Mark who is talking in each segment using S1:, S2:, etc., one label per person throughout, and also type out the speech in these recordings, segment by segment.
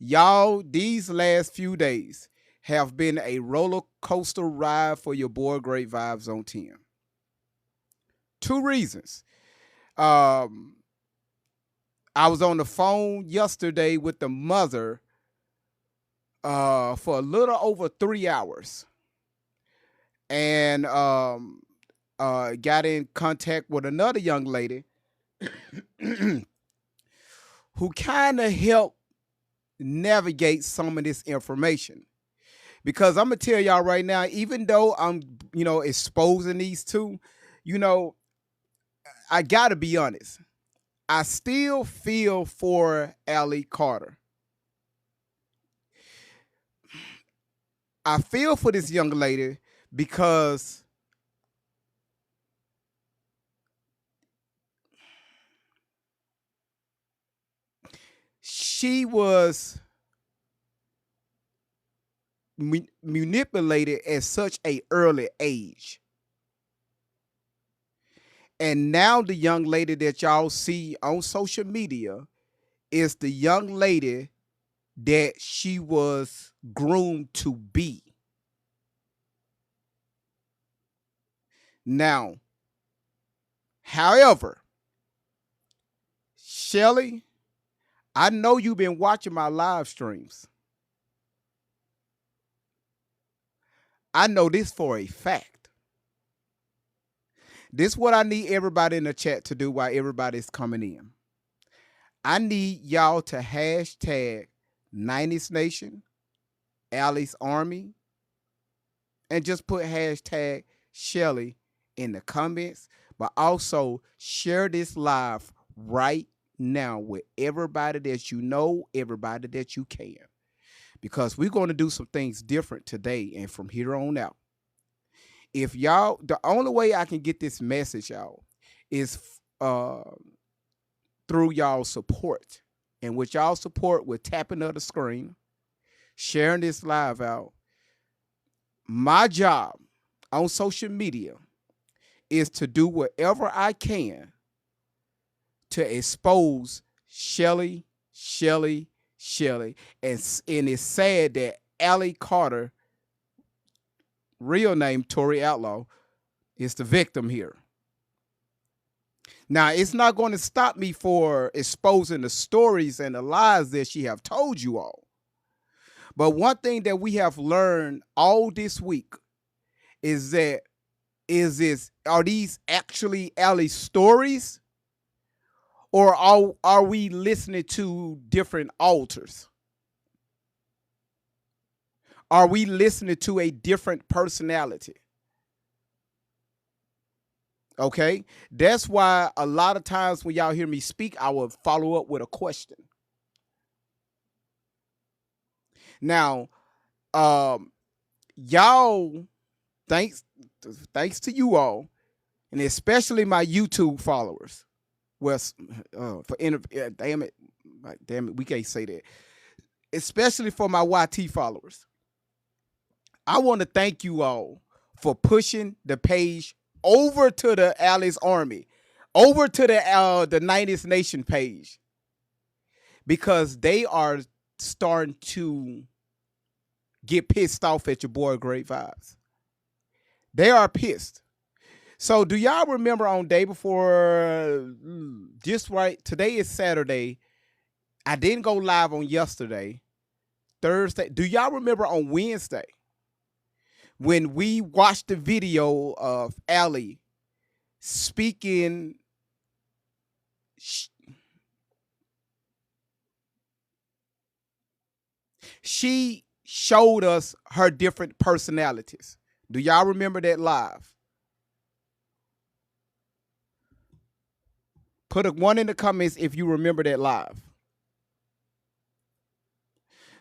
S1: Y'all, these last few days have been a roller coaster ride for your boy Great Vibes on 10. Two reasons. Um, I was on the phone yesterday with the mother for a little over 3 hours, and got in contact with another young lady who kind of helped navigate some of this information. Because I'm gonna tell y'all right now, even though I'm, exposing these two, you know, I gotta be honest. I still feel for Allie Carter. I feel for this young lady because she was manipulated at such a early age. And now the young lady that y'all see on social media is the young lady that she was groomed to be. Now, however, Shelly, I know you've been watching my live streams. I know this for a fact. This is what I need everybody in the chat to do while everybody's coming in. I need y'all to hashtag 90s Nation, Allie's Army, and just put hashtag Shelly in the comments, but also share this live right now with everybody that you know, everybody that you can. Because we're going to do some things different today and from here on out. If y'all, the only way I can get this message out is through y'all support. And with y'all support, with tapping of the screen, sharing this live out. My job on social media is to do whatever I can to expose Shelly. And it's sad that Allie Carter, real name Tori Outlaw, is the victim here. Now, it's not going to stop me for exposing the stories and the lies that she have told you all. But one thing that we have learned all this week is that are these actually Allie's stories, or are we listening to different alters? Are we listening to a different personality? Okay, that's why a lot of times when y'all hear me speak, I will follow up with a question. Now, y'all, thanks to you all, and especially my YouTube followers. Well, damn it, we can't say that. Especially for my YT followers, I want to thank you all for pushing the page over to the Allie's Army, over to the 90s Nation page, because they are starting to get pissed off at your boy Great Vibes. They are pissed. So do y'all remember on day before, just right, today is Saturday. I didn't go live on yesterday, Thursday. Do y'all remember on Wednesday when we watched the video of Allie speaking? She showed us her different personalities. Do y'all remember that live? Put a one in the comments if you remember that live.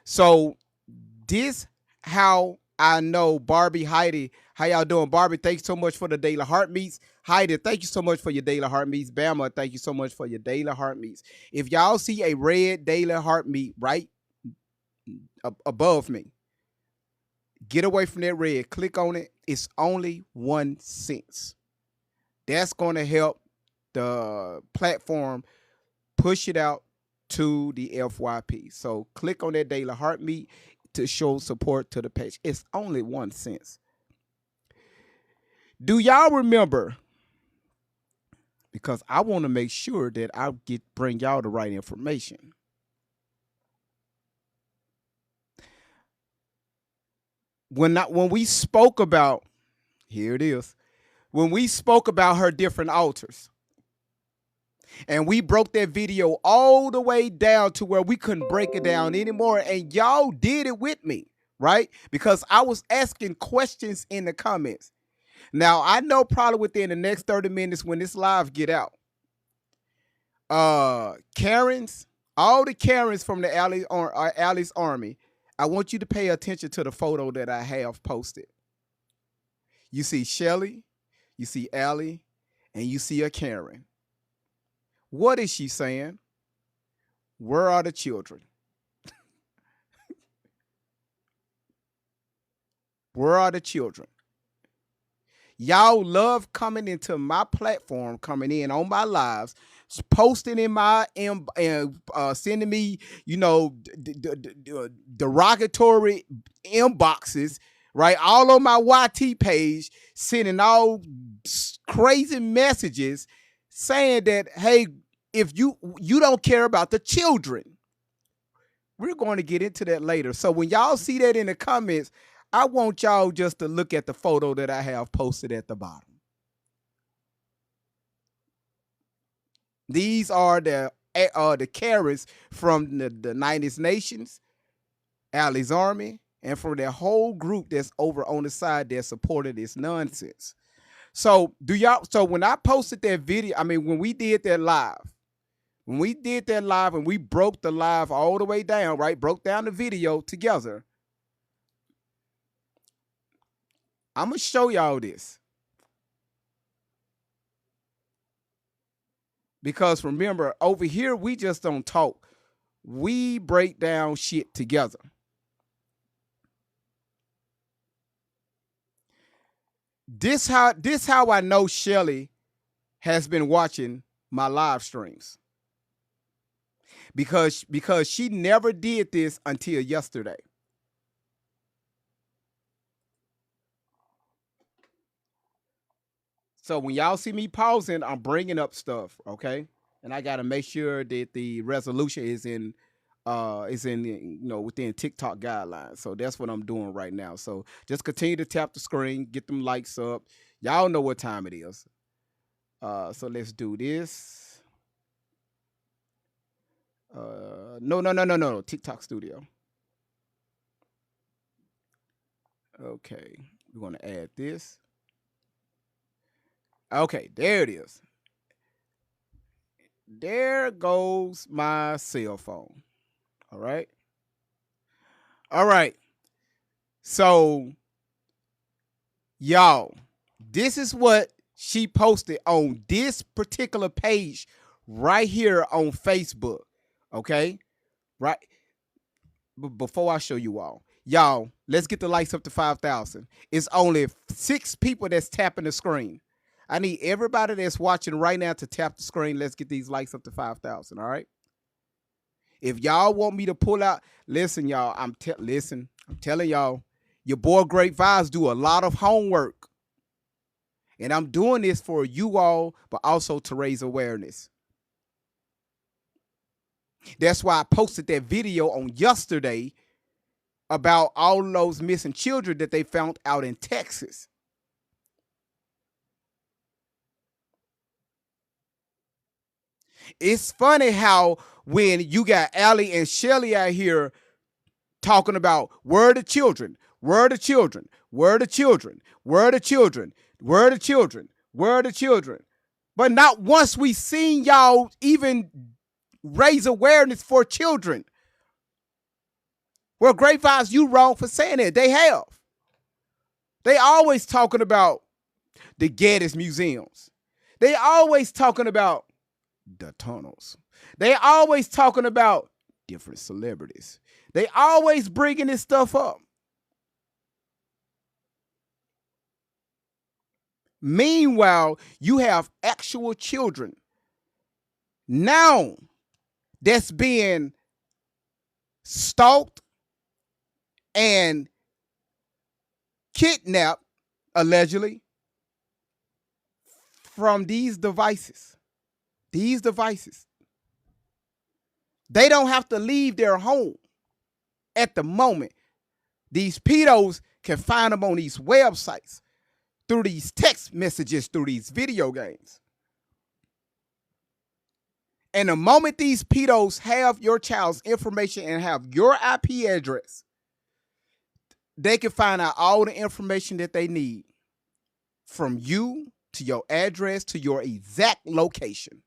S1: So this how I know Barbie, Heidi, how y'all doing? Barbie, thanks so much for the daily heart meets. Heidi, thank you so much for your daily heart meets. Bama, thank you so much for your daily heart meets. If y'all see a red daily heart meet right above me, get away from that red. Click on it. It's only 1 cent. That's going to help the platform push it out to the FYP. So click on that daily heartbeat to show support to the page. It's only 1 cent. Do y'all remember? Because I want to make sure that I bring y'all the right information. When we spoke about, here it is, when we spoke about her different altars, and we broke that video all the way down to where we couldn't break it down anymore, and y'all did it with me, right? Because I was asking questions in the comments. Now I know probably within the next 30 minutes when this live get out, Karens, all the Karens from the Alley's Army, I want you to pay attention to the photo that I have posted. You see Shelly, you see Allie, and you see a Karen. What is she saying? Where are the children? Where are the children? Y'all love coming into my platform, coming in on my lives, posting in my and sending me, derogatory inboxes, right? All on my YT page, sending all crazy messages saying that, hey, if you don't care about the children. We're going to get into that later. So when y'all see that in the comments, I want y'all just to look at the photo that I have posted at the bottom. These are the Karens from the 90s Nations, Alley's Army, and from their whole group that's over on the side that supported this nonsense. So when I posted that video, when we did that live, and we broke the live all the way down, right? Broke down the video together. I'm going to show y'all this. Because remember, over here, we just don't talk. We break down shit together. This how I know Shelly has been watching my live streams. Because she never did this until yesterday. So when y'all see me pausing, I'm bringing up stuff, okay? And I got to make sure that the resolution is in within TikTok guidelines. So that's what I'm doing right now. So just continue to tap the screen, get them likes up. Y'all know what time it is. So let's do this. No. TikTok Studio. Okay, we're gonna add this. Okay, there it is. There goes my cell phone. All right. So, y'all, this is what she posted on this particular page right here on Facebook. Okay. Right. But before I show you all, y'all, let's get the likes up to 5,000. It's only 6 people that's tapping the screen. I need everybody that's watching right now to tap the screen. Let's get these likes up to 5,000. All right. If y'all want me to pull out, listen, y'all. I'm telling y'all, your boy Great Vibes do a lot of homework, and I'm doing this for you all, but also to raise awareness. That's why I posted that video on yesterday about all those missing children that they found out in Texas. It's funny how when you got Allie and Shelly out here talking about where are the children, where are the children, where are the children, where are the children, where are the children, where are the children. But not once we seen y'all even raise awareness for children. Well, Great Vibes, you wrong for saying it. They have. They always talking about the Geddes museums. They always talking about the tunnels. They always talking about different celebrities. They always bringing this stuff up. Meanwhile, you have actual children now that's being stalked and kidnapped, allegedly, from these devices. These devices. They don't have to leave their home at the moment. These pedos can find them on these websites, through these text messages, through these video games. And the moment these pedos have your child's information and have your IP address, they can find out all the information that they need, from you to your address to your exact location.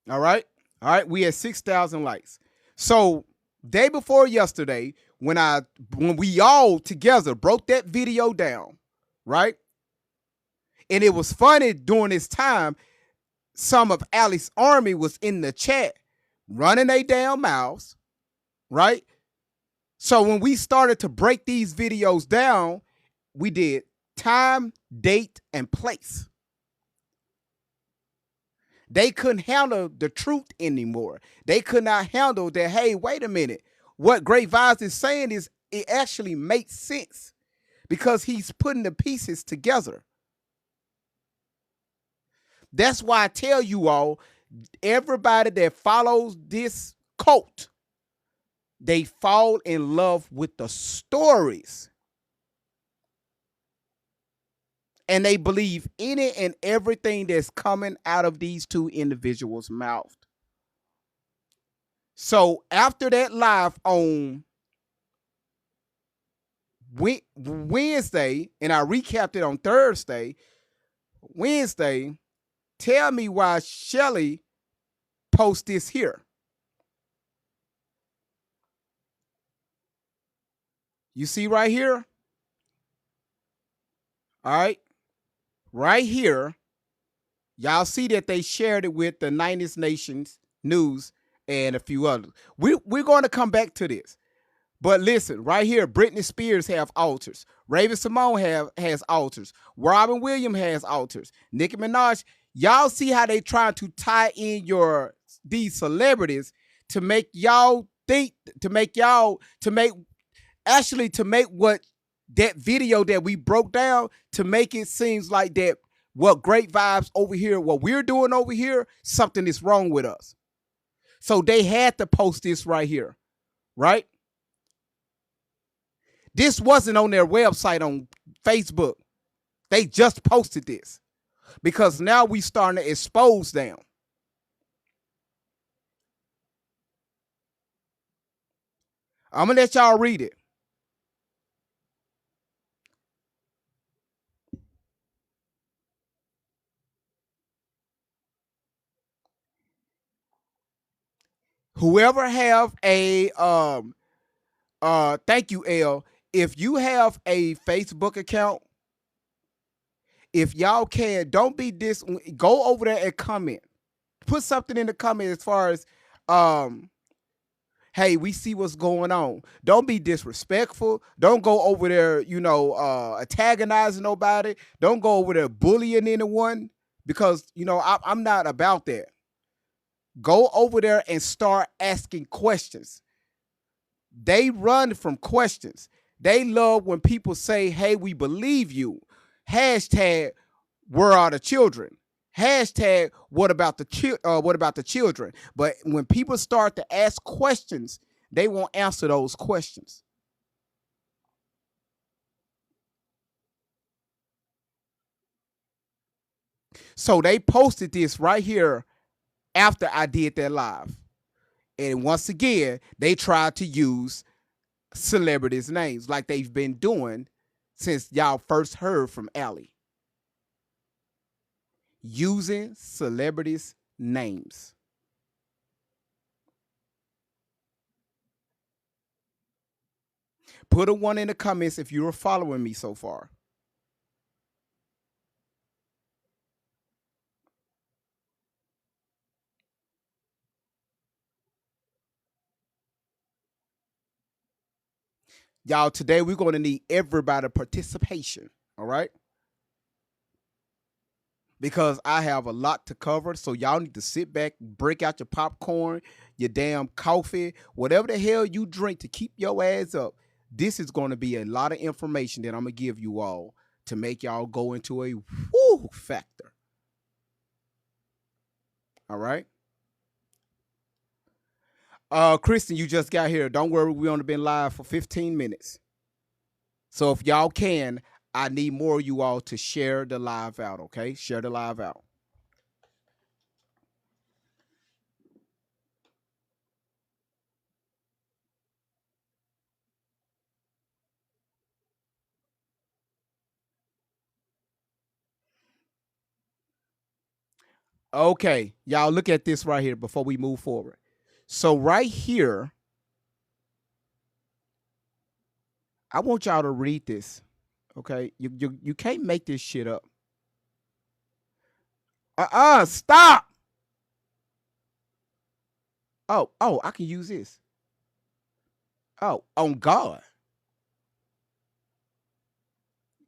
S1: All right. All right. We had 6,000 likes. So day before yesterday, when we all together broke that video down, right? And it was funny during this time, some of Ali's army was in the chat running their damn mouths, right? So when we started to break these videos down, we did time, date, and place. They couldn't handle the truth anymore. They could not handle that, hey, wait a minute. What Great Vibes is saying is it actually makes sense because he's putting the pieces together. That's why I tell you all, everybody that follows this cult, they fall in love with the stories. And they believe any and everything that's coming out of these two individuals' mouth. So after that live on Wednesday, and I recapped it on Thursday, Wednesday, tell me why Shelly post this here. You see right here? All right. Right here, y'all see that they shared it with the 90s Nations News and a few others. We're going to come back to this. But listen, right here, Britney Spears have altars. Raven Simone has altars. Robin Williams has altars. Nicki Minaj. Y'all see how they trying to tie in these celebrities to make y'all think, to make what that video that we broke down, to make it seems like that what Great Vibes over here, what we're doing over here, something is wrong with us. So they had to post this right here, right? This wasn't on their website on Facebook. They just posted this because now we starting to expose them. I'm going to let y'all read it. Whoever have a thank you, L. If you have a Facebook account, if y'all can, don't be go over there and comment. Put something in the comment as far as hey, we see what's going on. Don't be disrespectful. Don't go over there, antagonizing nobody. Don't go over there bullying anyone because, I'm not about that. Go over there and start asking questions. They run from questions. They love when people say, hey, we believe you. Hashtag, where are the children? Hashtag, what about the children? But when people start to ask questions, they won't answer those questions. So they posted this right here after I did that live. And once again, they tried to use celebrities' names like they've been doing since y'all first heard from Ali. Using celebrities' names. Put a one in the comments if you are following me so far. Y'all, today we're going to need everybody participation. All right. Because I have a lot to cover. So y'all need to sit back, break out your popcorn, your damn coffee, whatever the hell you drink to keep your ass up. This is going to be a lot of information that I'm going to give you all to make y'all go into a whoo factor. All right. Kristen, you just got here. Don't worry, we only been live for 15 minutes. So if y'all can, I need more of you all to share the live out, okay? Share the live out. Okay, y'all look at this right here before we move forward. So right here, I want y'all to read this. Okay, you can't make this shit up. Stop. Oh, I can use this. Oh, on God.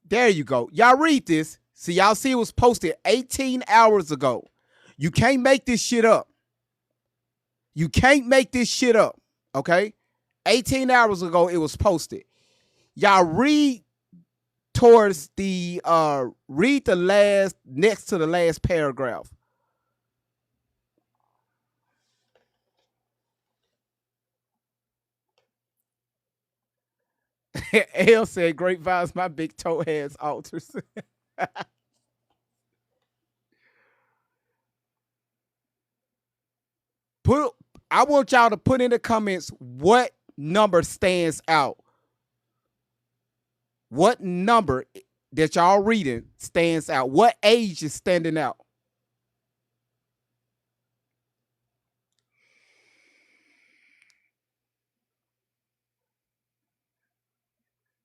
S1: There you go. Y'all read this. See, y'all see it was posted 18 hours ago. You can't make this shit up. You can't make this shit up. Okay? 18 hours ago it was posted. Y'all read towards the read the last next to the last paragraph. L said, "Great vibes, my big toe has altars." Put, I want y'all to put in the comments what number stands out. What number that y'all reading stands out? What age is standing out?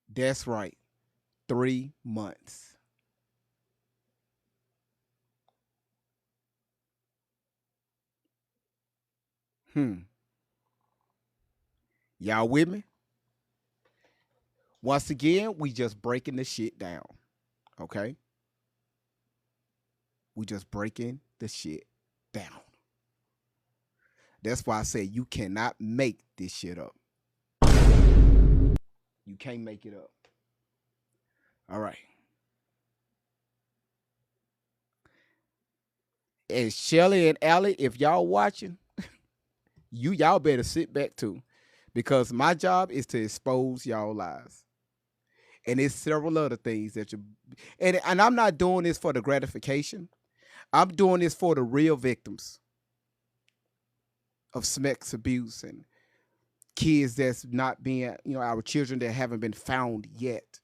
S1: That's right. 3 months. Hmm. Y'all with me? Once again, we just breaking the shit down. Okay? We just breaking the shit down. That's why I say you cannot make this shit up. You can't make it up. All right. And Shelly and Allie, if y'all watching, y'all better sit back too. Because my job is to expose y'all lies. And there's several other things that you and I'm not doing this for the gratification. I'm doing this for the real victims of sex abuse and kids that's not being, our children that haven't been found yet.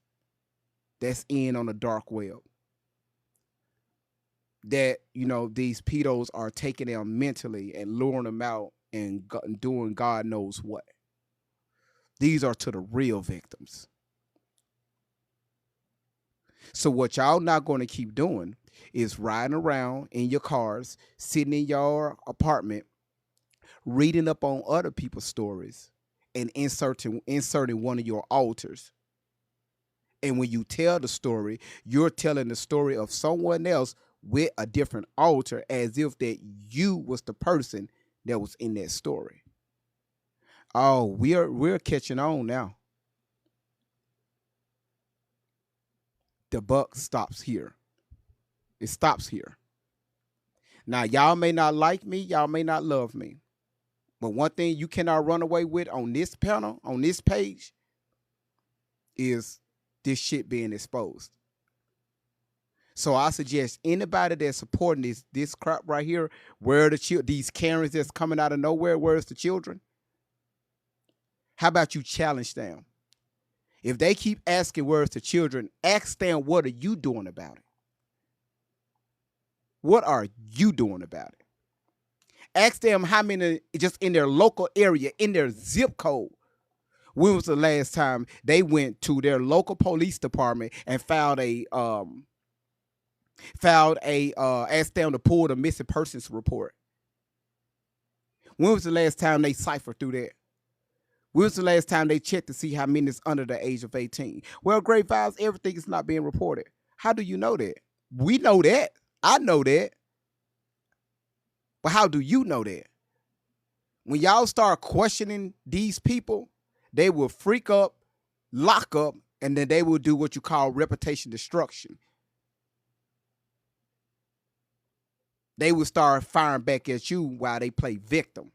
S1: That's in on the dark web. That, these pedos are taking them mentally and luring them out and doing God knows what. These are to the real victims. So what y'all not going to keep doing is riding around in your cars, sitting in your apartment, reading up on other people's stories and inserting one of your alters. And when you tell the story, you're telling the story of someone else with a different alter as if that you was the person that was in that story. Oh, we're catching on now. The buck stops here. It stops here. Now, y'all may not like me, y'all may not love me. But one thing you cannot run away with on this panel, on this page, is this shit being exposed. So I suggest anybody that's supporting this crap right here, where these Karens that's coming out of nowhere, where's the children? How about you challenge them? If they keep asking where's the children, ask them what are you doing about it? What are you doing about it? Ask them how many just in their local area, in their zip code. When was the last time they went to their local police department and asked them to pull the missing persons report? When was the last time they ciphered through that? When was the last time they checked to see how many is under the age of 18? Well, grade files, everything is not being reported. How do you know that? We know that. I know that. But how do you know that? When y'all start questioning these people, they will freak up, lock up, and then they will do what you call reputation destruction. They will start firing back at you while they play victim.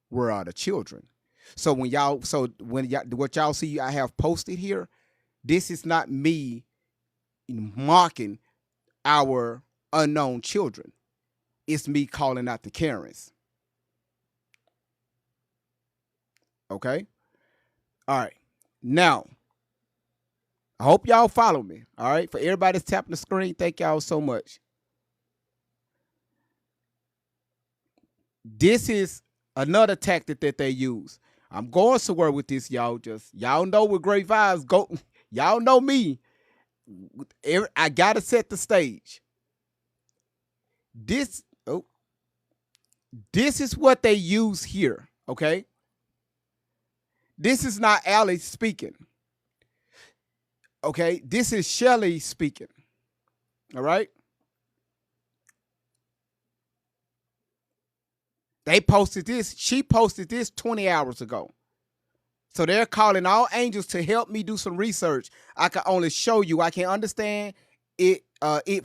S1: Where are the children? So when y'all what y'all see I have posted here, this is not me mocking our unknown children. It's me calling out the Karens. Okay? All right. Now, I hope y'all follow me. All right. For everybody that's tapping the screen, thank y'all so much. This is another tactic that they use. I'm going somewhere with this, y'all. Y'all know with great vibes go. Y'all know me. I gotta set the stage. This is what they use here. Okay. This is not Allie speaking. Okay. This is Shelly speaking. All right. They posted this. She posted this 20 hours ago. So they're calling all angels to help me do some research. I can only show you. I can understand it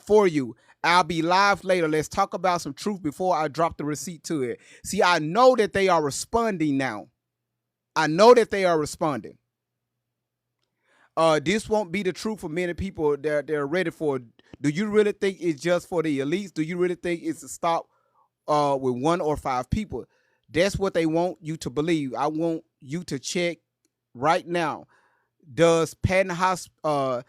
S1: for you. I'll be live later. Let's talk about some truth before I drop the receipt to it. See, I know that they are responding now. I know that they are responding. This won't be the truth for many people that they're ready for. Do you really think it's just for the elites? Do you really think it's to stop with 1 or 5 people? That's what they want you to believe. I want you to check right now. Does Patton Hospital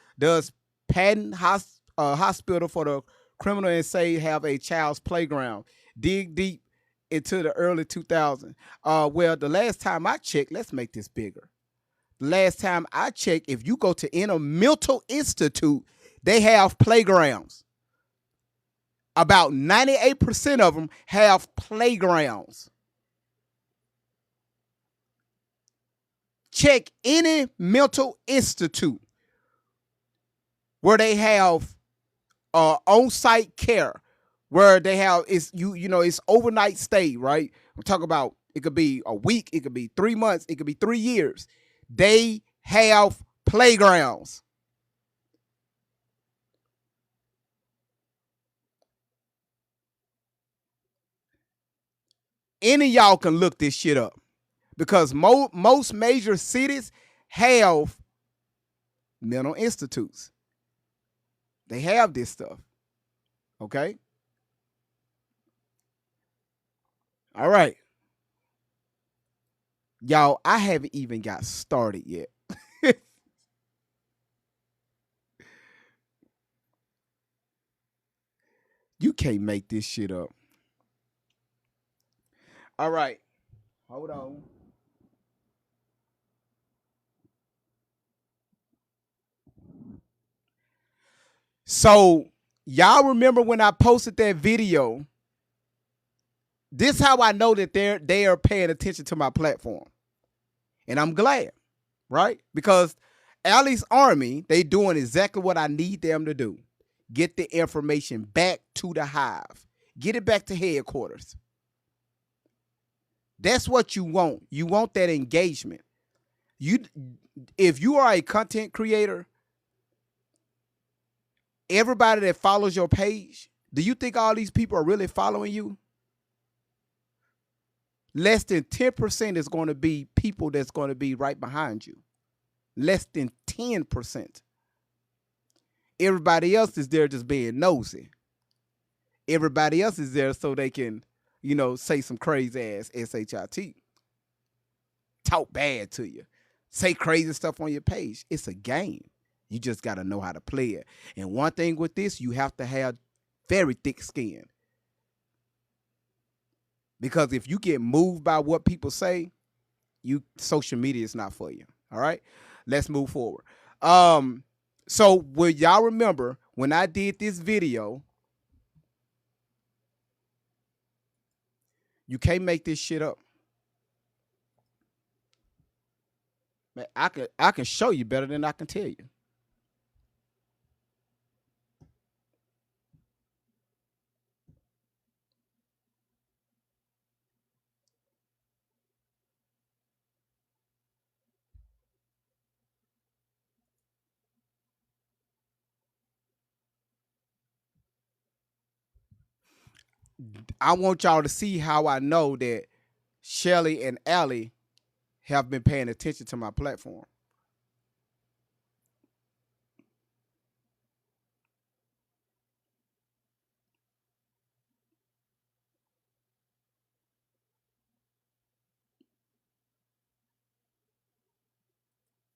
S1: for the Criminal Insane have a child's playground? Dig deep into the early 2000s. Well, the last time I checked, let's make this bigger. The last time I checked, if you go to Inner Mental Institute, they have playgrounds. About 98% of them have playgrounds. Check any mental institute where they have on-site care, where they have it's overnight stay, right? I'm talking about it could be a week, it could be 3 months, it could be 3 years. They have playgrounds. Any of y'all can look this shit up because most major cities have mental institutes. They have this stuff. Okay? All right. Y'all, I haven't even got started yet. You can't make this shit up. All right. Hold on. So, y'all remember when I posted that video? This how I know that they are paying attention to my platform. And I'm glad, right? Because Allie's Army, they doing exactly what I need them to do. Get the information back to the hive. Get it back to headquarters. That's what you want. You want that engagement. If you are a content creator, everybody that follows your page, do you think all these people are really following you? Less than 10% is going to be people that's going to be right behind you. Less than 10%. Everybody else is there just being nosy. Everybody else is there so they can, say some crazy ass SHIT. Talk bad to you. Say crazy stuff on your page. It's a game. You just got to know how to play it. And one thing with this, you have to have very thick skin. Because if you get moved by what people say, social media is not for you. All right? Let's move forward. So will y'all remember when I did this video, you can't make this shit up. Man, I can show you better than I can tell you. I want y'all to see how I know that Shelly and Allie have been paying attention to my platform.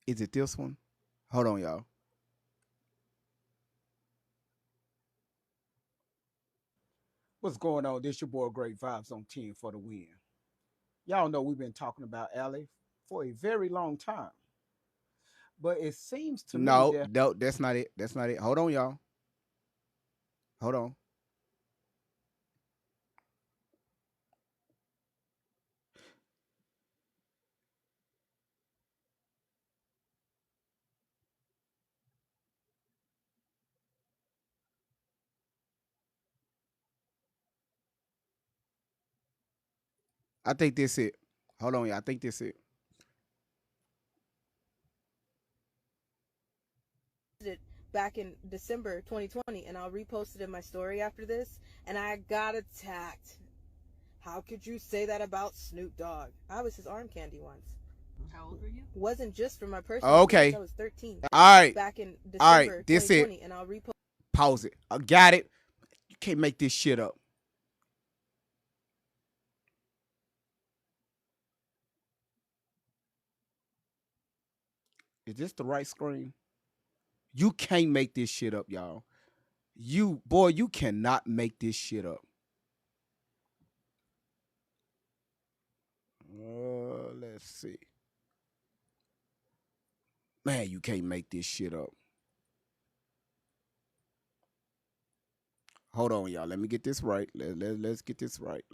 S1: Is it this one? Hold on, y'all. What's going on? This your boy Great Vibes on 10 for the win. Y'all know we've been talking about Allie for a very long time. But it seems to me that no, that's not it. That's not it. Hold on, y'all. Hold on. I think this it. Hold on, y'all. I think this it.
S2: Back in December 2020, and I'll repost it in my story after this, and I got attacked. How could you say that about Snoop Dogg? I was his arm candy once. How old were you? Wasn't just for my personal
S1: Okay.
S2: I was 13.
S1: All right.
S2: Back in December
S1: all right. This
S2: 2020,
S1: it.
S2: And I'll repost.
S1: Pause it. I got it. You can't make this shit up. Is this the right screen? You can't make this shit up, y'all. You cannot make this shit up. Let's see. Man, you can't make this shit up. Hold on, y'all. Let me get this right. Let's get this right.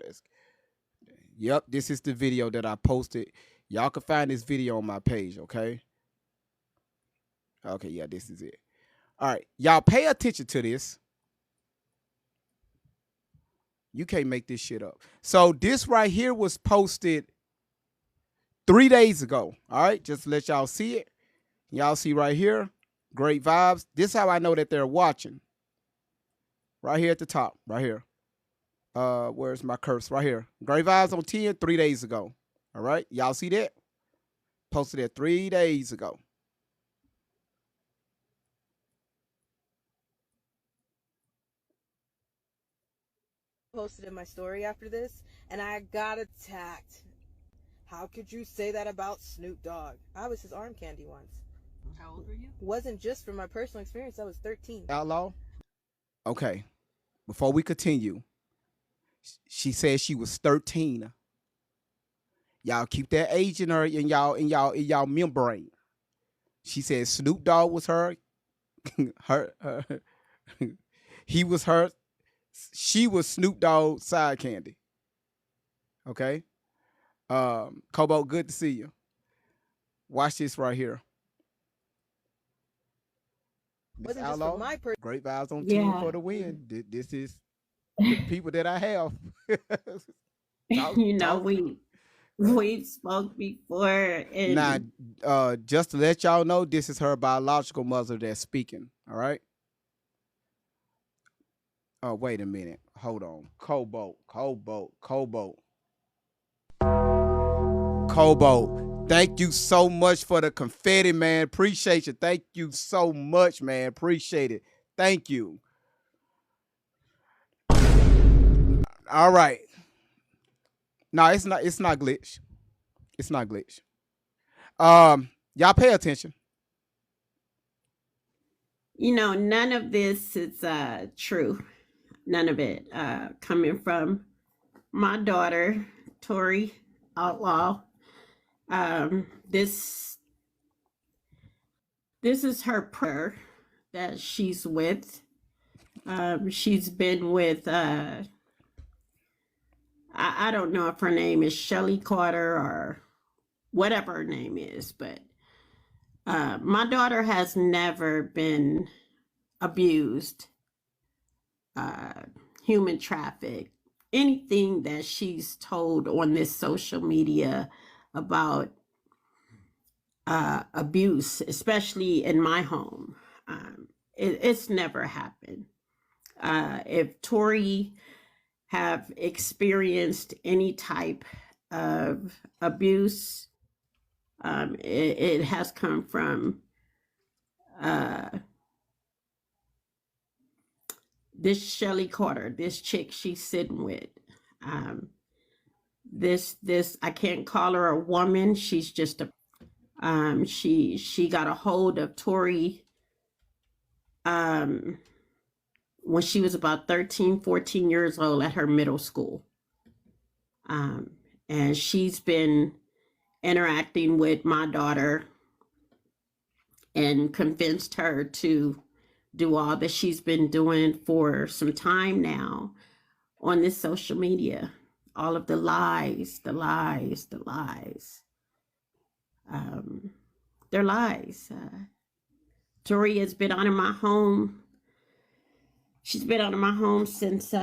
S1: Yep, this is the video that I posted. Y'all can find this video on my page, okay? Okay, yeah, this is it. All right, y'all pay attention to this. You can't make this shit up. So this right here was posted 3 days ago. All right, just to let y'all see it. Y'all see right here, great vibes. This is how I know that they're watching. Right here at the top, right here. Where's my curse? Right here. Great vibes on 10 3 days ago. All right, y'all see that? Posted it 3 days ago.
S2: Posted in my story after this, and I got attacked. How could you say that about Snoop Dogg? I was his arm candy once. How old were you? Wasn't just for my personal experience. I was 13.
S1: Outlaw. Okay. Before we continue, she said she was 13. Y'all keep that age in her in y'all membrane. She said Snoop Dogg was her, her he was her, she was Snoop Dogg's side candy. Okay. Cobalt, good to see you. Watch this right here. Miss Outlaw, great vibes on 10 for the win. This is the people that I have.
S3: We've spoke before. And
S1: now, just to let y'all know, this is her biological mother that's speaking. All right. Oh, wait a minute. Hold on. Cobalt. Thank you so much for the confetti, man. Appreciate you. Thank you so much, man. Appreciate it. Thank you. All right. No, it's not glitch. It's not glitch. Y'all pay attention.
S3: None of this is true. None of it coming from my daughter, Tori Outlaw. This is her prayer that she's with. She's been with I don't know if her name is Shelly Carter or whatever her name is, but My daughter has never been abused, uh, human trafficked, anything that she's told on this social media about abuse, especially in my home. It's never happened. If Tori have experienced any type of abuse, it has come from uh, this Shelly Carter, this chick she's sitting with. Um, this I can't call her a woman. She's just a she got a hold of Tori um when she was about 13, 14 years old at her middle school. Um and she's been interacting with my daughter and convinced her to do all that she's been doing for some time now on this social media. All of the lies, the lies, the lies. Um, they're lies. Tori has been out of my home. She's been out of my home since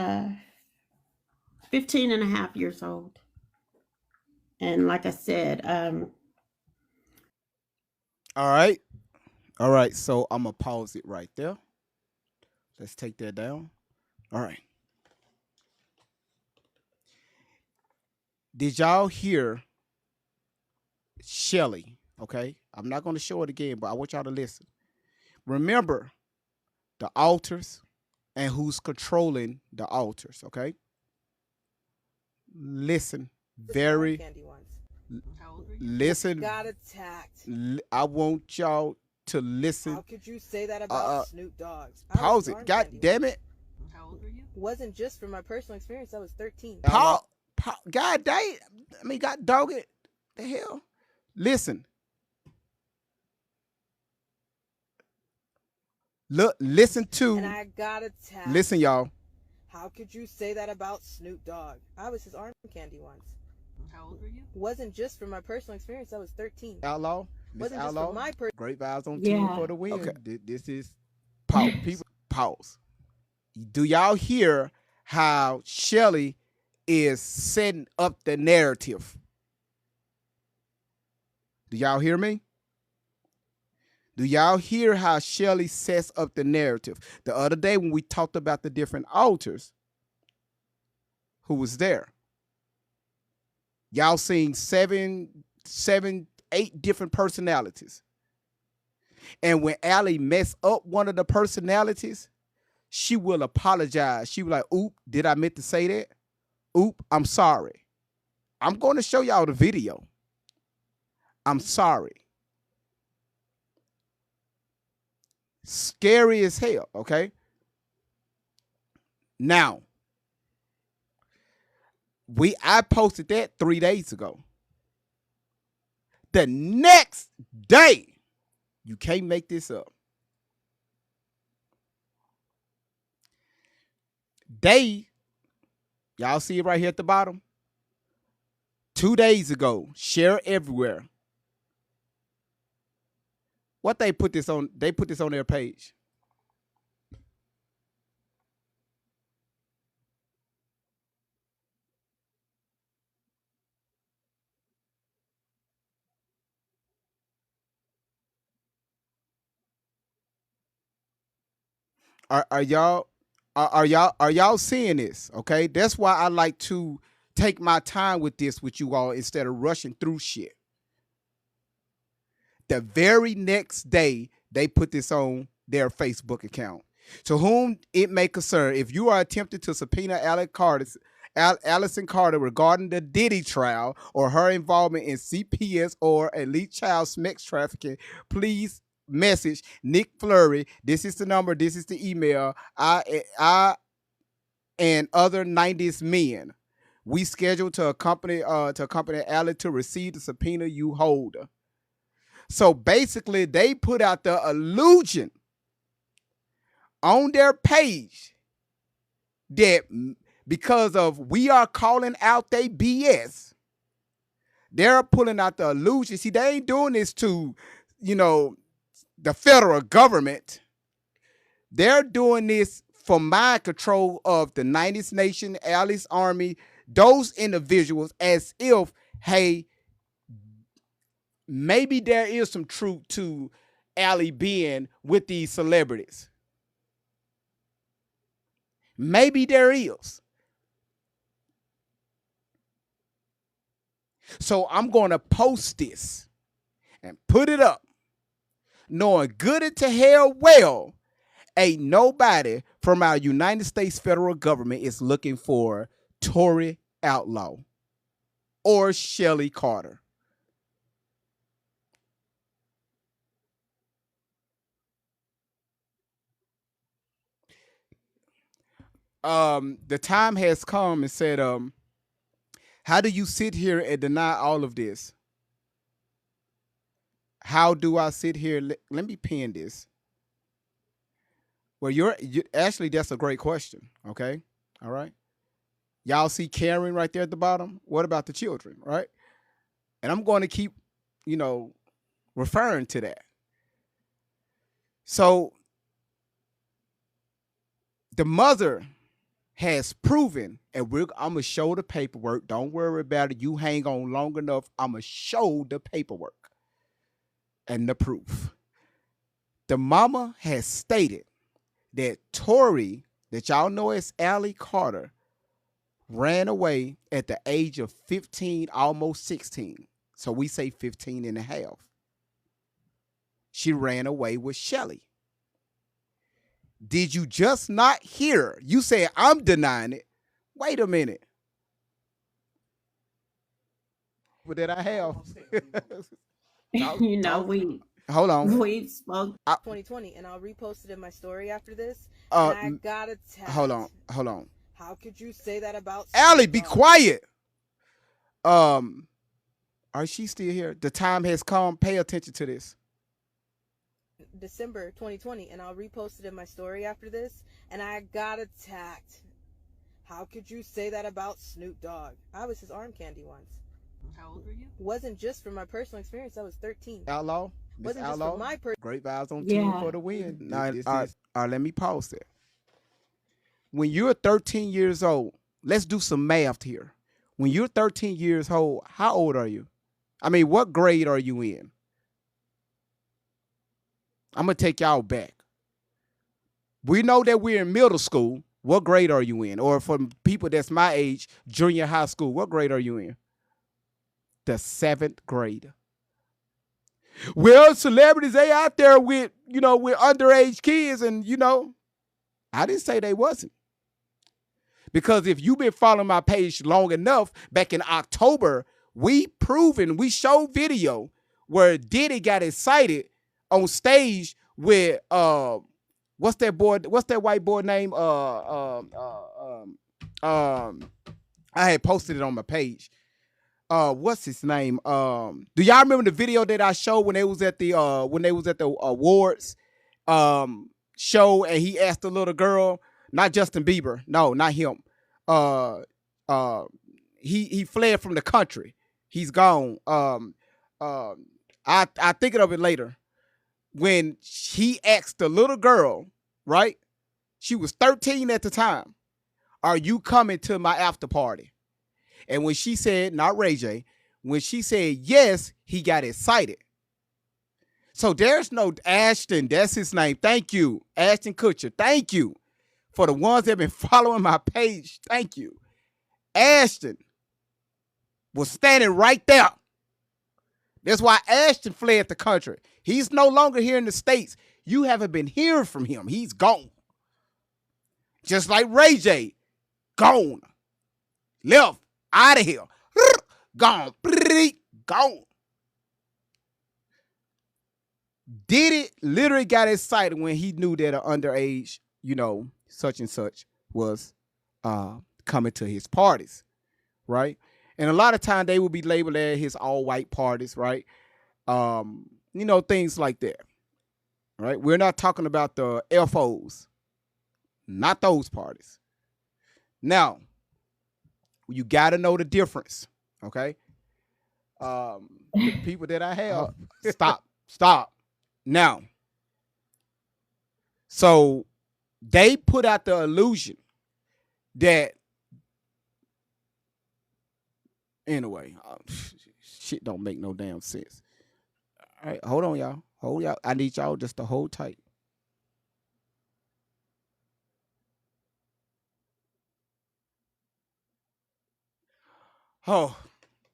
S3: 15 and a half years old. And like I said,
S1: All right. All right. So I'm going to pause it right there. Let's take that down. All right. Did y'all hear Shelly? Okay. I'm not going to show it again, but I want y'all to listen. Remember the altars and who's controlling the altars. Okay. Listen very.
S2: Candy ones.
S1: Listen.
S2: Got attacked.
S1: I want y'all to listen.
S2: How could you say that about Snoop Dogg?
S1: Pause it. God damn it.
S2: How old were you? Wasn't just from my personal experience. I was 13.
S1: God dang. I mean, God dog it. The hell. Listen. Look. Listen to.
S2: And I got attacked.
S1: Listen, y'all.
S2: How could you say that about Snoop Dogg? I was his arm candy once. How old were you? Wasn't just from my personal experience. I was 13.
S1: Outlaw.
S2: Wasn't
S1: Outlaw.
S2: just from my
S1: Great vibes on
S3: Yeah.
S1: team for the win. Okay. This is pause. People, pause. Do y'all hear how Shelly is setting up the narrative? Do y'all hear me? Do y'all hear how Shelly sets up the narrative? The other day when we talked about the different altars, who was there? Y'all seen seven, 8 different personalities. And when Allie messed up one of the personalities, she will apologize. She was like, oop, did I meant to say that? Oop, I'm sorry. I'm going to show y'all the video. I'm sorry. Scary as hell, okay? Now, I posted that 3 days ago. The next day, you can't make this up. Y'all see it right here at the bottom? 2 days ago, share everywhere. What they put this on? They put this on their page. Are y'all seeing this? Okay, that's why I like to take my time with this with you all instead of rushing through shit. The very next day, they put this on their Facebook account. To whom it may concern, if you are attempting to subpoena Allison Carter regarding the Diddy trial or her involvement in CPS or elite child sex trafficking, please message Nick Fleury. This is the number. This is the email. I and other 90s men. We scheduled to accompany Allie to receive the subpoena you hold. So basically, they put out the illusion on their page that because of we are calling out they BS, they're pulling out the illusion. See, they ain't doing this to, the federal government, they're doing this for mind control of the United Nations, Alice Army, those individuals, as if, hey, maybe there is some truth to Allie being with these celebrities. Maybe there is. So I'm going to post this and put it up, knowing good and to hell well, ain't nobody from our United States federal government is looking for Tory Outlaw or Shelly Carter. The time has come and said, how do you sit here and deny all of this? How do I sit here? Let me pin this. Well, actually, that's a great question. Okay. All right. Y'all see Karen right there at the bottom? What about the children? Right. And I'm going to keep, referring to that. So the mother has proven, and I'm going to show the paperwork. Don't worry about it. You hang on long enough. I'm going to show the paperwork and the proof. The mama has stated that Tory, that y'all know as Allie Carter, ran away at the age of 15, almost 16. So we say 15 and a half. She ran away with Shelly. Did you just not hear? You said, I'm denying it. Wait a minute. What did I have? Hold on.
S3: We spoke
S2: 2020, and I'll repost it in my story after this. And I got attacked.
S1: Hold on.
S2: How could you say that about
S1: Allie, be quiet. Are she still here? The time has come. Pay attention to this.
S2: December 2020, and I'll repost it in my story after this. And I got attacked. How could you say that about Snoop Dogg? I was his arm candy once.
S4: How old were you?
S2: Wasn't just from my personal experience. I was 13.
S1: Outlaw.
S2: Wasn't
S1: Outlaw.
S2: just from my
S1: Great vibes on team for the win. Now, all right, let me pause there. When you're 13 years old, let's do some math here. When you're 13 years old, how old are you? I mean, what grade are you in? I'm going to take y'all back. We know that we're in middle school. What grade are you in? Or for people that's my age, junior high school, what grade are you in? The 7th grade. Well, celebrities, they out there with, with underage kids and, I didn't say they wasn't. Because if you've been following my page long enough, back in October, we showed video where Diddy got excited on stage with what's that white boy name? I had posted it on my page. What's his name? Do y'all remember the video that I showed when they was at the awards show, and he asked the little girl, not Justin Bieber, no, not him. He fled from the country. He's gone. I think of it later. When he asked the little girl, right? She was 13 at the time. Are you coming to my after party? And when she said, not Ray J, when she said yes, he got excited. So there's no Ashton, that's his name. Thank you. Ashton Kutcher. Thank you. For the ones that have been following my page, thank you. Ashton was standing right there. That's why Ashton fled the country. He's no longer here in the States. You haven't been hearing from him. He's gone. Just like Ray J, gone. Left. Out of here. Gone. Gone. Diddy literally got excited when he knew that an underage, such and such was coming to his parties, right? And a lot of times they would be labeled as his all-white parties, right? Things like that, right? We're not talking about the FOs, not those parties. Now, you got to know the difference, okay? The people that I have, stop. Now, So they put out the illusion that anyway, shit don't make no damn sense. All right, hold on, y'all. Hold y'all. I need y'all just to hold tight. Oh,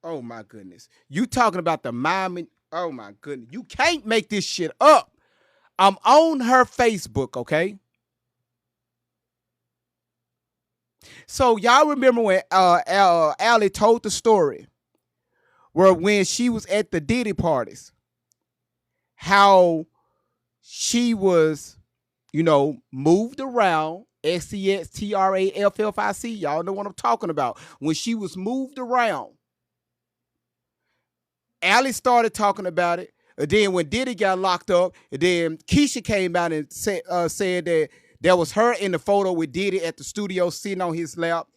S1: oh my goodness. You talking about the mime? Oh my goodness. You can't make this shit up. I'm on her Facebook, okay? So y'all remember when Allie told the story where when she was at the Diddy parties, how she was, moved around. SEXTRAFFIC. Y'all know what I'm talking about. When she was moved around, Allie started talking about it. And then when Diddy got locked up, and then Keisha came out and said that there was her in the photo with Diddy at the studio sitting on his lap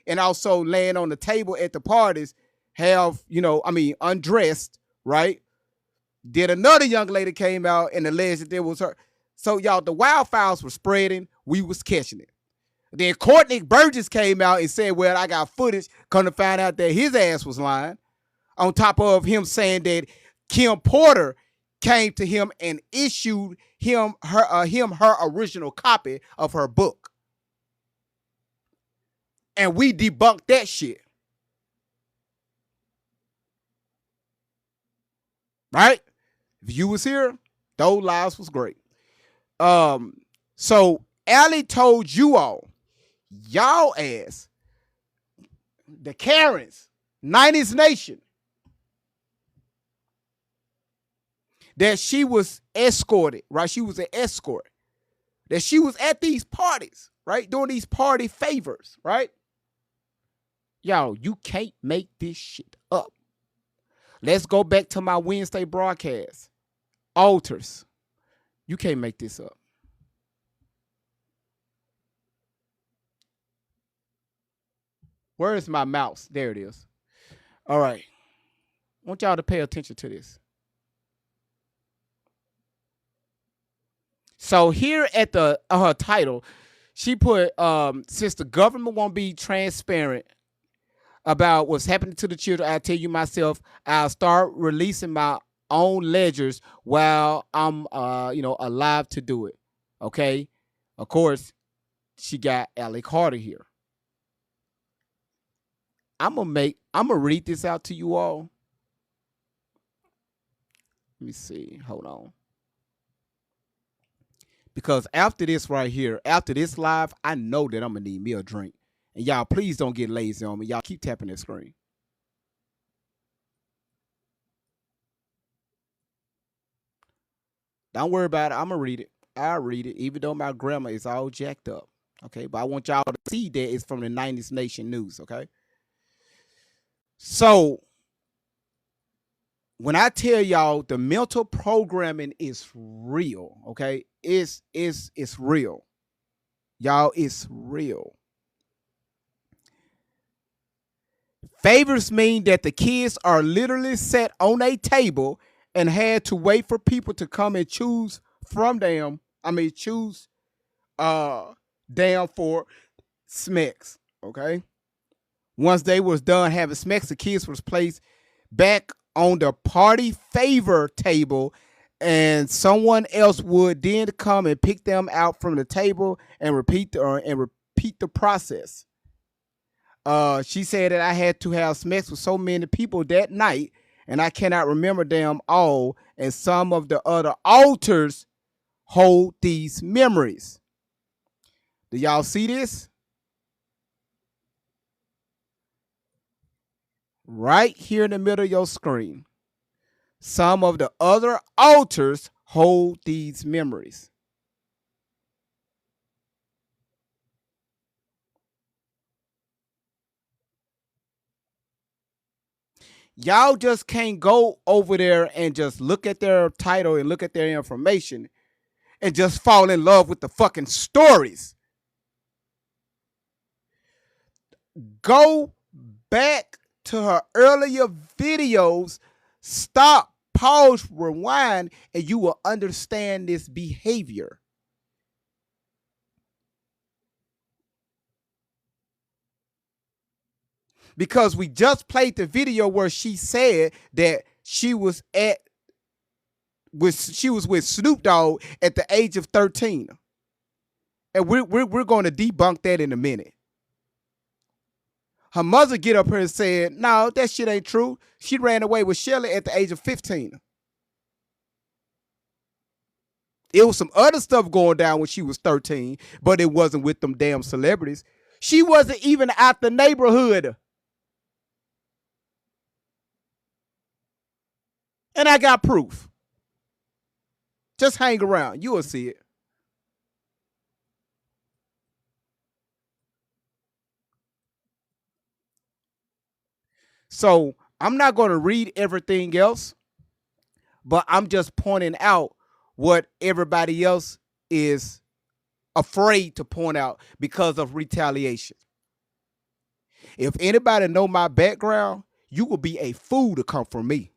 S1: and also laying on the table at the parties, undressed, right? Then another young lady came out and alleged that it was her. So, y'all, the wildfires were spreading. We was catching it. Then Courtney Burgess came out and said, well, I got footage. Come to find out that his ass was lying. On top of him saying that Kim Porter came to him and issued him her original copy of her book. And we debunked that shit. Right? If you was here, those lives was great. So Allie told you all, y'all ass, the Karens, 90s Nation, that she was escorted, right? She was an escort. That she was at these parties, right? Doing these party favors, right? Y'all, you can't make this shit up. Let's go back to my Wednesday broadcast. Altars. You can't make this up. Where is my mouse? There it is. All right. I want y'all to pay attention to this. So here at the her title, she put, since the government won't be transparent about what's happening to the children, I tell you myself, I'll start releasing my own ledgers while I'm alive to do it. Okay. Of course, she got Allie Carter here. I'm gonna read this out to you all. Let me see. Hold on. Because after this right here, after this live, I know that I'm gonna need me a drink. And y'all, please don't get lazy on me. Y'all keep tapping that screen. Don't worry about it. I'm gonna read it. I'll read it, even though my grammar is all jacked up. Okay, but I want y'all to see that it's from the 90s Nation News. Okay. So when I tell y'all the mental programming is real, okay, it's real. Y'all, it's real. Favors mean that the kids are literally set on a table and had to wait for people to come and choose from them. Choose down for smecks. Okay. Once they was done having smecks, the kids was placed back on the party favor table, and someone else would then come and pick them out from the table and repeat the process. She said that I had to have sex with so many people that night, and I cannot remember them all. And some of the other altars hold these memories. Do y'all see this? Right here in the middle of your screen. Some of the other altars hold these memories. Y'all just can't go over there and just look at their title and look at their information and just fall in love with the fucking stories. Go back to her earlier videos, stop, pause, rewind, and you will understand this behavior. because we just played the video where she said that she was with Snoop Dogg at the age of 13. And we're going to debunk that in a minute. Her mother get up here and said, no, that shit ain't true. She ran away with Shelly at the age of 15. It was some other stuff going down when she was 13, but it wasn't with them damn celebrities. She wasn't even out the neighborhood. And I got proof. Just hang around. You will see it. So I'm not going to read everything else, but I'm just pointing out what everybody else is afraid to point out because of retaliation. If anybody know my background, you will be a fool to come for me.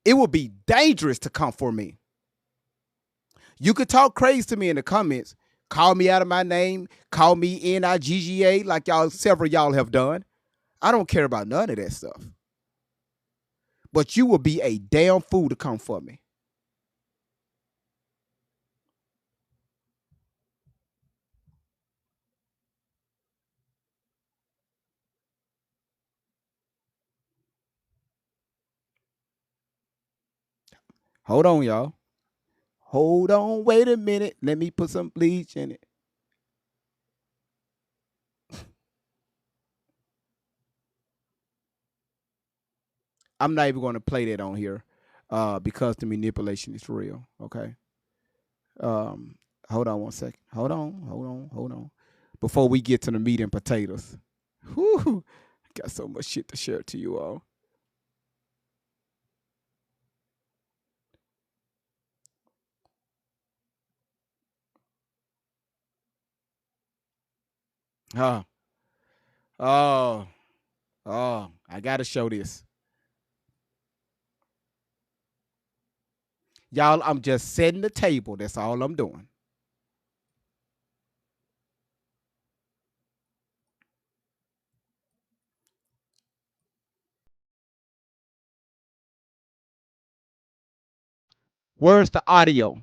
S1: It will be dangerous to come for me. You could talk crazy to me in the comments, call me out of my name, call me NIGGA like several y'all have done. I don't care about none of that stuff. But you will be a damn fool to come for me. Hold on, y'all. Hold on, wait a minute. Let me put some bleach in it. I'm not even going to play that on here because the manipulation is real. Okay. Um, hold on one second. Hold on. Before we get to the meat and potatoes. Whew, got so much shit to share to you all. Oh, oh, I got to show this. Y'all, I'm just setting the table. That's all I'm doing. Where's the audio?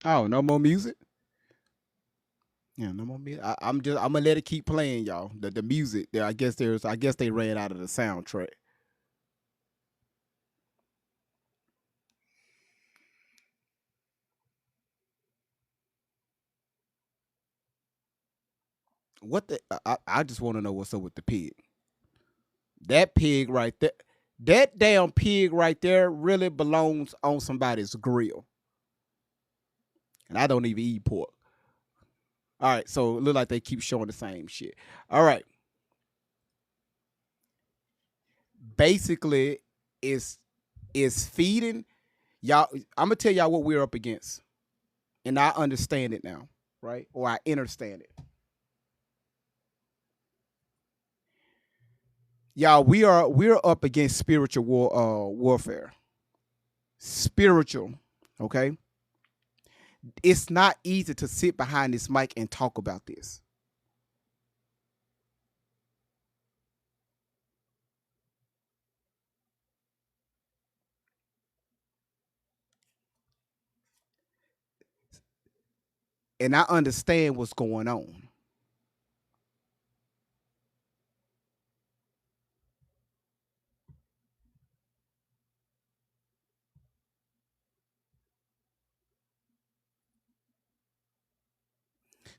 S1: Oh, no more music? Yeah, no more music. I'm gonna let it keep playing, y'all. The music. There, I guess they ran out of the soundtrack. What the? I just want to know what's up with the pig. That pig right there. That damn pig right there really belongs on somebody's grill. And I don't even eat pork. All right, so it look like they keep showing the same shit. All right. Basically, it's feeding y'all. I'm gonna tell y'all what we're up against. And I understand it now, right? Or I understand it. Y'all, we're up against spiritual warfare. Spiritual, okay? It's not easy to sit behind this mic and talk about this. And I understand what's going on.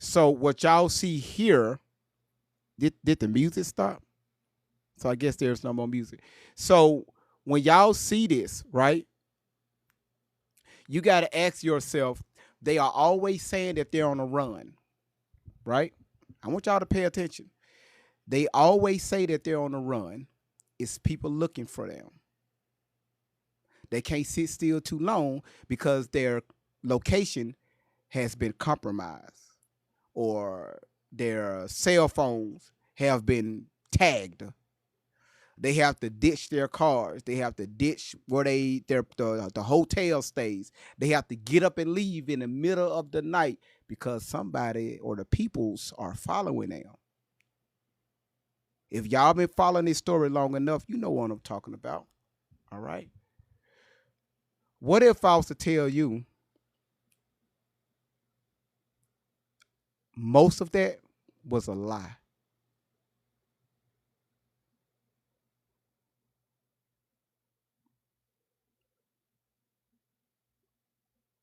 S1: So what y'all see here, did the music stop? So I guess there's no more music. So when y'all see this, right, you got to ask yourself, they are always saying that they're on a run, right? I want y'all to pay attention. They always say that they're on a run. It's people looking for them. They can't sit still too long because their location has been compromised or their cell phones have been tagged. They have to ditch their cars. They have to ditch where the hotel stays. They have to get up and leave in the middle of the night because somebody or the peoples are following them. If y'all been following this story long enough, you know what I'm talking about. All right. What if I was to tell you most of that was a lie?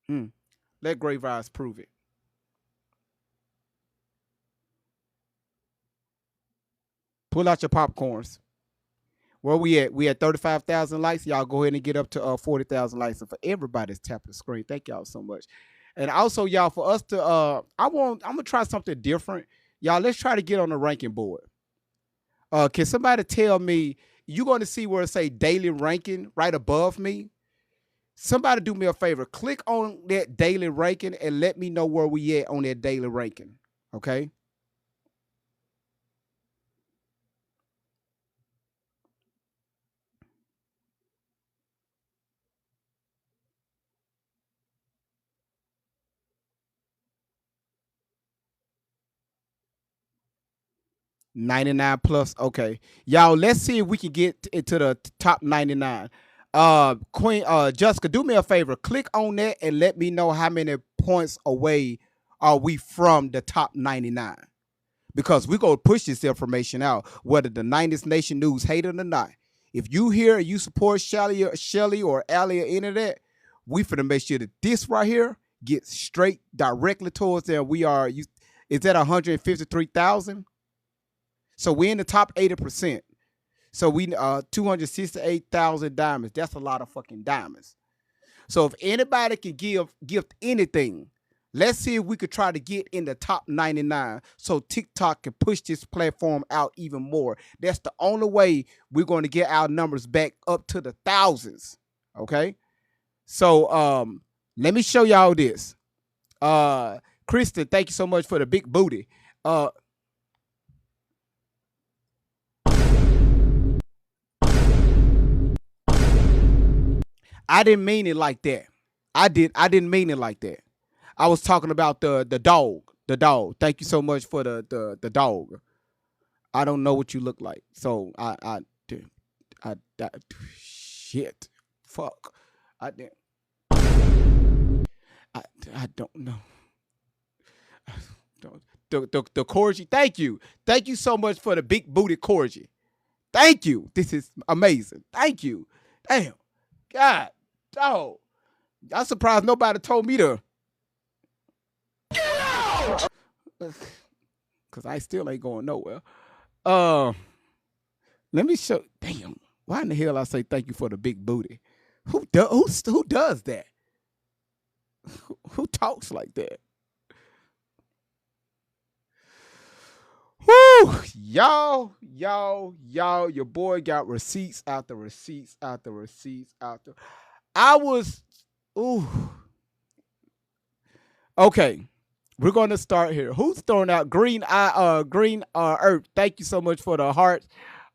S1: Hmm. Let Grave Eyes prove it. Pull out your popcorns. Where we at? We at 35,000 likes. Y'all go ahead and get up to 40,000 likes. And for everybody's tapping the screen, thank y'all so much. And also, y'all, for us to I'm gonna try something different. Y'all, let's try to get on the ranking board. Can somebody tell me you going to see where it say daily ranking right above me? Somebody do me a favor. Click on that daily ranking and let me know where we at on that daily ranking. Okay. 99 plus. Okay. Y'all, let's see if we can get into the top 99. Queen Jessica, do me a favor. Click on that and let me know how many points away are we from the top 99. Because we're gonna push this information out, whether the 90s Nation News hate it or not. If you hear you support Shelly or Allie or any of that, we finna make sure that this right here gets straight directly towards there. We are is that 153,000? So we're in the top 80%. So we 268,000 diamonds. That's a lot of fucking diamonds. So if anybody can gift anything, let's see if we could try to get in the top 99 so TikTok can push this platform out even more. That's the only way we're going to get our numbers back up to the thousands. Okay? So let me show y'all this. Kristen, thank you so much for the big booty. I didn't mean it like that. I didn't mean it like that. I was talking about the dog. The dog. Thank you so much for the dog. I don't know what you look like. So I shit. Fuck. I didn't I I don't know. The Corgi. Thank you. Thank you so much for the big booty Corgi. Thank you. This is amazing. Thank you. Damn. God. Oh. I'm surprised nobody told me to. Cause I still ain't going nowhere. Uh Let me show. Damn. Why in the hell I say thank you for the big booty? Who does that? Who talks like that? Whoo! Y'all, your boy got receipts after receipts after receipts after. I was, ooh. Okay, we're gonna start here. Who's throwing out green earth? Thank you so much for the heart.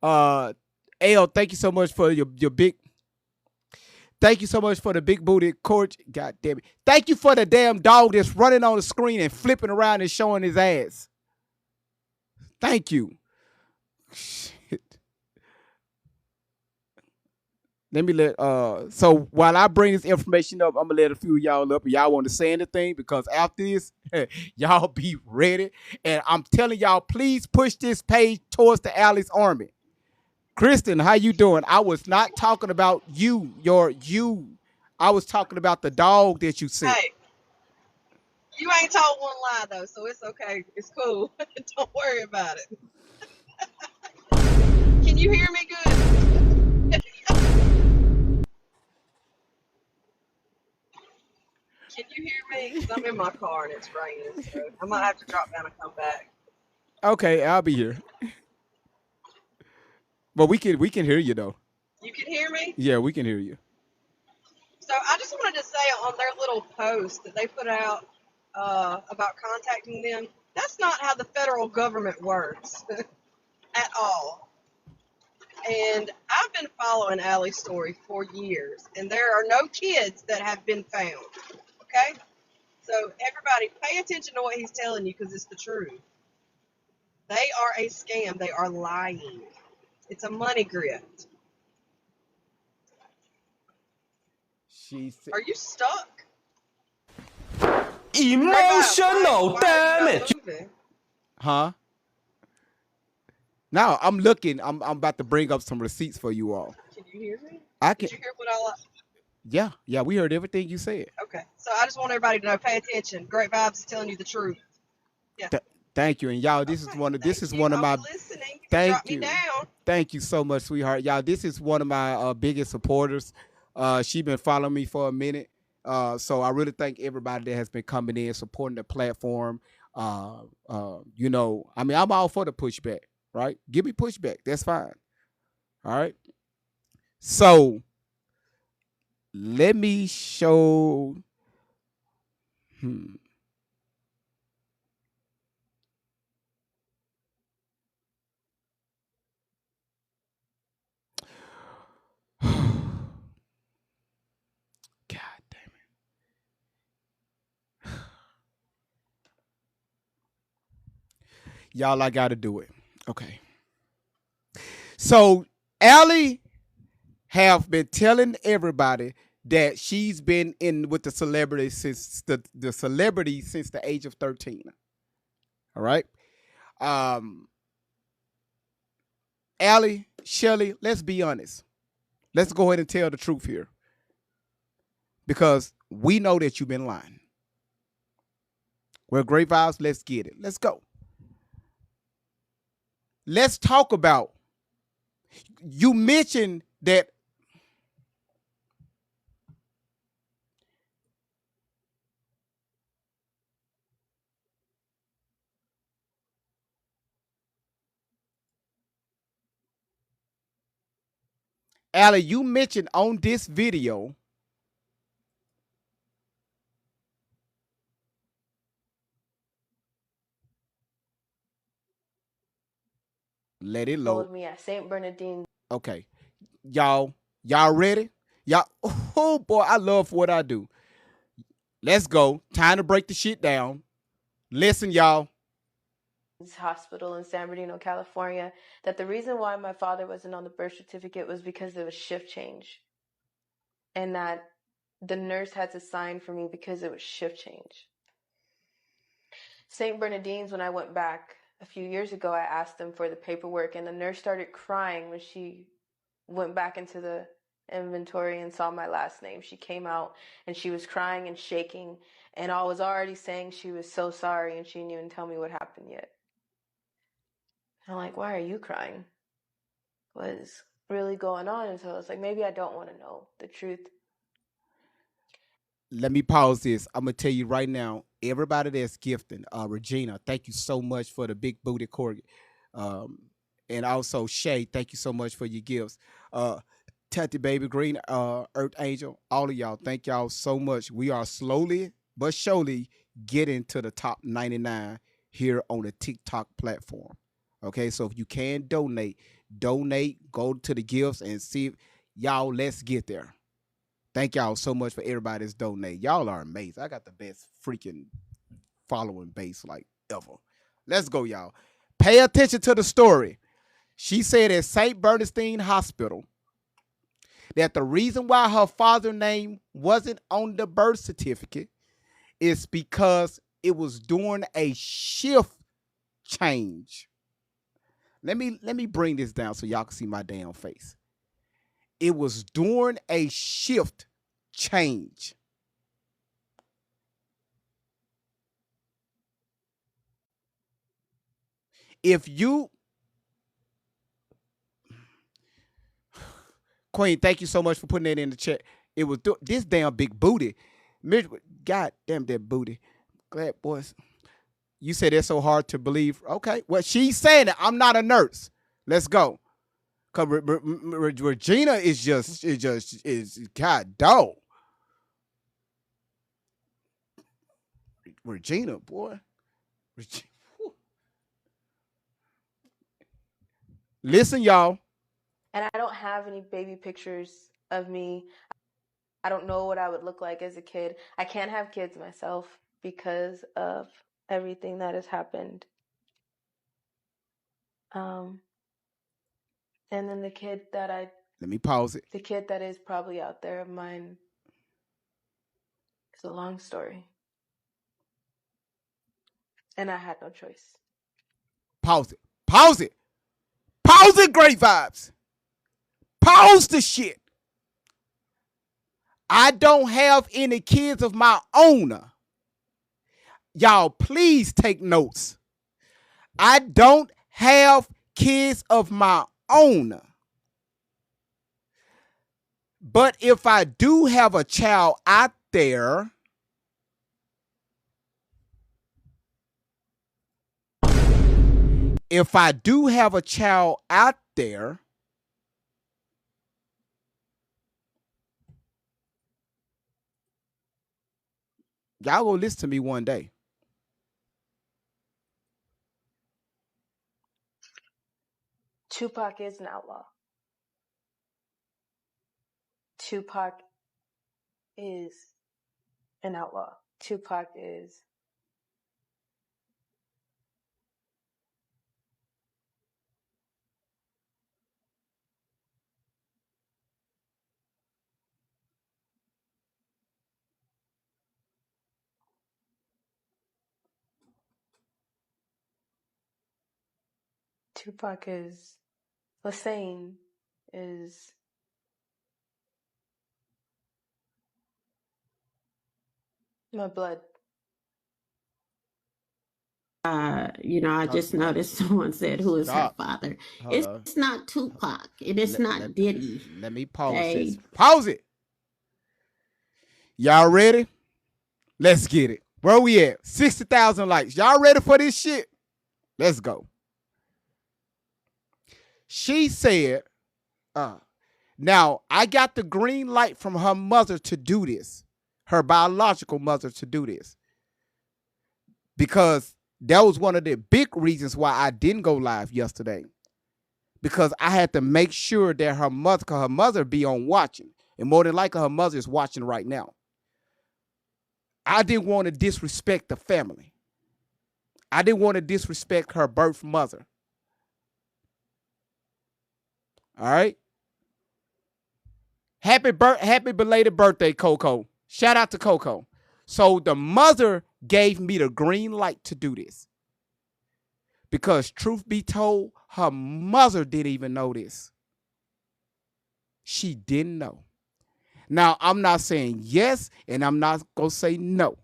S1: L, thank you so much for your big. Thank you so much for the big booty coach. God damn it. Thank you for the damn dog that's running on the screen and flipping around and showing his ass. Thank you. Shit. Let me so while I bring this information up, I'm gonna let a few of y'all up. Y'all want to say anything? Because after this, y'all be ready. And I'm telling y'all, please push this page towards the Alice Army. Kristen, how you doing? I was not talking about you. I was talking about the dog that you sent.
S4: Hey, you
S2: ain't told one lie though, so it's okay. It's cool. Don't worry about it. Can you hear me good? Can you hear me? Because I'm in my car and it's raining, so I might have to drop down and come back.
S1: Okay, I'll be here. But we can hear you though.
S2: You can hear me?
S1: Yeah, we can hear you.
S2: So I just wanted to say on their little post that they put out about contacting them, that's not how the federal government works at all. And I've been following Allie's story for years, and there are no kids that have been found. Okay? So everybody pay attention to what he's telling you because it's the truth. They are a scam. They are lying. It's a money grift.
S1: She said,
S2: Are you stuck?
S4: Emotional
S2: Why are you
S4: damage.
S2: not moving?
S1: huh? Now I'm looking. I'm about to bring up some receipts for you all.
S2: Can you hear me?
S1: I can.
S2: Did you hear what I
S1: Yeah. We heard everything you said.
S2: Okay, so I just want everybody to know, pay attention. Great Vibes is telling you the truth. Yeah.
S1: Thank you, and y'all. This
S2: Okay,
S1: is one of
S2: thank you.
S1: my.
S2: I was listening. You
S1: Thank
S2: dropped me
S1: you.
S2: down.
S1: Thank you so much, sweetheart. Y'all, this is one of my biggest supporters. She been following me for a minute. So I really thank everybody that has been coming in, supporting the platform. I mean, I'm all for the pushback, right? Give me pushback. That's fine. All right. So let me show. Hmm. God damn it. Y'all, I got to do it. Okay. So Allie have been telling everybody that she's been in with the celebrity since the celebrity since the age of 13. All right. Um, Allie, Shelly, let's be honest. Let's go ahead and tell the truth here. Because we know that you've been lying. Well, great vibes, let's get it. Let's go. Let's talk about, you mentioned that Allie, you mentioned on this video, let it load.
S5: Told me at St. Bernardine.
S1: Okay. Y'all ready? Y'all, oh boy, I love what I do. Let's go. Time to break the shit down. Listen, y'all.
S5: Hospital in San Bernardino, California, that the reason why my father wasn't on the birth certificate was because there was shift change, and that the nurse had to sign for me because it was shift change. St. Bernardine's, when I went back a few years ago, I asked them for the paperwork, and the nurse started crying when she went back into the inventory and saw my last name. She came out and she was crying and shaking, and I was already saying she was so sorry, and she didn't even tell me what happened yet. I'm like, why are you crying? What's really going on? And so I was like, maybe I don't want to know the truth.
S1: Let me pause this. I'm gonna tell you right now, everybody that's gifting, Regina, thank you so much for the big booty corgi. Um, and also Shay, thank you so much for your gifts. Tati Baby Green, Earth Angel, all of y'all, thank y'all so much. We are slowly but surely getting to the top 99 here on the TikTok platform. Okay, so if you can donate, go to the gifts and see y'all, let's get there. Thank y'all so much for everybody that's donating. Y'all are amazing. I got the best freaking following base like ever. Let's go, y'all. Pay attention to the story. She said at St. Bernardine Hospital that the reason why her father's name wasn't on the birth certificate is because it was during a shift change. Let me bring this down so y'all can see my damn face. It was during a shift change. If you, Queen, thank you so much for putting that in the chat. It was this damn big booty. God damn that booty. Glad boys. You said it's so hard to believe. Okay, well, she's saying it. I'm not a nurse. Let's go. Cause Regina is God dog. Regina, boy. Listen, y'all.
S5: And I don't have any baby pictures of me. I don't know what I would look like as a kid. I can't have kids myself because of everything that has happened. And then the kid that
S1: Let me pause it.
S5: the kid that is probably out there of mine is a long story. And I had no choice.
S1: Pause it. Pause it. Pause it, great vibes. Pause the shit. I don't have any kids of my own. Y'all, please take notes. I don't have kids of my own. But if I do have a child out there, if I do have a child out there, y'all gonna listen to me one day.
S5: Tupac is an outlaw. Tupac is an outlaw. Tupac is Lassane is my blood.
S3: I just noticed someone said, "Who is her father?" It's not Tupac. It is not Diddy.
S1: Let me pause this. Pause it. Y'all ready? Let's get it. Where we at? 60,000 likes. Y'all ready for this shit? Let's go. She said, now I got the green light from her mother to do this, her biological mother to do this. Because that was one of the big reasons why I didn't go live yesterday. Because I had to make sure that her mother be on watching. And more than likely her mother is watching right now. I didn't want to disrespect the family. I didn't want to disrespect her birth mother. All right. Happy belated birthday, Coco. Shout out to Coco. So the mother gave me the green light to do this. Because truth be told, her mother didn't even know this. She didn't know. Now, I'm not saying yes, and I'm not going to say no.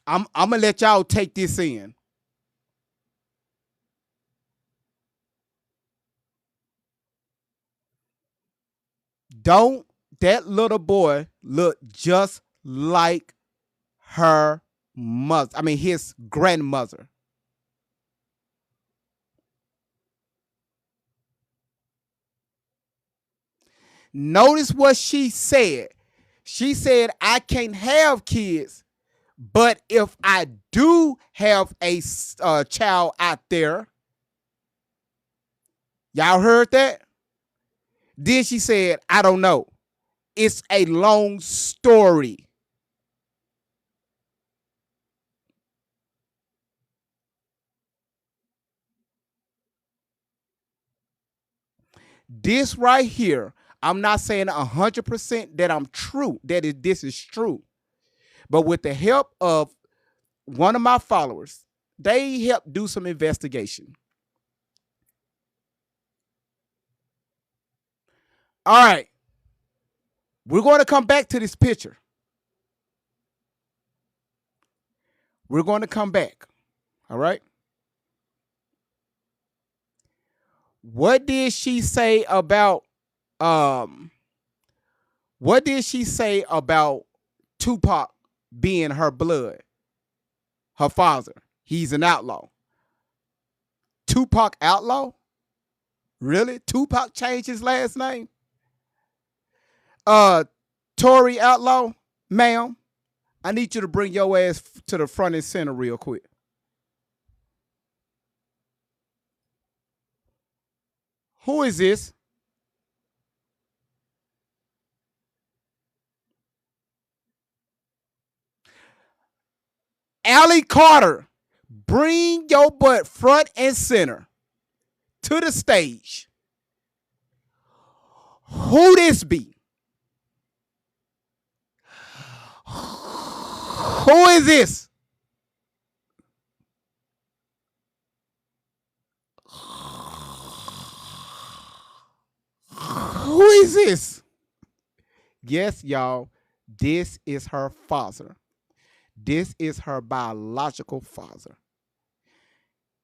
S1: I'm going to let y'all take this in. Don't that little boy look just like her mother? I mean, his grandmother. Notice what she said. She said, I can't have kids, but if I do have a child out there, y'all heard that? Then she said, I don't know. It's a long story. This right here, I'm not saying 100% that I'm true, this is true. But with the help of one of my followers, they helped do some investigation. All right. We're going to come back to this picture. We're going to come back. All right. What did she say about what did she say about Tupac being her blood? Her father. He's an outlaw. Tupac outlaw? Really? Tupac changed his last name? Tory Outlaw, ma'am, I need you to bring your ass to the front and center real quick. Who is this? Allie Carter, bring your butt front and center to the stage. Who this be? Who is this? Who is this? Yes, y'all, this is her father. This is her biological father.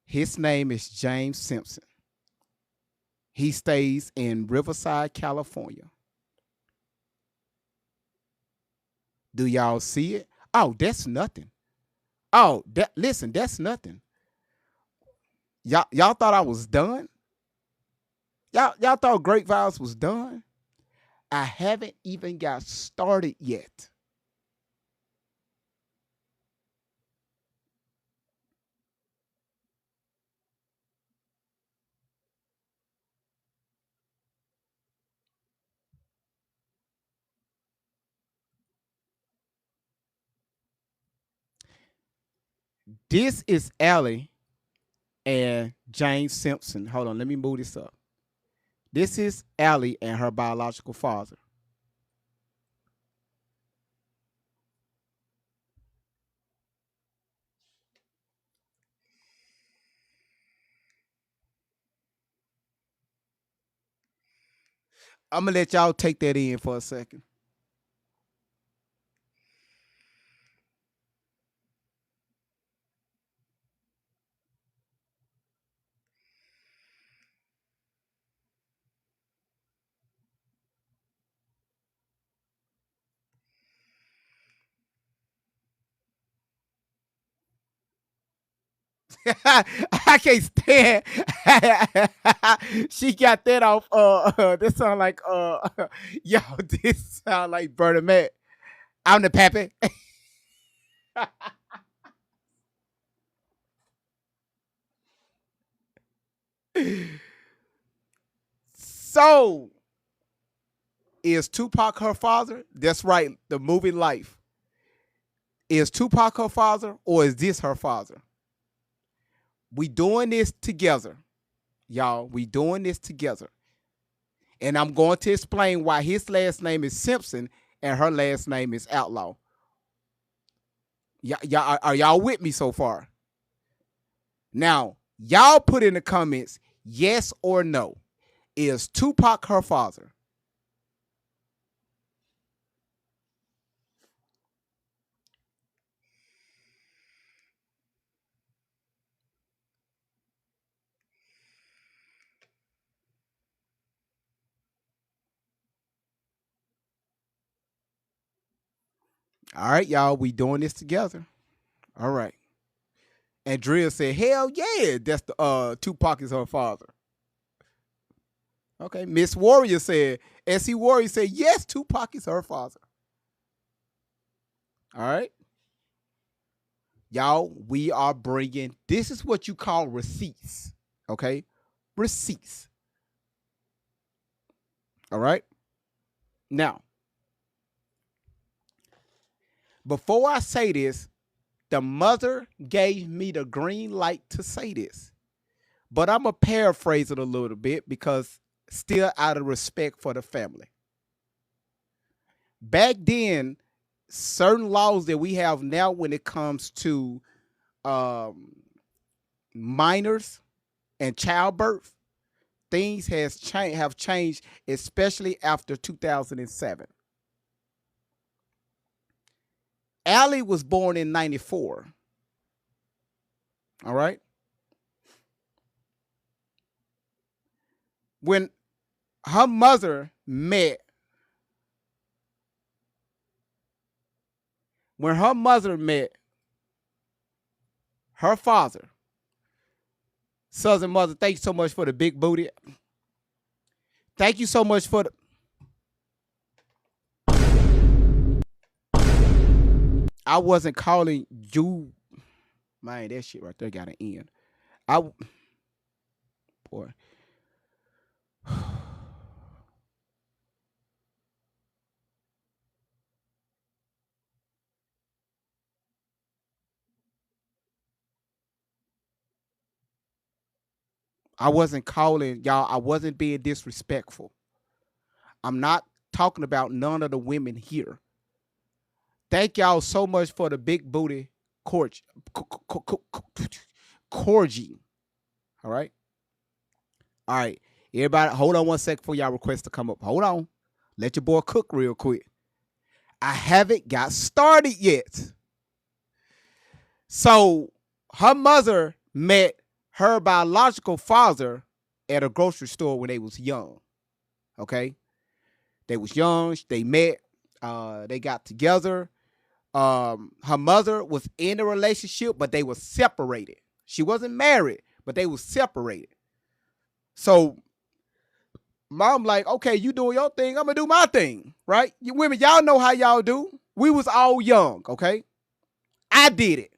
S1: His name is James Simpson. He stays in Riverside, California. Do y'all see it? Oh, that's nothing. Oh, listen, that's nothing. Y'all thought I was done? Y'all thought Great Vibes was done? I haven't even got started yet. This is Allie and James Simpson. Hold on, let me move this up. This is Allie and her biological father. I'm gonna let y'all take that in for a second. I can't stand. She got that off. This sound like yo. This sound like Bernie Mac. I'm the pappy. So, is Tupac her father? That's right. The movie Life. Is Tupac her father, or is this her father? We doing this together, y'all. We doing this together. And I'm going to explain why his last name is Simpson and her last name is Outlaw. Y'all are y'all with me so far? Now, y'all put in the comments yes or no. Is Tupac her father? All right, y'all. We doing this together. All right. And Drill said, hell yeah, that's the Tupac is her father. Okay. Miss Warrior said, SC Warrior said, yes, Tupac is her father. All right. Y'all, we are bringing, this is what you call receipts. Okay. Receipts. All right. Now, before I say this, the mother gave me the green light to say this. But I'm going to paraphrase it a little bit because still out of respect for the family. Back then, certain laws that we have now when it comes to um, minors and childbirth, things have changed, especially after 2007. Allie was born in 94. All right. When her mother met, when her mother met her father, Southern mother, thank you so much for the big booty. Thank you so much for the. I wasn't calling you. Man, that shit right there got an end. I, boy. I wasn't calling y'all. I wasn't being disrespectful. I'm not talking about none of the women here. Thank y'all so much for the big booty corgi. All right. All right. Everybody, hold on one sec for y'all request to come up. Hold on. Let your boy cook real quick. I haven't got started yet. So her mother met her biological father at a grocery store when they was young. Okay. They was young. They met. They got together. Her mother was in a relationship, but they were separated. She wasn't married, but they were separated. So mom like, okay, you doing your thing, I'm gonna do my thing, right? You women, y'all know how y'all do. We was all young, okay? I did it.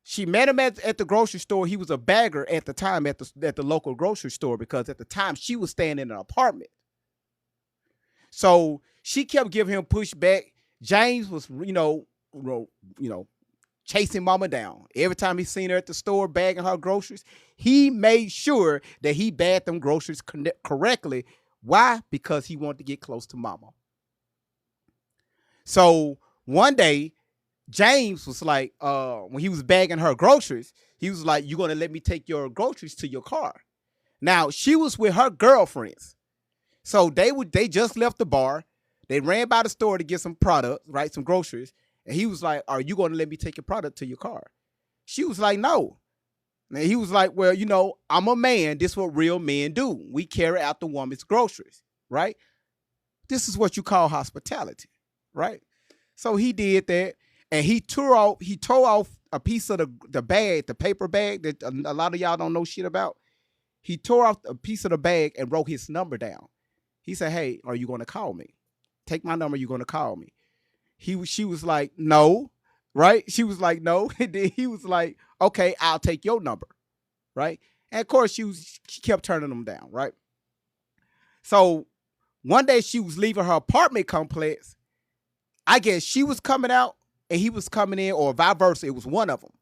S1: She met him at the grocery store. He was a bagger at the time at the local grocery store because at the time she was staying in an apartment. So she kept giving him pushback. James was, chasing mama down. Every time he seen her at the store bagging her groceries, he made sure that he bagged them groceries correctly. Why? Because he wanted to get close to mama. So one day, James was like, when he was bagging her groceries, he was like, "You gonna let me take your groceries to your car?" Now she was with her girlfriends, so they just left the bar. They ran by the store to get some product, right, some groceries, and he was like, "Are you gonna let me take your product to your car?" She was like, "No." And he was like, "Well, I'm a man. This is what real men do. We carry out the woman's groceries, right? This is what you call hospitality, right?" So he did that, and he tore off a piece of the bag, the paper bag that a lot of y'all don't know shit about. He tore off a piece of the bag and wrote his number down. He said, "Hey, are you going to call me? Take my number. You're going to call me." She was like, "No," right? She was like, "No." And then he was like, "Okay, I'll take your number," right? And of course, she kept turning them down, right? So one day she was leaving her apartment complex. I guess she was coming out and he was coming in, or vice versa. It was one of them.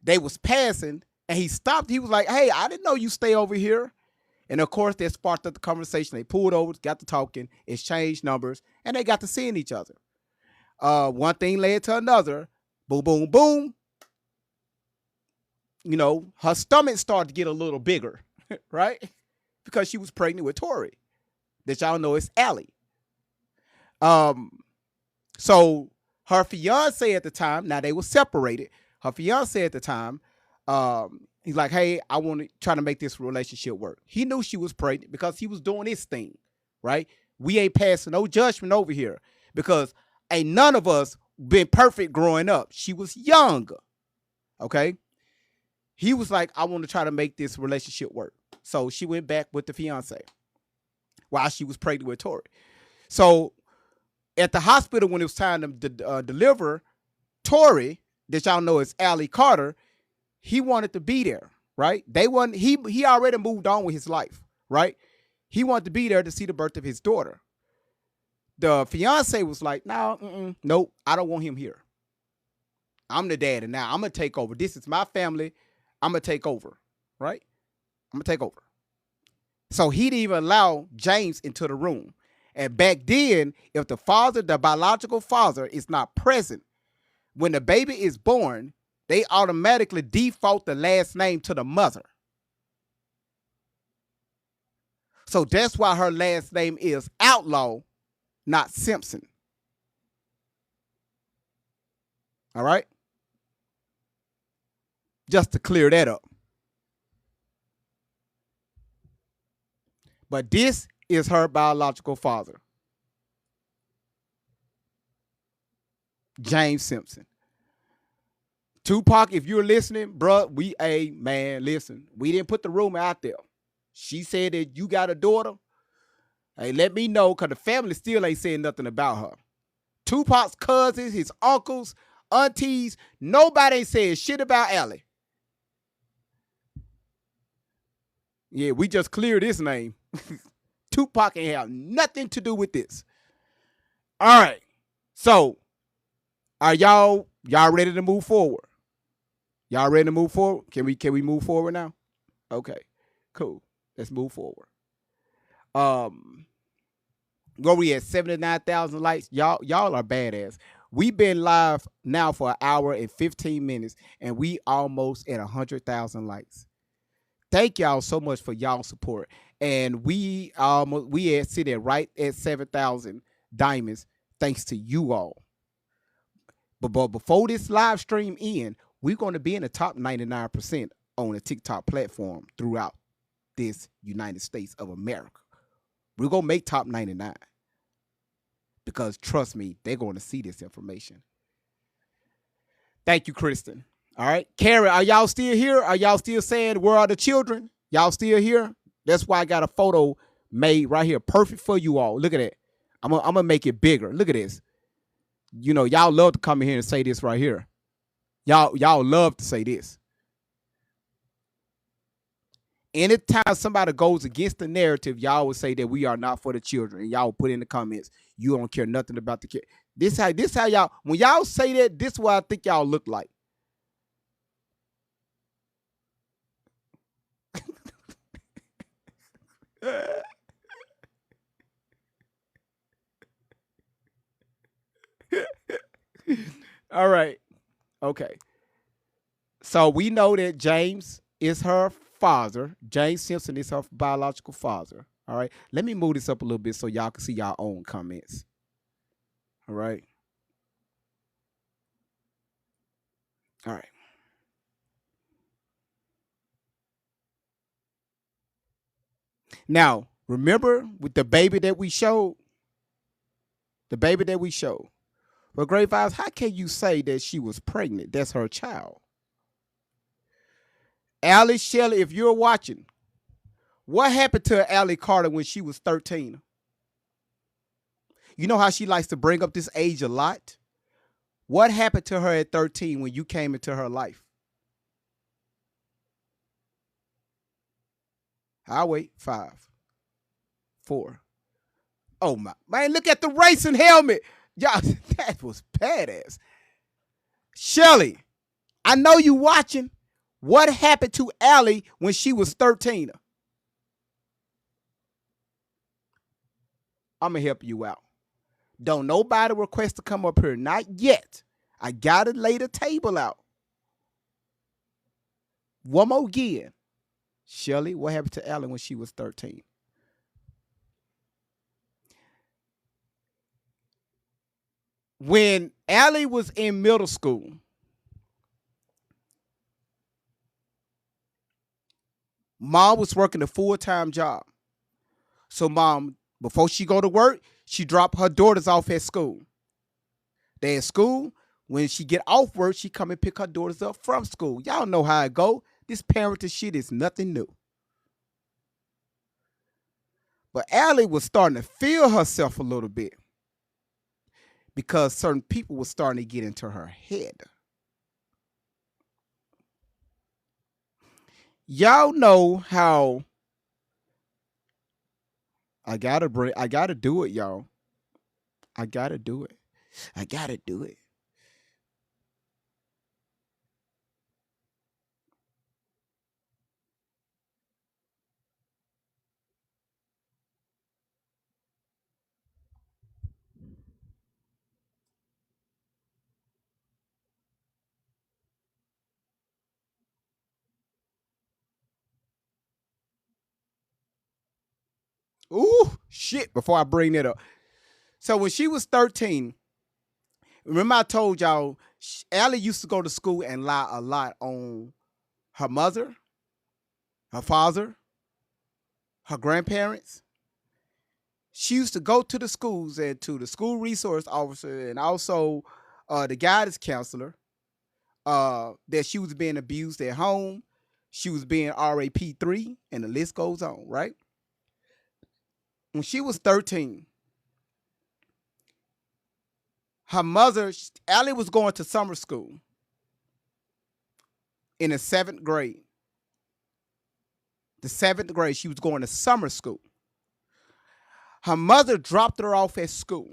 S1: They was passing and he stopped. He was like, "Hey, I didn't know you stay over here." And of course, that sparked up the conversation. They pulled over, got to talking, exchanged numbers, and they got to seeing each other. One thing led to another. Boom, boom, boom. Her stomach started to get a little bigger, right? Because she was pregnant with Tori, that y'all know is Allie. So her fiance at the time, now they were separated. Her fiance at the time, he's like, "Hey, I want to try to make this relationship work." He knew she was pregnant because he was doing his thing, right? We ain't passing no judgment over here because ain't none of us been perfect growing up. She was young, okay? He was like, "I want to try to make this relationship work." So she went back with the fiance while she was pregnant with Tori. So at the hospital, when it was time to deliver Tori, that y'all know is Allie Carter, he wanted to be there, right? He already moved on with his life, right? He wanted to be there to see the birth of his daughter. The fiance was like, "No, nope, I don't want him here. I'm the daddy now. I'm gonna take over. This is my family. I'm gonna take over, right? I'm gonna take over." So he didn't even allow James into the room. And back then, if the father, the biological father, is not present when the baby is born, they automatically default the last name to the mother. So that's why her last name is Outlaw, not Simpson. All right? Just to clear that up. But this is her biological father, James Simpson. Tupac, if you're listening, bruh, man, listen, we didn't put the rumor out there. She said that you got a daughter. Hey, let me know, because the family still ain't saying nothing about her. Tupac's cousins, his uncles, aunties, nobody ain't saying shit about Allie. Yeah, we just cleared his name. Tupac ain't have nothing to do with this. All right. So, are y'all ready to move forward? Y'all ready to move forward? Can we move forward now? Okay. Cool. Let's move forward. Where we at 79,000 likes. Y'all are badass. We've been live now for an hour and 15 minutes, and we almost at 100,000 likes. Thank y'all so much for y'all support. And we sit at right at 7,000 diamonds thanks to you all. But before this live stream end, we're going to be in the top 99% on the TikTok platform throughout this United States of America. We're going to make top 99 because trust me, they're going to see this information. Thank you, Kristen. All right. Carrie, are y'all still here? Are y'all still saying, where are the children? Y'all still here? That's why I got a photo made right here. Perfect for you all. Look at it. I'm going to make it bigger. Look at this. You know, y'all love to come in here and say this right here. Y'all love to say this. Anytime somebody goes against the narrative, y'all would say that we are not for the children. And y'all put in the comments, you don't care nothing about the kid. This how y'all, when y'all say that, this is what I think y'all look like. All right. Okay. So we know that James is her father. James Simpson is her biological father. All right. Let me move this up a little bit so y'all can see y'all own comments. All right. All right. Now, remember with the baby that we showed? The baby that we showed. Well, Great Vibes, how can you say that she was pregnant? That's her child. Allie Shelly, if you're watching, what happened to Allie Carter when she was 13? You know how she likes to bring up this age a lot? What happened to her at 13 when you came into her life? I'll wait. 5, 4. Oh my man, look at the racing helmet. Y'all, that was badass. Shelly, I know you watching. What happened to Allie when she was 13? I'm gonna help you out. Don't nobody request to come up here. Not yet. I gotta lay the table out. One more again. Shelly, what happened to Allie when she was 13? When Allie was in middle school, mom was working a full-time job. So mom, before she go to work, she dropped her daughters off at school. They at school. When she get off work, she come and pick her daughters up from school. Y'all know how it go. This parenting shit is nothing new. But Allie was starting to feel herself a little bit because certain people were starting to get into her head. Y'all know how I gotta do it, y'all. I gotta do it. I gotta do it. Ooh, shit, before I bring that up. So when she was 13, remember I told y'all, Allie used to go to school and lie a lot on her mother, her father, her grandparents. She used to go to the schools and to the school resource officer and also the guidance counselor that she was being abused at home. She was being RAP3, and the list goes on, right? When she was 13, her mother, Allie was going to summer school in the 7th grade. The 7th grade, she was going to summer school. Her mother dropped her off at school.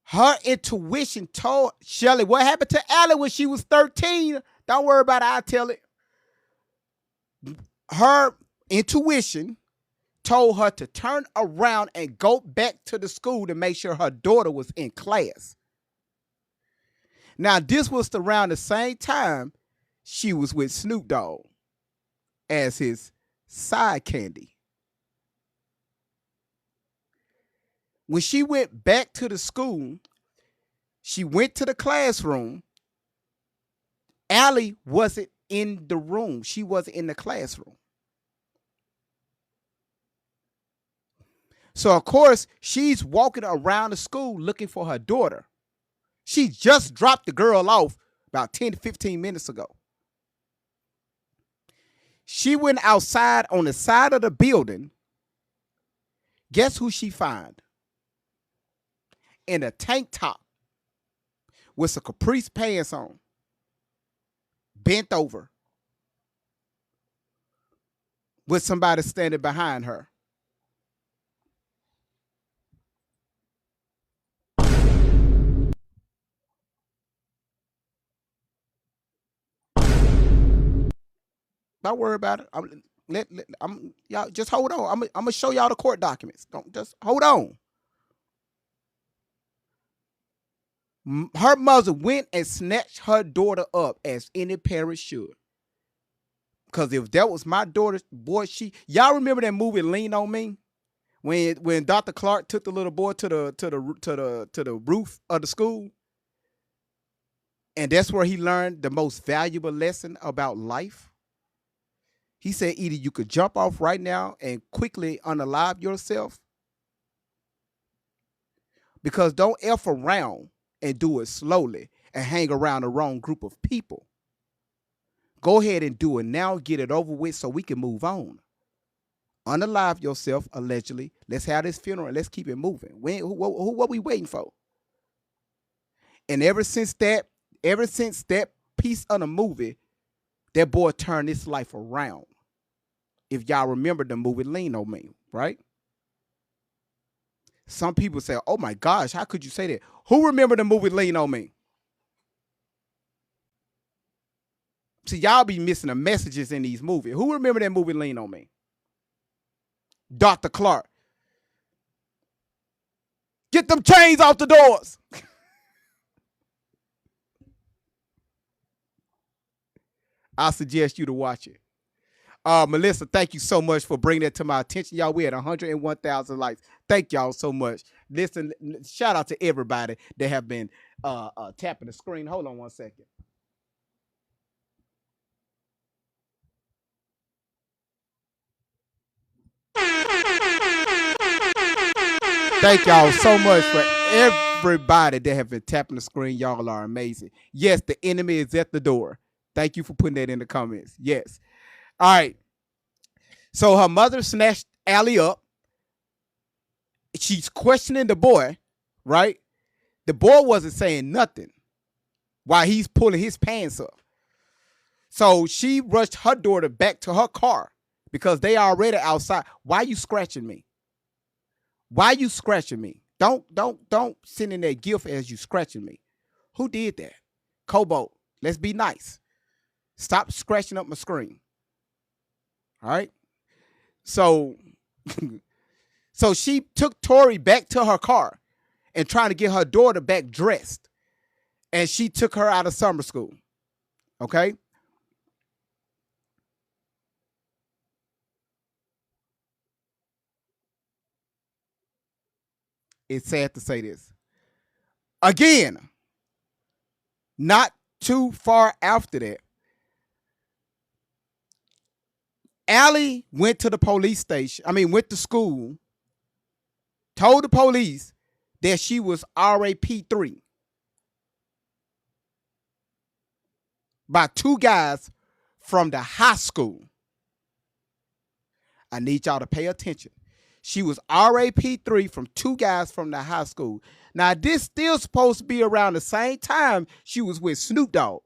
S1: Her intuition told Shelly what happened to Allie when she was 13. Don't worry about it, I'll tell it. Her intuition told her to turn around and go back to the school to make sure her daughter was in class. Now, this was around the same time she was with Snoop Dogg as his side candy. When she went back to the school, she went to the classroom. Allie wasn't in the room. She wasn't in the classroom. So, of course, she's walking around the school looking for her daughter. She just dropped the girl off about 10 to 15 minutes ago. She went outside on the side of the building. Guess who she found? In a tank top with some caprice pants on, bent over, with somebody standing behind her. Don't worry about it. Y'all just hold on. I'm gonna show y'all the court documents. Don't just hold on. Her mother went and snatched her daughter up as any parent should. Because if that was my daughter, boy, y'all remember that movie Lean on Me? When Dr. Clark took the little boy to the roof of the school, and that's where he learned the most valuable lesson about life. He said either you could jump off right now and quickly unalive yourself, because don't F around and do it slowly and hang around the wrong group of people. Go ahead and do it now, get it over with so we can move on. Unalive yourself, allegedly. Let's have this funeral and let's keep it moving. What we waiting for? And ever since that piece of the movie, that boy turned his life around. If y'all remember the movie Lean on Me, right? Some people say, oh my gosh, how could you say that? Who remember the movie Lean on Me? See, y'all be missing the messages in these movies. Who remember that movie Lean on Me? Dr. Clark. Get them chains off the doors. I suggest you to watch it. Melissa, thank you so much for bringing that to my attention. Y'all, we had 101,000 likes. Thank y'all so much. Listen, shout out to everybody that have been tapping the screen. Hold on one second. Thank y'all so much for everybody that have been tapping the screen. Y'all are amazing. Yes, the enemy is at the door. Thank you for putting that in the comments. Yes. All right. So her mother snatched Allie up. She's questioning the boy, right? The boy wasn't saying nothing while he's pulling his pants up. So she rushed her daughter back to her car because they already outside. Why you scratching me? Why you scratching me? Don't send in that gift as you scratching me. Who did that? Cobalt, let's be nice. Stop scratching up my screen. All right. So she took Tori back to her car and trying to get her daughter back dressed. And she took her out of summer school. Okay. It's sad to say this. Again, not too far after that, Allie went to the police station. Went to school, told the police that she was RAP3 by two guys from the high school. I need y'all to pay attention. She was RAP3 from two guys from the high school. Now, this still supposed to be around the same time she was with Snoop Dogg.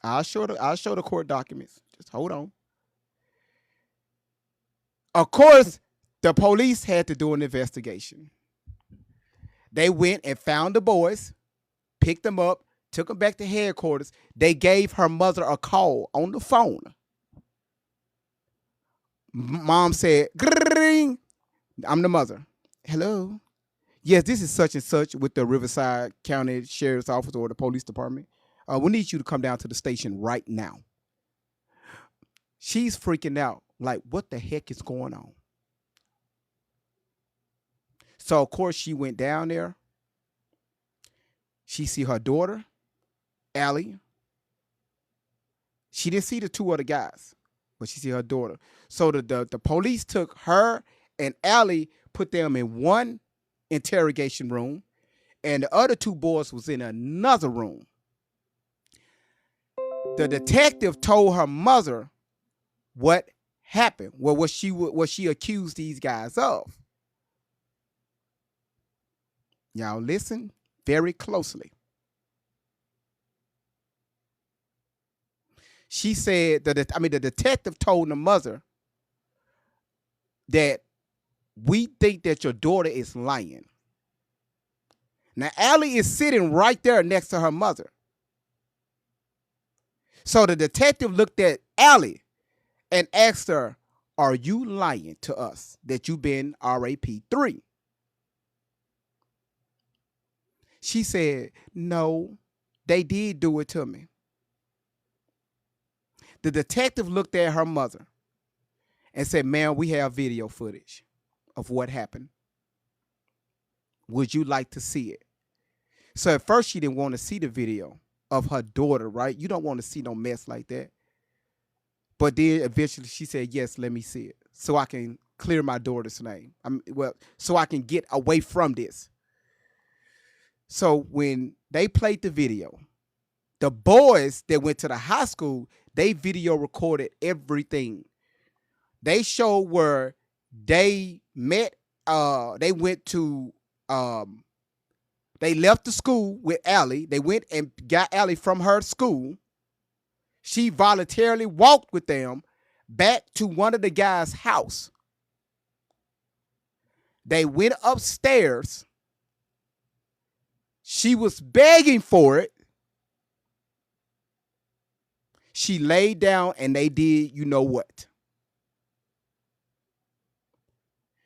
S1: I'll show the court documents. Just hold on. Of course, the police had to do an investigation. They went and found the boys, picked them up, took them back to headquarters. They gave her mother a call on the phone. Mom said, "Grrrring. I'm the mother. Hello. Yes, this is such and such with the Riverside County Sheriff's Office or the police department. We need you to come down to the station right now." She's freaking out. Like, what the heck is going on? So, of course, she went down there. She see her daughter, Allie. She didn't see the two other guys, but she see her daughter. So the police took her and Allie, put them in one interrogation room, and the other two boys was in another room. The detective told her mother what happened, what she accused these guys of. Y'all listen very closely. She said the detective told the mother that we think that your daughter is lying. Now, Allie is sitting right there next to her mother. So the detective looked at Allie and asked her, "Are you lying to us that you've been RAP3? She said, "No, they did do it to me." The detective looked at her mother and said, "Ma'am, we have video footage of what happened. Would you like to see it?" So at first she didn't want to see the video of her daughter, right? You don't want to see no mess like that. But then eventually she said, "Yes, let me see it so I can clear my daughter's name. So I can get away from this." So when they played the video, the boys that went to the high school, they video recorded everything. They showed where they met. They went to. They left the school with Allie. They went and got Allie from her school. She voluntarily walked with them back to one of the guys' house. They went upstairs. She was begging for it. She laid down and they did you know what.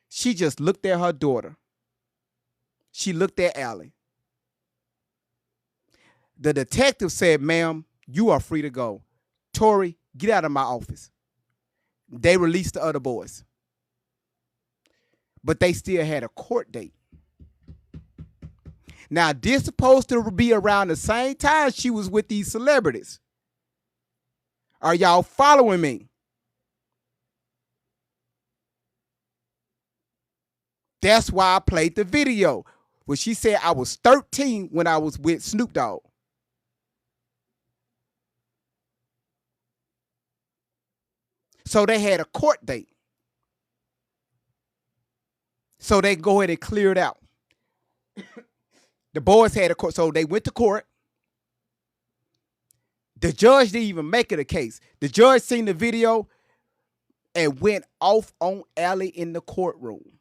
S1: She just looked at her daughter. She looked at Allie. The detective said, "Ma'am, you are free to go. Tori, get out of my office." They released the other boys. But they still had a court date. Now, this supposed to be around the same time she was with these celebrities. Are y'all following me? That's why I played the video where she said I was 13 when I was with Snoop Dogg. So they had a court date. So they go ahead and clear it out. The boys had a court, so they went to court. The judge didn't even make it a case. The judge seen the video and went off on Allie in the courtroom.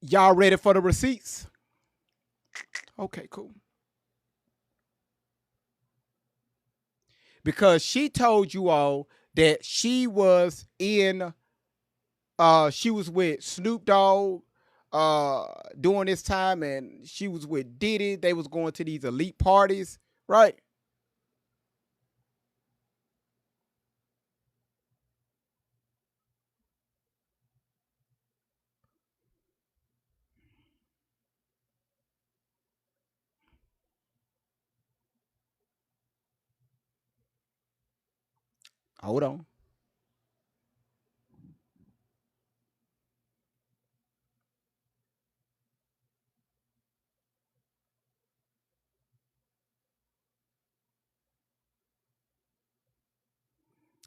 S1: Y'all ready for the receipts? Okay, cool. Because she told you all that she was with Snoop Dogg, during this time, and she was with Diddy. They was going to these elite parties, right? Hold on.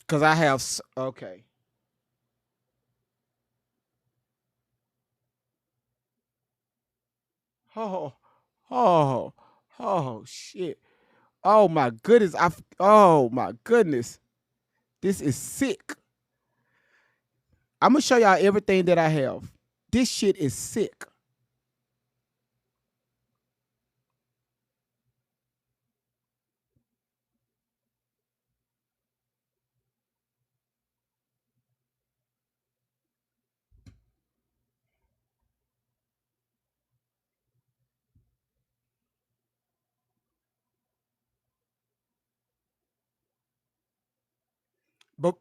S1: Cause I have okay. Oh, oh, oh shit. Oh my goodness. Oh my goodness. This is sick. I'm gonna show y'all everything that I have. This shit is sick. But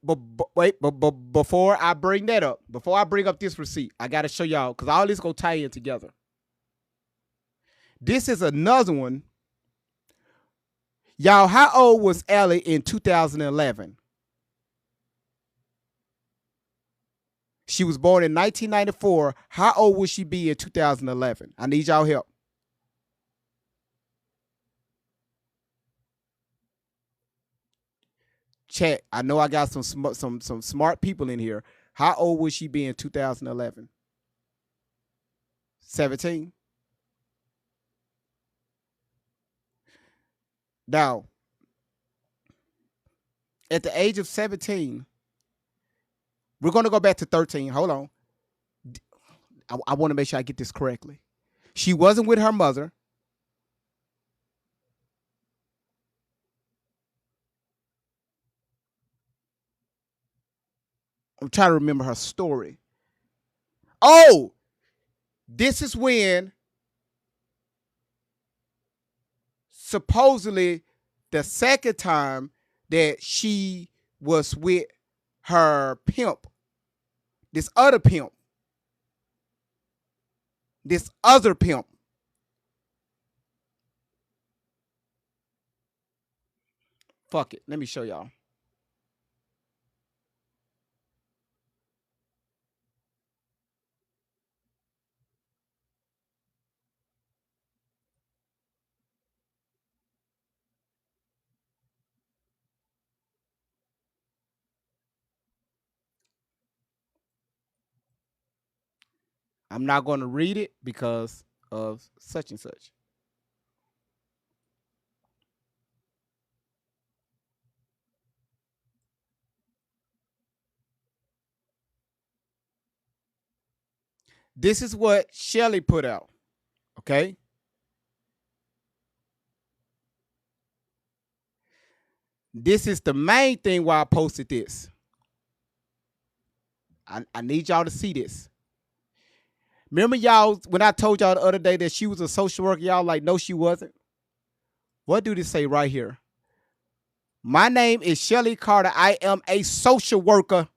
S1: wait, but before I bring that up, before I bring up this receipt, I gotta show y'all because all this gonna tie in together. This is another one. Y'all, how old was Ellie in 2011? She was born in 1994. How old would she be in 2011? I need y'all help. Chat. I know I got some smart people in here. How old would she be in 2011? 17. Now, at the age of 17, we're gonna go back to 13. Hold on. I want to make sure I get this correctly. She wasn't with her mother. I'm trying to remember her story. Oh, this is when supposedly the second time that she was with her pimp, this other pimp, this other pimp. Fuck it. Let me show y'all. I'm not going to read it because of such and such. This is what Shelly put out. Okay. This is the main thing why I posted this. I need y'all to see this. Remember y'all when I told y'all the other day that she was a social worker? Y'all like, no, she wasn't. What do this say right here? My name is Shelly Carter. I am a social worker.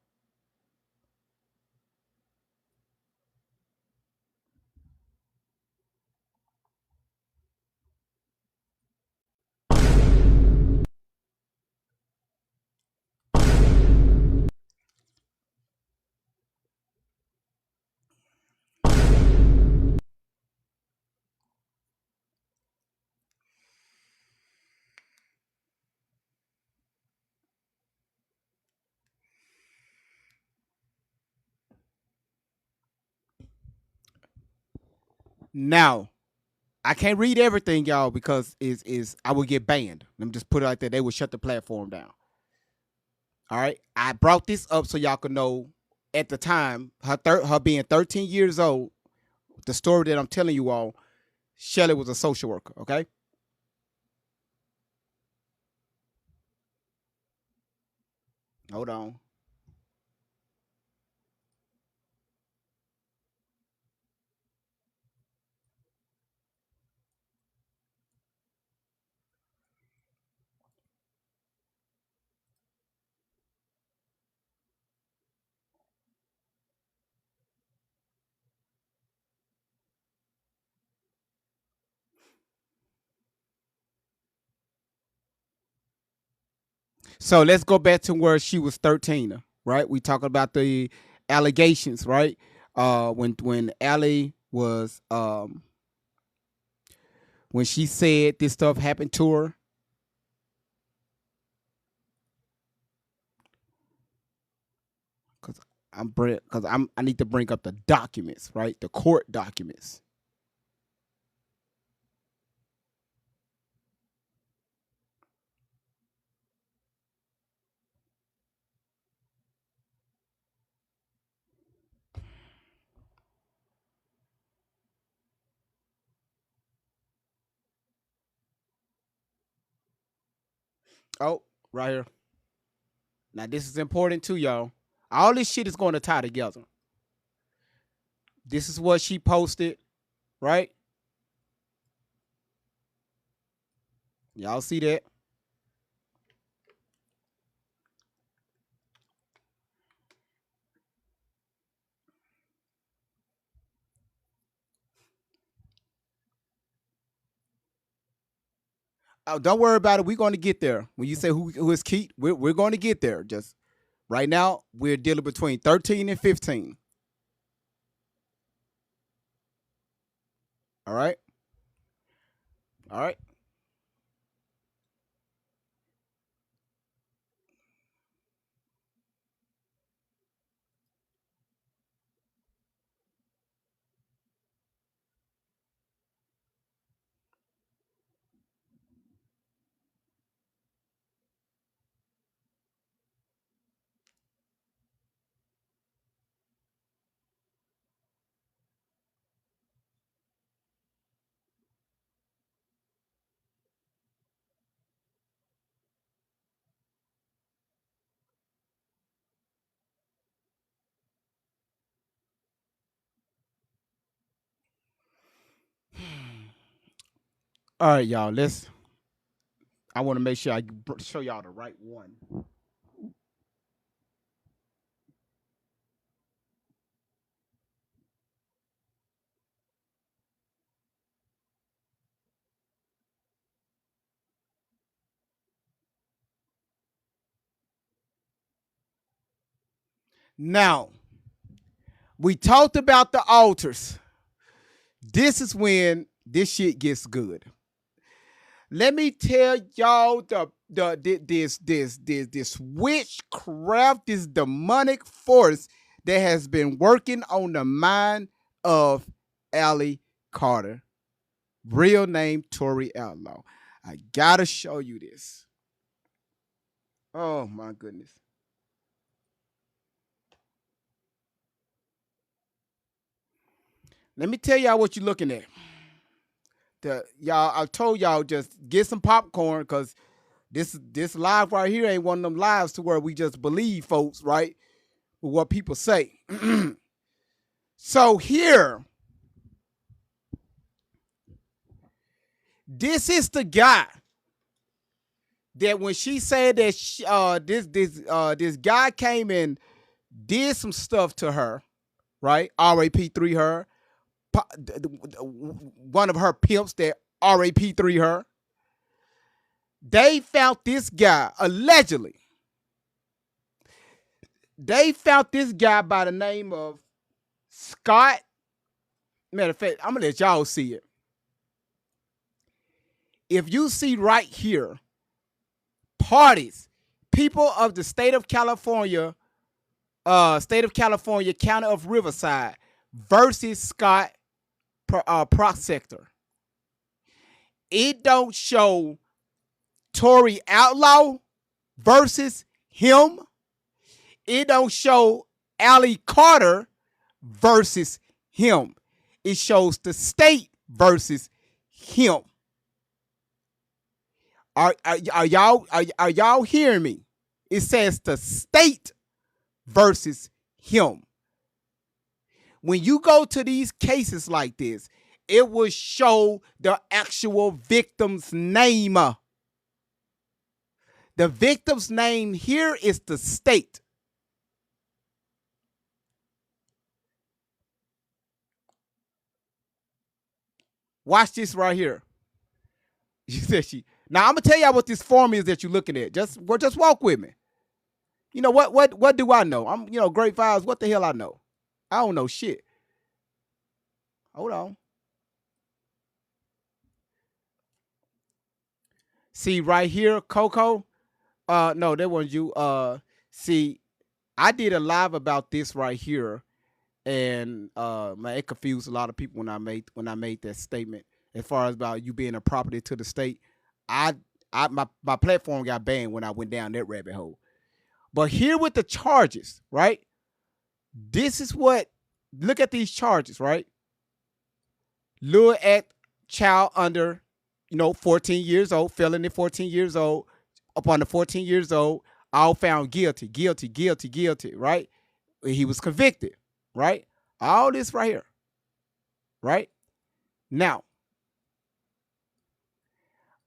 S1: Now, I can't read everything, y'all, because is I would get banned. Let me just put it like that. They would shut the platform down. All right. I brought this up so y'all could know at the time, her being 13 years old, the story that I'm telling you all, Shelly was a social worker. Okay. Hold on. So let's go back to where she was 13, right? We talking about the allegations, right? When Allie was when she said this stuff happened to her. Cause I need to bring up the documents, right? The court documents. Oh, right here. Now this is important too, y'all. All this shit is going to tie together. This is what she posted, right? Y'all see that? Oh, don't worry about it. We're going to get there. When you say who is Keith, we're going to get there. Just right now, we're dealing between 13 and 15. All right. All right. All right, y'all. I want to make sure I show y'all the right one. Now, we talked about the altars. This is when this shit gets good. Let me tell y'all this witchcraft, this demonic force that has been working on the mind of Allie Carter, real name Tori Outlaw. I gotta show you this. Oh my goodness. Let me tell y'all what you're looking at. Y'all, I told y'all just get some popcorn because this live right here ain't one of them lives to where we just believe folks, right? With what people say. So here, this is the guy that when she said that this guy came and did some stuff to her, right? RAP3 her, one of her pimps that RAP3 her. They found this guy allegedly. They found this guy by the name of Scott. Matter of fact, I'm gonna let y'all see it. If you see right here, parties, people of the state of California, county of Riverside, versus Scott Prospector. It don't show Tory Outlaw versus him. It don't show Allie Carter versus him. It shows the state versus him. Are y'all hearing me? It says the state versus him. When you go to these cases like this, it will show the actual victim's name. The victim's name here is the state. Watch this right here. She said she Now I'm gonna tell y'all what this form is that you're looking at. Just walk with me. You know what do I know? I'm great files. What the hell I know? I don't know shit. Hold on. See right here, Coco. No, that wasn't you. See, I did a live about this right here, and man, it confused a lot of people when I made that statement as far as about you being a property to the state. I my platform got banned when I went down that rabbit hole. But here with the charges, right? This is what look at these charges, right? Lure at child under 14 years old, felony 14 years old, upon the 14 years old, all found guilty, right? He was convicted, right? All this right here, right? Now,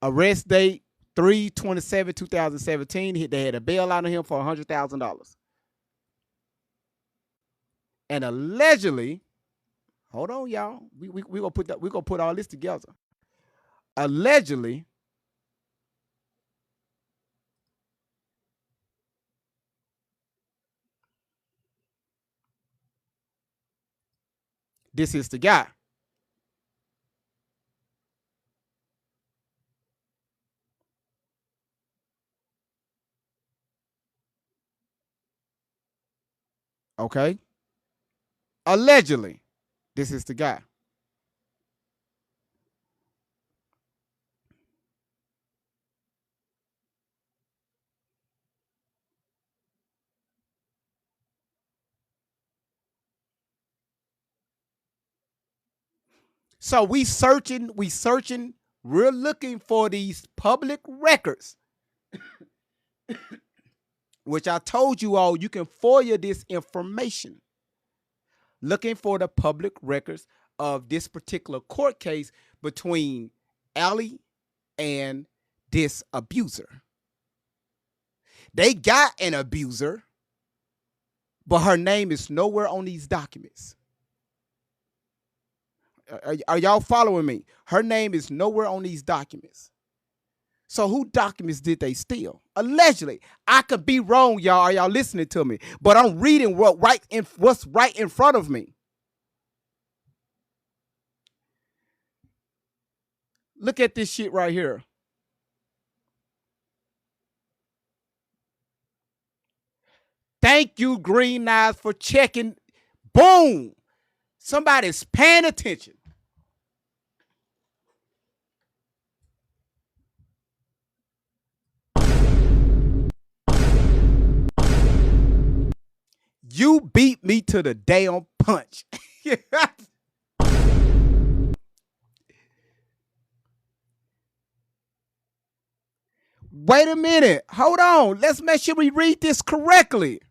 S1: arrest date 3/27/2017. They had a bail out on him for $100,000. And allegedly, hold on, y'all. We gonna put all this together. Allegedly, this is the guy. Okay. Allegedly, this is the guy. So we searching, we're looking for these public records, which I told you all you can FOIA this information. Looking for the public records of this particular court case between Allie and this abuser. They got an abuser, but her name is nowhere on these documents. Are y'all following me? Her name is nowhere on these documents. So who documents did they steal? Allegedly. I could be wrong, y'all. Are y'all listening to me? But I'm reading what's right in front of me. Look at this shit right here. Thank you, Green Knives, for checking. Boom. Somebody's paying attention. You beat me to the damn punch. Wait a minute. Hold on. Let's make sure we read this correctly.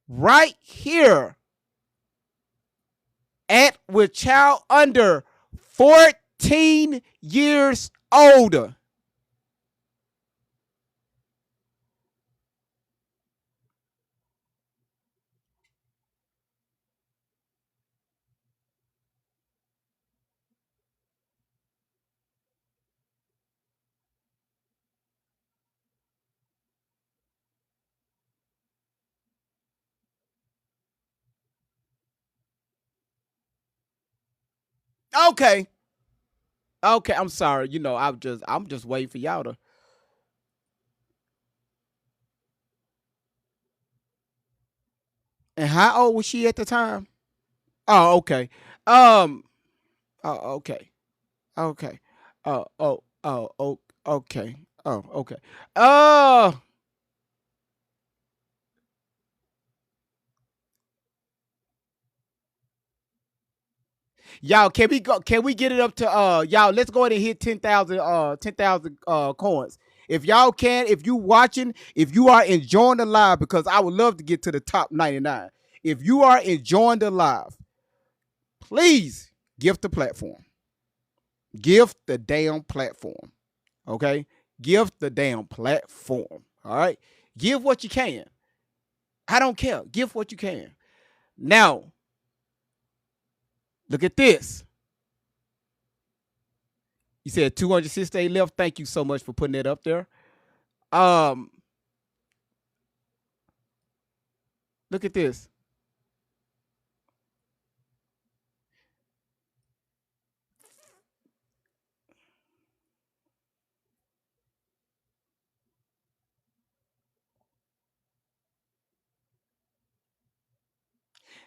S1: Right here at with child under 14 years older. Okay. Okay, I'm sorry. I'm just waiting for y'all to. And how old was she at the time? Oh, okay. Um. Oh, okay. Okay. Okay. Oh, okay. Uh, y'all, can we go? Can we get it up to y'all? Let's go ahead and hit 10,000 coins. If y'all can, if you watching, if you are enjoying the live, because I would love to get to the top 99. If you are enjoying the live, please give the platform. Give the damn platform. Okay? Give the damn platform. All right? Give what you can. I don't care. Give what you can. Now, look at this. You said 268 left. Thank you so much for putting that up there. Um, Look at this.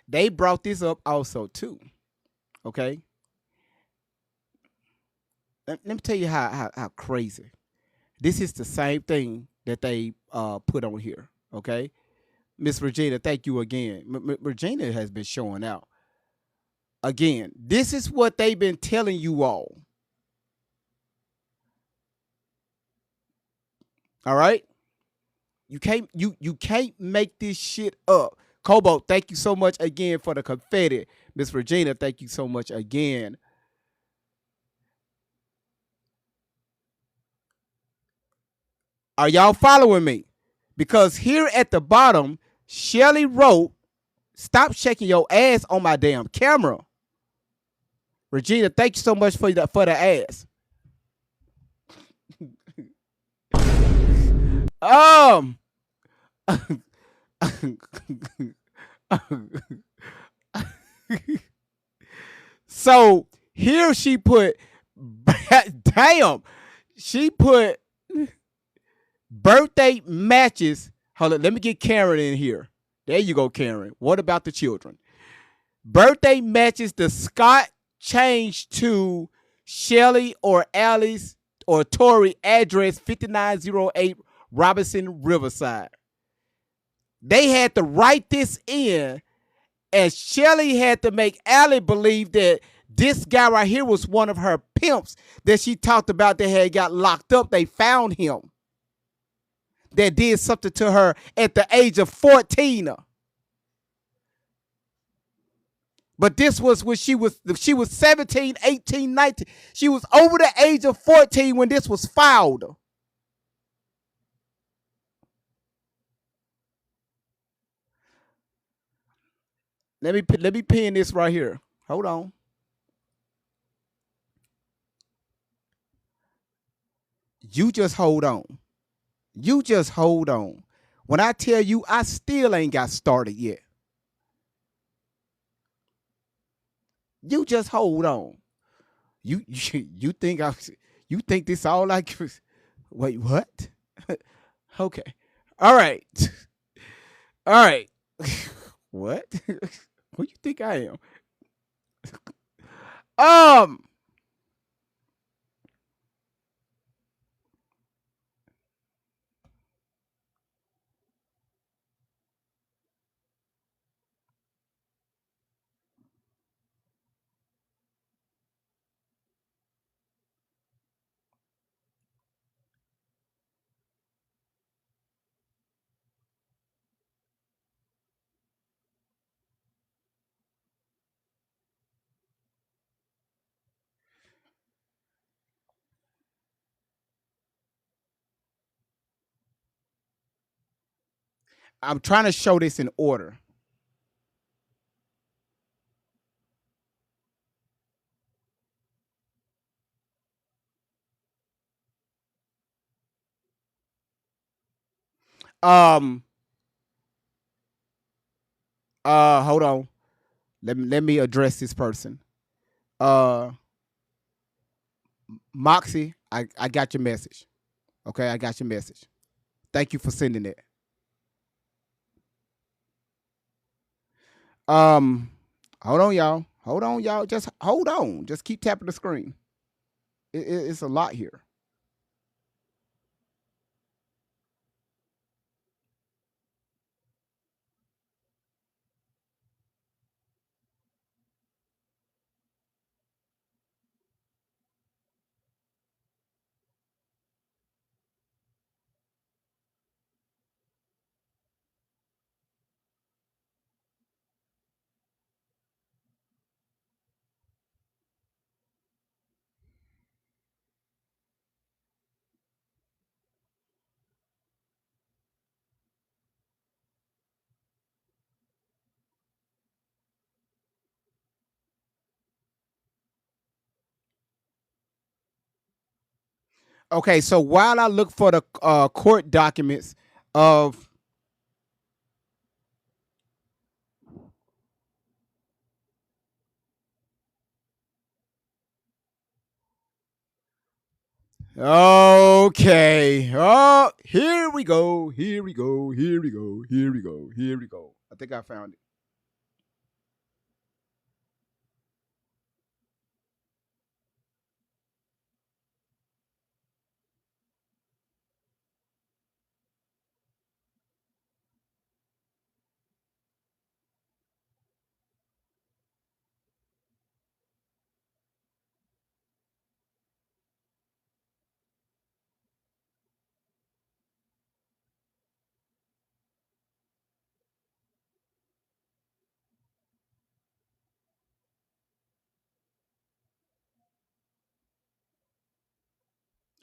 S1: They brought this up also too. Okay. Let me tell you how crazy. This is the same thing that they put on here. Okay. Miss Regina, thank you again. Regina has been showing out. Again, this is what they've been telling you all. All right. You can't make this shit up. Kobo, thank you so much again for the confetti. Miss Regina, thank you so much again. Are y'all following me? Because here at the bottom, Shelly wrote, "Stop shaking your ass on my damn camera." Regina, thank you so much for the ass. Um, so here she put, damn, she put birthday matches. Hold on, let me get Karen in here. There you go, Karen. What about the children? Birthday matches the Scott changed to Shelly or Alice or Tori address 5908 Robinson Riverside. They had to write this in, and Shelly had to make Allie believe that this guy right here was one of her pimps that she talked about that had got locked up. They found him that did something to her at the age of 14. But this was when she was 17, 18, 19. She was over the age of 14 when this was filed. Let me pin this right here. Hold on. You just hold on. You just hold on. When I tell you I still ain't got started yet. You just hold on. You think you think this all like wait, what? Okay. All right. All right. What? Who you think I am? Um, I'm trying to show this in order. Um, Hold on. Let me address this person. Uh, Moxie, I got your message. Okay, I got your message. Thank you for sending it. Um, Hold on, y'all. Hold on, y'all. Just hold on. Just keep tapping the screen. It's a lot here. Okay, so while I look for the court documents of okay, oh, here we go, here we go, here we go, here we go, here we go. I think I found it.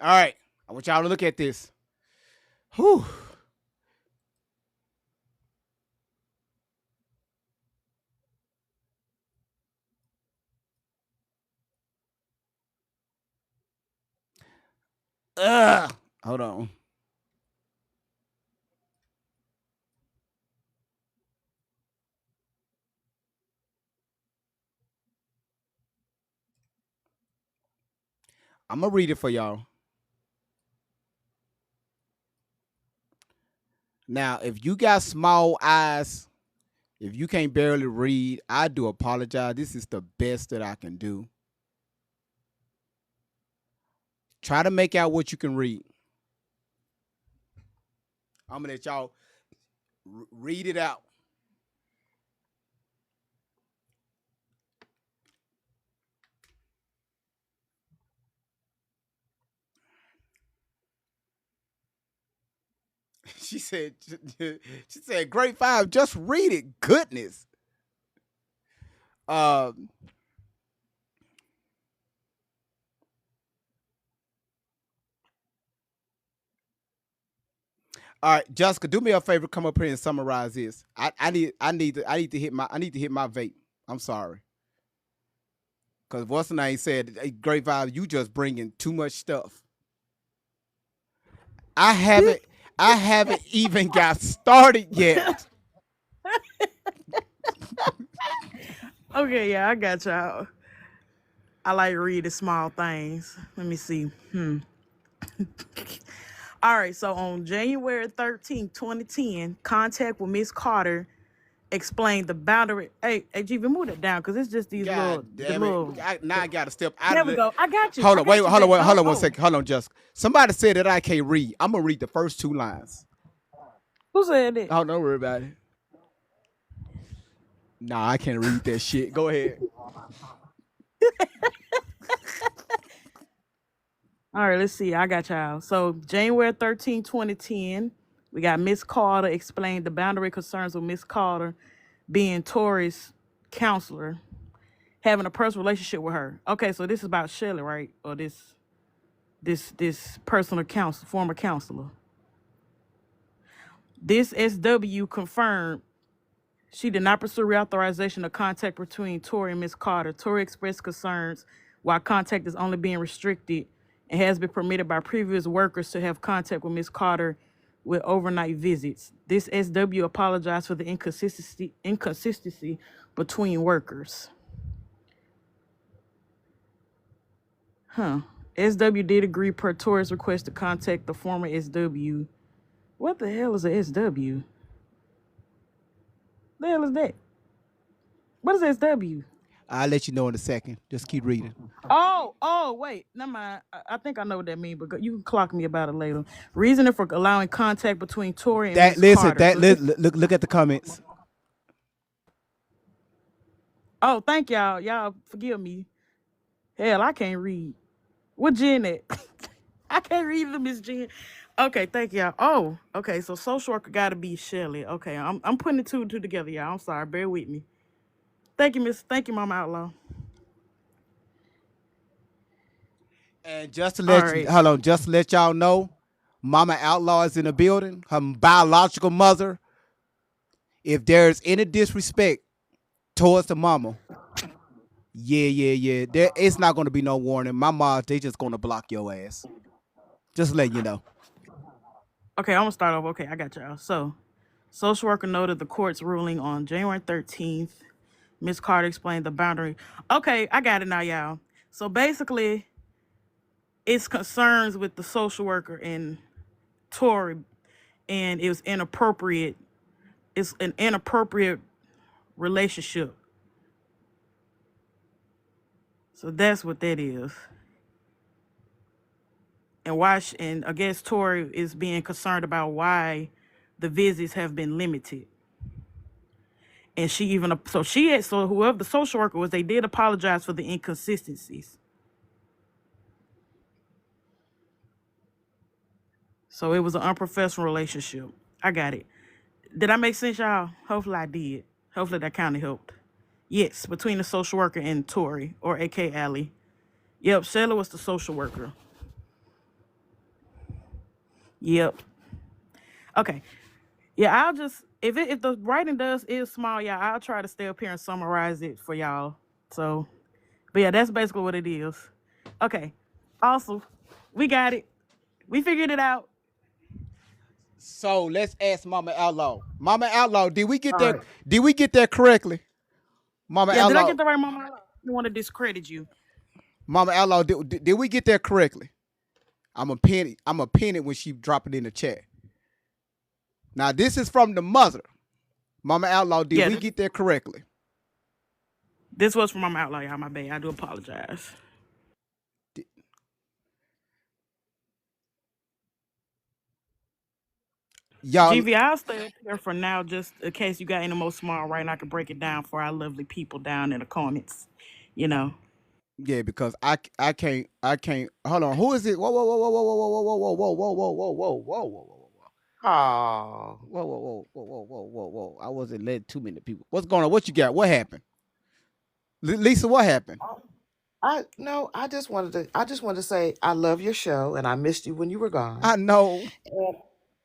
S1: All right, I want y'all to look at this. Whew. Ugh. Hold on. I'm gonna read it for y'all. Now, if you got small eyes, if you can't barely read, I do apologize. This is the best that I can do. Try to make out what you can read. I'm gonna let y'all read it out. She said, she said, grade five, just read it. Goodness. Um, all right, Jessica, do me a favor. Come up here and summarize this. I need to hit my vape. I'm sorry, because what's the name said, hey, great vibe. You just bringing too much stuff. I haven't, I haven't even got started yet.
S4: Okay, yeah, I got y'all. I like reading small things. Let me see. All right, so on January 13th, 2010, contact with Miss Carter explained the boundary. Hey, G, move it down because it's just these little,
S1: God
S4: the
S1: damn it!
S4: little.
S1: Now I got to step out
S4: There
S1: of
S4: we
S1: it.
S4: go. I got you.
S1: Hold
S4: I
S1: on, wait,
S4: got you,
S1: hold on,
S4: babe.
S1: hold
S4: Don't.
S1: on one
S4: Oh,
S1: second. Hold on, Jessica. Somebody said that I can't read. I'm gonna read the first two lines.
S4: who said it?
S1: Oh, don't worry about it. Nah, I can't read that shit. Go ahead.
S4: All right, let's see. I got y'all. So January 13th, 2010, we got Miss Carter explained the boundary concerns with Miss Carter being Tori's counselor, having a personal relationship with her. Okay, so this is about Shelly, right? Or this personal counsel, former counselor. This SW confirmed she did not pursue reauthorization of contact between Tori and Miss Carter. Tori expressed concerns while contact is only being restricted and has been permitted by previous workers to have contact with Miss Carter with overnight visits. This SW apologized for the inconsistency between workers. Huh. SW did agree per Tori's request to contact the former SW. What the hell is a SW? The hell is that? What is SW?
S1: I'll let you know in a second. Just keep reading.
S4: Oh, wait. Never mind. I think I know what that means, but you can clock me about it later. Reasoning for allowing contact between Tori and
S1: That
S4: Miss
S1: listen.
S4: Carter.
S1: That
S4: So this.
S1: look at the comments.
S4: Oh, thank y'all. Y'all forgive me. Hell, I can't read. What Jen at? I can't read the Miss Jen. Okay, thank y'all. Oh, okay. So social worker got to be Shelly. Okay, I'm putting the two and two together, y'all. I'm sorry. Bear with me. Thank you, Miss. Thank you, Mama Outlaw.
S1: And just to
S4: All
S1: let you,
S4: right.
S1: hold on, just to let y'all know, Mama Outlaw is in the building. Her biological mother. If there's any disrespect towards the mama, yeah. There, it's not gonna be no warning. My mom, they just gonna block your ass. Just letting you know.
S4: Okay, I'm gonna start off. Okay, I got y'all. So, social worker noted the court's ruling on January 13th. Miss Carter explained the boundary. Okay, I got it now, y'all. So basically, it's concerns with the social worker and Tory, and it was inappropriate. It's an inappropriate relationship. So that's what that is. And and I guess Tory is being concerned about why the visits have been limited. And she even so whoever the social worker was, they did apologize for the inconsistencies. So it was an unprofessional relationship. I got it. Did I make sense, y'all? Hopefully I did. Hopefully that kind of helped. Yes, between the social worker and Tori, or AK Allie. Yep, Shelly was the social worker. Yep. Okay. Yeah, I'll just if the writing does is small, yeah, I'll try to stay up here and summarize it for y'all. So, but yeah, that's basically what it is. Okay. Awesome. We got it. We figured it out.
S1: So let's ask Mama Outlaw. Mama Outlaw, did we get
S4: All
S1: that?
S4: right.
S1: Did we get that correctly? Mama
S4: Yeah, did I
S1: Outlaw,
S4: get the right mama? I don't want to discredit you.
S1: Mama Outlaw, did we get that correctly? I'm a pin it. I'm a pin it when she drop it in the chat. Now this is from the mother. Mama Outlaw, did
S4: Yeah,
S1: we get that correctly?
S4: this was from Mama Outlaw, y'all. My bad. I do apologize.
S1: Di- Y'all,
S4: GV, I'll stay up here for now, just in case you got any more small right, and I can break it down for our lovely people down in the comments. You know.
S1: yeah, because I can't. Hold on, who is it? Whoa, whoa, whoa, whoa, whoa, whoa, whoa, whoa, whoa, whoa, whoa, whoa, whoa, whoa, whoa, whoa, whoa.
S6: Oh,
S1: Whoa, whoa, whoa, whoa, whoa, whoa, whoa, whoa! I wasn't letting too many people. What's going on? What you got? What happened? Lisa, what happened?
S6: I no, I just wanted to say I love your show and I missed you when you were gone.
S1: I know.
S6: And,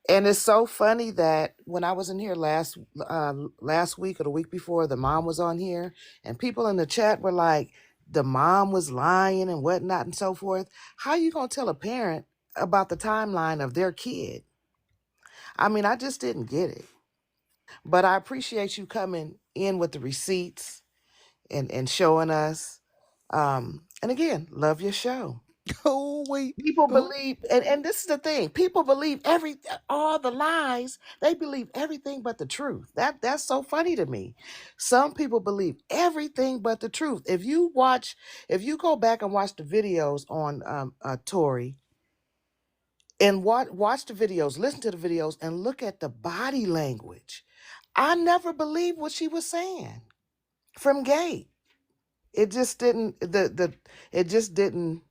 S6: and it's so funny that when I was in here last week or the week before, the mom was on here, and people in the chat were like, the mom was lying and whatnot and so forth. How you gonna tell a parent about the timeline of their kid? I mean, I just didn't get it. But I appreciate you coming in with the receipts and showing us. And again, love your show.
S1: Oh wait.
S6: People
S1: Oh,
S6: believe, and this is the thing: people believe all the lies. They believe everything but the truth. That's so funny to me. Some people believe everything but the truth. If you go back and watch the videos on Tory, and watch the videos, listen to the videos, and look at the body language. I never believed what she was saying from Gate. It just didn't the it just didn't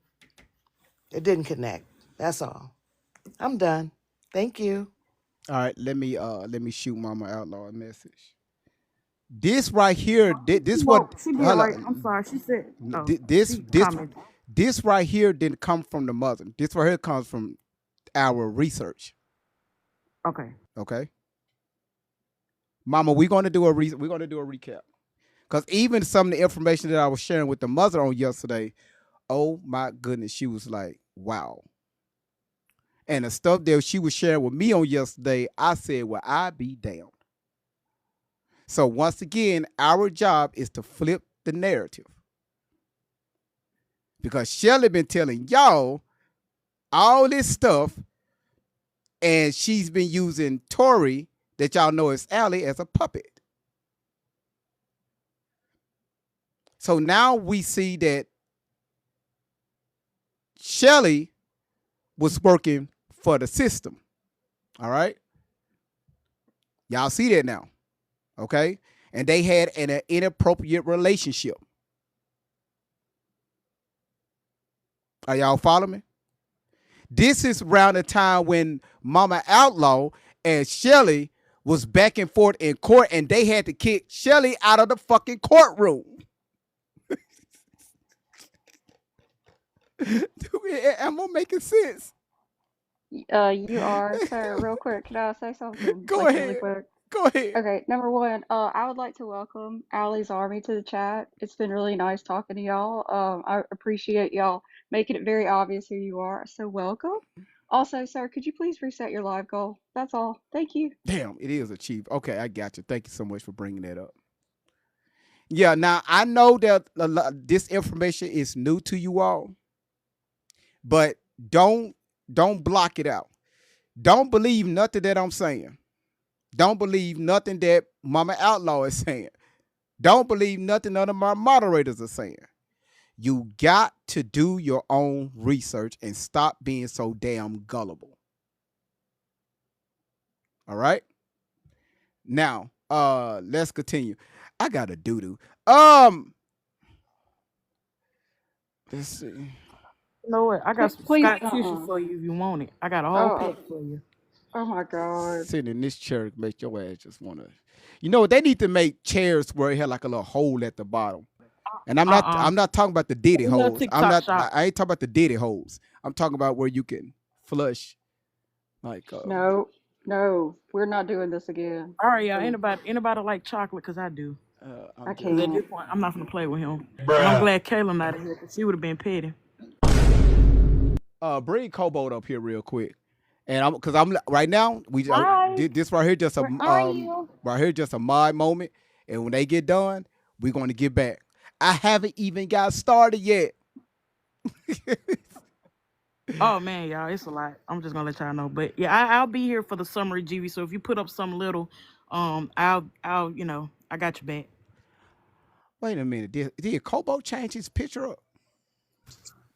S6: it didn't connect. That's all. I'm done. Thank you.
S1: all right. Let me shoot Mama Outlaw a message. This right here. This what.
S4: Well, she did
S1: Hold
S4: right. I'm
S1: on.
S4: sorry. She said, oh,
S1: This
S4: she
S1: this
S4: commented.
S1: this right here didn't come from the mother. This right here comes from our research.
S4: Okay.
S1: Okay, Mama, we're gonna do a recap because even some of the information that I was sharing with the mother on yesterday, oh my goodness, she was like, wow. And the stuff that she was sharing with me on yesterday, I said, well, I be damned. So once again, our job is to flip the narrative because Shelly been telling y'all all this stuff, and she's been using Tori, that y'all know as Allie, as a puppet. So now we see that Shelly was working for the system. All right. Y'all see that now. Okay. And they had an inappropriate relationship. Are y'all following me? This is around the time when Mama Outlaw and Shelly was back and forth in court, and they had to kick Shelly out of the fucking courtroom. Am I making sense?
S7: You are. So, real quick, can I say something,
S1: Go
S7: like, really
S1: ahead.
S7: quick?
S1: Go ahead.
S7: Okay, number one, I would like to welcome Allie's Army to the chat. It's been really nice talking to y'all. I appreciate y'all making it very obvious who you are. So, welcome. Also, sir, could you please reset your live goal? That's all. Thank you.
S1: Damn, it is a chief. Okay, I got you. Thank you so much for bringing that up. Yeah, now I know that this information is new to you all, but don't don't block it out. Don't believe nothing that I'm saying. Don't believe nothing that Mama Outlaw is saying. Don't believe nothing none of my moderators are saying. You got to do your own research and stop being so damn gullible. All right? Now, let's continue. I got a doo doo. Let's see.
S4: You know what? I got some
S7: Please,
S4: Scott tissue for you if you want it. I got a whole
S7: oh,
S4: pack for you.
S7: oh my God.
S1: Sitting in this chair make your ass just wanna. You know they need to make chairs where it had like a little hole at the bottom. And I'm not
S4: Uh-uh.
S1: I'm not talking about the diddy
S4: You know
S1: holes. I'm
S4: TikTok
S1: not
S4: shop.
S1: I ain't talking about the diddy holes. I'm talking about where you can flush like
S7: No, no, we're not doing this again.
S4: All right, y'all.
S7: Please.
S4: Anybody like chocolate? Cause I do.
S7: I
S1: I'm
S4: Cause
S1: just
S4: at
S7: can't.
S4: this point, I'm not gonna play with him. And I'm glad Kayla not here. Cause she would have been petty.
S1: bring Cobalt up here real quick. And I'm because I'm right now
S3: Hi,
S1: this right here just a
S3: where are you?
S1: right here just a mod moment. And when they get done, we're going to get back. I haven't even got started yet.
S4: Oh man, y'all, it's a lot. I'm just gonna let y'all know. But yeah, I'll be here for the summary, GB. So if you put up some little, I'll, I got your back.
S1: Wait a minute. Did Kobo change his picture up?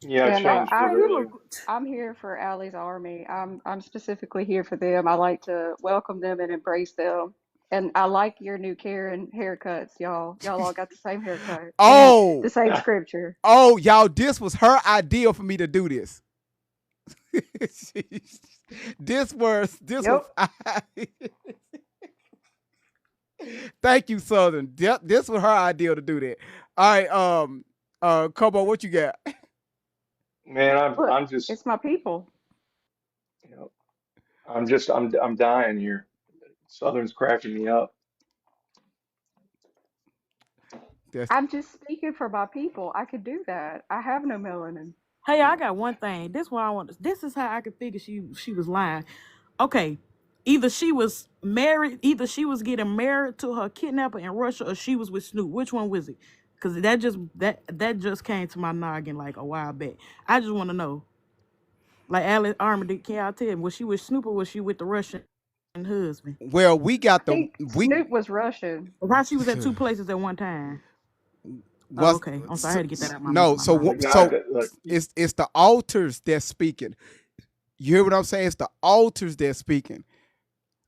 S8: Yeah, I
S7: And
S8: changed it
S4: Man, you
S8: earlier.
S4: look.
S7: I'm here for Allie's Army. I'm specifically here for them. I like to welcome them and embrace them. And I like your new Karen haircuts, y'all. Y'all all got the same haircut and the
S1: Oh,
S7: same scripture.
S1: oh, y'all, this was her idea for me to do this. This was
S7: Yep.
S1: Thank you, Southern. This was her idea to do that. All right, Kobo, what you got?
S8: Man,
S7: Look,
S8: I'm just,
S7: it's my people.
S8: you know, I'm dying here. Southern's cracking me up.
S1: That's
S7: I'm just speaking for my people. I could do that. I have no melanin.
S4: Hey, I
S8: Yeah.
S4: got one thing. This what I want. This is how I could figure she was lying. Okay, either she was married, either she was getting married to her kidnapper in Russia, or she was with Snoop. Which one was it? Because that just came to my noggin like a while back. I just want to know. Like Alice Armour, can y'all tell me, was she with Snoop or was she with the Russian husband?
S1: well, we
S7: I
S1: got the
S7: think
S1: we
S7: Snoop was Russian.
S4: Or how she was at two places at one time? Oh,
S1: was
S4: okay. I'm sorry, I had to get that out
S1: no.
S4: my mouth.
S8: The guy
S1: So
S8: that, look,
S1: it's the altars that's speaking. You hear what I'm saying? It's the altars that's speaking.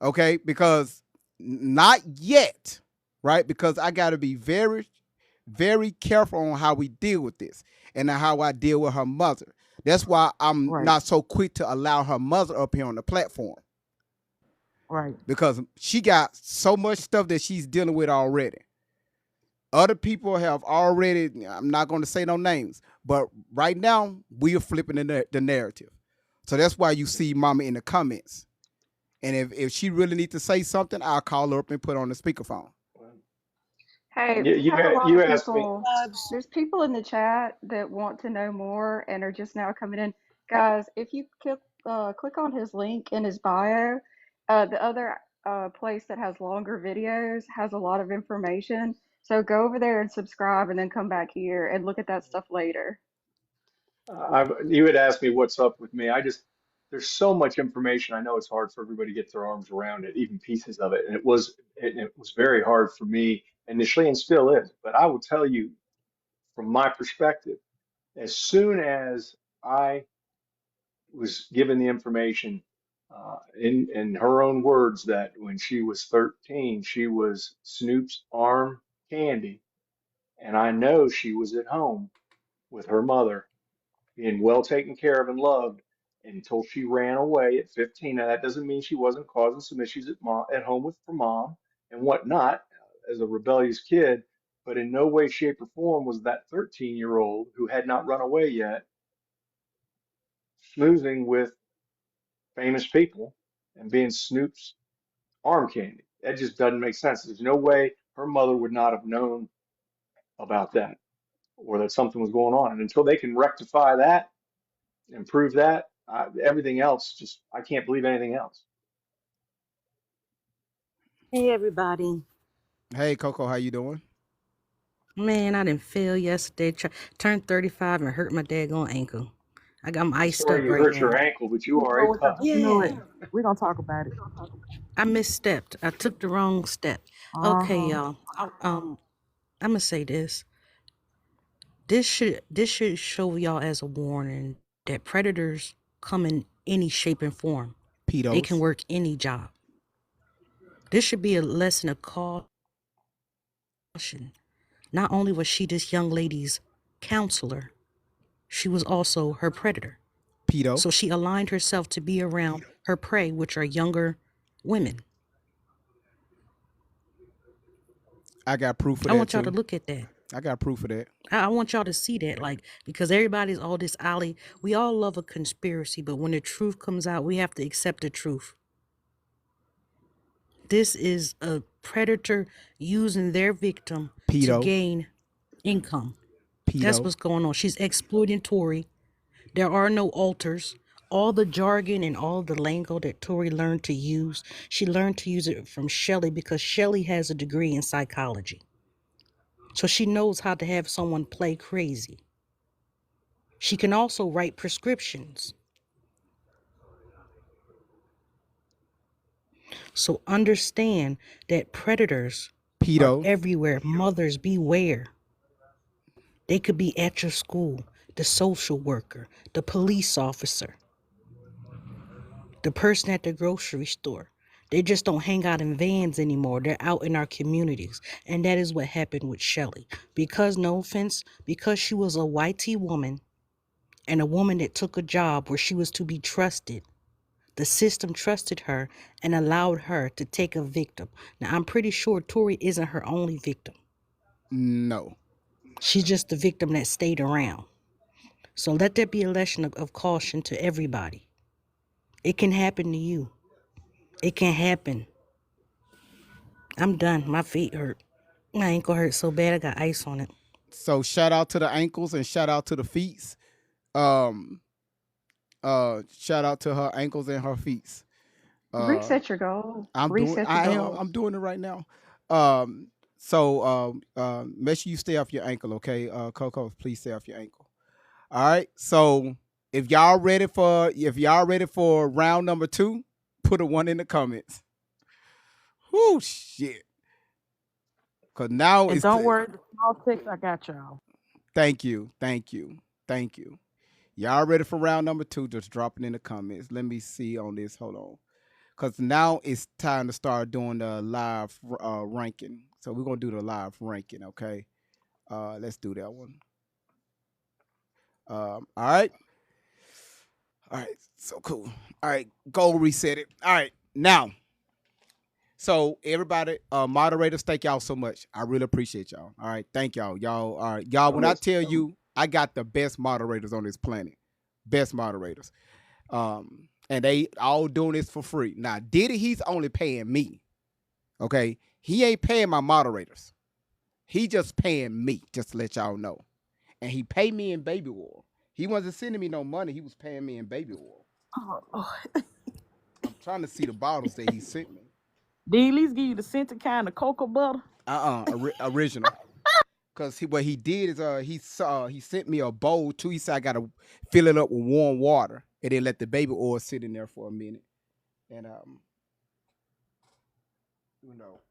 S1: Okay, because not yet, right? Because I got to be very, very careful on how we deal with this and how I deal with her mother. That's why I'm
S4: Right,
S1: not so quick to allow her mother up here on the platform
S4: right,
S1: because she got so much stuff that she's dealing with already. Other people have already, I'm not going to say no names, but right now we are flipping the narrative. So that's why you see Mama in the comments. And if she really needs to say something, I'll call her up and put her on the speakerphone.
S7: Hey, we
S8: you
S7: have a lot
S8: you
S7: of
S8: asked me.
S7: people. There's people in the chat that want to know more and are just now coming in. Guys, if you click on his link in his bio, the other place that has longer videos has a lot of information. So go over there and subscribe and then come back here and look at that stuff later.
S8: You had asked me what's up with me. There's so much information. I know it's hard for everybody to get their arms around it, even pieces of it. And it was very hard for me initially and still is. But I will tell you from my perspective, as soon as I was given the information, in her own words, that when she was 13, she was Snoop's arm candy, and I know she was at home with her mother, being well taken care of and loved until she ran away at 15. Now that doesn't mean she wasn't causing some issues at home with her mom and whatnot as a rebellious kid, but in no way, shape, or form was that 13-year-old who had not run away yet snoozing with famous people and being Snoop's arm candy. That just doesn't make sense. There's no way her mother would not have known about that or that something was going on. And until they can rectify that and prove that, Everything else, just I can't believe anything else.
S9: Hey everybody.
S1: Hey Coco, how you doing?
S9: Man, I didn't fail yesterday. Turned 35 and hurt my daggone ankle. I'm
S8: I'm
S9: iced
S8: sorry
S9: up
S8: you
S9: right
S8: hurt
S9: now.
S8: your ankle, but you
S4: You
S8: are
S4: know
S8: a
S4: what?
S8: tough.
S4: You know what?
S9: Yeah,
S4: We're gonna talk about it.
S9: I misstepped. I took the wrong step.
S4: Uh
S9: Okay,
S4: huh.
S9: y'all. I'm gonna say this. This should show y'all as a warning that predators come in any shape and form. They can
S1: Pedos.
S9: work any job. This should be a lesson of caution. Not only was she this young lady's counselor, she was also her predator.
S1: Pedo.
S9: So she aligned herself to be around her prey, which are younger women.
S1: I got proof of
S9: I
S1: that
S9: want y'all to
S1: too.
S9: look at that.
S1: I got proof of that.
S9: I want y'all to see that, like, because everybody's all this alley. We all love a conspiracy, but when the truth comes out, we have to accept the truth. This is a predator using their victim to
S1: Pedo.
S9: gain income. That's
S1: Pedo.
S9: what's going on. She's exploiting Tori. There are no altars. All the jargon and all the lingo that Tori learned to use, she learned to use it from Shelly because Shelly has a degree in psychology. So she knows how to have someone play crazy. She can also write prescriptions. So understand that predators are
S1: Pedo.
S9: everywhere. Mothers, beware. They could be at your school, the social worker, the police officer, the person at the grocery store. They just don't hang out in vans anymore. They're out in our communities. And that is what happened with Shelly. Because, no offense, because she was a YT woman and a woman that took a job where she was to be trusted, the system trusted her and allowed her to take a victim. Now, I'm pretty sure Tori isn't her only victim.
S1: No.
S9: She's just the victim that stayed around. So let there be a lesson of caution to everybody. It can happen to you. It can happen. I'm done. My feet hurt. My ankle hurt so bad I got ice on it.
S1: So shout out to the ankles and shout out to the feet. Um shout out to her ankles and her feet. Uh
S7: Reset your goals.
S1: I'm doing
S7: Reset the
S1: I am
S7: goals.
S1: I'm doing it right now. Um make sure you stay off your ankle, okay? Coco, please stay off your ankle. All right. So if y'all ready for round number 2, put a 1 in the comments. Whoo shit. Cause now
S4: And
S1: it's
S4: don't worry, the small text I got y'all.
S1: thank you. Thank you. Thank you. Y'all ready for round number 2? Just drop it in the comments. Let me see on this. Hold on. Because now it's time to start doing the live ranking. So we're going to do the live ranking, okay? Let's do that one. All right. All right. So cool. All right. Go reset it. All right. Now, so everybody, moderators, thank y'all so much. I really appreciate y'all. All right. Thank y'all. Y'all, all right. Y'all, when I tell you, I got the best moderators on this planet. Best moderators. And they all doing this for free. Now, Diddy, he's only paying me. Okay. He ain't paying my moderators. He just paying me, just to let y'all know. And he paid me in baby oil. He wasn't sending me no money. He was paying me in baby oil.
S4: Oh.
S1: I'm trying to see the bottles that he sent me.
S4: Did he at least give you the scented kind of cocoa butter?
S1: Original. Cause what he did is he sent me a bowl too. He said I gotta fill it up with warm water and then let the baby oil sit in there for a minute. And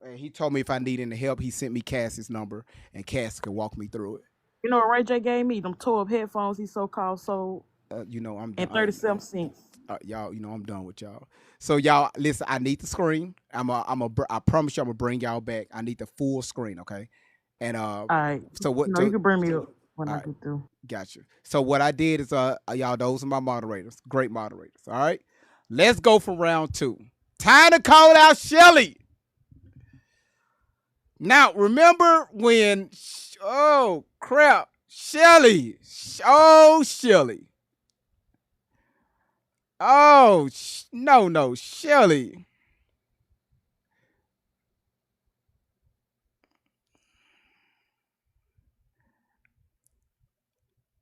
S1: and he told me if I need any help, he sent me Cass's number and Cass could walk me through it.
S4: You know what Ray J gave me? Them tore up headphones he so called sold
S1: I'm
S4: at
S1: done.
S4: 37 cents.
S1: Y'all, I'm done with y'all. So y'all, listen. I need the screen. I promise you, I'm gonna bring y'all back. I need the full screen, okay? And
S4: All right.
S1: so what?
S4: You know, you can bring me up when
S1: All
S4: I
S1: right,
S4: get through.
S1: got you. So what I did is, y'all, those are my moderators, great moderators. All right, let's go for round 2. Time to call out Shelly. Now, remember when? Oh crap, Shelly. Oh Shelly. Oh no, Shelly.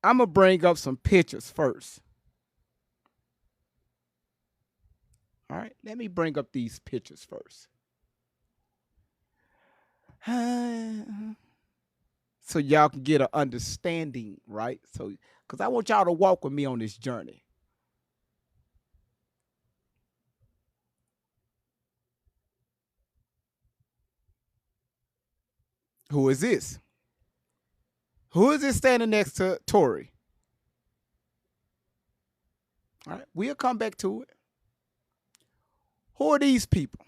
S1: I'm gonna bring up some pictures first. All right, let me bring up these pictures first. So y'all can get an understanding, right? So, because I want y'all to walk with me on this journey. Who is this? Who is this standing next to Tori? All right, we'll come back to it. Who are these people?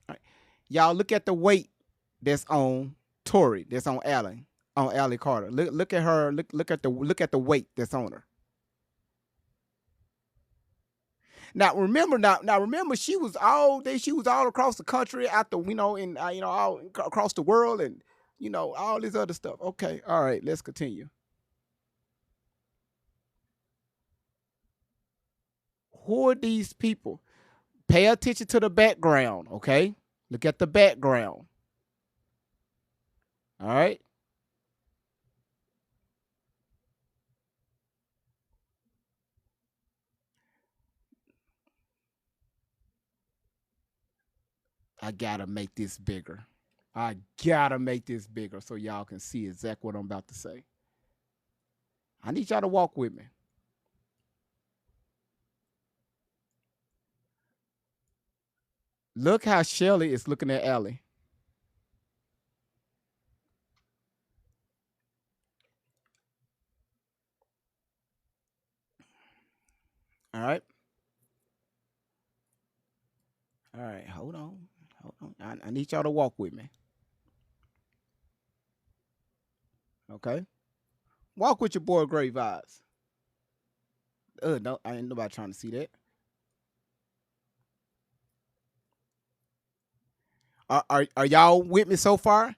S1: All right. Y'all look at the weight that's on Tori, that's on Allie Carter. Look at her. Look at the weight that's on her. Now remember, she was all day. She was all across the country, after in all across the world, and all this other stuff. Okay, all right, let's continue. Who are these people? Pay attention to the background. Okay, look at the background. All right. I gotta make this bigger. I gotta make this bigger so y'all can see exactly what I'm about to say. I need y'all to walk with me. Look how Shelly is looking at Allie. All right. All right. Hold on. Hold on. I need y'all to walk with me. Okay. Walk with your boy Grave Eyes. No, I ain't nobody trying to see that. Are y'all with me so far?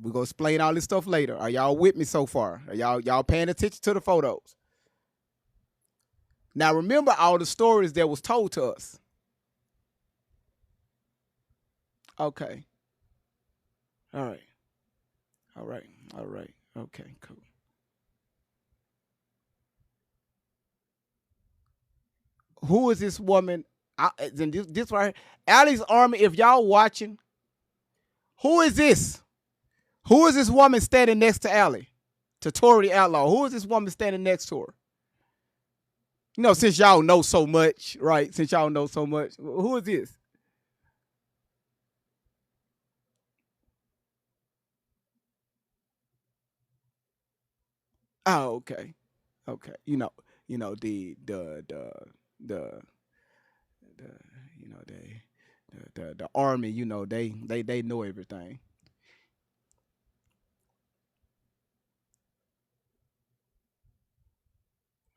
S1: We're gonna explain all this stuff later. Are y'all with me so far? Are y'all paying attention to the photos? Now remember all the stories that was told to us. Okay. All right. All right. All right. Okay, cool. Who is this woman? Then this right here. Allie's Army, if y'all watching, who is this? Who is this woman standing next to Allie? To Tori the Outlaw. Who is this woman standing next to her? Since y'all know so much, right? Since y'all know so much, who is this? Oh, okay, okay. The the you know they the army. They know everything.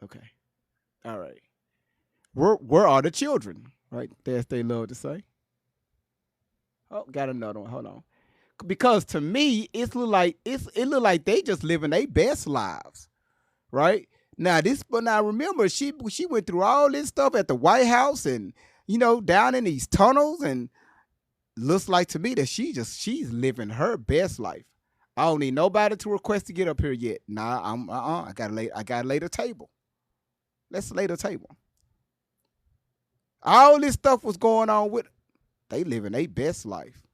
S1: Okay, all right. Where are the children? Right, that's they love to say. Oh, got another one. Hold on. Because to me, it look like they just living their best lives, right? But now remember, she went through all this stuff at the White House, and down in these tunnels, and looks like to me that she's living her best life. I don't need nobody to request to get up here yet. Nah, I gotta lay the table. Let's lay the table. All this stuff was going on with they living their best life.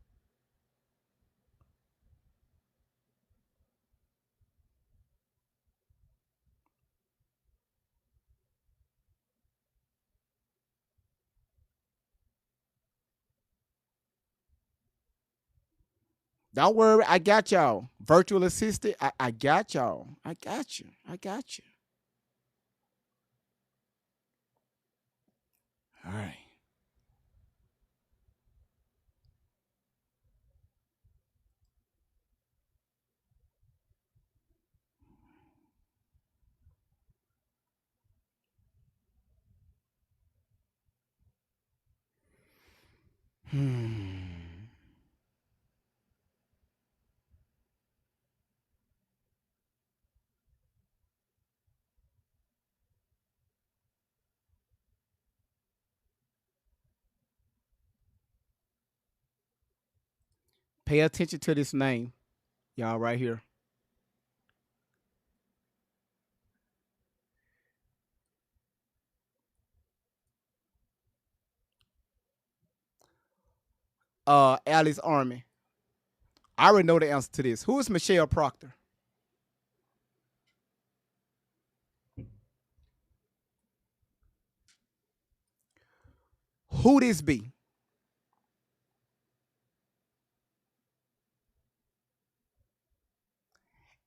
S1: Don't worry, I got y'all. Virtual assistant, I got y'all. I got you. I got you. All right. Hmm. Pay attention to this name, y'all, right here. Alice Army. I already know the answer to this. Who is Michelle Proctor? Who this be?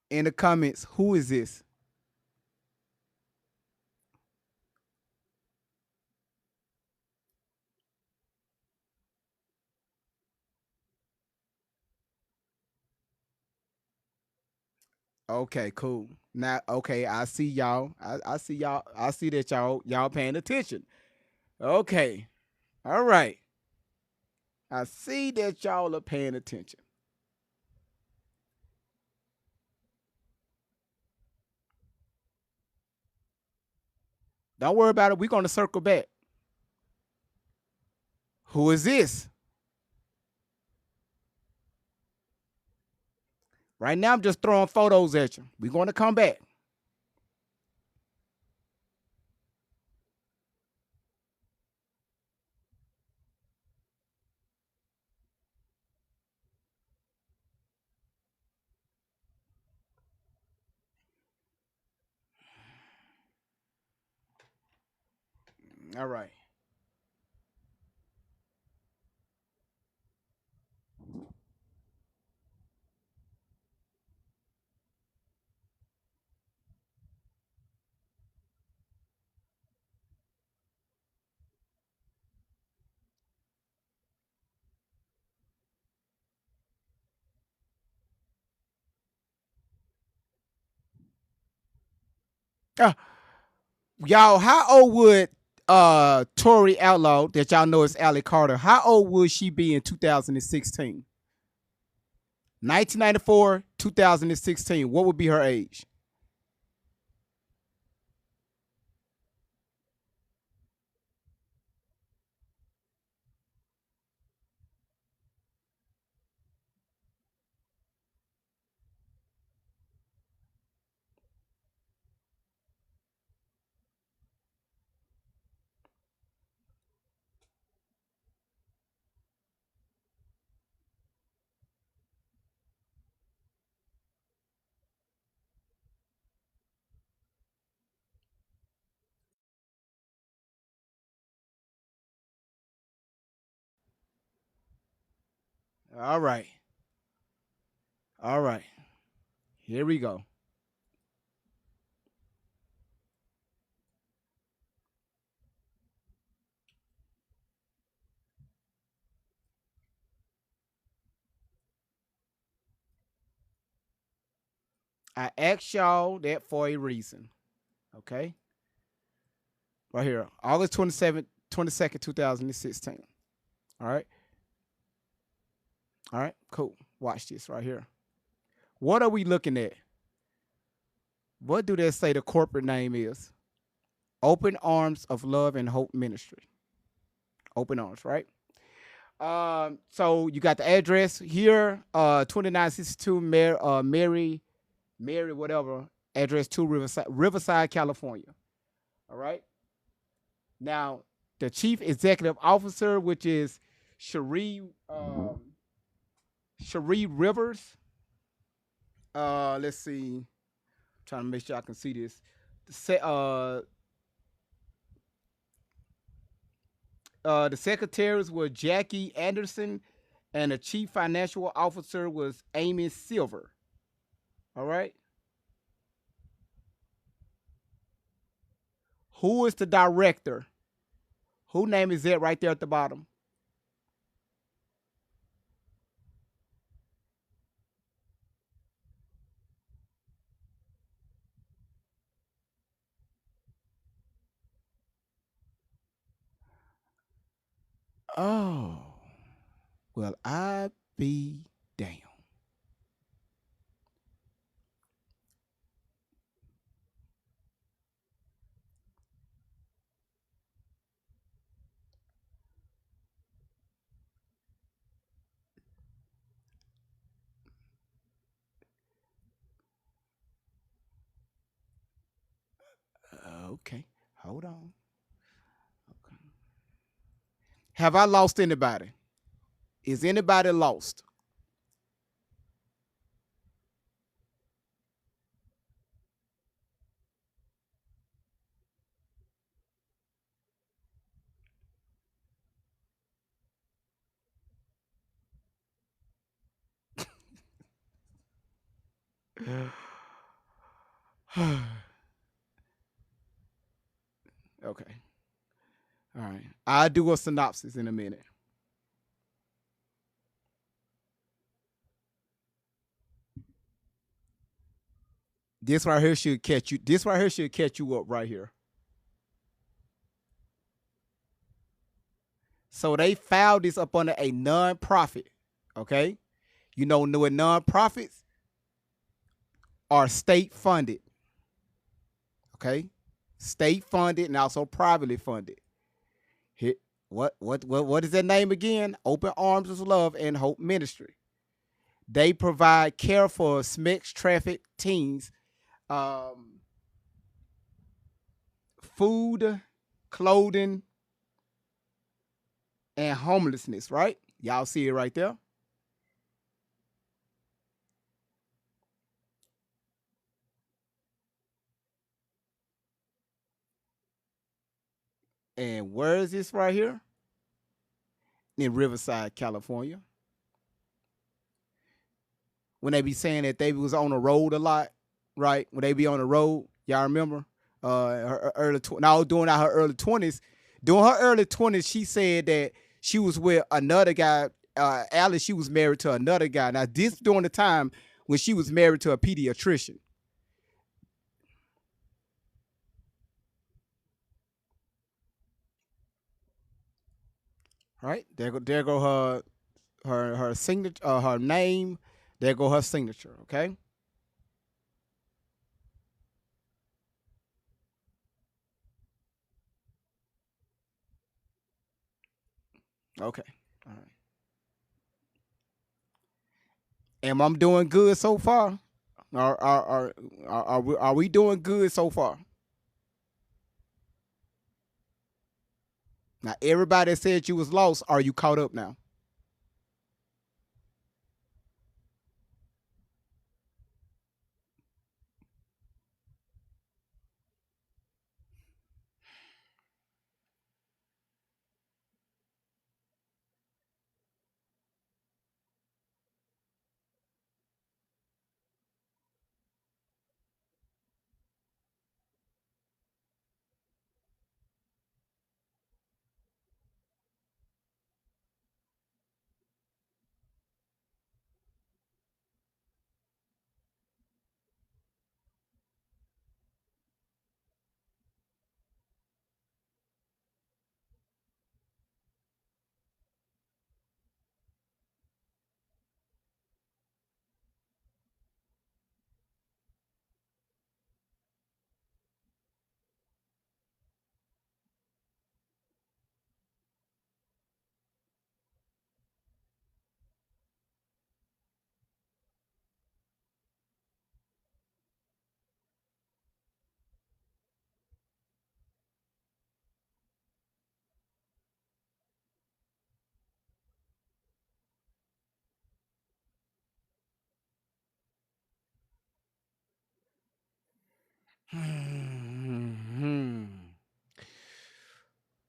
S1: In the comments, who is this? Okay, cool. Now, okay, I see y'all. I see y'all. I see that y'all paying attention. Okay, all right. I see that y'all are paying attention. Don't worry about it. We're gonna circle back. Who is this? Right now, I'm just throwing photos at you. We're gonna come back. All right. Uh, y'all, how old would Tori Outlaw, that y'all know is Allie Carter, how old would she be in 2016? 1994, 2016. What would be her age? All right. All right. Here we go. I asked y'all that for a reason. Okay. Right here. August 27th, 22nd, 2016. All right. All right. Cool. Watch this right here. What are we looking at? What do they say the corporate name is? Open Arms of Love and Hope Ministry. Open Arms, right? So you got the address here, 2962 Mary, whatever, address 2 Riverside, California. All right. Now, the chief executive officer, which is Cherie Rivers. Let's see. Trying to make sure I can see this. The secretaries were Jackie Anderson, and the chief financial officer was Amy Silver. All right. Who is the director? Who name is that right there at the bottom? Oh, well, I be damn. Okay, hold on. Okay. Have I lost anybody? Is anybody lost? Okay. All right. I'll do a synopsis in a minute. This right here should catch you. This right here should catch you up right here. So they filed this up under a non-profit. Okay. You know what non-profits are state funded. Okay. State funded and also privately funded. Here, what is that name again? Open Arms of Love and Hope Ministry. They provide care for SMEX trafficked teens, um, food, clothing, and homelessness, right? Y'all see it right there. And where is this right here? In Riverside, California. When they be saying that they was on the road a lot, right? When they be on the road, y'all remember? Her early now during her early 20s. During her early 20s, she said that she was with another guy. Alice, she was married to another guy. Now, this during the time when she was married to a pediatrician. Right? There go her signature, her name. There go her signature. Okay. Okay. All right. Am I doing good so far? Are we doing good so far? Now everybody that said you was lost. Are you caught up now?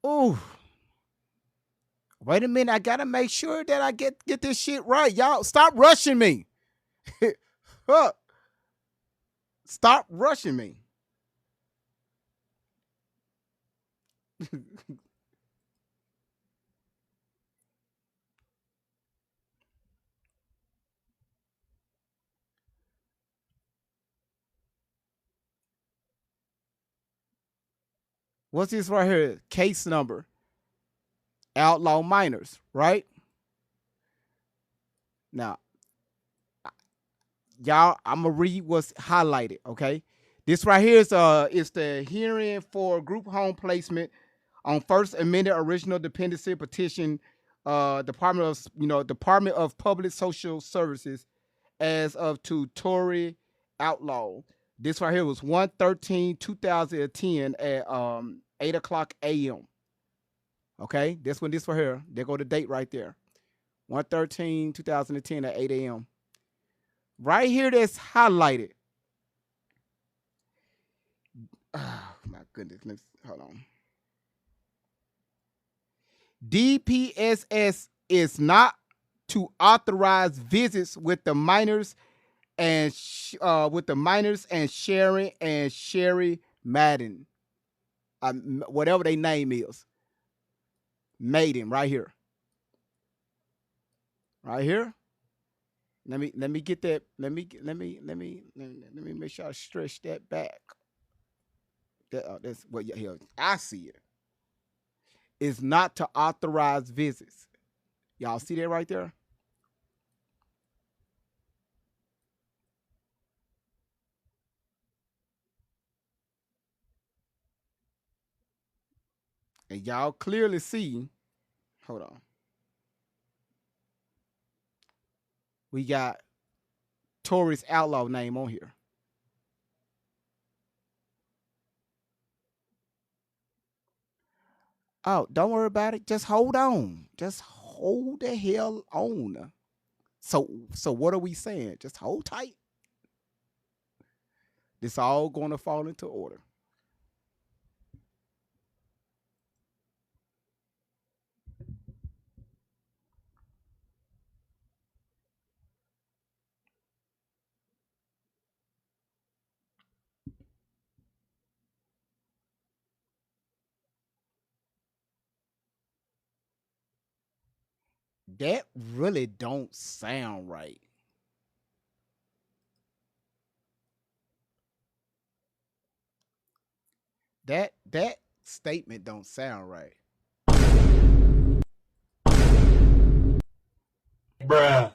S1: Oh, wait a minute. I gotta make sure that I get this shit right. Y'all stop rushing me. Huh. Stop rushing me. What's this right here? Case number. Outlaw minors, right? Now, y'all, I'm gonna read what's highlighted, okay? This right here is the hearing for group home placement on first amended original dependency petition, Department of Public Social Services as of to Tory Outlaw. This right here was 1/13/2010 at 8 o'clock a.m. Okay, this right here. There go the date right there. 1/13/2010 at 8 a.m. Right here, that's highlighted. Oh my goodness. Let's hold on. DPSS is not to authorize visits with the minors and Sharon and Sherry Madden, whatever their name is, Maiden, right here, right here. Let me get that. Let me make sure I stretch that back. That's what I see it. Is not to authorize visits. Y'all see that right there? And y'all clearly see. Hold on. We got Tourist Outlaw name on here. Oh, don't worry about it. Just hold on. Just hold the hell on. So what are we saying? Just hold tight. This all going to fall into order. That really don't sound right. That statement don't sound right.
S10: Bruh.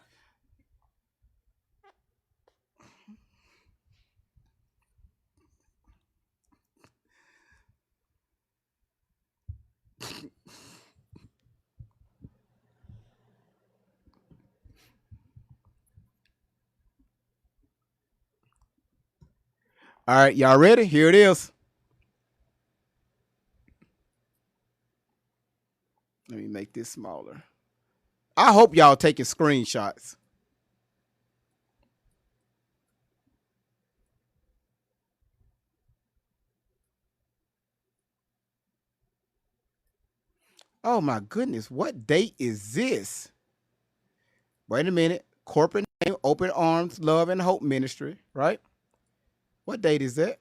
S1: All right, y'all ready? Here it is. Let me make this smaller. I hope y'all taking screenshots. Oh my goodness, what date is this? Wait a minute. Corporate name, Open Arms, Love and Hope Ministry, right? What date is that?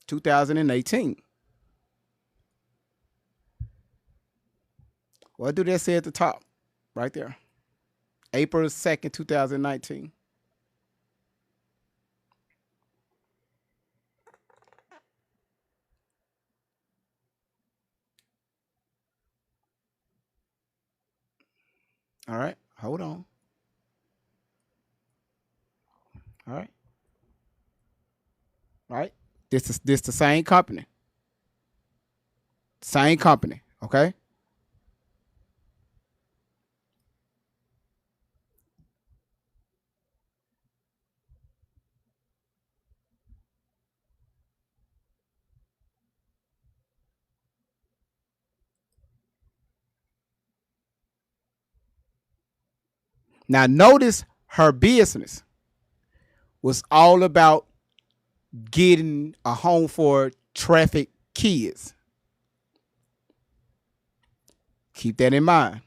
S1: 2018. What do they say at the top? Right there. April 2nd, 2019. All right. Hold on. All right. All right. This the same company. Same company. Okay. Now notice her business was all about getting a home for trafficked kids. Keep that in mind.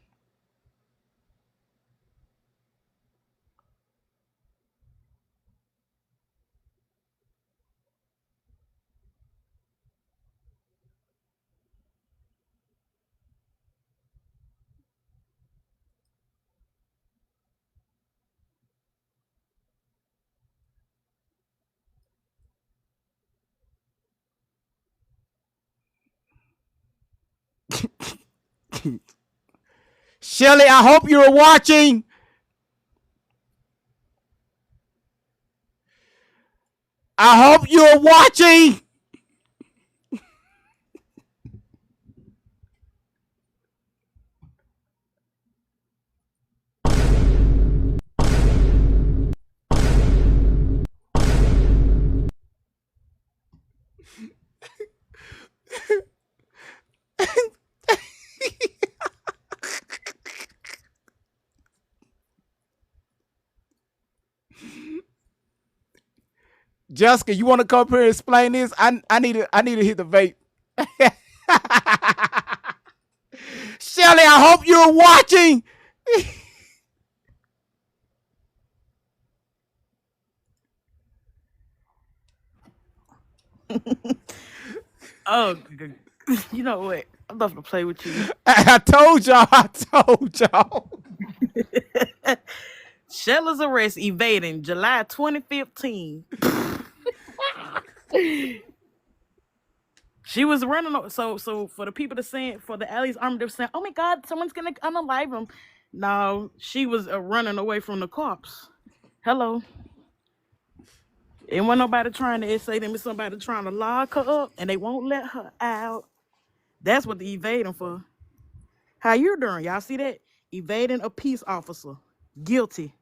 S1: Shelly, I hope you're watching. I hope you're watching. Jessica, you want to come up here and explain this? I need to hit the vape. Shelly, I hope you're watching.
S4: Oh, you know what? I'm not gonna play with you.
S1: I told y'all. I told y'all.
S4: Sheila's arrest evading July 2015. She was running. So for the people that saying, for the Alley's army, they're saying, "Oh my God, someone's gonna unalive him." No, she was running away from the cops. Hello, and when nobody trying to say them, it's somebody trying to lock her up, and they won't let her out. That's what the evading for. How you doing? Y'all see that? Evading a peace officer, guilty.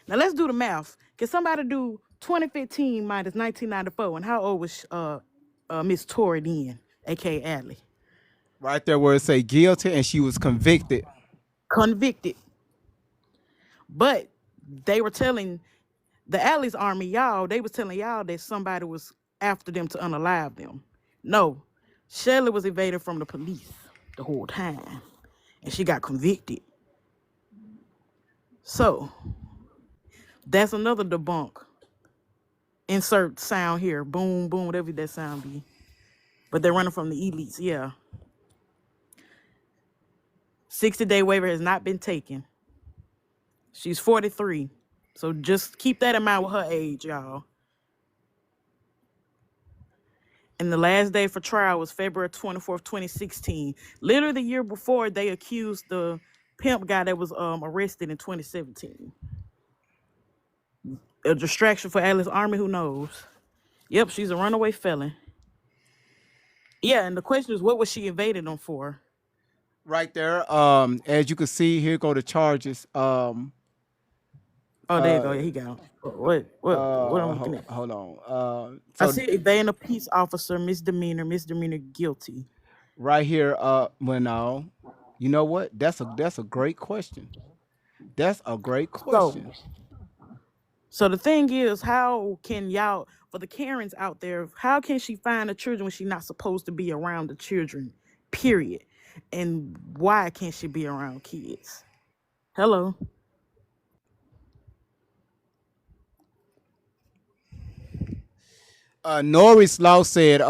S4: Now let's do the math. Can somebody do 2015 minus 1994? And how old was Miss Tori then, aka Adley?
S1: Right there where it say guilty and she was convicted.
S4: Convicted. But they were telling the Alley's army, y'all, they was telling y'all that somebody was after them to unalive them. No, Shelly was evading from the police the whole time. And she got convicted. So that's another debunk. Insert sound here. Boom, boom, whatever that sound be. But they're running from the elites, yeah. 60-day waiver has not been taken. She's 43. So just keep that in mind with her age, y'all. And the last day for trial was February 24th, 2016. Literally the year before they accused the pimp guy that was arrested in 2017. A distraction for Alice Army, who knows? Yep, she's a runaway felon. Yeah, and the question is, what was she evading them for?
S1: Right there. As you can see, here go the charges.
S4: Oh, there you go. Yeah, he got him. What I'm looking at?
S1: Hold on.
S4: I see evading a peace officer, misdemeanor guilty.
S1: Right here, well, you know what? That's a great question. That's a great question.
S4: So the thing is, how can y'all, for the Karens out there, how can she find the children when she's not supposed to be around the children? Period. And why can't she be around kids? Hello.
S1: Norris Law said,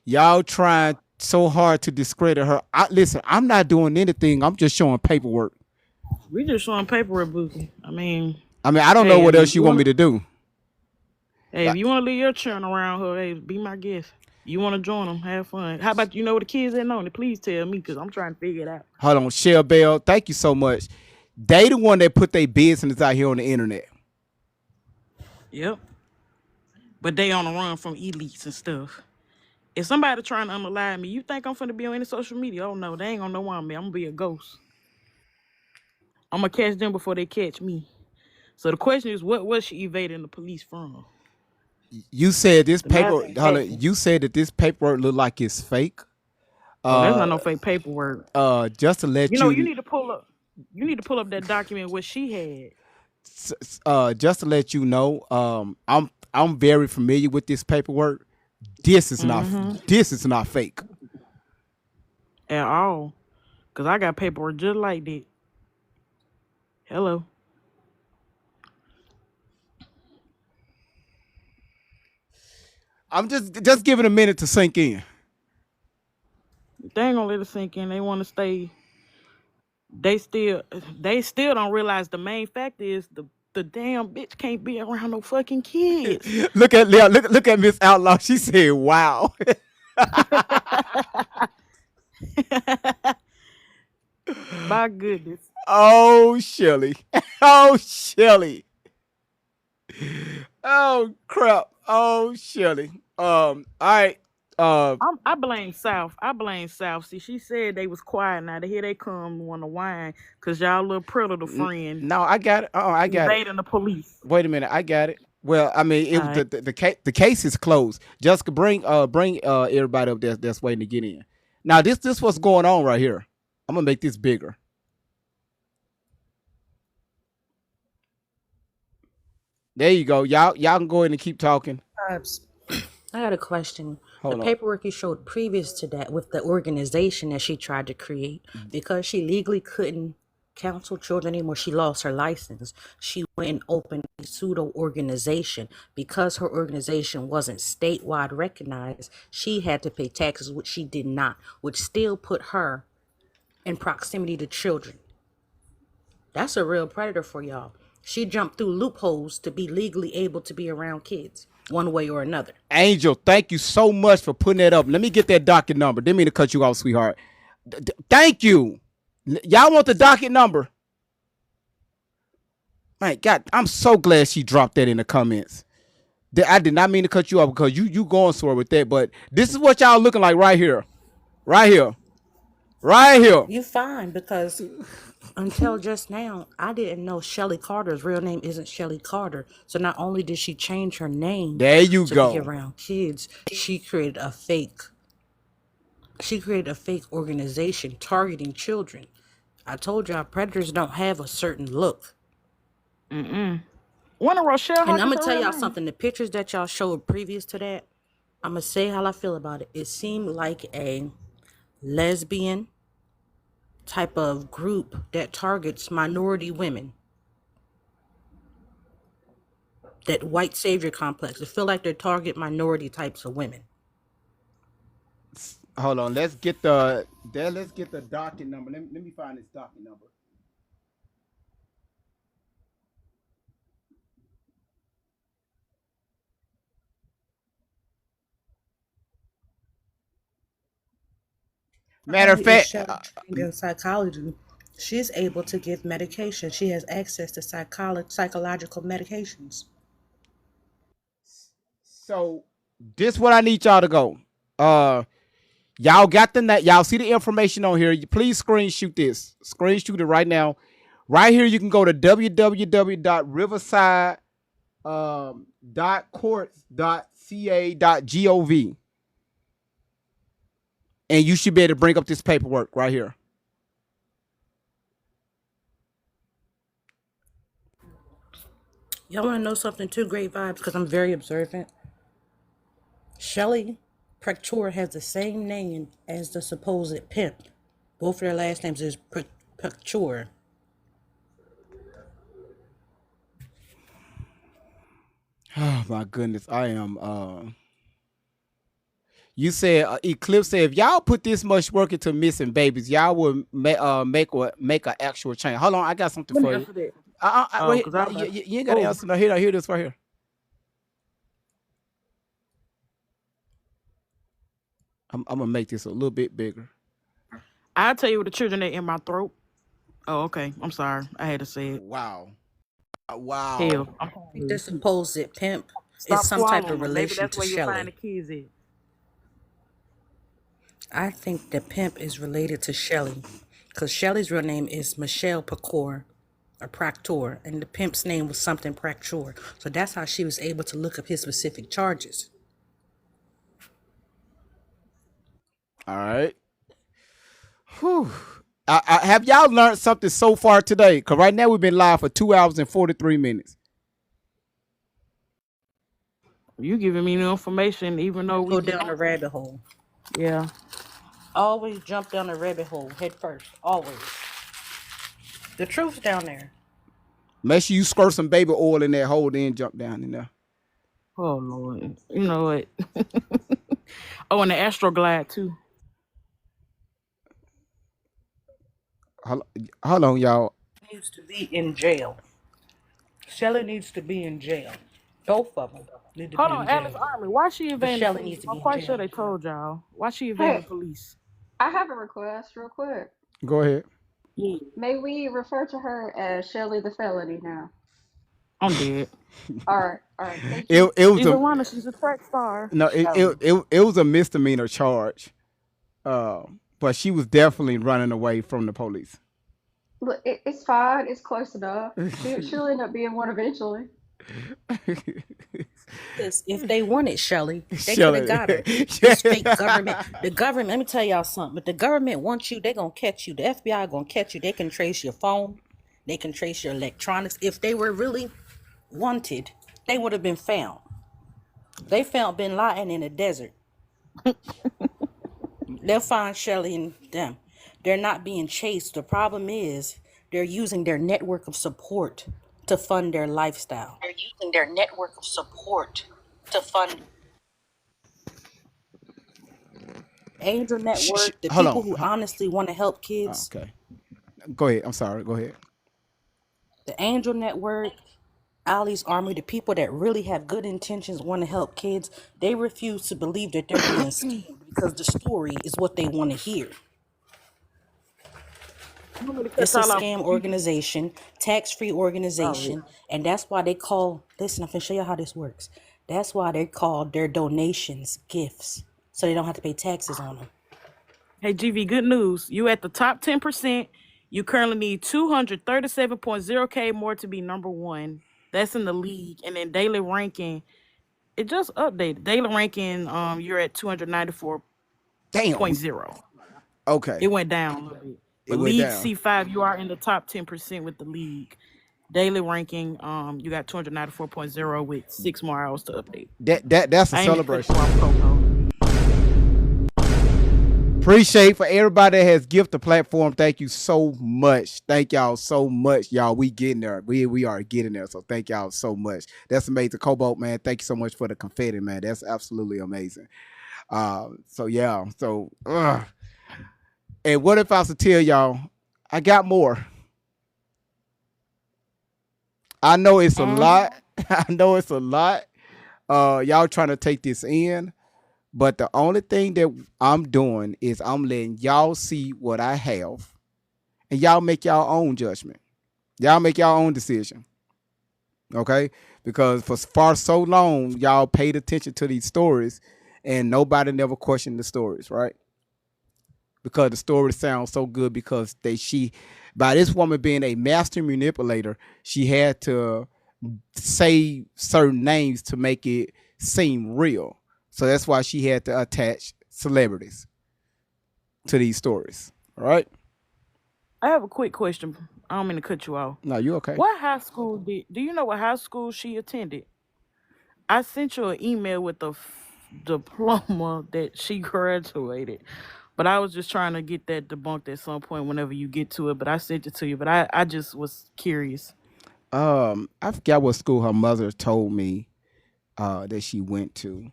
S1: y'all trying so hard to discredit her. Listen, I'm not doing anything. I'm just showing paperwork.
S4: We just showing paperwork, Bookie. I mean,
S1: I don't know what else you want me to do.
S4: Hey, if you want to leave your children around her, hey, be my guest. You want to join them, have fun. How about, you know, the kids that know it? Please tell me, because I'm trying to figure it out.
S1: Hold on, Shell Bell, thank you so much. They the one that put their business out here on the internet.
S4: Yep. But they on the run from elites and stuff. If somebody trying to unalive me, you think I'm finna be on any social media? Oh no, they ain't gonna know why I'm me. I'm gonna be a ghost. I'm gonna catch them before they catch me. So the question is, what was she evading the police from?
S1: You said this paper. You said that this paperwork look like it's fake.
S4: Oh, that's not no fake paperwork.
S1: Just to let
S4: you know, you need to pull up. You need to pull up that document what she had.
S1: Just to let you know, I'm very familiar with this paperwork. This is not fake
S4: at all. Cause I got paperwork just like that. Hello.
S1: I'm just giving a minute to sink in.
S4: They ain't gonna let it sink in. They want to stay. They still don't realize the main fact is the damn bitch can't be around no fucking kids.
S1: Look at Miss Outlaw. She said, "Wow."
S4: My goodness.
S1: Oh, Shelly. Oh, Shelly. Oh, crap. Oh, Shelly. All right.
S4: I blame South. See, she said they was quiet. Now here they come, want to whine because y'all little predator friend.
S1: No, I got it. Oh, I got it.
S4: Invading the police.
S1: Wait a minute, I got it. Well, I mean, the case is closed. Jessica, bring everybody up that's waiting to get in. Now, this what's going on right here. I'm gonna make this bigger. There you go. Y'all can go ahead and keep talking.
S9: Vibes. I got a question. The
S1: Hold on.
S9: paperwork you showed previous to that with the organization that she tried to create, because she legally couldn't counsel children anymore, she lost her license. She went and opened a pseudo organization. Because her organization wasn't statewide recognized, she had to pay taxes, which she did not, which still put her in proximity to children. That's a real predator for y'all. She jumped through loopholes to be legally able to be around kids, one way or another.
S1: Angel, thank you so much for putting that up. Let me get that docket number. Didn't mean to cut you off, sweetheart. Thank you. Y'all want the docket number? My God, I'm so glad she dropped that in the comments. I did not mean to cut you off because you going sore with that, but this is what y'all looking like right here. Right here. Right here.
S9: You fine, because until just now, I didn't know Shelly Carter's real name isn't Shelly Carter. So not only did she change her name
S1: There you
S9: to be
S1: go.
S9: around kids, she created a fake organization targeting children. I told y'all predators don't have a certain look.
S4: One of Rochelle
S9: And I'm
S4: Hawkins
S9: gonna
S4: her
S9: tell
S4: real
S9: y'all
S4: name?
S9: something. The pictures that y'all showed previous to that, I'm gonna say how I feel about it. It seemed like a lesbian type of group that targets minority women. That white savior complex. I feel like they target minority types of women.
S1: Hold on. Let's get the docket number. Let me find this docket number.
S9: Not
S1: Matter of
S9: only is
S1: fact,
S9: Shelley trained in psychology, she's able to give medication. She has access to psychological medications.
S1: so this what I need y'all to go. Y'all got y'all see the information on here. Please screenshot this. Screenshot it right now. Right here, you can go to www.riverside.courts.ca.gov, and you should be able to bring up this paperwork right here.
S9: Y'all want to know something too? Great vibes, because I'm very observant. Shelly Prector has the same name as the supposed pimp. Both of their last names is Prector.
S1: Oh my goodness, I am. You said Eclipse said if y'all put this much work into missing babies, y'all will make an actual change. Hold on, I got something
S4: Let me
S1: for you.
S4: answer that.
S1: Wait,
S4: Because I'm
S1: you ain't got to
S4: oh,
S1: answer. No, hear this right here. I'm gonna make this a little bit bigger.
S4: I'll tell you what the children that in my throat. Oh, okay. I'm sorry. I had to say it.
S1: Wow, wow.
S4: Hell, I'm
S9: I think the supposed pimp is
S4: stop
S9: some type
S4: swallowing
S9: of
S4: them. Maybe
S9: relation
S4: that's
S9: to
S4: where you'll find the
S9: Shelly.
S4: kids at.
S9: I think the pimp is related to Shelly, because Shelly's real name is Michelle Pecor, or Proctor, and the pimp's name was something Proctor. So that's how she was able to look up his specific charges.
S1: All right. Whew. Have y'all learned something so far today? Because right now we've been live for 2 hours and 43 minutes.
S4: You giving me new information, even though we
S9: Go
S4: just
S9: down the rabbit hole.
S4: yeah.
S9: Always jump down the rabbit hole head first. Always. The truth's down there.
S1: Make sure you squirt some baby oil in that hole, then jump down in there.
S4: Oh Lord, you know what? Oh, and the Astroglide too.
S1: Hold, hold on, y'all.
S9: Needs to be in jail. Shelly needs to be in jail. Both of them need to
S4: Hold
S9: be
S4: on,
S9: in
S4: Alice
S9: jail.
S4: Army. Why she
S9: But
S4: evading the
S9: Shelly
S4: police?
S9: needs to
S4: I'm
S9: be in
S4: quite sure
S9: jail.
S4: they told y'all. Why she evading the
S7: Hey,
S4: police?
S7: I have a request, real quick.
S1: Go ahead.
S4: Yeah,
S7: May we refer to her as Shelly the Felony now?
S4: I'm dead.
S7: All right, thank
S1: It
S7: you.
S1: it was
S4: She's a
S1: a
S4: runner. She's a track star.
S1: no.
S9: Shelly.
S1: It was a misdemeanor charge. Uh, but she was definitely running away from the police.
S7: Look, it's fine. It's close enough. She'll end up being one eventually.
S9: If they wanted Shelly, they could have
S1: Shelly.
S9: got her. This fake government, the government, let me tell y'all something. But the government wants you, they gonna catch you. The FBI gonna catch you. They can trace your phone. They can trace your electronics. If they were really wanted, they would have been found. They found Bin Laden in the desert. They'll find Shelly and them. They're not being chased. The problem is they're using their network of support to fund their lifestyle. They're using their network of support to fund Angel Network, the
S1: Hold
S9: people
S1: on.
S9: who honestly want to help
S1: Oh,
S9: kids.
S1: okay. Go ahead. I'm sorry. Go ahead.
S9: The Angel Network, Ali's Army, the people that really have good intentions, want to help kids, they refuse to believe that they're being schemed because the story is what they want to hear.
S4: You want me to cut
S9: It's a
S4: y'all off?
S9: scam organization, tax-free
S4: Oh, yeah.
S9: organization, and that's why they call, listen, I'm going to show you how this works. That's why they call their donations gifts, so they don't have to pay taxes on them.
S4: Hey, GV, good news. You at the top 10%. You currently need 237.0K more to be number one. That's in the league. And then daily ranking, it just updated. Daily ranking, you're at 294.0.
S1: Damn.
S4: It
S1: Okay.
S4: went down a little bit.
S1: It
S4: But
S1: went
S4: League
S1: down.
S4: C5, you are in the top 10% with the league. Daily ranking, you got 294.0 with 6 more hours to update.
S1: That's a
S4: I ain't mean to cut
S1: celebration.
S4: you off, Coco.
S1: Appreciate for everybody that has gift the platform. Thank you so much. Thank y'all so much, y'all. We getting there. We are getting there. So thank y'all so much. That's amazing, Cobalt man. Thank you so much for the confetti, man. That's absolutely amazing. So yeah. So, and what if I was to tell y'all, I got more. I know it's a lot. I know it's a lot. Y'all trying to take this in. But the only thing that I'm doing is I'm letting y'all see what I have, and y'all make y'all own judgment. Y'all make y'all own decision. Okay? Because for far so long, y'all paid attention to these stories, and nobody never questioned the stories, right? Because the story sounds so good because by this woman being a master manipulator, she had to say certain names to make it seem real. So that's why she had to attach celebrities to these stories. All right?
S4: I have a quick question. I don't mean to cut you off.
S1: No, you okay?
S4: What high school do you know what high school she attended? I sent you an email with the diploma that she graduated. But I was just trying to get that debunked at some point whenever you get to it. But I sent it to you. But I just was curious.
S1: I forgot what school her mother told me that she went to.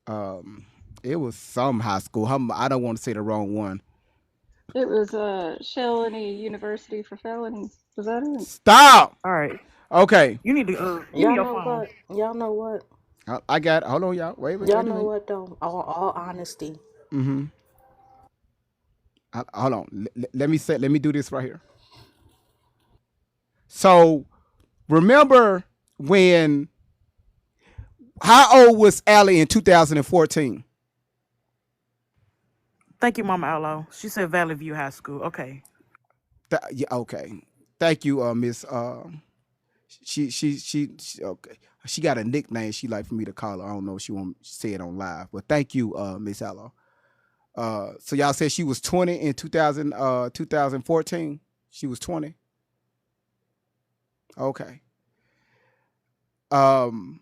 S1: Um, it was some high school. I don't want to say the wrong one.
S7: It was Shelly University for Felonies. Was that it?
S1: Stop.
S4: All right.
S1: Okay.
S4: You need to give me
S9: Y'all
S4: your
S9: know
S4: phone.
S9: what? Y'all know what?
S1: I got. Hold on, y'all.
S9: Y'all
S1: Wait a
S9: know
S1: minute.
S9: what though? All honesty.
S1: Mm-hmm. Hold on. Let me do this right here. So remember when? How old was Allie in 2014?
S4: Thank you, Mama Alo. She said Valley View High School. Okay.
S1: Yeah, okay. Thank you, Miss. She okay. She got a nickname she like for me to call her. I don't know if she want to say it on live, but thank you, Miss Alo. So y'all said she was 20 in 2014. She was 20. Okay. Um.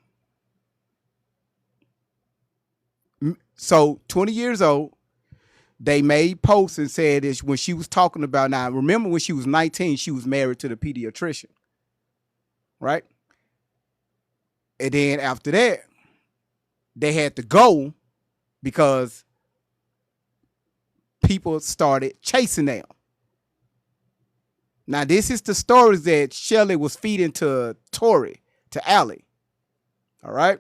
S1: So 20 years old, they made posts and said this when she was talking about. Now remember when she was 19, she was married to the pediatrician, right? And then after that, they had to go because people started chasing them. Now, this is the stories that Shelly was feeding to Tori, to Allie. All right.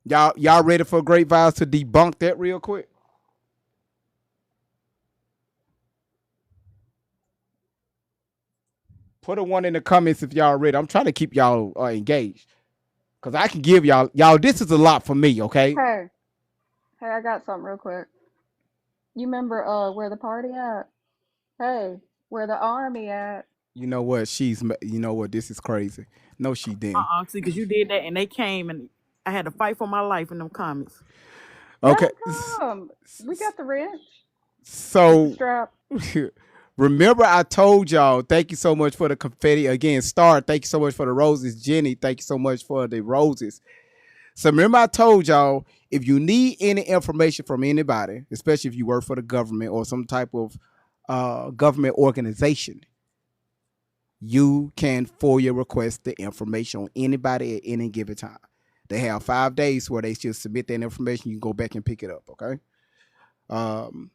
S1: Y'all ready for Great Vibes to debunk that real quick? Put a one in the comments if y'all ready. I'm trying to keep y'all engaged. Because I can give y'all, this is a lot for me, okay?
S7: Hey, hey, I got something real quick. You remember where the party at? Hey, where the army at?
S1: You know what? You know what? This is crazy. No, she didn't.
S4: See, because you did that and they came and I had to fight for my life in them comments.
S7: Let
S1: Okay.
S7: him come. We got the wrench. Get the
S1: So
S7: strap.
S1: Remember, I told y'all, thank you so much for the confetti. Again, Star, thank you so much for the roses. Jenny, thank you so much for the roses. So remember, I told y'all, if you need any information from anybody, especially if you work for the government or some type of government organization, you can FOIA request the information on anybody at any given time. They have 5 days where they just submit that information. You can go back and pick it up. Okay. Um,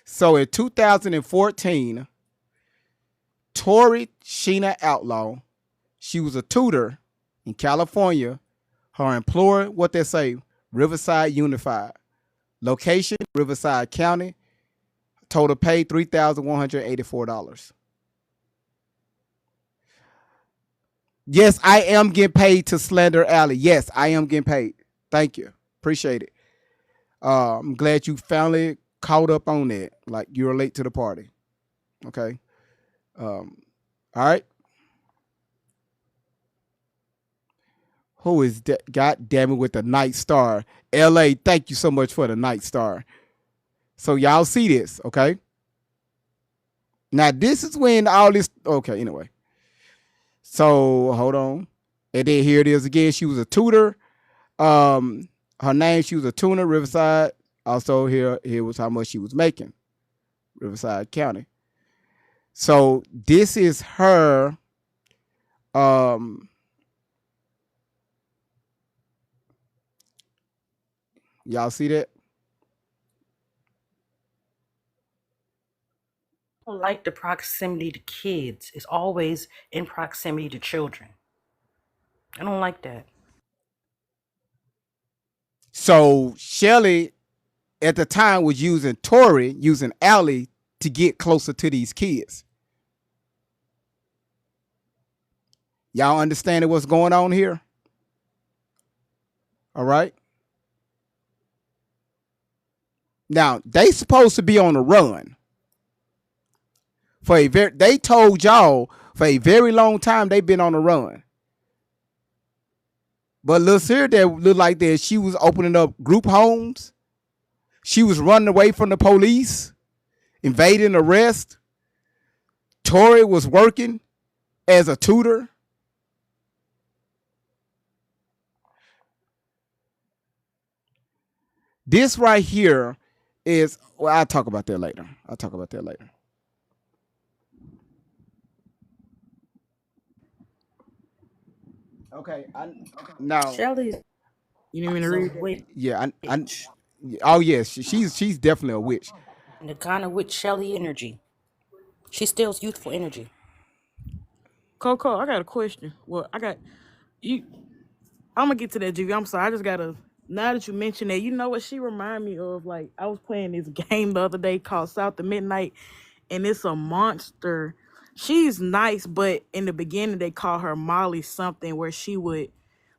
S1: so in 2014, Tori Sheena Outlaw, she was a tutor in California. Her employer, what they say, Riverside Unified. Location, Riverside County. Total pay, $3,184. Yes, I am getting paid to slander Alley. Yes, I am getting paid. Thank you. Appreciate it. I'm glad you finally caught up on that. Like you were late to the party. Okay. All right. Who is that? God damn it with the Night Star. LA, thank you so much for the Night Star. So y'all see this, okay? Now this is when all this okay, anyway. So hold on. And then here it is again. She was a tutor. Her name, she was a tutor, Riverside. Also, here was how much she was making. Riverside County. So this is her y'all see that?
S9: I don't like the proximity to kids. It's always in proximity to children. I don't like that.
S1: So Shelly at the time was using Tori, using Allie to get closer to these kids. Y'all understanding what's going on here? All right. Now they supposed to be on the run for a very. They told y'all for a very long time they've been on the run. But let's hear that look like that she was opening up group homes. She was running away from the police, invading arrest. Tori was working as a tutor. This right here is well, I'll talk about that later. I'll talk about that later. Okay, now
S9: Shelly's
S4: You need me to
S9: a
S4: read that?
S1: yeah,
S9: witch.
S1: oh yes, she's definitely a witch.
S9: And the kind of witch Shelly energy. She steals youthful energy.
S4: Coco, I got a question. Well, I got you. I'm gonna get to that, GV. I'm sorry. I just gotta. Now that you mention that, you know what she remind me of? Like I was playing this game the other day called South of Midnight, and it's a monster. She's nice, but in the beginning they call her Molly something, where she would,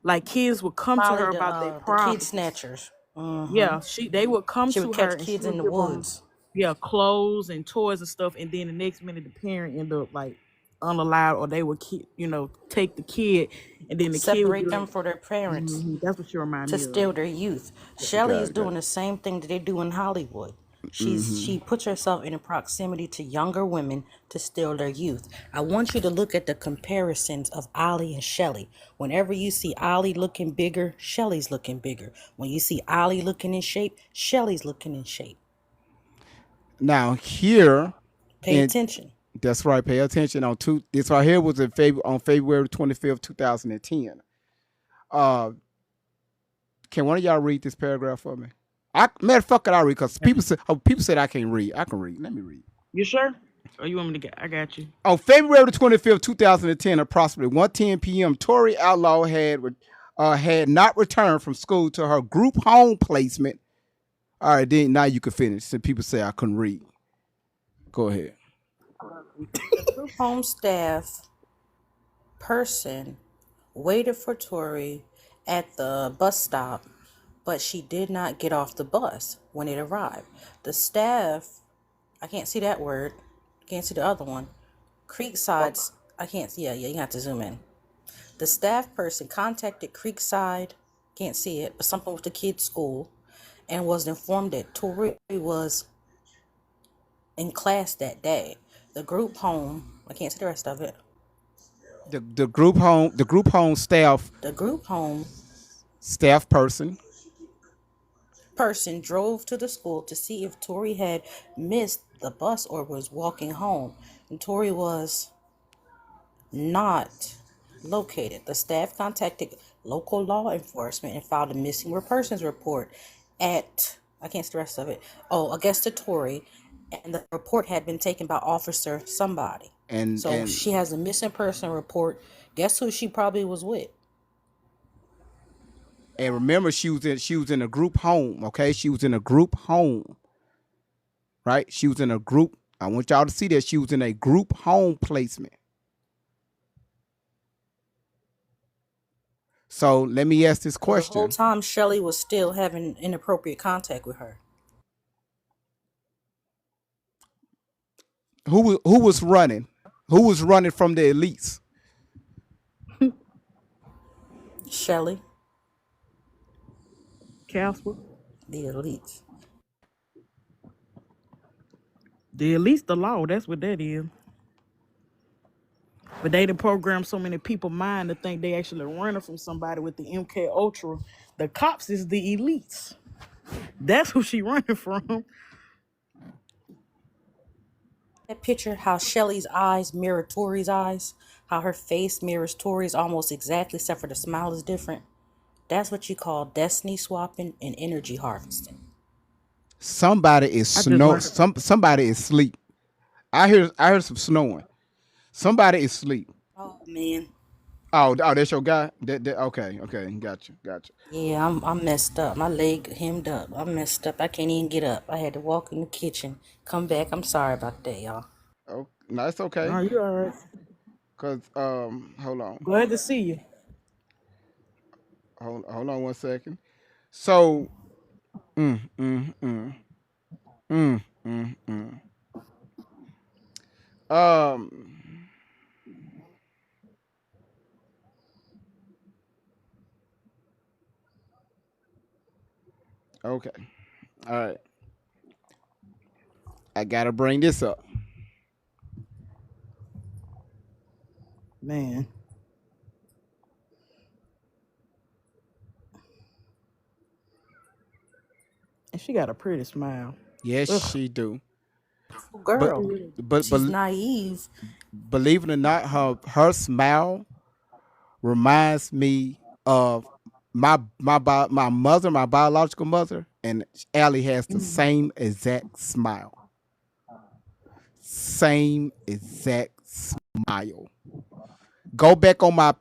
S4: like, kids would come to
S9: Molly,
S4: her about their
S9: the kid
S4: problems.
S9: snatchers. Mm-hmm.
S4: Yeah, they would come
S9: She would
S4: to her
S9: catch
S4: and she
S9: kids in
S4: would
S9: the
S4: give them,
S9: woods.
S4: yeah, clothes and toys and stuff, and then the next minute the parent end up like unallowed, or they would take the kid, and then the kid would be
S9: Separate them
S4: like,
S9: for their parents
S4: that's what she remind
S9: to
S4: me of.
S9: steal their youth. Shelly is
S1: Got
S9: doing
S1: it.
S9: the same thing that they do in Hollywood.
S1: Mm-hmm.
S9: She puts herself in a proximity to younger women to steal their youth. I want you to look at the comparisons of Ollie and Shelly. Whenever you see Ollie looking bigger, Shelly's looking bigger. When you see Ollie looking in shape, Shelly's looking in shape.
S1: Now here,
S9: Pay
S1: and
S9: attention.
S1: that's right. Pay attention on two. This right here was on February 25th, 2010. Uh, can one of y'all read this paragraph for me? Matter of fact, I read because people said I can't read. I can read. Let me read.
S4: You sure? Or you want me to get? I got you.
S1: On February the 25th, 2010, approximately 1:10 p.m., Tori Outlaw had not returned from school to her group home placement. All right, then now you can finish. So people say I couldn't read. Go ahead.
S9: The group home staff person waited for Tori at the bus stop, but she did not get off the bus when it arrived. The staff, I can't see that word, can't see the other one. Creekside's, I can't see, yeah, you have to zoom in. The staff person contacted Creekside, can't see it, but something with the kids' school, and was informed that Tori was in class that day. The group home, I can't see the rest of it.
S1: The group home
S9: The group home
S1: staff person,
S9: person drove to the school to see if Tori had missed the bus or was walking home. And Tori was not located. The staff contacted local law enforcement and filed a missing persons report at, I can't see the rest of it. Oh, Augusta Tori, and the report had been taken by Officer somebody.
S1: and
S9: So
S1: and
S9: she has a missing person report. Guess who she probably was with?
S1: and remember she was in a group home. Okay, she was in a group home, right? She was in a group. I want y'all to see that she was in a group home placement. So let me ask this
S9: So the whole
S1: question:
S9: time Shelly was still having inappropriate contact with her.
S1: Who was running? Who was running from the elites?
S9: Shelly,
S4: Casper.
S9: the elites.
S4: The at least the law. That's what that is. But they done program so many people mind to think they actually running from somebody with the MK Ultra. The cops is the elites. That's who she running from.
S9: That picture, how Shelly's eyes mirror Tori's eyes, how her face mirrors Tori's almost exactly, except for the smile is different. That's what you call destiny swapping and energy harvesting.
S1: Somebody is
S4: I just
S1: snow.
S4: learned.
S1: Somebody is asleep. I heard some snowing. Somebody is asleep.
S9: Oh man,
S1: Oh, that's your guy. Okay, gotcha.
S9: yeah, I'm messed up. My leg hemmed up. I'm messed up. I can't even get up. I had to walk in the kitchen, come back. I'm sorry about that, y'all.
S1: Oh, no, it's okay.
S4: No, you all right.
S1: Cause hold on,
S4: Glad to see you.
S1: hold on 1 second. So, mm, mm, mm, mm, mm, mm. Um, okay, all right. I gotta bring this up.
S4: Man. And she got a pretty smile.
S1: Yes,
S4: Ugh.
S1: she do. But
S9: Girl,
S1: but
S9: she's
S1: but
S9: naive.
S1: believe it or not, her smile reminds me of my mother, my biological mother, and Allie has the
S4: Mm.
S1: same exact smile. Same exact smile. Go back on my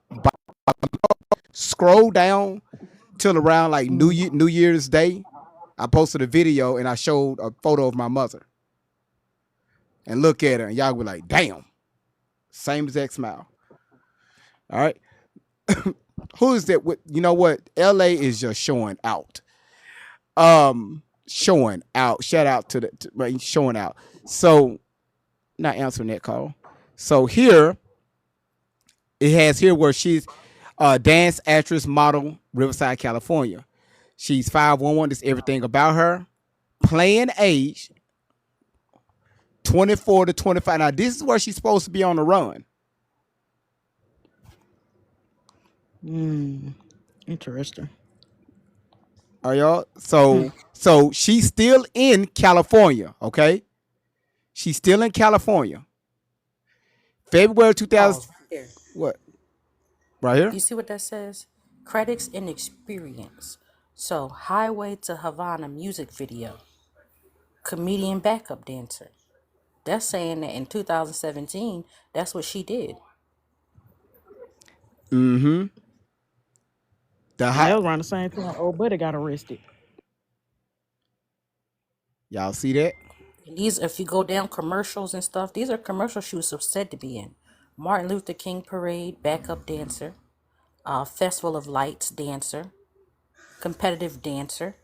S1: scroll down till around like
S4: Mm.
S1: New Year's Day. I posted a video and I showed a photo of my mother and look at her and y'all were like, damn, same exact smile. All right. Who is that? You know what? LA is just showing out. Showing out. Shout out right, showing out. So not answering that call. So here it has here where she's a dance actress, model, Riverside, California. She's 5'11". That's everything about her. Playing age 24 to 25. Now this is where she's supposed to be on the run.
S4: Mm. Interesting.
S1: Are y'all?
S4: Hmm.
S1: So she's still in California. Okay, she's still in California. February 2000.
S9: Pause here.
S1: What? Right here.
S9: You see what that says? Credits and experience. So, Highway to Havana music video, comedian backup dancer. That's saying that in 2017, that's what she did.
S1: Mm-hmm. The
S4: And
S1: hot.
S4: that was around the same time old buddy got arrested.
S1: Y'all see that?
S9: And these, if you go down commercials and stuff, these are commercials she was said to be in. Martin Luther King Parade, backup dancer, Festival of Lights dancer, competitive dancer.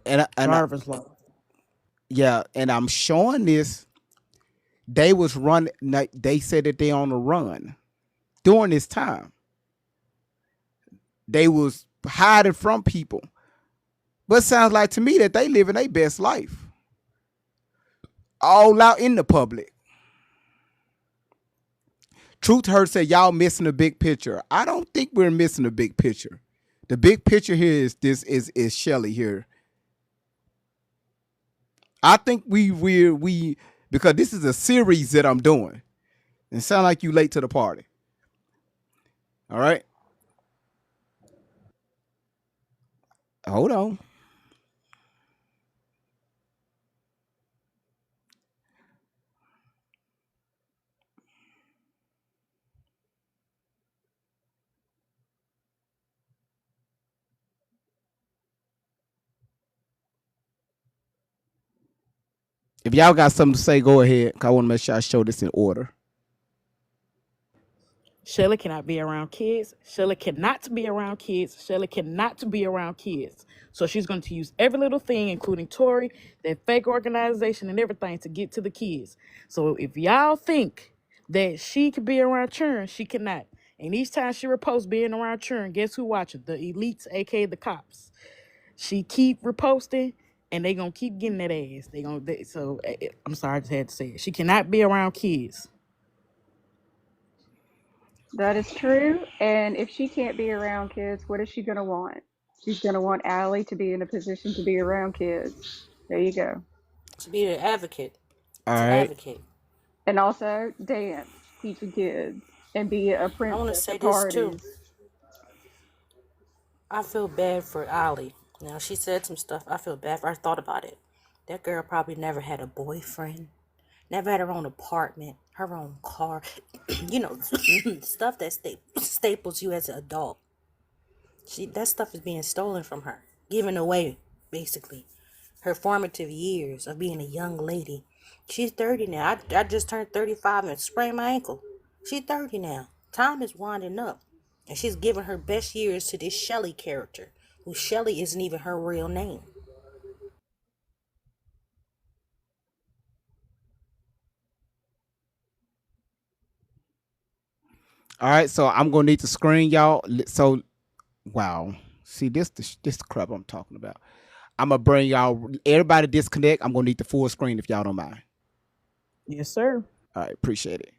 S1: And
S4: Driver's license.
S1: Yeah, and I'm showing this. They was running. They said that they on the run during this time. They was hiding from people. But it sounds like to me that they living their best life. All out in the public. Truth Hurt said y'all missing the big picture. I don't think we're missing the big picture. The big picture here is this is Shelly here. I think we because this is a series that I'm doing. And it sound like you late to the party. All right. Hold on. If y'all got something to say, go ahead. 'Cause I want to make sure I show this in order.
S4: Shelly cannot be around kids. Shelly cannot be around kids. Shelly cannot be around kids. So she's going to use every little thing, including Tori, that fake organization and everything to get to the kids. So if y'all think that she could be around children, she cannot. And each time she reposts being around children, guess who watching? The elites, aka the cops. She keep reposting, and they gonna keep getting that ass. I'm sorry, I just had to say it. She cannot be around kids.
S7: That is true. And if she can't be around kids, what is she going to want? She's going to want Allie to be in a position to be around kids. There you go.
S9: To be an advocate.
S1: All
S9: To
S1: right.
S9: advocate.
S7: And also dance, teaching kids, and be a
S9: I want to
S7: princess
S9: say
S7: at
S9: this too.
S7: parties.
S9: I feel bad for Ollie. Now, she said some stuff. I feel bad for her. I thought about it. That girl probably never had a boyfriend, never had her own apartment, her own car. You know, stuff that staples you as an adult. That stuff is being stolen from her, given away, basically. Her formative years of being a young lady. She's 30 now. I just turned 35 and sprained my ankle. She's 30 now. Time is winding up. And she's giving her best years to this Shelly character, who Shelly isn't even her real name.
S1: All right. So I'm gonna need to screen y'all. So wow. See this the crap I'm talking about. I'm gonna bring y'all everybody disconnect. I'm gonna need the full screen if y'all don't mind.
S4: Yes, sir.
S1: All right, appreciate it.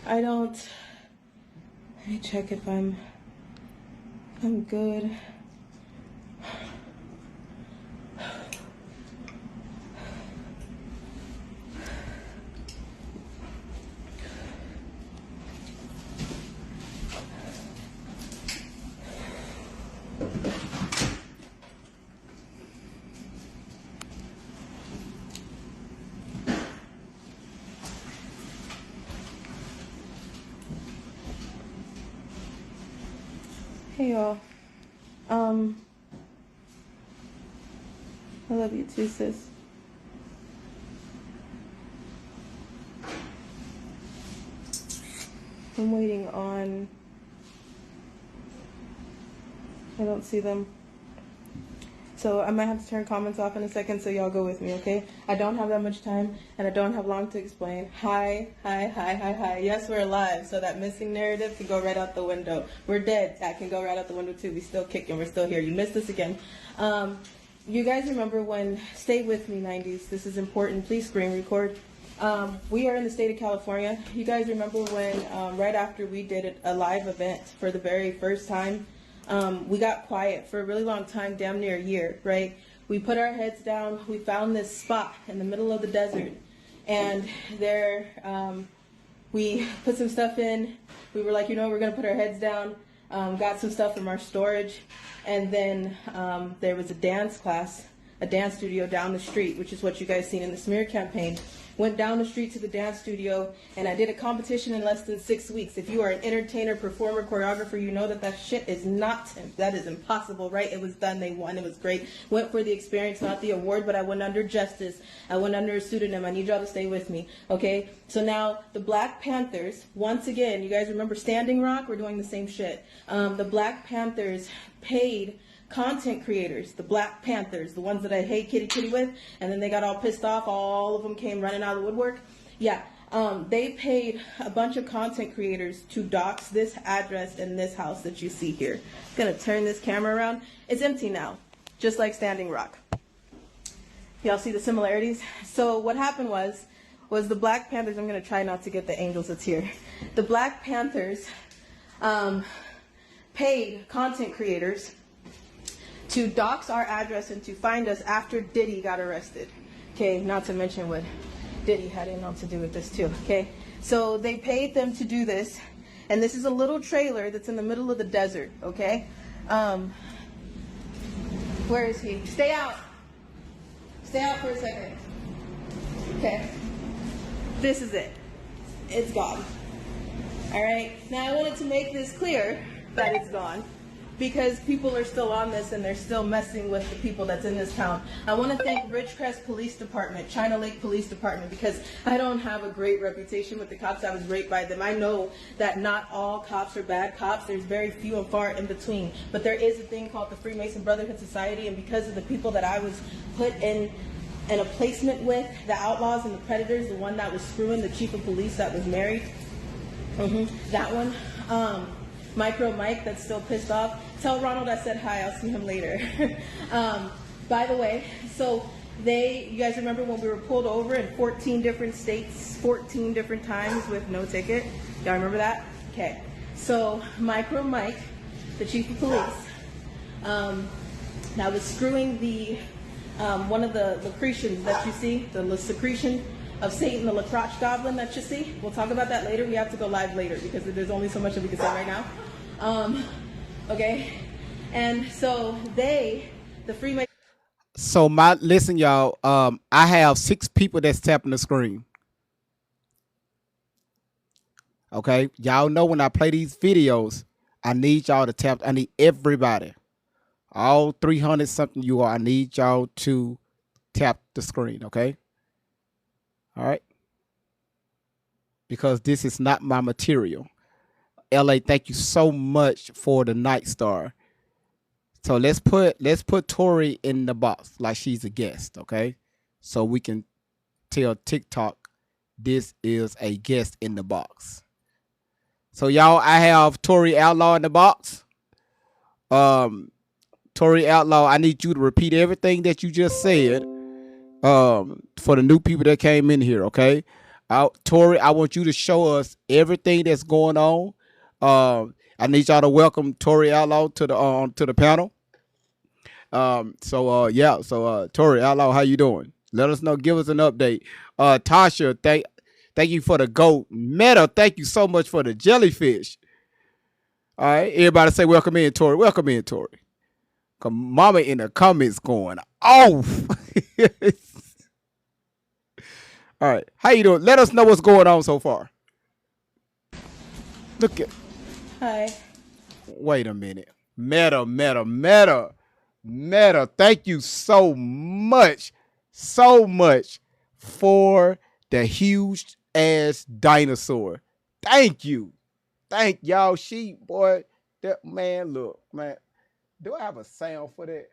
S5: I don't. Let me check if I'm good. Hey y'all. I love you too, sis. I'm waiting on. I don't see them. So I might have to turn comments off in a second, so y'all go with me, okay? I don't have that much time, and I don't have long to explain. Hi. Yes, we're alive, so that missing narrative can go right out the window. We're dead. That can go right out the window too. We still kicking. We're still here. You missed us again.
S2: You guys remember when, stay with me 90s, this is important, please screen record. We are in the state of California. You guys remember when, right after we did a live event for the very first time, we got quiet for a really long time, damn near a year, right? We put our heads down, we found this spot in the middle of the desert, and there, we put some stuff in. We were like, we're gonna put our heads down. Got some stuff from our storage, and then there was a dance class, a dance studio down the street, which is what you guys seen in the smear campaign. Went down the street to the dance studio, and I did a competition in less than 6 weeks. If you are an entertainer, performer, choreographer, you know that shit is that is impossible, right? It was done, they won, it was great. Went for the experience, not the award, but I went under justice. I went under a pseudonym. I need y'all to stay with me, okay? So now, the Black Panthers, once again, you guys remember Standing Rock? We're doing the same shit. The Black Panthers paid content creators, the Black Panthers, the ones that I hate kitty kitty with, and then they got all pissed off, all of them came running out of the woodwork. Yeah, they paid a bunch of content creators to dox this address and this house that you see here. I'm gonna turn this camera around. It's empty now, just like Standing Rock. Y'all see the similarities? So what happened was the Black Panthers, I'm gonna try not to get the angels that's here. The Black Panthers paid content creators to dox our address and to find us after Diddy got arrested. Okay, not to mention what Diddy had in on to do with this too. Okay, so they paid them to do this, and this is a little trailer that's in the middle of the desert. Okay, where is he? Stay out for a second. Okay, this is it. It's gone. All right, now I wanted to make this clear that it's gone, because people are still on this and they're still messing with the people that's in this town. I want to thank Ridgecrest Police Department, China Lake Police Department, because I don't have a great reputation with the cops. I was raped by them. I know that not all cops are bad cops. There's very few and far in between. But there is a thing called the Freemason Brotherhood Society, and because of the people that I was put in a placement with, the outlaws and the predators, the one that was screwing the chief of police that was married, that one, Micro Mike that's still pissed off. Tell Ronald I said hi, I'll see him later. By the way, so you guys remember when we were pulled over in 14 different states, 14 different times with no ticket? Y'all remember that? Okay. So Micro Mike, the chief of police, now was screwing the one of the Lucretians that you see, the secretion of Satan, the Lacroche goblin that you see. We'll talk about that later. We have to go live later because there's only so much that we can say right now. Okay, and so the Freemasons.
S1: So listen, y'all. I have 6 people that's tapping the screen. Okay, y'all know when I play these videos, I need y'all to tap. I need everybody, all 300 something you are. I need y'all to tap the screen. Okay. All right. Because this is not my material. LA, thank you so much for the Night Star. So let's put Tori in the box like she's a guest, okay? So we can tell TikTok this is a guest in the box. So y'all, I have Tori Outlaw in the box. Tori Outlaw, I need you to repeat everything that you just said. For the new people that came in here, okay? Tori, I want you to show us everything that's going on. I need y'all to welcome Tori Outlaw to the panel. So Tori Outlaw, how you doing? Let us know. Give us an update. Tasha, thank you for the goat. Meta, thank you so much for the jellyfish. All right, everybody say welcome in, Tori. Welcome in, Tori. Cause Mama in the comments going off. All right, how you doing? Let us know what's going on so far. Look at.
S2: Hi.
S1: Wait a minute. Meta. Thank you so much for the huge ass dinosaur. Thank you. Thank y'all. Boy, that man, look, man. Do I have a sound for that?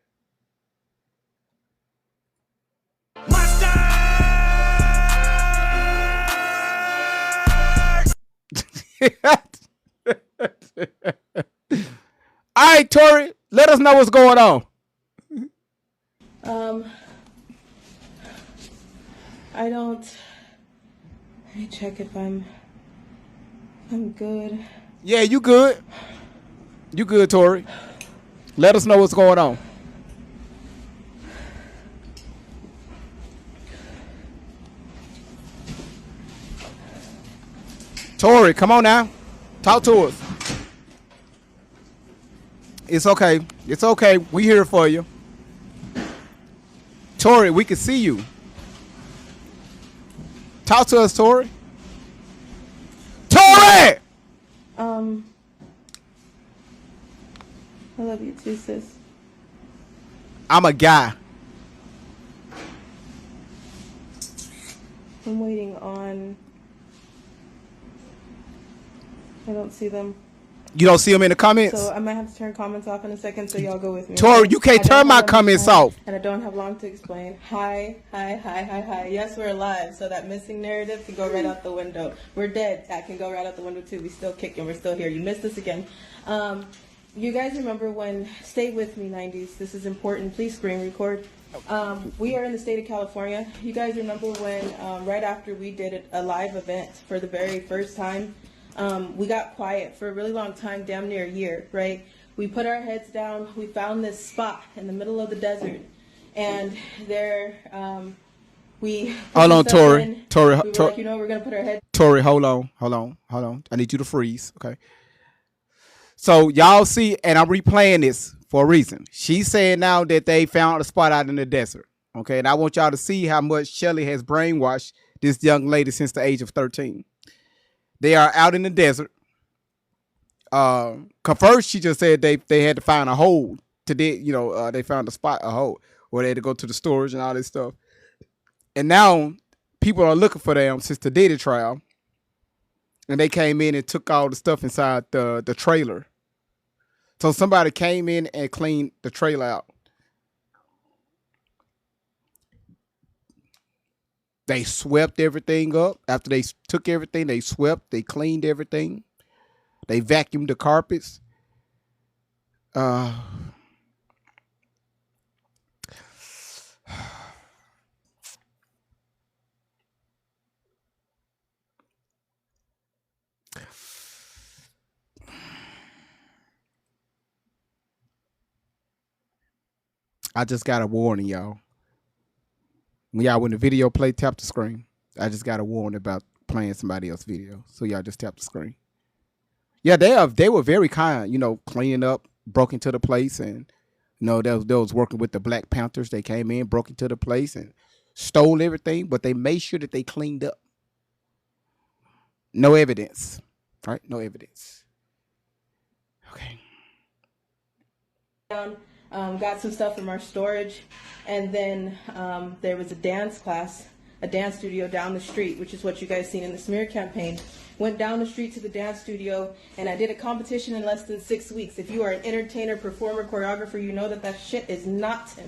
S1: All right, Tori, let us know what's going on.
S5: Um, I don't. Let me check if I'm good.
S1: Yeah, you good. You good, Tori. Let us know what's going on. Tori, come on now. Talk to us. It's okay. It's okay. We here for you. Tori, we can see you. Talk to us, Tori. Tori!
S5: I love you too, sis.
S1: I'm a guy.
S5: I'm waiting on. I don't see them.
S1: You don't see them in the comments?
S5: So I might have to turn comments off in a second, so y'all go with me.
S1: Tori,
S5: Okay?
S1: you can't
S5: I don't
S1: turn
S5: have
S1: my
S5: that much
S1: comments
S5: time,
S1: off.
S5: and I don't have long to explain. Hi. Yes, we're alive, so that missing narrative can go right out the window. We're dead. That can go right out the window too. We still kicking. We're still here. You missed us again. You guys remember when? Stay with me, 90s. This is important. Please screen record. We are in the state of California. You guys remember when right after we did a live event for the very first time, we got quiet for a really long time, damn near a year, right? We put our heads down. We found this spot in the middle of the desert, and there we.
S1: Hold on, Tori. Tori,
S5: We were like, you know, we're gonna put our head.
S1: Tori, hold on. I need you to freeze, okay? So y'all see, and I'm replaying this for a reason. She's saying now that they found a spot out in the desert, okay? And I want y'all to see how much Shelly has brainwashed this young lady since the age of 13. They are out in the desert. First she just said they had to find a hole to dig, they found a spot, a hole, where they had to go to the storage and all this stuff. And now people are looking for them since the data trial. And they came in and took all the stuff inside the trailer. So somebody came in and cleaned the trailer out. They swept everything up. After they took everything, they swept, they cleaned everything. They vacuumed the carpets. I just got a warning, y'all. When the video play, tap the screen. I just got a warning about playing somebody else's video. So y'all just tap the screen. Yeah, they were very kind, cleaning up, broke into the place, and they was working with the Black Panthers. They came in, broke into the place, and stole everything, but they made sure that they cleaned up. No evidence, right? No evidence. Okay.
S5: Got some stuff from our storage, and then there was a dance class, a dance studio down the street, which is what you guys seen in the smear campaign. Went down the street to the dance studio, and I did a competition in less than 6 weeks. If you are an entertainer, performer, choreographer, you know that shit is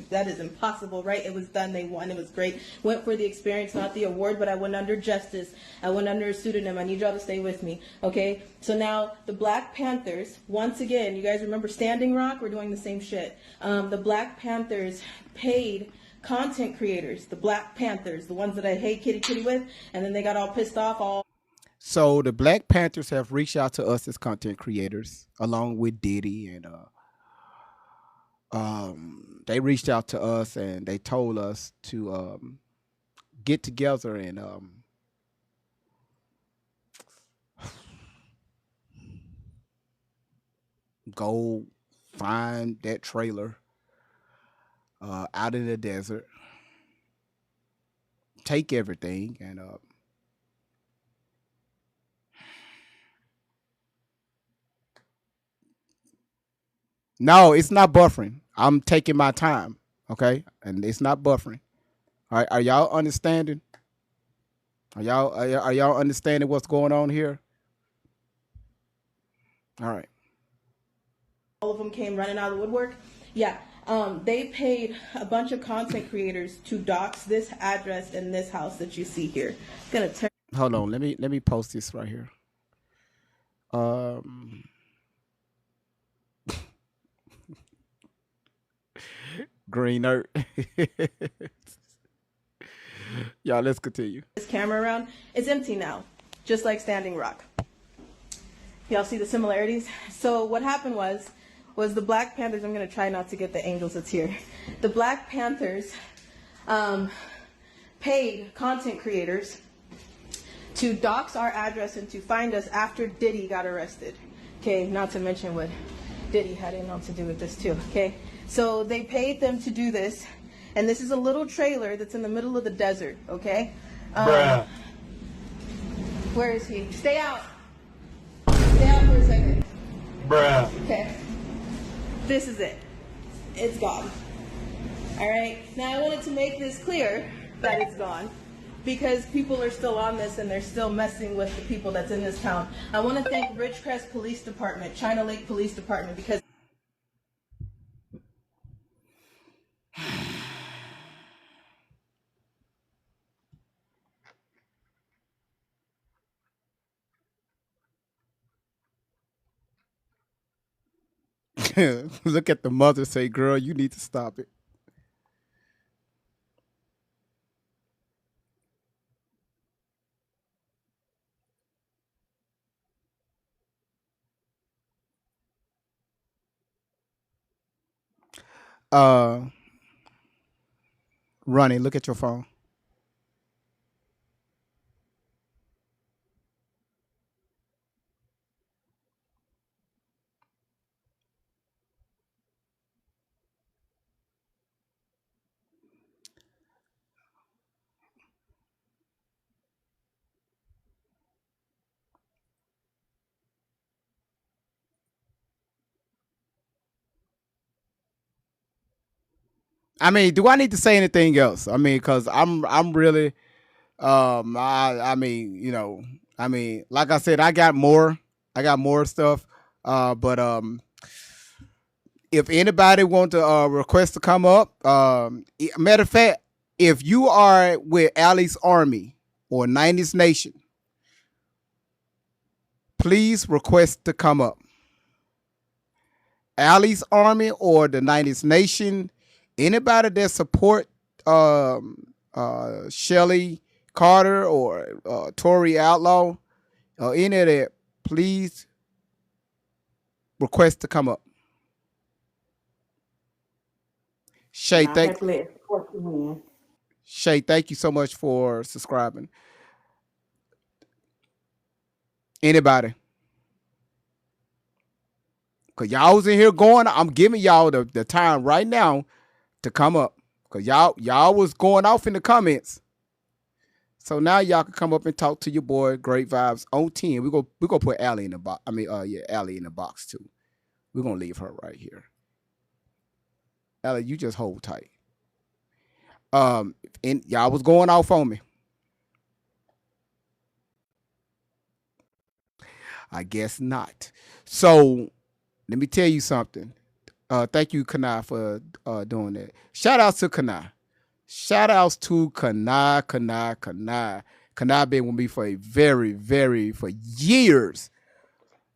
S5: that is impossible, right? It was done, they won, it was great. Went for the experience, not the award, but I went under justice. I went under a pseudonym. I need y'all to stay with me, okay? So now, the Black Panthers, once again, you guys remember Standing Rock? We're doing the same shit. The Black Panthers paid content creators, the Black Panthers, the ones that I hate kitty with, and then they got all pissed off,
S1: So the Black Panthers have reached out to us as content creators, along with Diddy, and they reached out to us and they told us to get together and go find that trailer out in the desert, take everything, and no, it's not buffering. I'm taking my time, okay, and it's not buffering. All right, are y'all understanding? Are y'all understanding what's going on here? All right.
S5: all of them came running out of the woodwork. Yeah, they paid a bunch of content creators to dox this address in this house that you see here. It's gonna turn.
S1: Hold on. Let me post this right here. Green Earth. Y'all, let's continue.
S2: This camera around, it's empty now, just like Standing Rock. Y'all see the similarities? So what happened was the Black Panthers, I'm going to try not to get the angels that's here. The Black Panthers paid content creators to dox our address and to find us after Diddy got arrested. Okay, not to mention what Diddy had in on to do with this too. Okay, so they paid them to do this, and this is a little trailer that's in the middle of the desert. Okay,
S8: Bruh.
S2: where is he? Stay out. Stay out for a second.
S8: Bruh.
S2: Okay, this is it. It's gone. All right. Now I wanted to make this clear that it's gone, because people are still on this and they're still messing with the people that's in this town. I want to thank Ridgecrest Police Department, China Lake Police Department, because
S1: Look at the mother say, girl, you need to stop it. Uh Ronnie, look at your phone. I mean, do I need to say anything else? I mean, cause I'm really I mean, I mean, like I said, I got more stuff. But if anybody want to request to come up, matter of fact, if you are with Ali's Army or 90s Nation, please request to come up. Ali's Army or the 90s Nation, anybody that support Shelly Carter or Tory Outlaw or any of that, please request to come up. Shay,
S3: I'll
S1: thank
S3: happily escort you in.
S1: Shay, thank you so much for subscribing. Anybody? Cause y'all was in here going, I'm giving y'all the time right now to come up. Cause y'all was going off in the comments. So now y'all can come up and talk to your boy. Great vibes on 10. We go put Allie in the box. I mean, yeah, Allie in the box too. We're gonna leave her right here. Allie, you just hold tight. And y'all was going off on me. I guess not. So let me tell you something. Thank you, Kanai, for doing that. Shout outs to Kanai. Shout outs to Kanai. Kanai been with me for for years.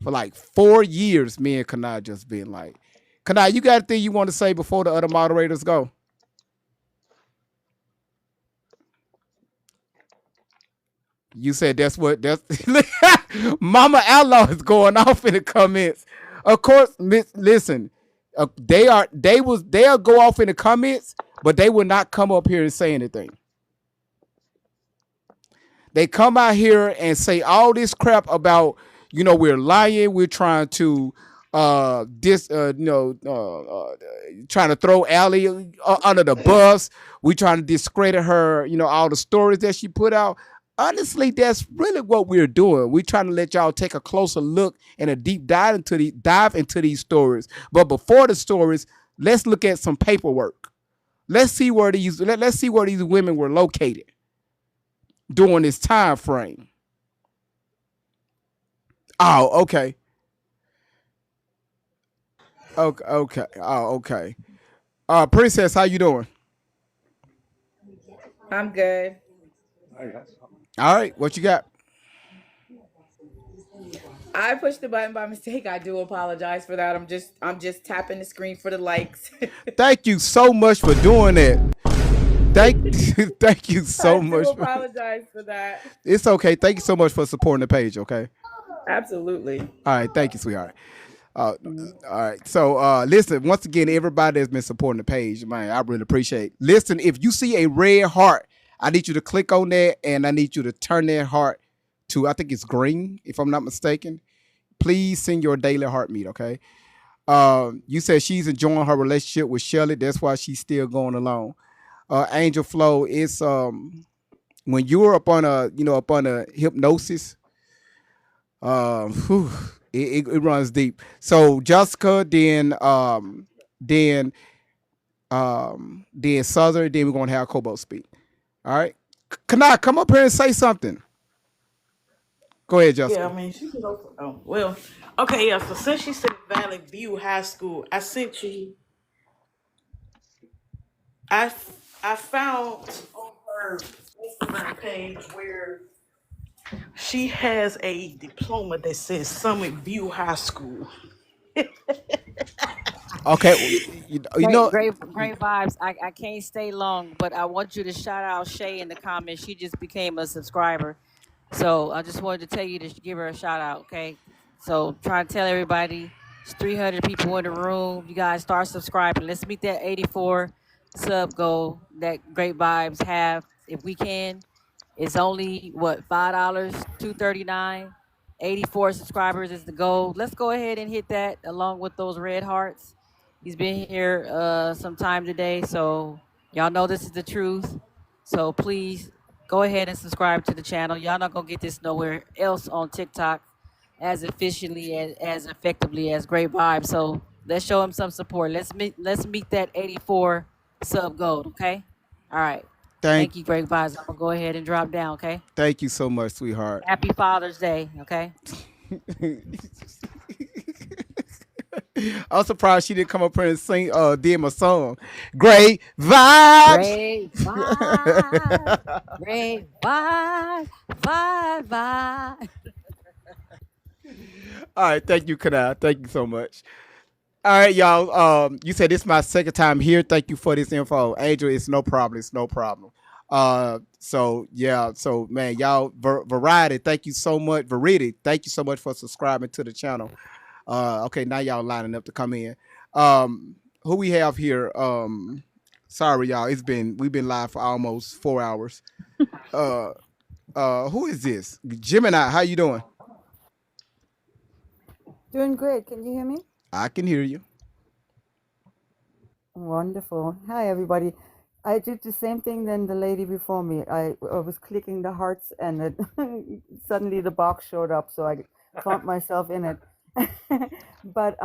S1: For like 4 years, me and Kanai just been like, Kanai, you got anything you want to say before the other moderators go? You said that's Mama Outlaw is going off in the comments. Of course, listen, they'll go off in the comments, but they will not come up here and say anything. They come out here and say all this crap about, we're lying, we're trying to trying to throw Allie under the bus. We trying to discredit her, all the stories that she put out. Honestly, that's really what we're doing. We're trying to let y'all take a closer look and a deep dive into these stories. But before the stories, let's look at some paperwork. Let's see where these women were located during this time frame. Oh, okay. Okay, okay. Oh, okay. Princess, how you doing?
S2: I'm good.
S1: All right, what you got?
S10: I pushed the button by mistake. I do apologize for that. I'm just tapping the screen for the likes.
S1: Thank you so much for doing that. Thank thank you
S10: I
S1: so
S10: do
S1: much.
S10: apologize for that.
S1: It's okay. Thank you so much for supporting the page. Okay.
S10: Absolutely.
S1: All right. Thank you, sweetheart. All right. So listen, once again, everybody that's been supporting the page, man, I really appreciate it. Listen, if you see a red heart, I need you to click on that and I need you to turn that heart to, I think it's green, if I'm not mistaken. Please send your daily heart meet, okay? You said she's enjoying her relationship with Shelly. That's why she's still going along. Angel Flow, it's when you're up on a hypnosis, whew, it runs deep. So Jessica, then then Southern, then we're gonna have Kobo speak. All right. Can I come up here and say something? Go ahead,
S4: Yeah,
S1: Jessica.
S4: I mean, she can go for. Oh, well. Okay, yeah. So since she said Valley View High School, I sent you. I found on her Instagram page where she has a diploma that says Summit View High School.
S1: Okay. You
S11: Great,
S1: know,
S11: great vibes. I can't stay long, but I want you to shout out Shay in the comments. She just became a subscriber. So I just wanted to tell you to give her a shout out, okay? So try to tell everybody it's 300 people in the room. You guys start subscribing. Let's meet that 84 sub goal that Great Vibes have. If we can, it's only what $5, 239. 84 subscribers is the goal. Let's go ahead and hit that along with those red hearts. He's been here some time today, so y'all know this is the truth. So please go ahead and subscribe to the channel. Y'all not gonna get this nowhere else on TikTok as efficiently as effectively as Great Vibes. So let's show him some support. Let's meet that 84 sub goal, okay? All right.
S1: thank
S11: Thank you, Great Vibes. I'm gonna go ahead and drop down, okay?
S1: thank you so much, sweetheart.
S11: Happy Father's Day, okay?
S1: I'm surprised she didn't come up here and sing did my song. Great vibes.
S11: Great Vibes, Great Vibes, vibe.
S1: All right, thank you, Kana. Thank you so much. All right, y'all. You said this is my second time here. Thank you for this info, Angel. It's no problem. It's no problem. So yeah. So man, y'all, variety. Thank you so much, Verity. Thank you so much for subscribing to the channel. Okay, now y'all lining up to come in. Who we have here? Sorry, y'all. We've been live for almost 4 hours. Uh, who is this? Gemini. How you doing?
S12: Doing great. Can you hear me?
S1: I can hear you.
S12: Wonderful. Hi, everybody. I did the same thing than the lady before me. I was clicking the hearts and it suddenly the box showed up, so I found myself in it. But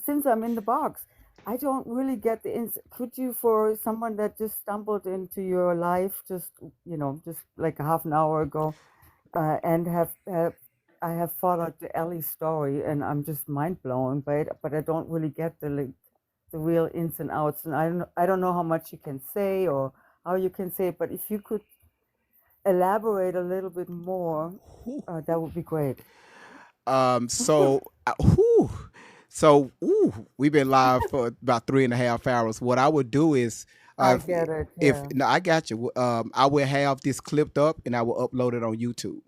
S12: since I'm in the box, I don't really get the could you, for someone that just stumbled into your life just like a half an hour ago, and I have followed the Ellie story, and I'm just mind blown by it. But I don't really get the real ins and outs, and I don't know how much you can say or how you can say it. But if you could elaborate a little bit more, that would be great.
S1: So, whew, we've been live for about 3.5 hours. What I would do is,
S12: I get it.
S1: if
S12: Yeah.
S1: no, I got you. I will have this clipped up and I will upload it on YouTube.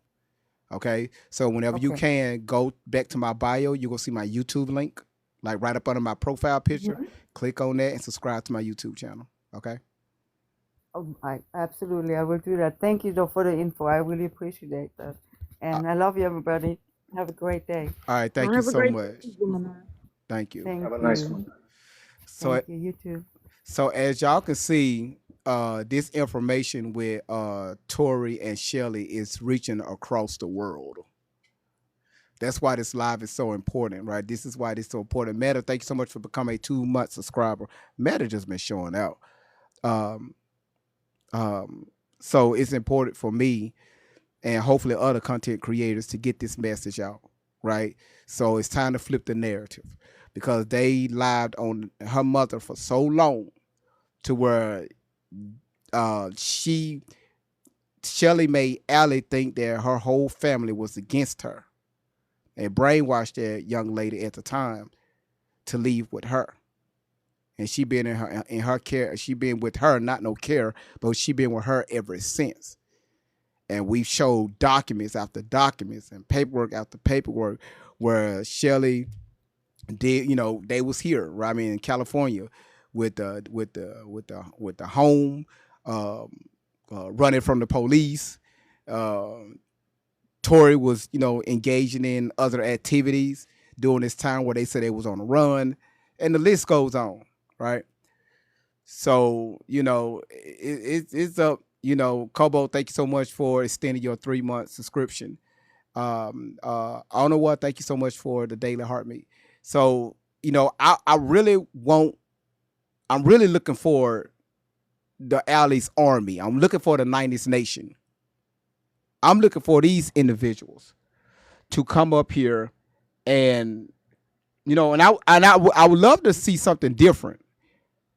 S1: Okay, so whenever you
S12: Okay.
S1: can go back to my bio, you will see my YouTube link, like right up under my profile picture.
S12: Mhm.
S1: Click on that and subscribe to my YouTube channel. Okay.
S12: I absolutely, I will do that. Thank you though for the info. I really appreciate that,
S1: Uh,
S12: and I love you, everybody. Have a great day.
S1: all right.
S4: Well,
S1: Thank you
S4: have a
S1: so
S4: great
S1: much.
S4: day, Gemini.
S1: Thank you.
S12: Thank
S8: Have a nice
S12: you.
S8: one.
S1: So,
S12: Thank you. You too.
S1: so as y'all can see, this information with Tori and Shelly is reaching across the world. That's why this live is so important, right? This is why this is so important. Meta, thank you so much for becoming a 2 month subscriber. Meta just been showing out. Um, um, so it's important for me and hopefully other content creators to get this message out, right? So it's time to flip the narrative because they lied on her mother for so long to where she Shelly made Allie think that her whole family was against her. and brainwashed that young lady at the time to leave with her. And she been in her care. She been with her, not no care, but she been with her ever since. And we showed documents after documents and paperwork after paperwork where Shelly did, they was here, right? I mean, in California, with the home, um, running from the police. Um, Tori was, engaging in other activities during this time where they said they was on the run, and the list goes on, right? So, it's up. Kobo, thank you so much for extending your 3 month subscription. I don't know what. Thank you so much for the daily heartmeat. So, I really want. I'm really looking for the Alley's army. I'm looking for the 90s Nation. I'm looking for these individuals to come up here and I would love to see something different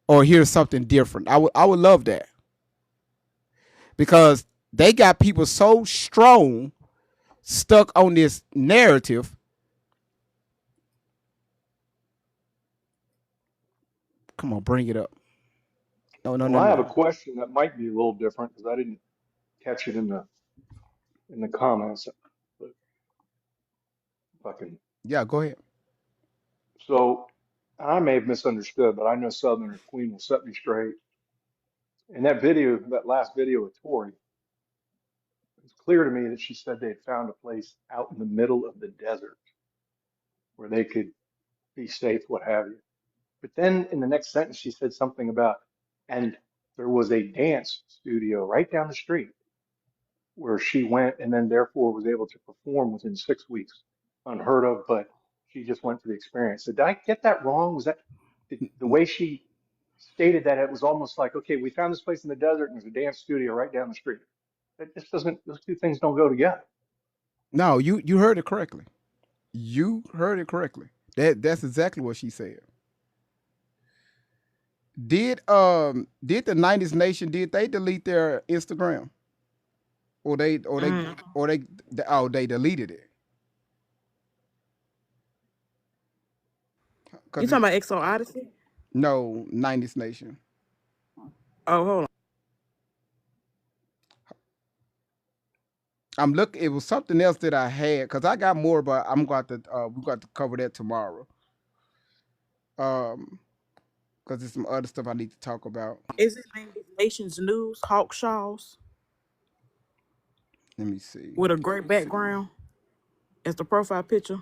S1: or hear something different. I would love that because they got people so strong stuck on this narrative. Come on, bring it up. No, no,
S8: Well,
S1: no,
S8: I have a
S1: no.
S8: question that might be a little different because I didn't catch it in the comments. But fucking
S1: Yeah, go ahead.
S8: so I may have misunderstood, but I know Southern Queen will set me straight. In that video, that last video with Tori, it's clear to me that she said they had found a place out in the middle of the desert where they could be safe, what have you. But then in the next sentence, she said something about, and there was a dance studio right down the street where she went and then therefore was able to perform within 6 weeks. Unheard of, but she just went for the experience. Did I get that wrong? Was that the way she stated that it was almost like, okay, we found this place in the desert and there's a dance studio right down the street. That just doesn't, those two things don't go together.
S1: No, you heard it correctly. You heard it correctly. That's exactly what she said. Did the 90s Nation, did they delete their Instagram? Or they or they
S4: Mm.
S1: or they oh, they deleted it.
S4: You
S1: Cuz
S4: talking about XO Odyssey?
S1: no 90s Nation.
S4: Oh, hold on.
S1: I'm looking. It was something else that I had because I got more, but I'm got to we got to cover that tomorrow. Um, because there's some other stuff I need to talk about.
S4: Is it named Nations News Hawkshaws
S1: Let me see.
S4: with a great background as the profile picture?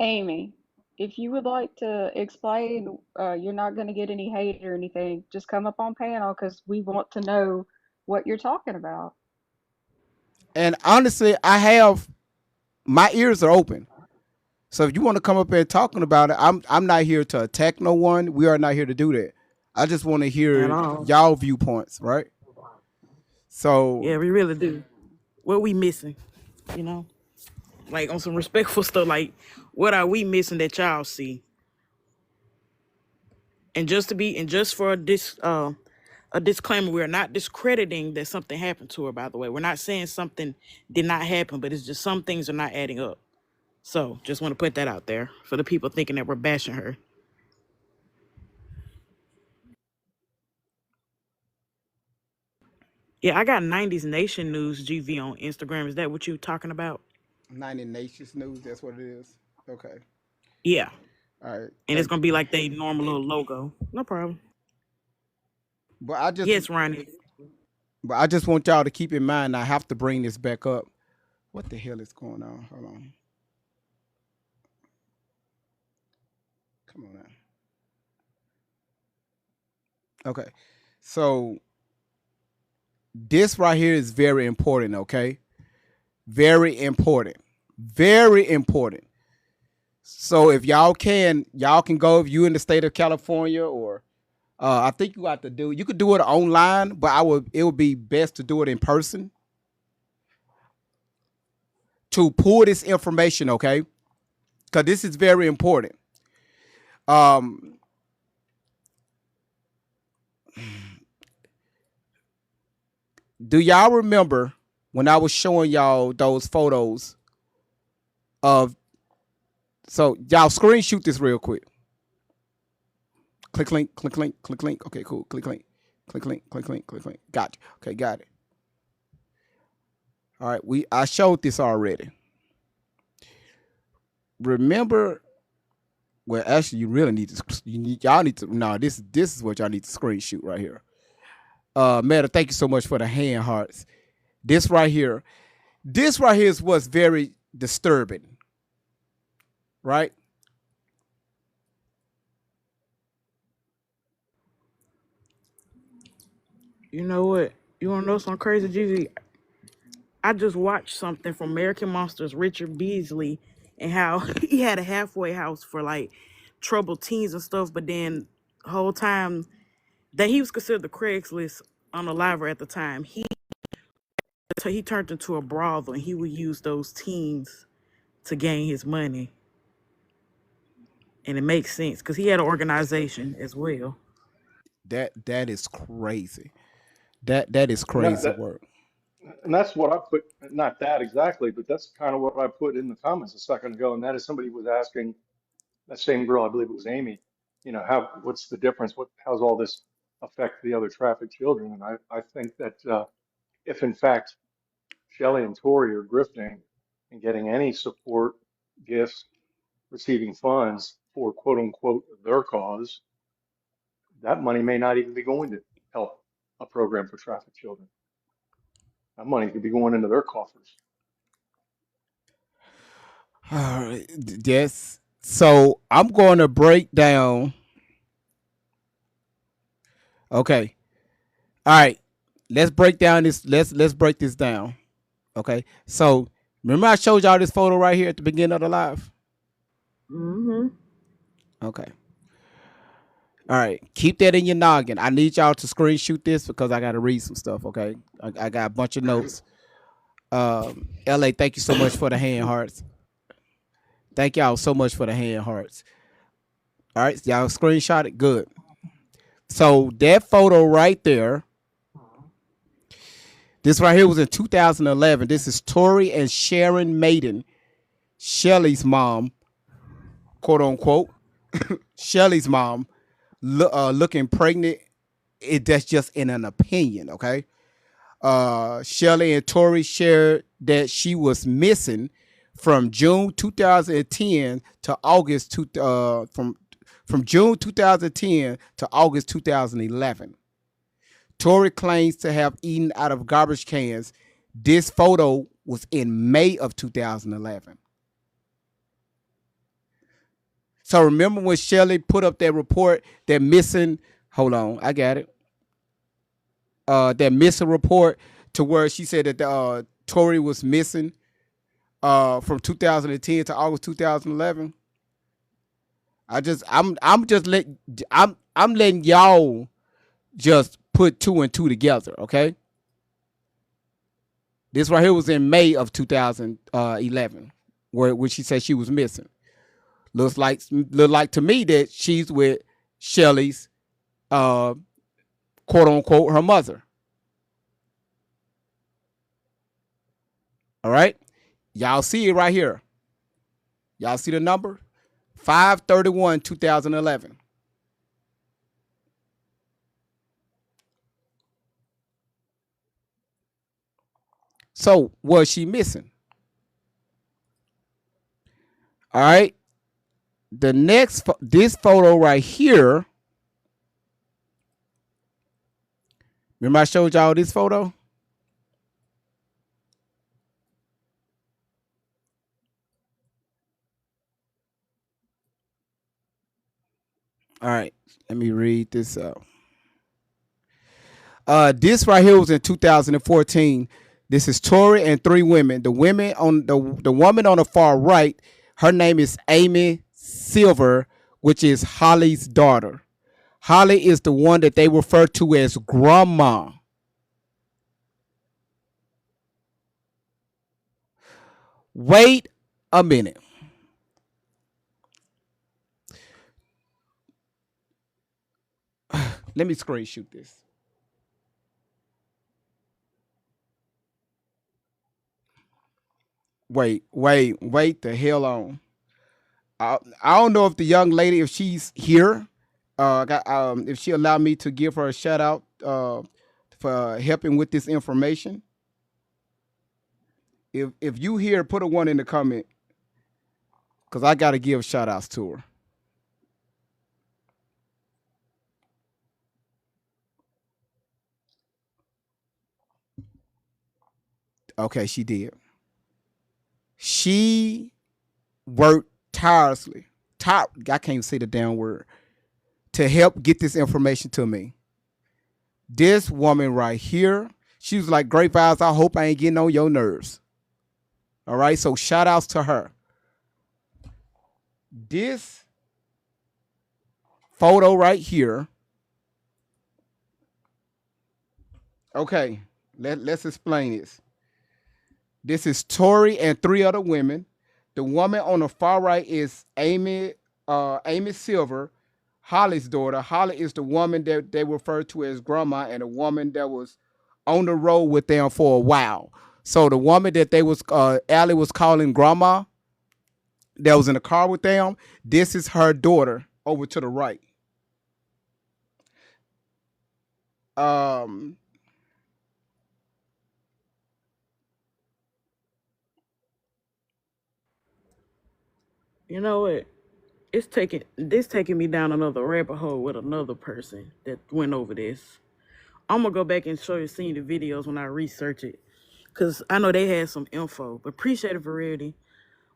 S7: Amy, if you would like to explain, you're not going to get any hate or anything. Just come up on panel because we want to know what you're talking about.
S1: And honestly, I have my ears are open. So if you want to come up here talking about it, I'm not here to attack no one. We are not here to do that. I just want to
S4: At
S1: hear
S4: all.
S1: y'all viewpoints, right? So
S4: Yeah, we really do. What we missing? You know, like on some respectful stuff. Like, what are we missing that y'all see? And just for this a disclaimer, we're not discrediting that something happened to her, by the way. We're not saying something did not happen, but it's just some things are not adding up. So just want to put that out there for the people thinking that we're bashing her. Yeah, I got 90s Nation News GV on Instagram. Is that what you talking about?
S1: 90 Nations News, that's what it is. Okay.
S4: Yeah.
S1: All right.
S4: And it's
S1: Thank
S4: gonna
S1: you.
S4: be like they normal little logo. No problem.
S1: But I just
S4: Yes, Ronnie.
S1: but I just want y'all to keep in mind I have to bring this back up. What the hell is going on? Hold on. Come on now. Okay. So this right here is very important, okay? Very important. Very important. So if y'all can go if you in the state of California or I think you could do it online, but it would be best to do it in person to pull this information, okay? Because this is very important. Um Do y'all remember when I was showing y'all those photos of? So y'all screenshot this real quick. Click link, click link, click link. Okay, cool. Click link, click link, click link, click link. Got you. Okay, got it. All right, I showed this already. Remember? Well, actually, you really need to. Y'all need to. No, this is what y'all need to screenshot right here. Meta, thank you so much for the hand hearts. This right here. This right here is what's very disturbing, right?
S4: You know what? You want to know something crazy, Gigi? I just watched something from American Monsters, Richard Beasley, and how he had a halfway house for like troubled teens and stuff. But then the whole time that he was considered the Craigslist unaliver at the time, he turned into a brothel and he would use those teens to gain his money. And it makes sense because he had an organization as well.
S1: That is crazy. That is
S8: And
S1: crazy work.
S8: that's what I put, not that exactly, but that's kind of what I put in the comments a second ago. And that is somebody was asking that same girl, I believe it was Amy, what's the difference? How's all this affect the other trafficked children? And I think that if in fact Shelly and Tori are grifting and getting any support, gifts, receiving funds for quote unquote their cause, that money may not even be going to help a program for trafficked children. That money could be going into their coffers.
S1: All right. Yes. So I'm going to break down. Okay. All right. Let's break down this. Let's break this down. Okay. So remember I showed y'all this photo right here at the beginning of the live.
S4: Mm-hmm.
S1: Okay. All right. Keep that in your noggin. I need y'all to screenshot this because I got to read some stuff. Okay. I got a bunch of notes. LA, thank you so much for the hand hearts. Thank y'all so much for the hand hearts. All right, y'all screenshot it. Good. So that photo right there, this right here was in 2011. This is Tori and Sharon Maiden, Shelly's mom, quote unquote. Shelly's mom, looking pregnant. That's just in an opinion, okay? Shelly and Tori shared that she was missing from June 2010 to August from June 2010 to August 2011. Tori claims to have eaten out of garbage cans. This photo was in May of 2011. So remember when Shelly put up that report that missing, hold on, I got it. That missing report to where she said that Tori was missing from 2010 to August 2011. I'm letting y'all just put two and two together, okay? This right here was in May of 2011, where she said she was missing. Look like to me that she's with Shelly's quote unquote her mother. All right, y'all see it right here. Y'all see the number 5/31, 2011. So was she missing? All right. This photo right here. Remember I showed y'all this photo? All right. Let me read this out. This right here was in 2014. This is Tori and three women. The woman on the far right, her name is Amy Silver, which is Holly's daughter. Holly is the one that they refer to as grandma. Wait a minute. Let me screenshot this. Wait the hell on. I don't know if the young lady, if she's here, if she allowed me to give her a shout out for helping with this information. If you here, put a one in the comment because I got to give shout outs to her. Okay, she did. She worked tirelessly. I can't even say the damn word to help get this information to me. This woman right here, she was like, "Great vibes. I hope I ain't getting on your nerves." All right, so shout outs to her. This photo right here. Okay, let's explain this. This is Tori and three other women. The woman on the far right is Amy Silver, Holly's daughter. Holly is the woman that they refer to as grandma, and a woman that was on the road with them for a while. So the woman that they was Allie was calling grandma, that was in the car with them. This is her daughter over to the right. Um,
S4: You know what? It's taking me down another rabbit hole with another person that went over this. I'm gonna go back and show you seeing the videos when I research it. Cause I know they had some info, but appreciate it for reality.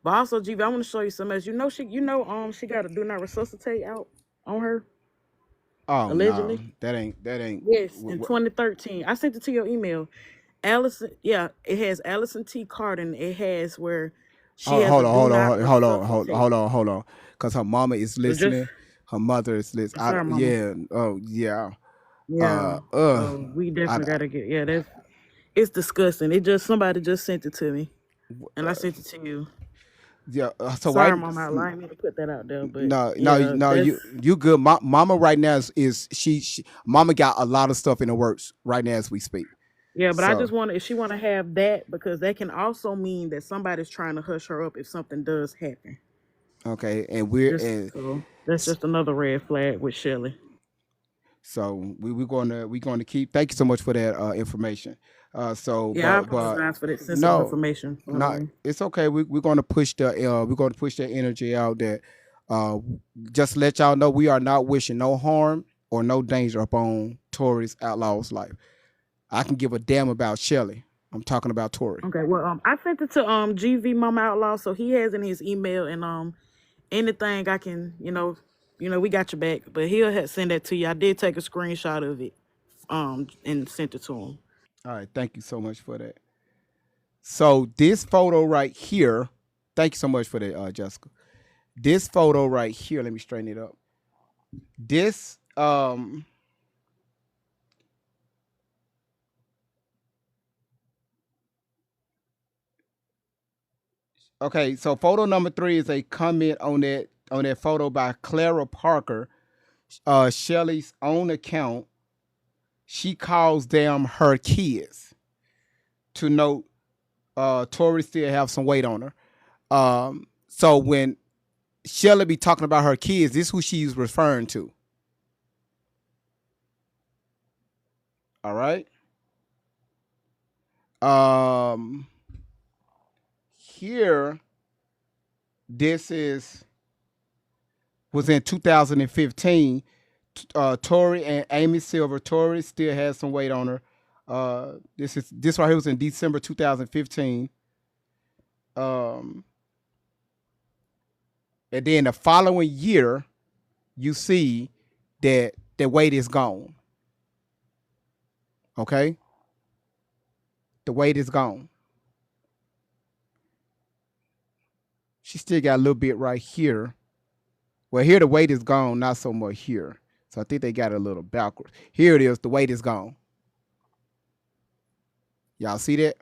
S4: But also, GB, I want to show you something else. She got a do not resuscitate out on her,
S1: oh no,
S4: allegedly.
S1: that ain't.
S4: Yes, in 2013. I sent it to your email. Allison, yeah, it has Allison T. Carter, and it has where she has a
S1: Hold on,
S4: do
S1: hold
S4: not
S1: on,
S4: resuscitate.
S1: hold on, because her mama is
S4: So just,
S1: listening, her mother is listening.
S4: sorry, mama.
S1: Yeah, oh yeah,
S4: Yeah. So we
S1: I,
S4: definitely gotta get, yeah, it's disgusting. Somebody just sent it to me, and I sent it to you.
S1: yeah. So right,
S4: Sorry, mama, allowing me to put that out there, but
S1: no,
S4: yeah, that's
S1: you good. Mama right now is she mama got a lot of stuff in the works right now as we speak.
S4: yeah. But I
S1: So
S4: just want if she want to have that because that can also mean that somebody's trying to hush her up if something does happen.
S1: okay, and we're
S4: Just so that's just another red flag with Shelly.
S1: so we're going to keep. Thank you so much for that information.
S4: Yeah, I
S1: But
S4: apologize for that sensitive
S1: no,
S4: information, by the
S1: not
S4: way.
S1: it's okay. We're going to push that energy out that uh just let y'all know we are not wishing no harm or no danger upon Tori's outlaw's life. I can give a damn about Shelly. I'm talking about Tori.
S4: Okay, well, I sent it to GV Mama Outlaw, so he has in his email and anything I can, we got your back. But he'll send that to you. I did take a screenshot of it, and sent it to him.
S1: All right, thank you so much for that. So this photo right here, thank you so much for that, Jessica. This photo right here, let me straighten it up. This okay, so photo number 3 is a comment on that photo by Clara Parker, Shelly's own account. She calls them her kids to note Tori still have some weight on her. So when Shelly be talking about her kids, this is who she's referring to. All right. Um Here, this is was in 2015. Tori and Amy Silver. Tori still has some weight on her. This right here was in December 2015. Um, and then the following year, you see that the weight is gone. Okay, the weight is gone. She still got a little bit right here. Well, here the weight is gone, not so much here. So I think they got it a little backwards. Here it is. The weight is gone. Y'all see that?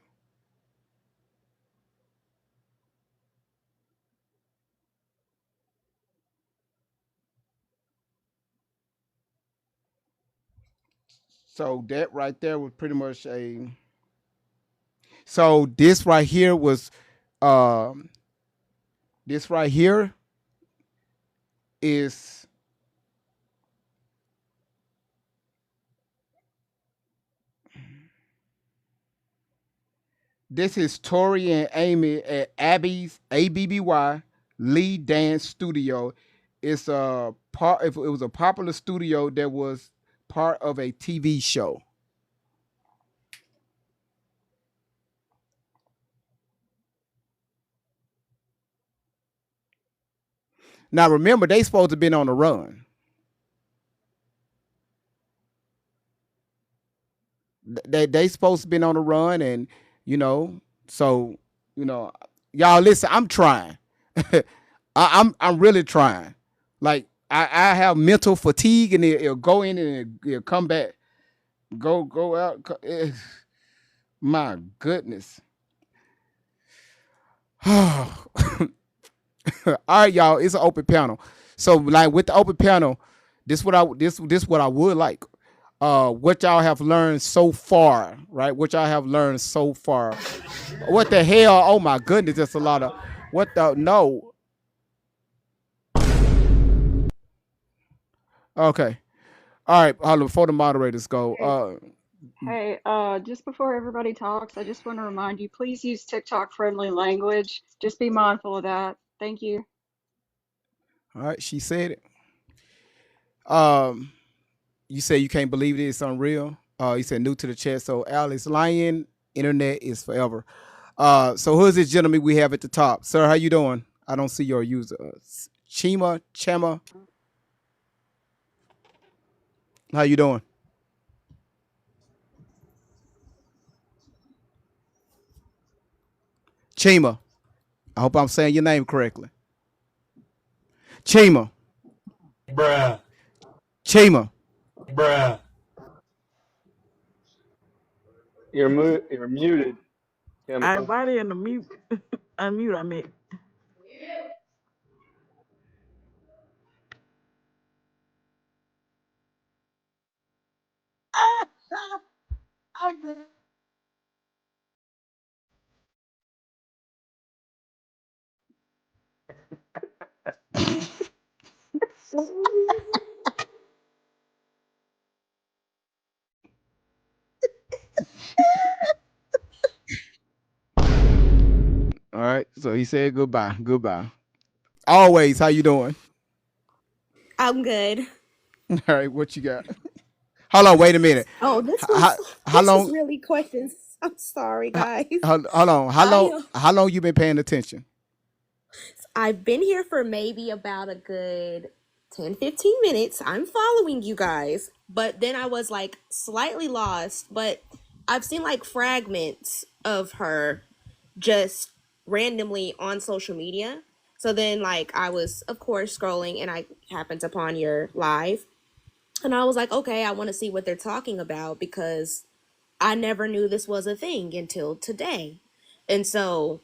S1: So that right there was pretty much a. So this right here was, um, this right here is this is Tori and Amy at Abby's ABBY Lee Dance Studio. It's a part. If it was a popular studio that was part of a TV show. Now remember, they supposed to been on the run. They supposed to been on the run, and you know, so you know, y'all listen. I'm trying. I'm really trying. Like I have mental fatigue, and it'll go in and it'll come back, go out. My goodness. All right, y'all. It's an open panel. So like with the open panel, this what I would like. What y'all have learned so far, right? What y'all have learned so far. What the hell? Oh my goodness, that's a lot of what the no. Okay. All right, hold on, before the moderators go.
S7: Hey, hey, just before everybody talks, I just want to remind you, please use TikTok friendly language. Just be mindful of that. Thank you.
S1: All right, she said it. Um, you say you can't believe it, it's unreal. You said new to the chat. So Alice Lion, internet is forever. So who's this gentleman we have at the top? Sir, how you doing? I don't see your user. Chema, how you doing? Chima. I hope I'm saying your name correctly. Chima.
S13: Bruh.
S1: Chima.
S13: Bruh.
S8: You're muted,
S4: I
S8: Kimma.
S4: invited in the mute. Unmute, I meant.
S1: All right. So he said goodbye. Goodbye. Always, how you doing?
S14: I'm good.
S1: All right, what you got? Hold on, wait a minute.
S14: Oh,
S1: How, how
S14: this was
S1: long?
S14: really questions. I'm sorry,
S1: How,
S14: guys.
S1: hold on. How long?
S14: I
S1: How long you been paying attention?
S14: I've been here for maybe about a good 10-15 minutes. I'm following you guys, but then I was like slightly lost, but I've seen like fragments of her just randomly on social media. So then like I was of course scrolling and I happened upon your live and I was like, okay, I want to see what they're talking about because I never knew this was a thing until today. And so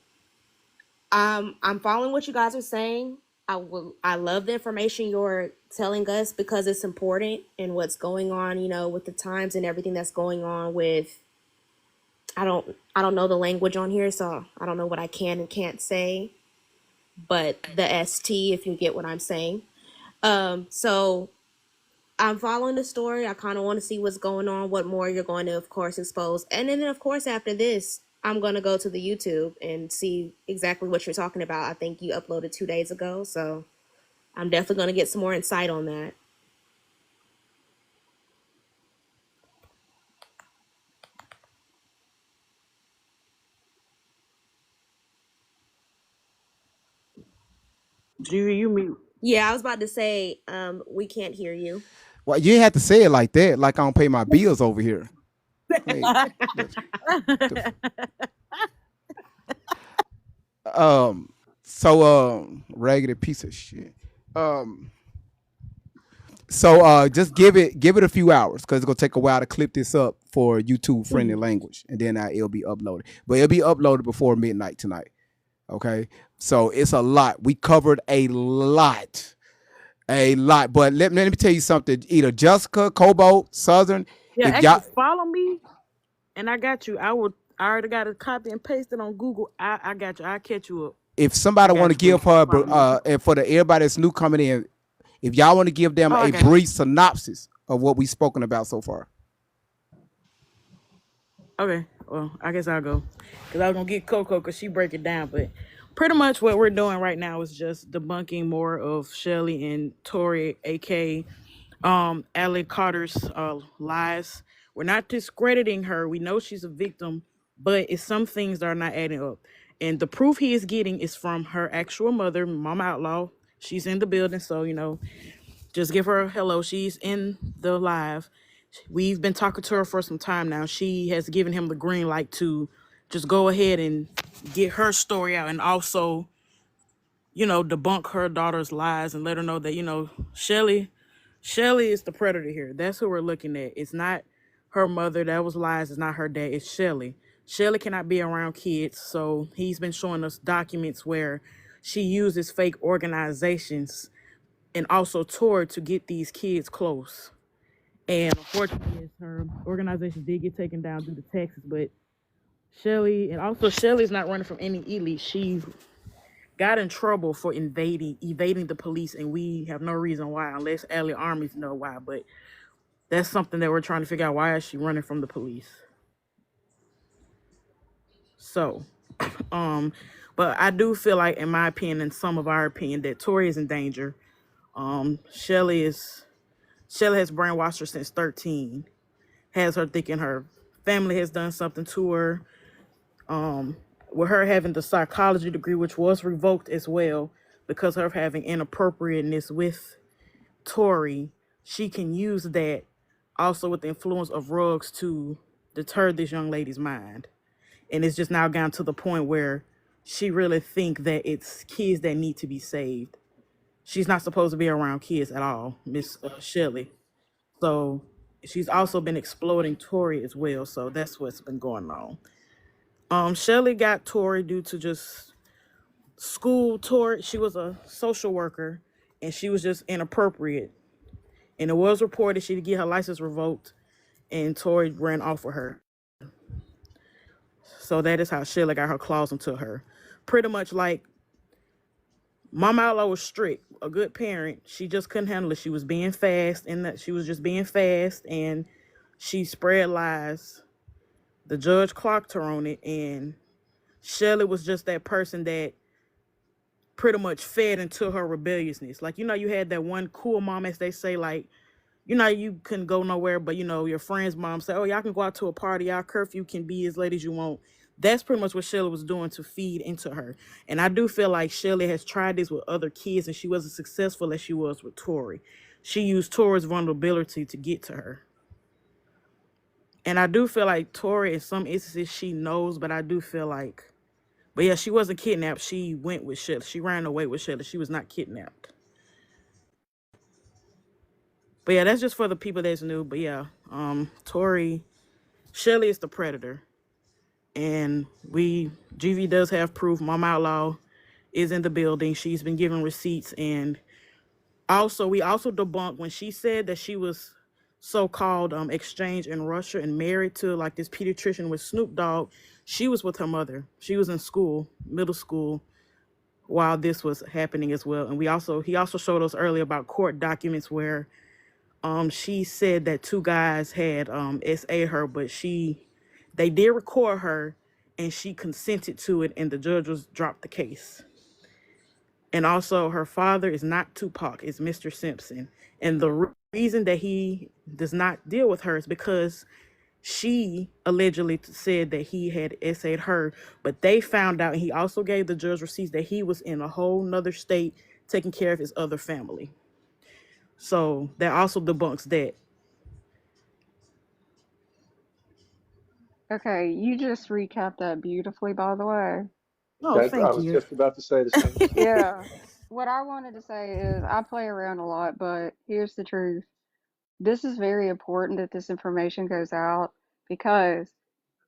S14: I'm following what you guys are saying. I love the information you're telling us because it's important and what's going on, with the times and everything that's going on with I don't know the language on here, so I don't know what I can and can't say, but the ST if you get what I'm saying. So I'm following the story. I kind of want to see what's going on, what more you're going to, of course, expose. And then, of course, after this, I'm going to go to the YouTube and see exactly what you're talking about. I think you uploaded 2 days ago. So I'm definitely going to get some more insight on that.
S4: You mute.
S14: Yeah, I was about to say, we can't hear you.
S1: Well, you ain't have to say it like that. Like I don't pay my bills over here. Hey, raggedy piece of shit. Um, just give it a few hours because it's gonna take a while to clip this up for YouTube friendly language, and then it'll be uploaded. But it'll be uploaded before midnight tonight. Okay, so it's a lot. We covered a lot. But let me tell you something. Either Jessica, Cobalt, Southern,
S4: Yeah,
S1: If y'all,
S4: actually follow me and I got you. I already got it copy and paste it on Google. I got you. I'll catch you up.
S1: if
S4: I
S1: somebody want
S4: got
S1: to
S4: you, boo.
S1: give her,
S4: Follow me.
S1: and for the everybody that's new coming in, if y'all want to give them
S4: Oh, I
S1: a
S4: got you.
S1: brief synopsis of what we've spoken about so far.
S4: Okay, well, I guess I'll go because I was gonna get Coco because she break it down. But pretty much what we're doing right now is just debunking more of Shelly and Tori, aka Allie Carter's lies. We're not discrediting her. We know she's a victim, but it's some things that are not adding up. And the proof he is getting is from her actual mother, Mama Outlaw. She's in the building, so just give her a hello. She's in the live. We've been talking to her for some time now. She has given him the green light to just go ahead and get her story out, and also, debunk her daughter's lies and let her know that, Shelly is the predator here. That's who we're looking at. It's not her mother. That was lies. It's not her dad. It's Shelly. Shelly cannot be around kids, so he's been showing us documents where she uses fake organizations and also Tori to get these kids close. And unfortunately, her organization did get taken down due to taxes. But Shelly's not running from any elite. She got in trouble for evading the police, and we have no reason why, unless Allie Armies know why. But that's something that we're trying to figure out. Why is she running from the police? So, but I do feel like, in my opinion, and some of our opinion, that Tori is in danger. Shelly has brainwashed her since 13, has her thinking her family has done something to her. With her having the psychology degree, which was revoked as well because of her having inappropriateness with Tori, she can use that also with the influence of drugs to deter this young lady's mind. And it's just now gotten to the point where she really think that it's kids that need to be saved. She's not supposed to be around kids at all, Miss Shelley. So she's also been exploiting Tori as well. So that's what's been going on. Shelley got Tori due to just school. Tori, she was a social worker, and she was just inappropriate. And it was reported she'd get her license revoked, and Tori ran off with her. So that is how Shelley got her claws into her. Pretty much like Mama Outlaw was strict, a good parent. She just couldn't handle it. She was being fast, and that she was just being fast, and she spread lies. The judge clocked her on it, and Shelley was just that person that pretty much fed into her rebelliousness. Like, you had that one cool mom, as they say, like, you couldn't go nowhere, but your friend's mom say, oh, y'all can go out to a party, y'all curfew can be as late as you want. That's pretty much what Shelly was doing to feed into her. And I do feel like Shelly has tried this with other kids, and she wasn't successful as she was with Tori. She used Tori's vulnerability to get to her. And I do feel like Tori, in some instances, she knows, but I do feel like, but yeah, she wasn't kidnapped. She went with Shelly. She ran away with Shelly. She was not kidnapped. But yeah, that's just for the people that's new. But yeah, Tori, Shelly is the predator. And GV does have proof. Mom Outlaw is in the building. She's been giving receipts. And also, we also debunked when she said that she was so-called exchanged in Russia and married to like this pediatrician with Snoop Dogg. She was with her mother. She was in school, middle school, while this was happening as well. And he also showed us earlier about court documents where she said that two guys had SA'd her, but they did record her and she consented to it, and the judge was dropped the case. And also, her father is not Tupac, it's Mr. Simpson. And the reason that he does not deal with her is because she allegedly said that he had SA'd her, but they found out, and he also gave the judge receipts, that he was in a whole nother state taking care of his other family. So that also debunks that.
S7: Okay, you just recapped that beautifully, by the way.
S4: Oh,
S8: That I
S4: thank
S8: was
S4: you.
S8: just about to say the same thing.
S7: Yeah. What I wanted to say is I play around a lot, but here's the truth. This is very important that this information goes out because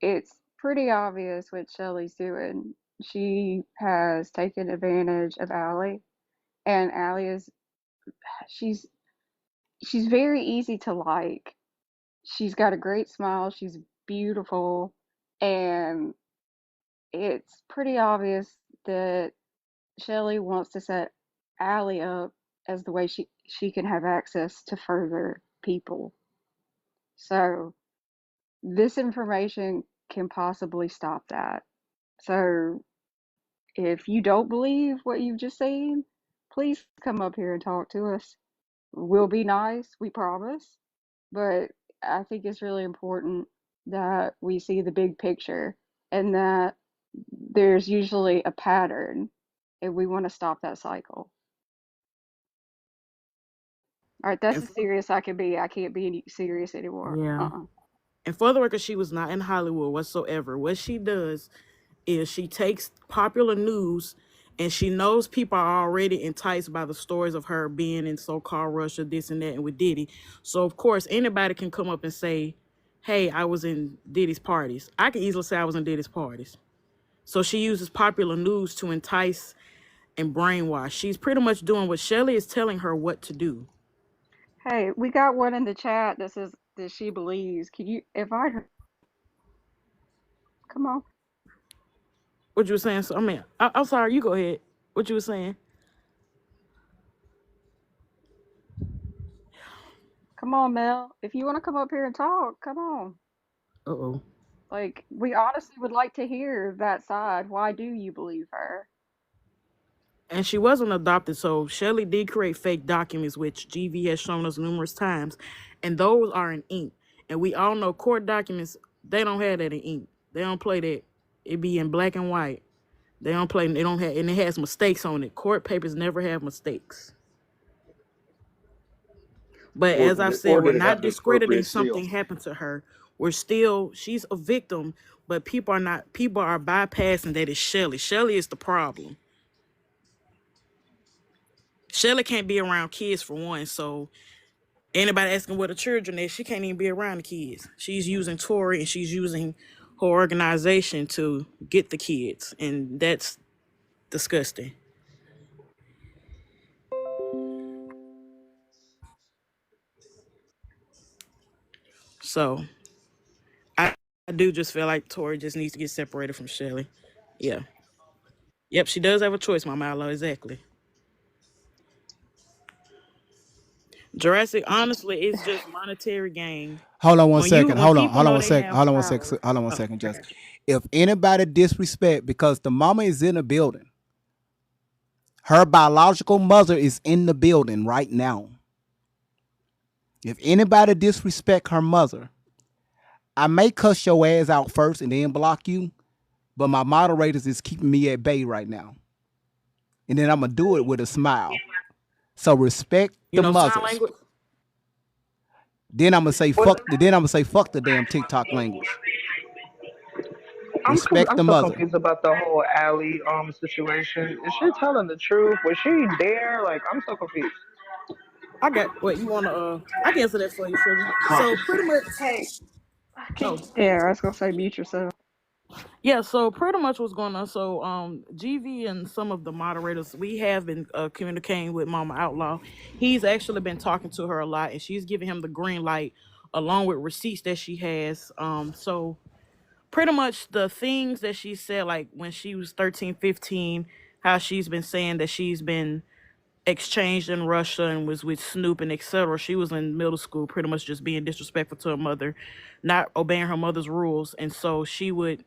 S7: it's pretty obvious what Shelly's doing. She has taken advantage of Allie, and Allie is she's she's very easy to like. She's got a great smile. She's beautiful, and it's pretty obvious that Shelly wants to set Allie up as the way she can have access to further people. So this information can possibly stop that. So if you don't believe what you've just seen, please come up here and talk to us. We'll be nice, we promise. But I think it's really important that we see the big picture and that there's usually a pattern and we want to stop that cycle. All right, that's
S4: And
S7: as
S4: for,
S7: serious I can be. I can't be any serious anymore.
S4: yeah. And for the record, she was not in Hollywood whatsoever. What she does is she takes popular news and she knows people are already enticed by the stories of her being in so-called Russia, this and that, and with Diddy. So of course anybody can come up and say, hey, I was in Diddy's parties. I can easily say I was in Diddy's parties. So she uses popular news to entice and brainwash. She's pretty much doing what Shelly is telling her what to do.
S7: Hey, we got one in the chat that says that she believes. Can you invite her? Come on.
S4: What you were saying? So I mean, I'm sorry. You go ahead. What you were saying?
S7: Come on, Mel. If you want to come up here and talk, come on.
S4: Uh oh.
S7: Like, we honestly would like to hear that side. Why do you believe her?
S4: And she wasn't adopted, so Shelley did create fake documents, which GV has shown us numerous times, and those are in ink. And we all know court documents, they don't have that in ink. They don't play that. It be in black and white. They don't play. They don't have, and it has mistakes on it. Court papers never have mistakes. But as I've said,
S8: Or
S4: we're
S8: did it have
S4: not
S8: the
S4: discrediting
S8: appropriate seal?
S4: something happened to her. We're still, she's a victim, but people are not. People are bypassing that it's Shelley. Shelley is the problem. Shelley can't be around kids for one, so anybody asking where the children is, she can't even be around the kids. She's using Tory and she's using her organization to get the kids, and that's disgusting. So I do just feel like Tori just needs to get separated from Shelly. Yeah. Yep, she does have a choice, Mama Outlaw, exactly. Jurassic, honestly, it's just monetary gain.
S1: Hold on one
S4: When
S1: second.
S4: when
S1: Hold on.
S4: people
S1: Hold on
S4: know
S1: one
S4: they
S1: second.
S4: have
S1: Hold on one second.
S4: power.
S1: Hold on one
S4: Oh,
S1: second. Just
S4: okay.
S1: if anybody disrespect, because the mama is in the building, her biological mother is in the building right now. If anybody disrespect her mother, I may cuss your ass out first and then block you, but my moderators is keeping me at bay right now. And then I'm gonna do it with a smile. So respect
S4: You
S1: the
S4: know sign
S1: mothers.
S4: language?
S1: Then I'm gonna say
S15: What?
S1: fuck. Then I'm gonna say fuck the damn TikTok language. Respect
S15: I'm
S1: the
S15: so
S1: mother.
S15: confused about the whole Allie situation. Is she telling the truth? Was she there? Like, I'm so confused.
S4: I got what you wanna I can answer that for you, sugar. So pretty much
S7: Hey,
S4: oh
S7: yeah, I was gonna say mute yourself.
S4: yeah, so pretty much what's going on. So GV and some of the moderators, we have been communicating with Mama Outlaw. He's actually been talking to her a lot and she's giving him the green light along with receipts that she has. So pretty much the things that she said, like when she was 13, 15, how she's been saying that she's been exchanged in Russia and was with Snoop and etc. She was in middle school, pretty much just being disrespectful to her mother, not obeying her mother's rules. And so she would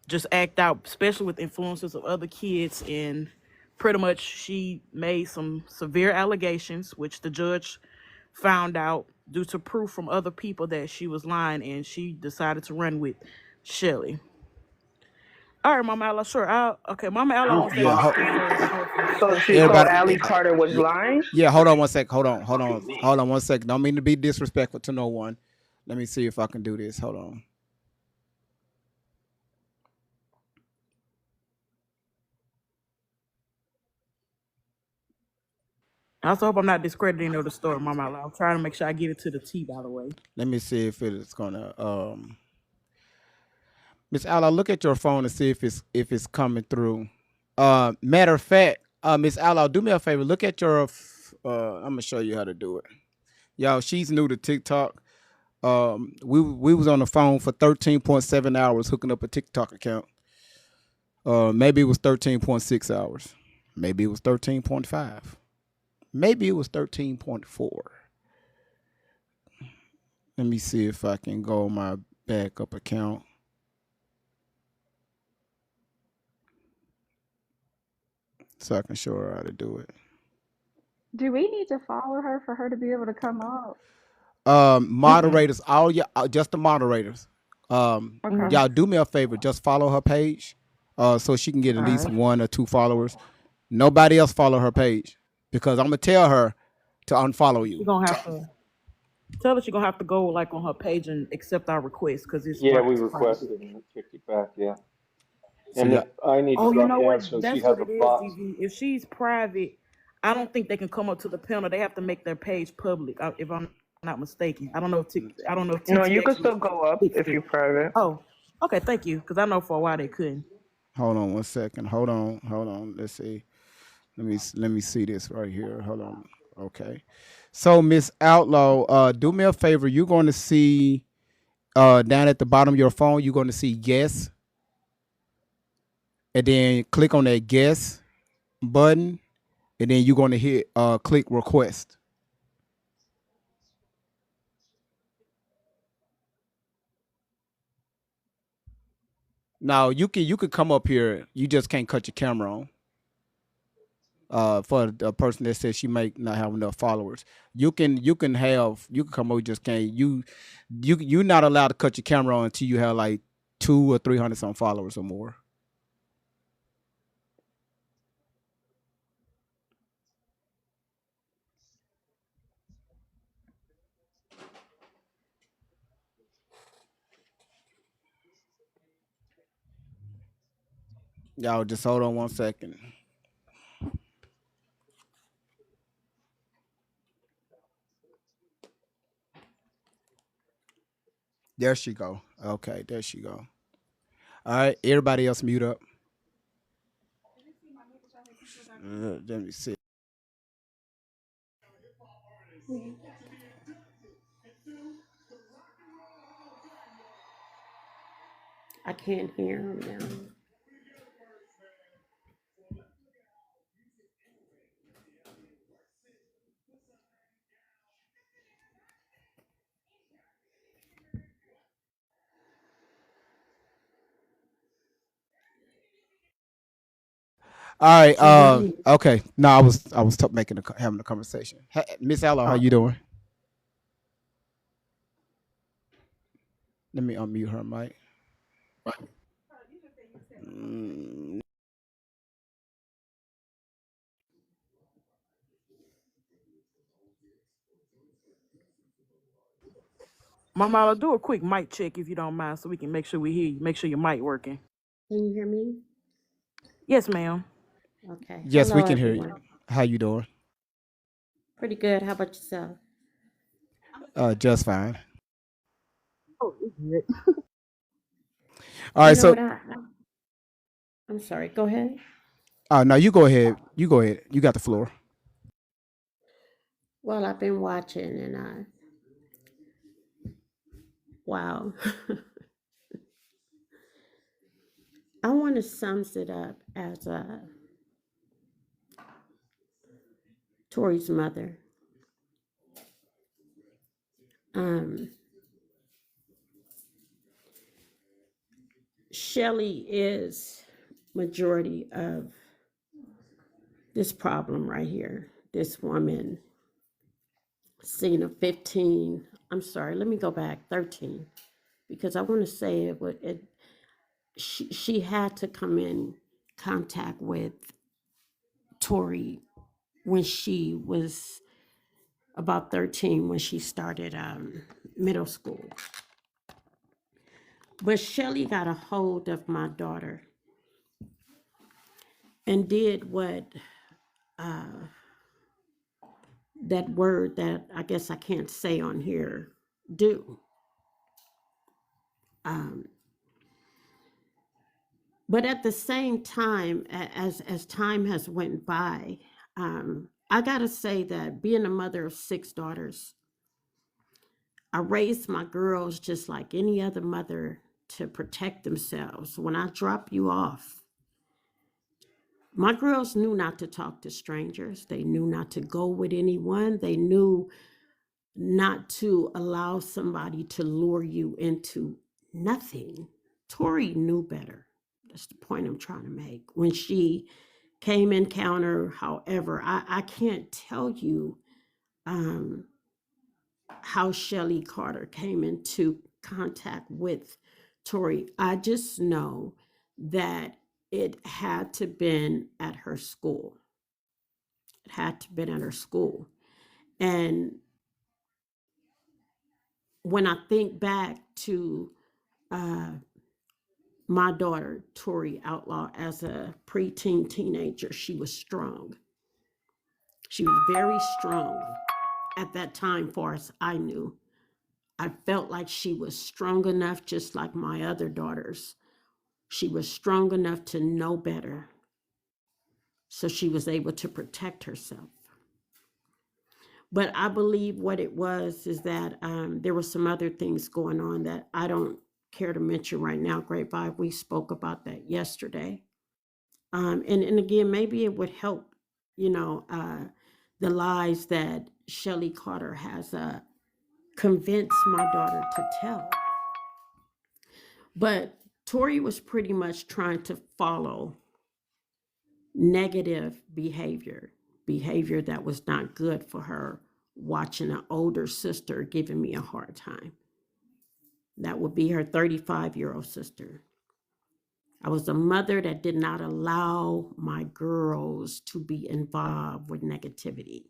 S4: just act out, especially with influences of other kids. And pretty much she made some severe allegations, which the judge found out due to proof from other people that she was lying, and she decided to run with Shelly. All right, Mama Ella, sure. Okay, Mama Ella wants to
S1: Yeah.
S4: actually speak first. Go for it.
S15: So
S1: Everybody.
S15: Allie Carter was
S1: Yeah.
S15: lying.
S1: Yeah. Hold on one sec. Hold on one sec. Don't mean to be disrespectful to no one. Let me see if I can do this. Hold on.
S4: I also hope I'm not discrediting the story, Mama Ella. I'm trying to make sure I get it to the T, by the way.
S1: Let me see if it's gonna. Miss Alla, look at your phone and see if it's coming through. Matter of fact, Miss Alla, do me a favor. Look at your. I'm gonna show you how to do it. Y'all, she's new to TikTok. We was on the phone for 13.7 hours hooking up a TikTok account. Maybe it was 13.6 hours. Maybe it was 13.5. Maybe it was 13.4. Let me see if I can go on my backup account. So I can show her how to do it.
S7: Do we need to follow her for her to be able to come up?
S10: Mm-mm.
S1: Moderators, all y'all, just the moderators.
S7: Okay.
S1: Y'all do me a favor, just follow her page, so she can get at
S10: All
S1: least
S10: right.
S1: 1 or 2 followers. Nobody else follow her page because I'm gonna tell her to unfollow
S4: She's
S1: you.
S4: gonna have to tell her she's gonna have to go like on her page and accept our request because it's
S8: Yeah,
S4: marked
S8: we
S4: as private.
S8: requested and it kicked it back. Yeah.
S1: So
S8: And if
S1: yeah,
S8: I need to
S4: Oh, you
S8: drop
S4: know what?
S8: down since she
S4: That's
S8: has
S4: what
S8: a
S4: it is,
S8: bot.
S4: DV. If she's private, I don't think they can come up to the panel. They have to make their page public, if I'm not mistaken. I don't know if
S15: No,
S4: TT
S15: you can
S4: actually
S15: still go up
S4: fixed
S15: if
S4: it.
S15: you're private.
S4: Oh, okay. Thank you, because I know for a while they couldn't.
S1: hold on 1 second. Hold on. Let's see. Let me see this right here. Hold on. Okay. So Miss Outlaw, do me a favor. You're going to see down at the bottom of your phone. You're going to see guess, and then click on that guess button, and then you're going to hit click request. Now you could come up here. You just can't cut your camera on. For the person that says she may not have enough followers, you can come over. You just can't. You're not allowed to cut your camera on until you have like 200 or 300 some followers or more. Y'all just hold on 1 second. There she go. Okay, there she go. All right, everybody else mute up. Let me see.
S3: I can't hear him now.
S1: All right.
S3: Can you hear me?
S1: Okay. No, I was having a conversation. Miss Ella, how
S3: Oh,
S1: you doing? Let me unmute her mic. Mm,
S4: Mama, I'll do a quick mic check if you don't mind, so we can make sure we hear you. Make sure your mic working.
S3: can you hear me?
S4: Yes, ma'am.
S3: Okay.
S1: yes, we
S3: Hello,
S1: can hear you.
S3: everyone.
S1: How you doing?
S3: Pretty good. How about yourself?
S1: Just fine.
S4: Oh, it's good.
S1: All
S3: You
S1: right.
S3: know
S1: So,
S3: what? I'm sorry. Go ahead.
S1: now you go ahead. You go ahead. You got the floor.
S3: Well, I've been watching and wow. I want to sums it up as Tori's mother. Um, Shelly is majority of this problem right here. This woman, Cena 15. I'm sorry, let me go back 13 because I want to say she had to come in contact with Tori when she was about 13 when she started middle school. But Shelly got a hold of my daughter and did what uh, that word that I guess I can't say on here do. Um, but at the same time, as time has went by, I gotta say that being a mother of 6 daughters, I raised my girls just like any other mother to protect themselves. When I drop you off, my girls knew not to talk to strangers. They knew not to go with anyone. They knew not to allow somebody to lure you into nothing. Tori knew better. That's the point I'm trying to make. When she came encounter, however, I can't tell you how Shelly Carter came into contact with Tori. I just know that it had to been at her school. It had to been at her school. And when I think back to uh, my daughter, Tori Outlaw, as a preteen teenager, she was strong. She was very strong at that time, far as I knew. I felt like she was strong enough, just like my other daughters. She was strong enough to know better. So she was able to protect herself. But I believe what it was is that there were some other things going on that I don't care to mention right now. Great Vibe, we spoke about that yesterday. And again, maybe it would help, the lies that Shelly Carter has convinced my daughter to tell. But Tori was pretty much trying to follow negative behavior that was not good for her, watching an older sister giving me a hard time. That would be her 35-year-old sister. I was a mother that did not allow my girls to be involved with negativity.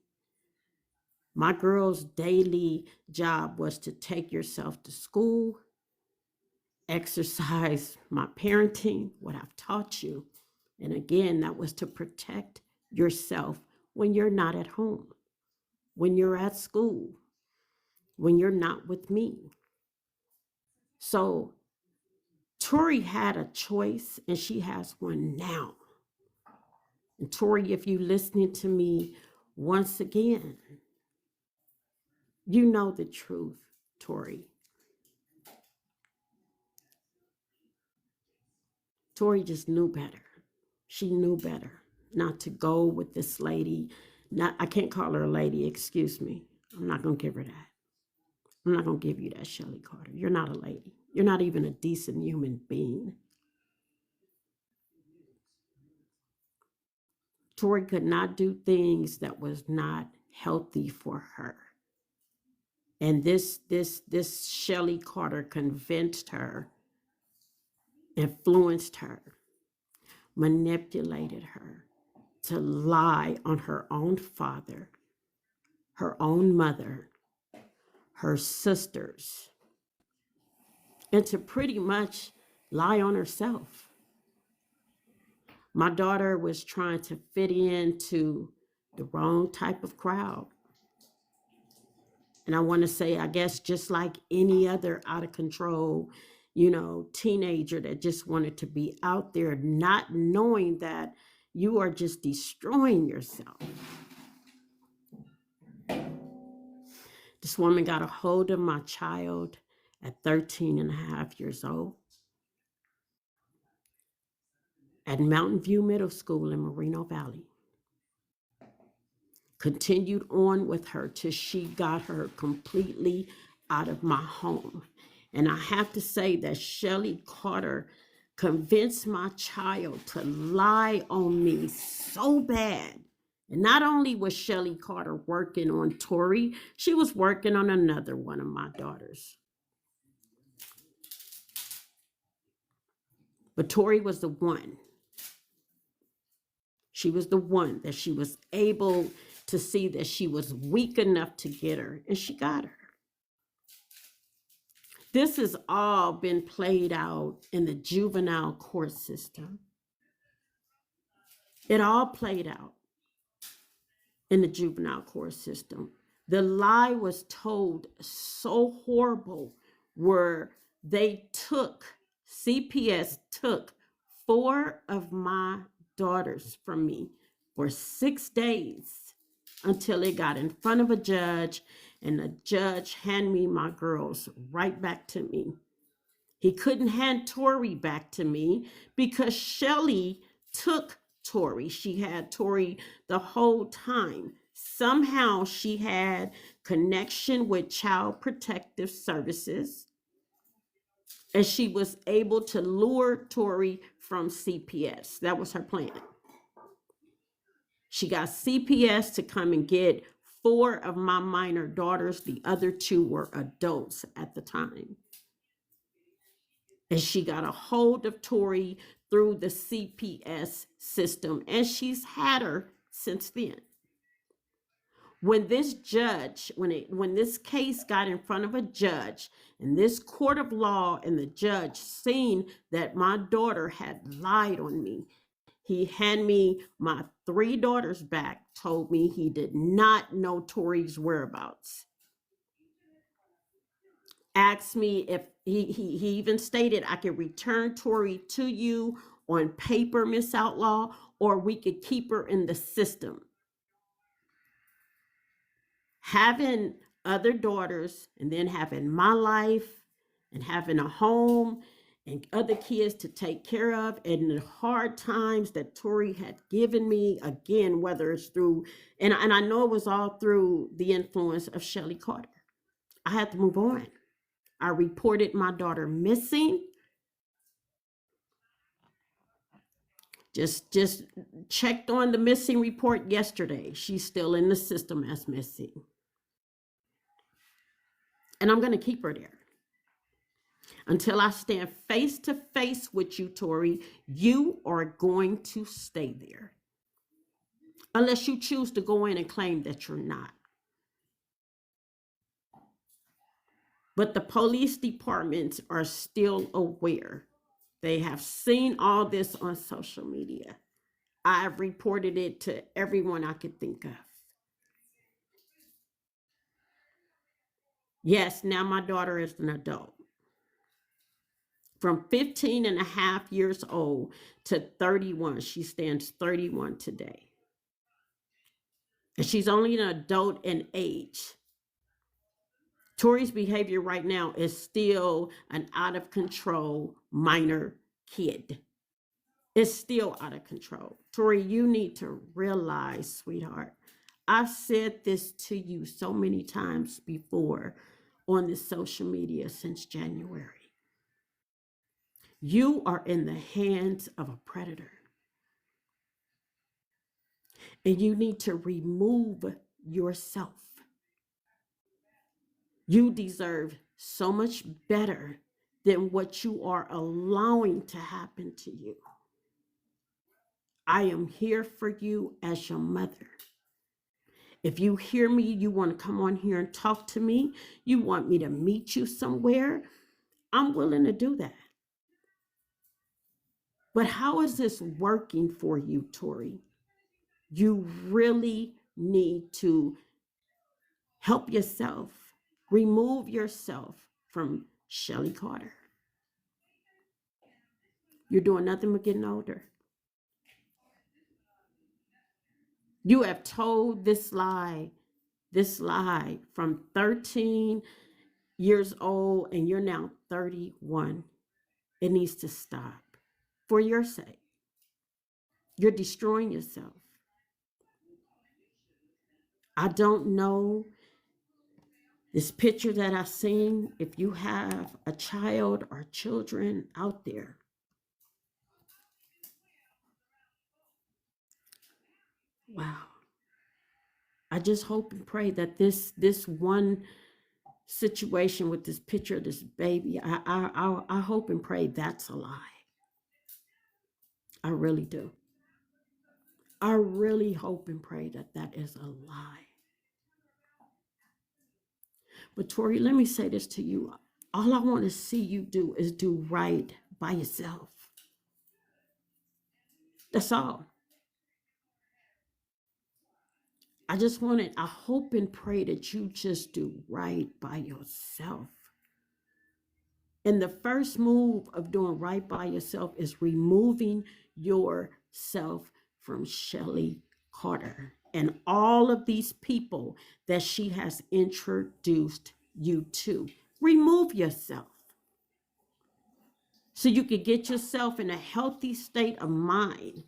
S3: My girls' daily job was to take yourself to school, exercise my parenting, what I've taught you. And again, that was to protect yourself when you're not at home, when you're at school, when you're not with me. So Tori had a choice and she has one now. And Tori, if you're listening to me once again, you know the truth, Tori. Tori just knew better. She knew better not to go with this lady. I can't call her a lady, excuse me. I'm not going to give her that. I'm not going to give you that, Shelly Carter. You're not a lady. You're not even a decent human being. Tori could not do things that was not healthy for her. And this Shelly Carter convinced her, influenced her, manipulated her to lie on her own father, her own mother, her sisters, and to pretty much lie on herself. My daughter was trying to fit into the wrong type of crowd. And I want to say, I guess, just like any other out of control, teenager that just wanted to be out there, not knowing that you are just destroying yourself. This woman got a hold of my child at 13 and a half years old at Mountain View Middle School in Moreno Valley. Continued on with her till she got her completely out of my home. And I have to say that Shelly Carter convinced my child to lie on me so bad. And not only was Shelly Carter working on Tori, she was working on another one of my daughters. But Tori was the one. She was the one that she was able to see that she was weak enough to get her, and she got her. This has all been played out in the juvenile court system. It all played out in the juvenile court system. The lie was told so horrible where CPS took 4 of my daughters from me for 6 days until it got in front of a judge and the judge handed me my girls right back to me. He couldn't hand Tori back to me because Shelly took Tori. She had Tori the whole time. Somehow she had connection with Child Protective Services, and she was able to lure Tori from CPS. That was her plan. She got CPS to come and get 4 of my minor daughters. The other 2 were adults at the time. And she got a hold of Tori through the CPS system, and she's had her since then. When this judge, when this case got in front of a judge in this court of law, and the judge seen that my daughter had lied on me, he handed me my 3 daughters back, told me he did not know Tori's whereabouts. Asked me if he even stated I could return Tori to you on paper, Miss Outlaw, or we could keep her in the system. Having other daughters and then having my life and having a home and other kids to take care of, and the hard times that Tori had given me, again, whether it's through, and I know it was all through the influence of Shelly Carter. I had to move on. I reported my daughter missing. Just checked on the missing report yesterday. She's still in the system as missing. And I'm going to keep her there. Until I stand face to face with you, Tori, you are going to stay there. Unless you choose to go in and claim that you're not. But the police departments are still aware. They have seen all this on social media. I've reported it to everyone I could think of. Yes, now my daughter is an adult. From 15 and a half years old to 31. She stands 31 today. And she's only an adult in age. Tori's behavior right now is still an out of control minor kid. It's still out of control. Tori, you need to realize, sweetheart, I've said this to you so many times before on the social media since January. You are in the hands of a predator. And you need to remove yourself. You deserve so much better than what you are allowing to happen to you. I am here for you as your mother. If you hear me, you want to come on here and talk to me, you want me to meet you somewhere, I'm willing to do that. But how is this working for you, Tori? You really need to help yourself. Remove yourself from Shelly Carter. You're doing nothing but getting older. You have told this lie from 13 years old, and you're now 31. It needs to stop for your sake. You're destroying yourself. I don't know this picture that I've seen. If you have a child or children out there, wow. I just hope and pray that this one situation with this picture of this baby, I hope and pray that's a lie. I really do. I really hope and pray that that is a lie. But Tori, let me say this to you. All I want to see you do is do right by yourself. That's all. I hope and pray that you just do right by yourself. And the first move of doing right by yourself is removing yourself from Shelly Carter. and all of these people that she has introduced you to. Remove yourself so you can get yourself in a healthy state of mind.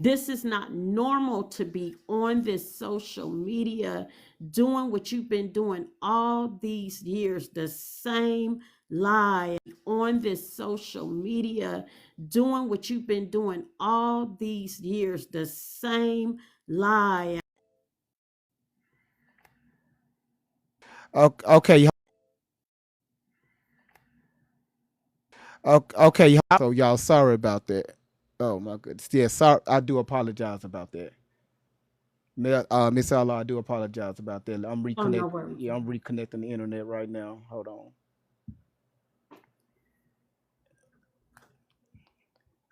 S3: This is not normal to be on this social media doing what you've been doing all these years, the same lie on this social media, doing what you've been doing all these years, the same lie.
S1: Okay, okay. So y'all, sorry about that. Oh my goodness. Yeah, sorry. I do apologize about that. Miss Allah, I do apologize about that. I'm
S3: Oh, no
S1: reconnecting.
S3: worries.
S1: Yeah, I'm reconnecting the internet right now. Hold on.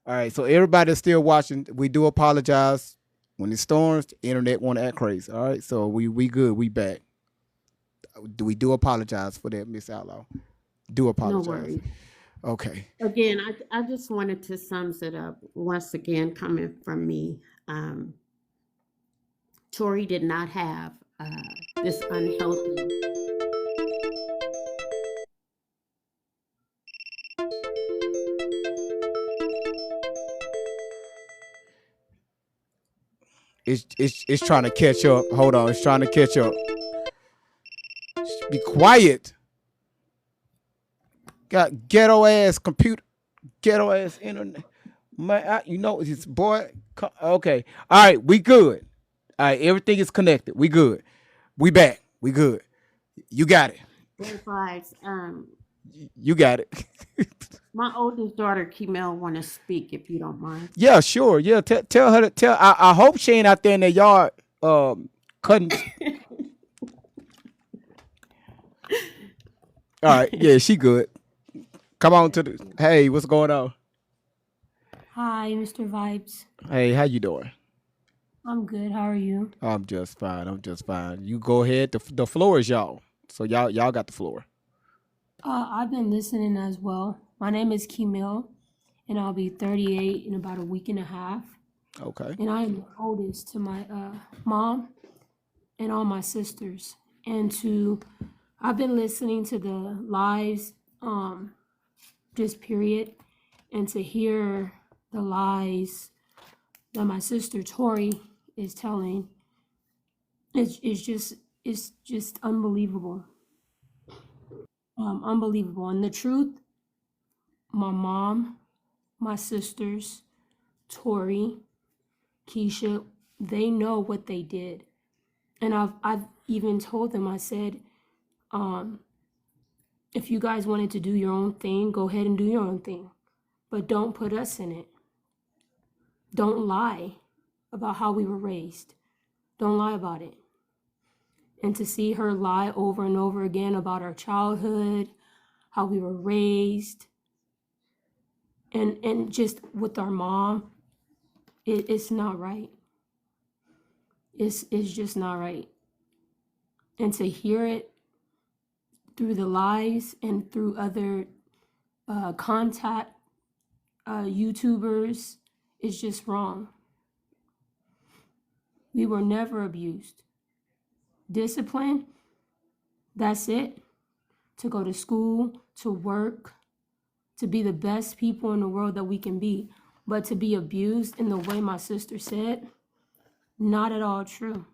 S1: All right, so everybody that's still watching, we do apologize. When it storms, the internet want to act crazy. All right, so we good. We back. We do apologize for that, Miss Outlaw. Do
S3: No
S1: apologize.
S3: worries.
S1: Okay.
S3: Again, I just wanted to sum it up once again, coming from me. Tori did not have this unhealthy.
S1: It's trying to catch up. Hold on, it's trying to catch up. Be quiet. Got ghetto ass computer, ghetto ass internet. Man, you know it's boy. Okay, all right, we good. All right, everything is connected. We good. We back. We good. You got it.
S3: Good vibes.
S1: You got it.
S3: My oldest daughter, Kimel, want to speak if you don't mind.
S1: Yeah, sure. Yeah, tell her to tell. I hope she ain't out there in the yard cutting. All right. Yeah, she good. Come on to the. Hey, what's going on?
S16: Hi, Mr. Vibes.
S1: Hey, how you doing?
S16: I'm good. How are you?
S1: I'm just fine. I'm just fine. You go ahead. The floor is y'all. So y'all got the floor.
S16: I've been listening as well. My name is Kimil, and I'll be 38 in about a week and a half.
S1: Okay.
S16: And I am the oldest to my mom and all my sisters. I've been listening to the lives, this period, and to hear the lies that my sister Tori is telling. It's just unbelievable. Unbelievable. And the truth, my mom, my sisters, Tori, Keisha, they know what they did. And I've even told them, I said, if you guys wanted to do your own thing, go ahead and do your own thing. But don't put us in it. Don't lie about how we were raised. Don't lie about it. And to see her lie over and over again about our childhood, how we were raised, and just with our mom, it's not right. It's just not right. And to hear it through the lives and through other contact YouTubers is just wrong. We were never abused. Discipline, that's it. To go to school, to work, to be the best people in the world that we can be. But to be abused in the way my sister said, not at all true.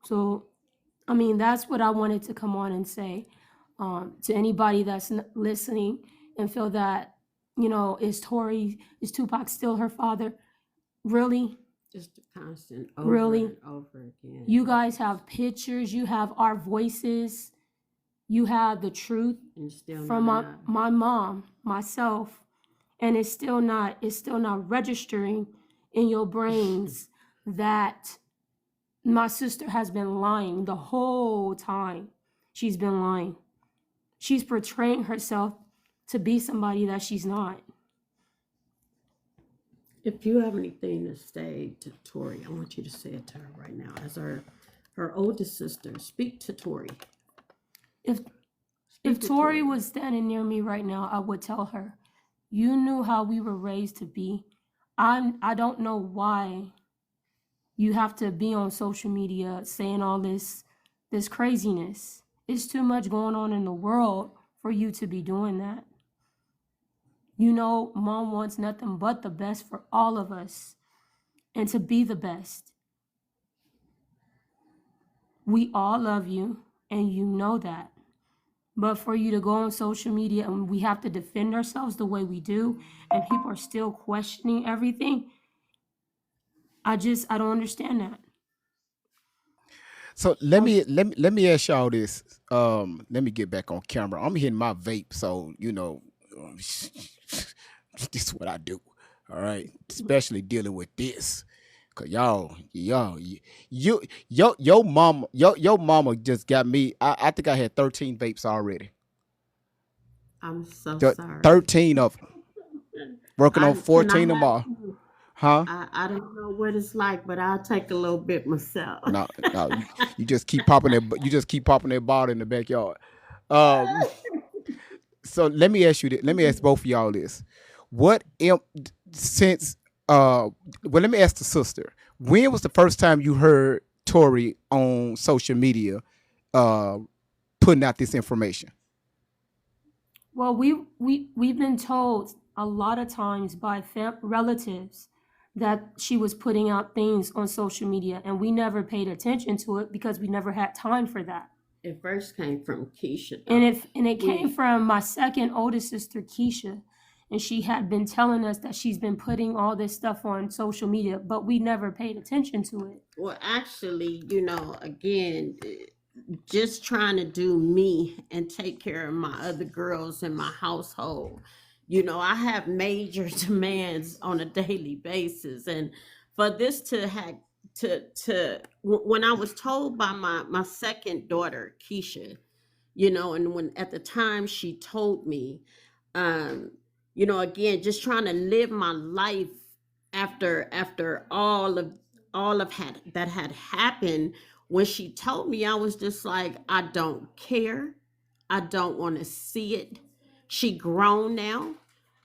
S16: So, I mean, that's what I wanted to come on and say to anybody that's listening and feel that, is Tupac still her father? Really?
S3: Just a constant over
S16: Really?
S3: and over again.
S16: You guys have pictures, you have our voices, you have the truth
S3: And still
S16: from
S3: not enough.
S16: my mom, myself, and it's still not registering in your brains that my sister has been lying the whole time. She's been lying. She's portraying herself to be somebody that she's not.
S3: If you have anything to say to Tori, I want you to say it to her right now. As her oldest sister, speak to Tori.
S16: If
S3: Speak to
S16: Tori was standing near me right now, I would tell her, You knew how we were raised to be. I don't know why you have to be on social media saying all this craziness. It's too much going on in the world for you to be doing that. You know, mom wants nothing but the best for all of us and to be the best. We all love you and you know that. But for you to go on social media and we have to defend ourselves the way we do, and people are still questioning everything, I don't understand that.
S1: So let me ask y'all this. Let me get back on camera. I'm hitting my vape, so this is what I do. All right, especially dealing with this, cause y'all, your mama just got me. I think I had 13 vapes already.
S3: I'm so
S1: Th-
S3: sorry.
S1: 13 of them, working on
S3: I can I
S1: 14
S3: have
S1: tomorrow.
S3: you?
S1: Huh?
S3: I don't know what it's like, but I'll take a little bit myself.
S1: No, no, you just keep popping that. You just keep popping that bottle in the backyard. Um, so let me ask you this. Let me ask both of y'all this. What since well, let me ask the sister. When was the first time you heard Tori on social media uh putting out this information?
S16: Well, we've been told a lot of times by relatives that she was putting out things on social media, and we never paid attention to it because we never had time for that.
S3: It first came from Keisha,
S16: And
S3: though.
S16: it came from my second oldest sister, Keisha, and she had been telling us that she's been putting all this stuff on social media, but we never paid attention to it.
S3: Well, actually, again, just trying to do me and take care of my other girls in my household. I have major demands on a daily basis, and for this to have when I was told by my second daughter, Keisha, and when at the time she told me, um again, just trying to live my life after all of that had happened. When she told me, I was just like, I don't care, I don't want to see it. She grown now.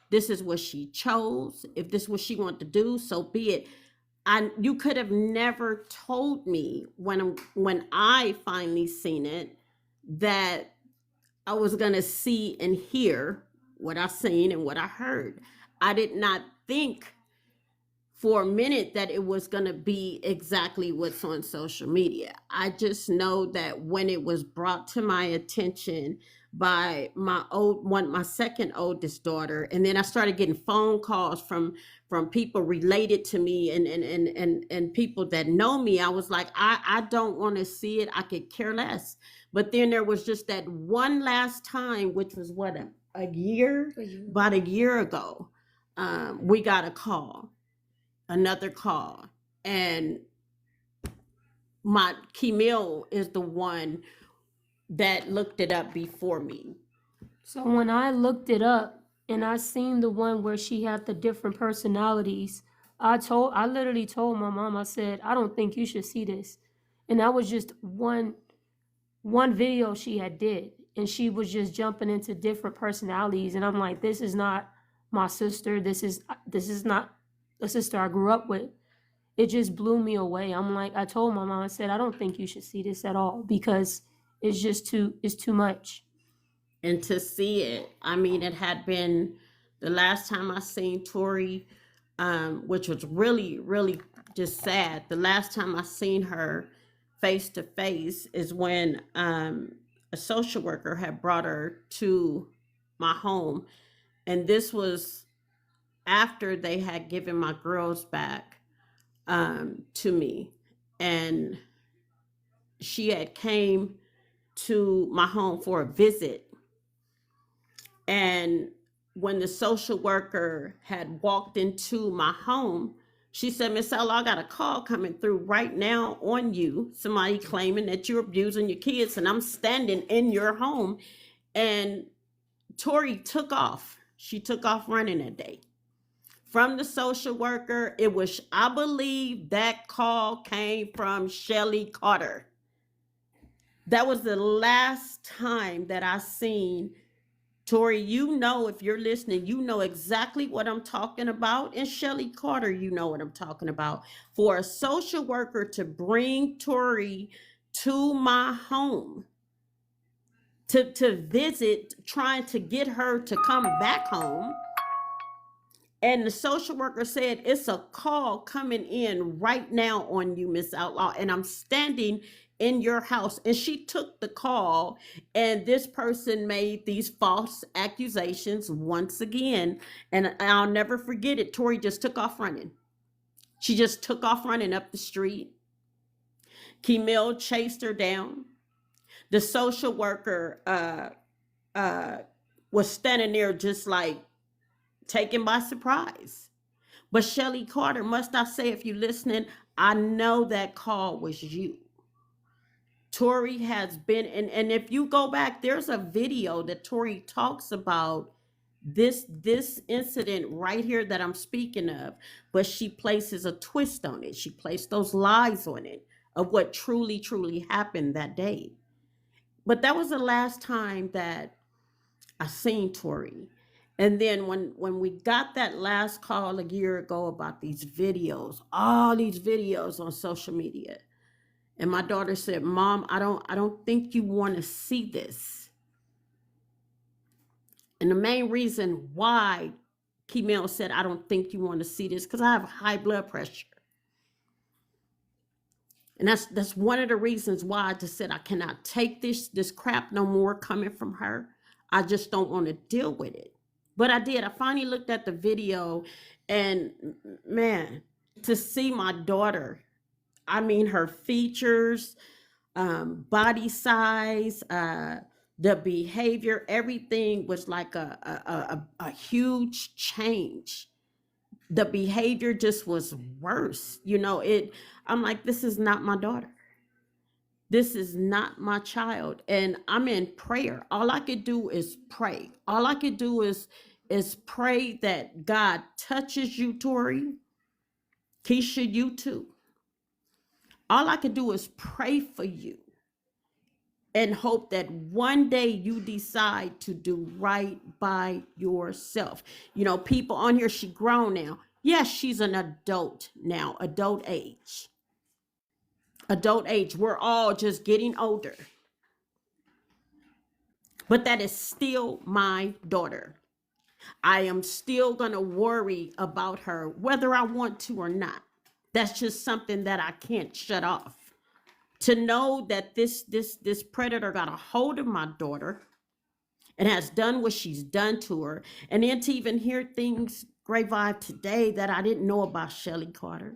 S3: This is what she chose. If this is what she wanted to do, so be it. You could have never told me when I finally seen it that I was gonna see and hear what I seen and what I heard. I did not think for a minute that it was going to be exactly what's on social media. I just know that when it was brought to my attention by my second oldest daughter, and then I started getting phone calls from people related to me and people that know me, I was like, I don't want to see it. I could care less. But then there was just that one last time, which was what, a year, about a year ago. We got another call, and my Kimil is the one that looked it up before me.
S16: So when I looked it up and I seen the one where she had the different personalities, I literally told my mom, I said, I don't think you should see this. And that was just one video she had did, and she was just jumping into different personalities, and I'm like, this is not my sister. This is not a sister I grew up with. It just blew me away. I'm like, I told my mom, I said, I don't think you should see this at all because it's too much.
S3: And to see it, I mean, it had been the last time I seen Tori, which was really, really just sad. The last time I seen her face to face is when a social worker had brought her to my home. And this was after they had given my girls back to me. And she had came to my home for a visit. And when the social worker had walked into my home, she said, Miss Ella, I got a call coming through right now on you. Somebody claiming that you're abusing your kids, and I'm standing in your home. And Tori took off. She took off running that day. From the social worker, I believe that call came from Shelly Carter. That was the last time that I seen Tori, you know, if you're listening, you know exactly what I'm talking about. And Shelly Carter, you know what I'm talking about. For a social worker to bring Tori to my home to visit, trying to get her to come back home. And the social worker said, it's a call coming in right now on you, Miss Outlaw. And I'm standing in your house. And she took the call, and this person made these false accusations once again. And I'll never forget it. Tori just took off running. She just took off running up the street. Kimel chased her down. The social worker was standing there just like taken by surprise. But Shelly Carter, must I say, if you're listening, I know that call was you. Tori has been, and if you go back, there's a video that Tori talks about this incident right here that I'm speaking of, but she places a twist on it. She placed those lies on it of what truly happened that day. But that was the last time that I seen Tori. And then when we got that last call a year ago about these videos, all these videos on social media, and my daughter said, Mom, I don't think you want to see this. And the main reason why Kimel said, I don't think you want to see this, because I have high blood pressure. And that's one of the reasons why I just said I cannot take this crap no more coming from her. I just don't want to deal with it. But I did. I finally looked at the video, and man, to see my daughter, I mean, her features, body size, the behavior, everything was like a huge change. The behavior just was worse. You know, I'm like, this is not my daughter. This is not my child. And I'm in prayer. All I could do is pray. All I could do is pray that God touches you, Tori. Keisha, you too. All I could do is pray for you and hope that one day you decide to do right by yourself. You know, people on here, she grown now. Yes, she's an adult now, adult age. Adult age. We're all just getting older. But that is still my daughter. I am still going to worry about her, whether I want to or not. That's just something that I can't shut off. To know that this predator got a hold of my daughter and has done what she's done to her, and then to even hear things, Great Vibe, today that I didn't know about Shelly Carter.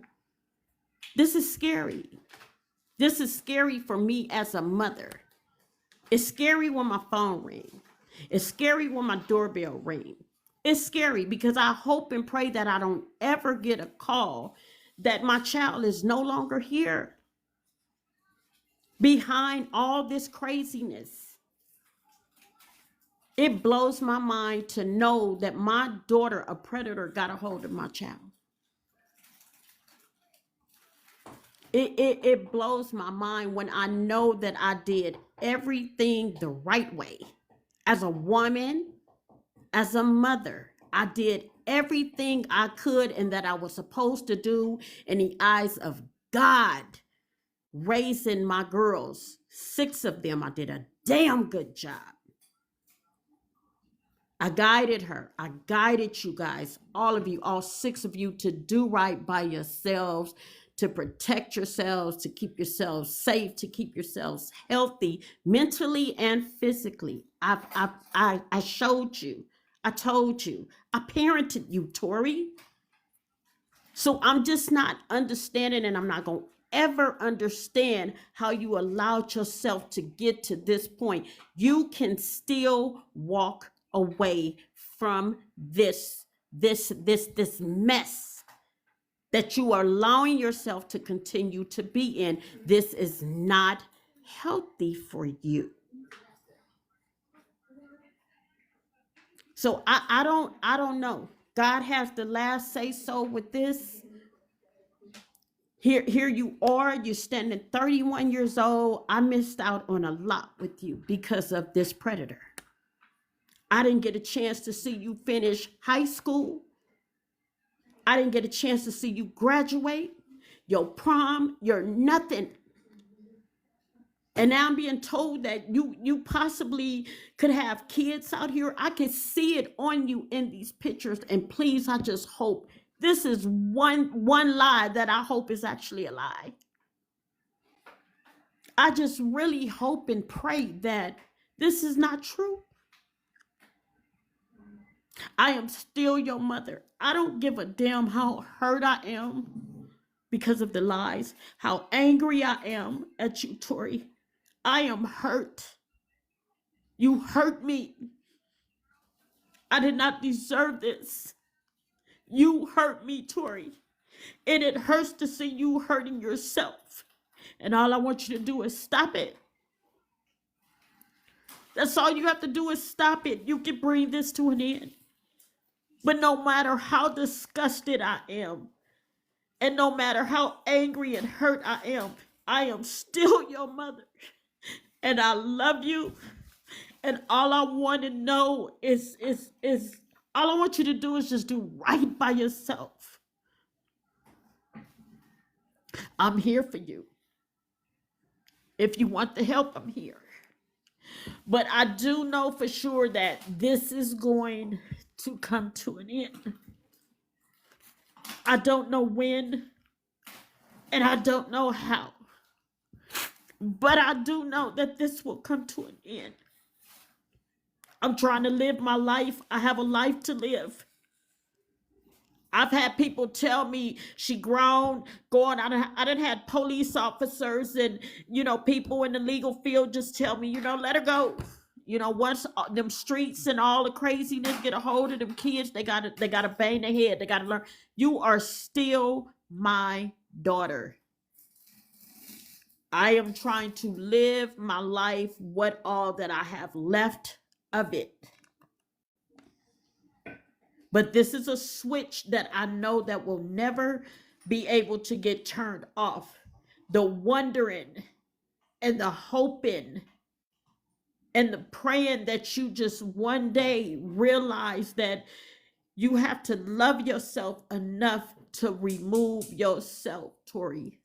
S3: This is scary. This is scary for me as a mother. It's scary when my phone rings. It's scary when my doorbell rings. It's scary because I hope and pray that I don't ever get a call that my child is no longer here. Behind all this craziness, it blows my mind to know that my daughter, a predator, got a hold of my child. It blows my mind when I know that I did everything the right way. As a woman, as a mother, I did everything I could and that I was supposed to do in the eyes of God. Raising my girls, 6 of them, I did a damn good job. I guided her. I guided you guys, all of you, all 6 of you, to do right by yourselves, to protect yourselves, to keep yourselves safe, to keep yourselves healthy, mentally and physically. I showed you. I told you. I parented you, Tori. So I'm just not understanding, and I'm not going to ever understand how you allowed yourself to get to this point. You can still walk away from this mess that you are allowing yourself to continue to be in. This is not healthy for you. So I don't know. God has the last say so with this. Here you are, you're standing 31 years old. I missed out on a lot with you because of this predator. I didn't get a chance to see you finish high school. I didn't get a chance to see you graduate, your prom, your nothing. And now I'm being told that you possibly could have kids out here. I can see it on you in these pictures. And please, I just hope this is one lie that I hope is actually a lie. I just really hope and pray that this is not true. I am still your mother. I don't give a damn how hurt I am because of the lies, how angry I am at you, Tori. I am hurt. You hurt me. I did not deserve this. You hurt me, Tori. And it hurts to see you hurting yourself. And all I want you to do is stop it. That's all you have to do is stop it. You can bring this to an end. But no matter how disgusted I am, and no matter how angry and hurt I am still your mother. And I love you. And all I want to know is all I want you to do is just do right by yourself. I'm here for you. If you want the help, I'm here. But I do know for sure that this is going to come to an end. I don't know when, and I don't know how. But I do know that this will come to an end. I'm trying to live my life. I have a life to live. I've had people tell me she grown, going. I done had police officers and, people in the legal field just tell me, let her go. Once them streets and all the craziness get a hold of them kids, they gotta bang their head. They gotta learn. You are still my daughter. I am trying to live my life, what all that I have left of it. But this is a switch that I know that will never be able to get turned off. The wondering and the hoping and the praying that you just one day realize that you have to love yourself enough to remove yourself, Tori.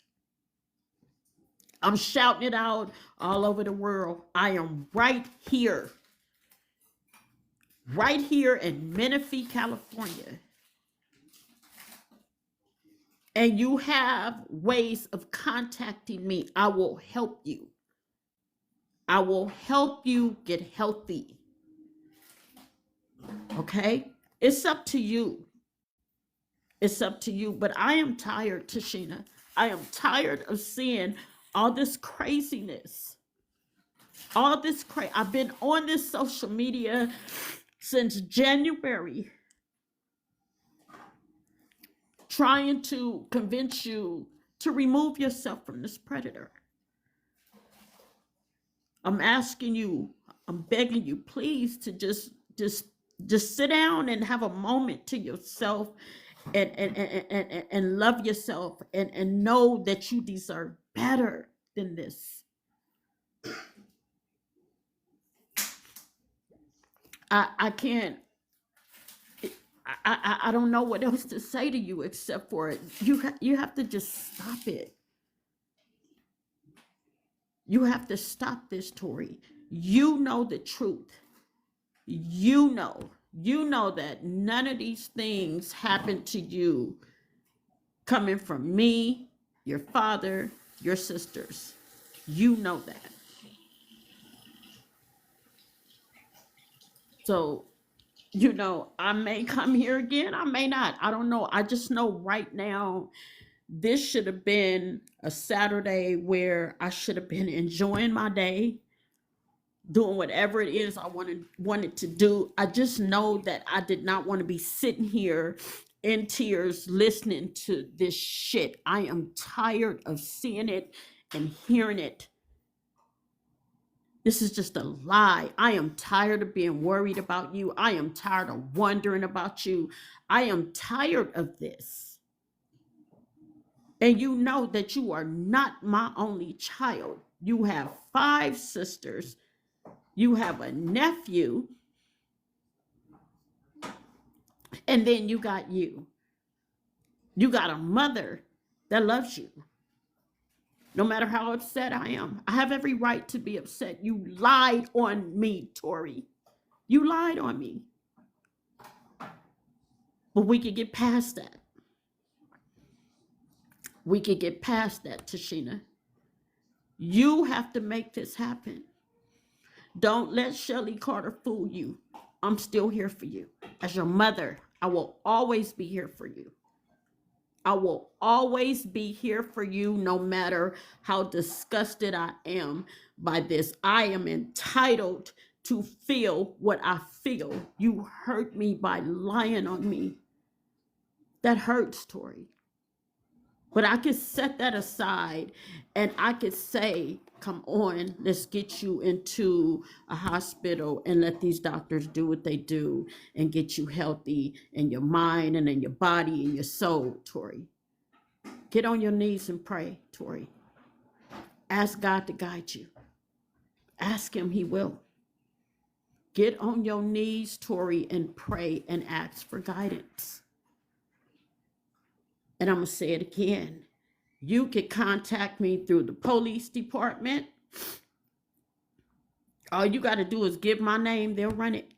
S3: I'm shouting it out all over the world. I am right here in Menifee, California. And you have ways of contacting me. I will help you. I will help you get healthy. Okay? It's up to you. It's up to you. But I am tired, Tashina. I am tired of seeing all this craziness. I've been on this social media since January, trying to convince you to remove yourself from this predator. I'm asking you, I'm begging you, please, to just sit down and have a moment to yourself and love yourself and know that you deserve better than this. I can't. I don't know what else to say to you except for it. You have to just stop it. You have to stop this, Tori. You know the truth. You know that none of these things happened to you coming from me, your father, your sisters. You know that. So, I may come here again. I may not. I don't know. I just know right now, this should have been a Saturday where I should have been enjoying my day, doing whatever it is I wanted to do. I just know that I did not want to be sitting here in tears listening to this shit. I am tired of seeing it and hearing it. This is just a lie. I am tired of being worried about you. I am tired of wondering about you. I am tired of this. And you know that you are not my only child. You have 5 sisters. You have a nephew. And then you got you. You got a mother that loves you. No matter how upset I am, I have every right to be upset. You lied on me, Tori. You lied on me. But we could get past that. We could get past that, Tashina. You have to make this happen. Don't let Shelly Carter fool you. I'm still here for you. As your mother, I will always be here for you. I will always be here for you no matter how disgusted I am by this. I am entitled to feel what I feel. You hurt me by lying on me. That hurts, Tori. But I could set that aside and I could say, come on, let's get you into a hospital and let these doctors do what they do and get you healthy in your mind and in your body and your soul, Tori. Get on your knees and pray, Tori. Ask God to guide you. Ask him, he will. Get on your knees, Tori, and pray and ask for guidance. And I'm going to say it again. You can contact me through the police department. All you got to do is give my name, they'll run it.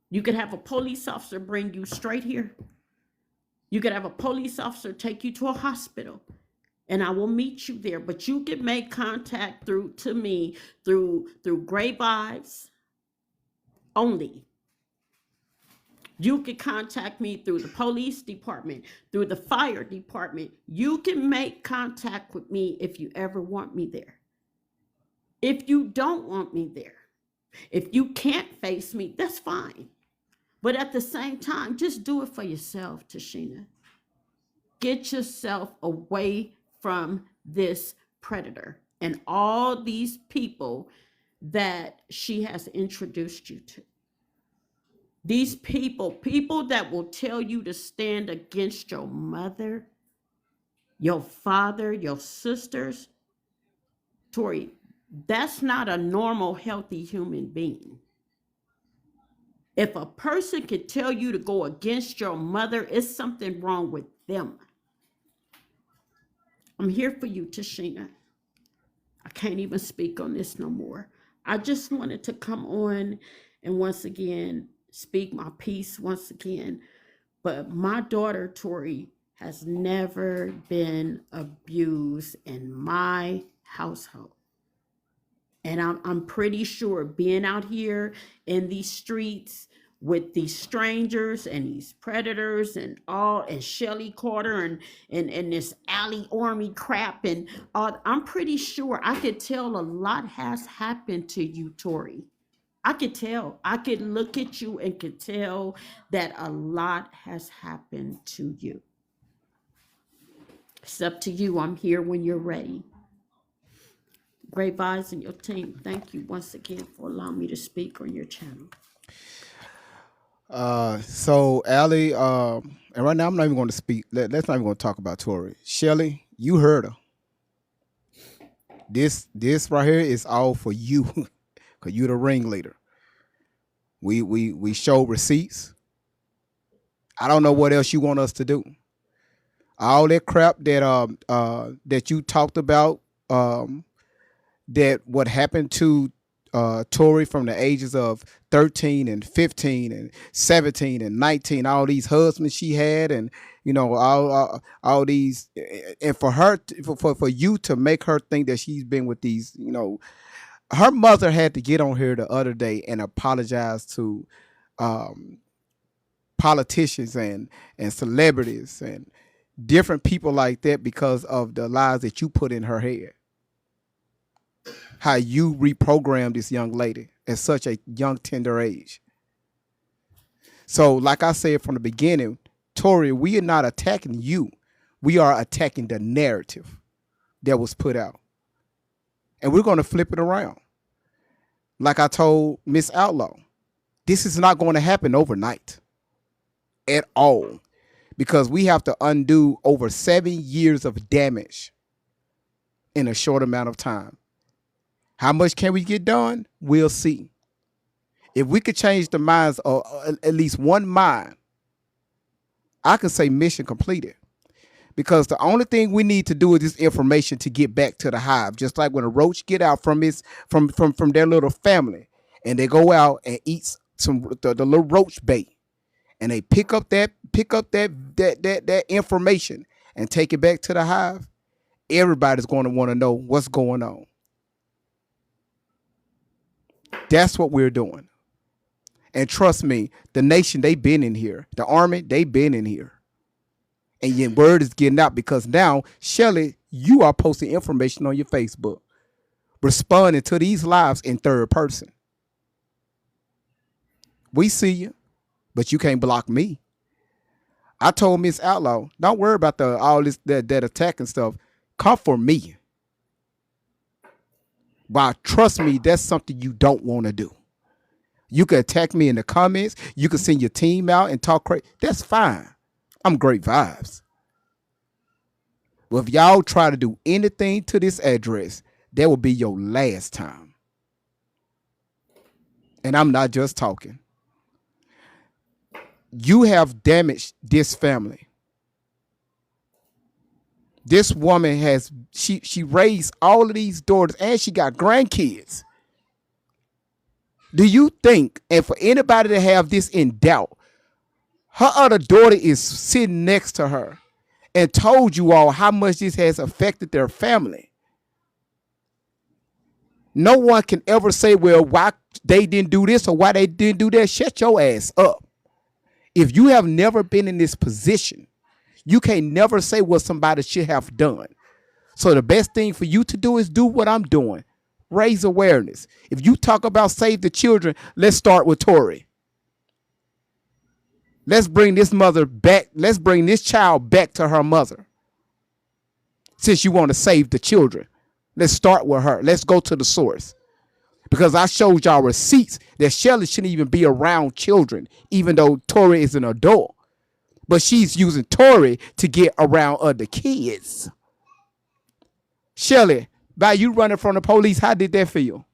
S3: You could have a police officer bring you straight here. You could have a police officer take you to a hospital and I will meet you there. But you can make contact through Gray Vibes only. You can contact me through the police department, through the fire department. You can make contact with me if you ever want me there. If you don't want me there, if you can't face me, that's fine. But at the same time, just do it for yourself, Tashina. Get yourself away from this predator and all these people that she has introduced you to. These people that will tell you to stand against your mother, your father, your sisters. Tori, that's not a normal, healthy human being. If a person can tell you to go against your mother, it's something wrong with them. I'm here for you, Tashina. I can't even speak on this no more. I just wanted to come on and once again speak my piece once again. But my daughter, Tori, has never been abused in my household. And I'm pretty sure being out here in these streets with these strangers and these predators and Shelly Carter and this alley army crap and all, I'm pretty sure I could tell a lot has happened to you, Tori. I could tell. I could look at you and could tell that a lot has happened to you. It's up to you. I'm here when you're ready. Great Vibes and your team, thank you once again for allowing me to speak on your channel.
S1: So Allie, and right now I'm not even going to speak. Let's not even going to talk about Tori. Shelly, you heard her. This right here is all for you, cause you the ringleader. We show receipts. I don't know what else you want us to do. All that crap that you talked about, that what happened to Tori from the ages of 13 and 15 and 17 and 19, all these husbands she had, and all these, and for her for you to make her think that she's been with these, her mother had to get on here the other day and apologize to politicians and celebrities and different people like that because of the lies that you put in her head. How you reprogrammed this young lady at such a young, tender age. So, like I said from the beginning, Tori, we are not attacking you. We are attacking the narrative that was put out. And we're going to flip it around. Like I told Miss Outlaw, this is not going to happen overnight at all, because we have to undo over 7 years of damage in a short amount of time. How much can we get done? We'll see. If we could change the minds of at least one mind I can say mission completed. Because the only thing we need to do is this information to get back to the hive. Just like when a roach get out from his from their little family, and they go out and eat the little roach bait, and they pick up that information and take it back to the hive. Everybody's going to want to know what's going on. That's what we're doing. And trust me, the nation, they been in here. The army, they been in here. And yet word is getting out because now, Shelly, you are posting information on your Facebook, responding to these lives in third person. We see you, but you can't block me. I told Miss Outlaw, don't worry about all this that attack and stuff. Come for me. But trust me, that's something you don't want to do. You can attack me in the comments. You can send your team out and talk crazy. That's fine. I'm great vibes. Well, if y'all try to do anything to this address, that will be your last time. And I'm not just talking. You have damaged this family. This woman she raised all of these daughters and she got grandkids. Do you think, and for anybody to have this in doubt, her other daughter is sitting next to her and told you all how much this has affected their family? No one can ever say, well, why they didn't do this or why they didn't do that. Shut your ass up. If you have never been in this position, you can't never say what somebody should have done. So the best thing for you to do is do what I'm doing. Raise awareness. If you talk about save the children, let's start with Tori. Let's bring this mother back. Let's bring this child back to her mother. Since you want to save the children, let's start with her. Let's go to the source. Because I showed y'all receipts that Shelly shouldn't even be around children, even though Tori is an adult. But she's using Tori to get around other kids. Shelly, by you running from the police, how did that feel?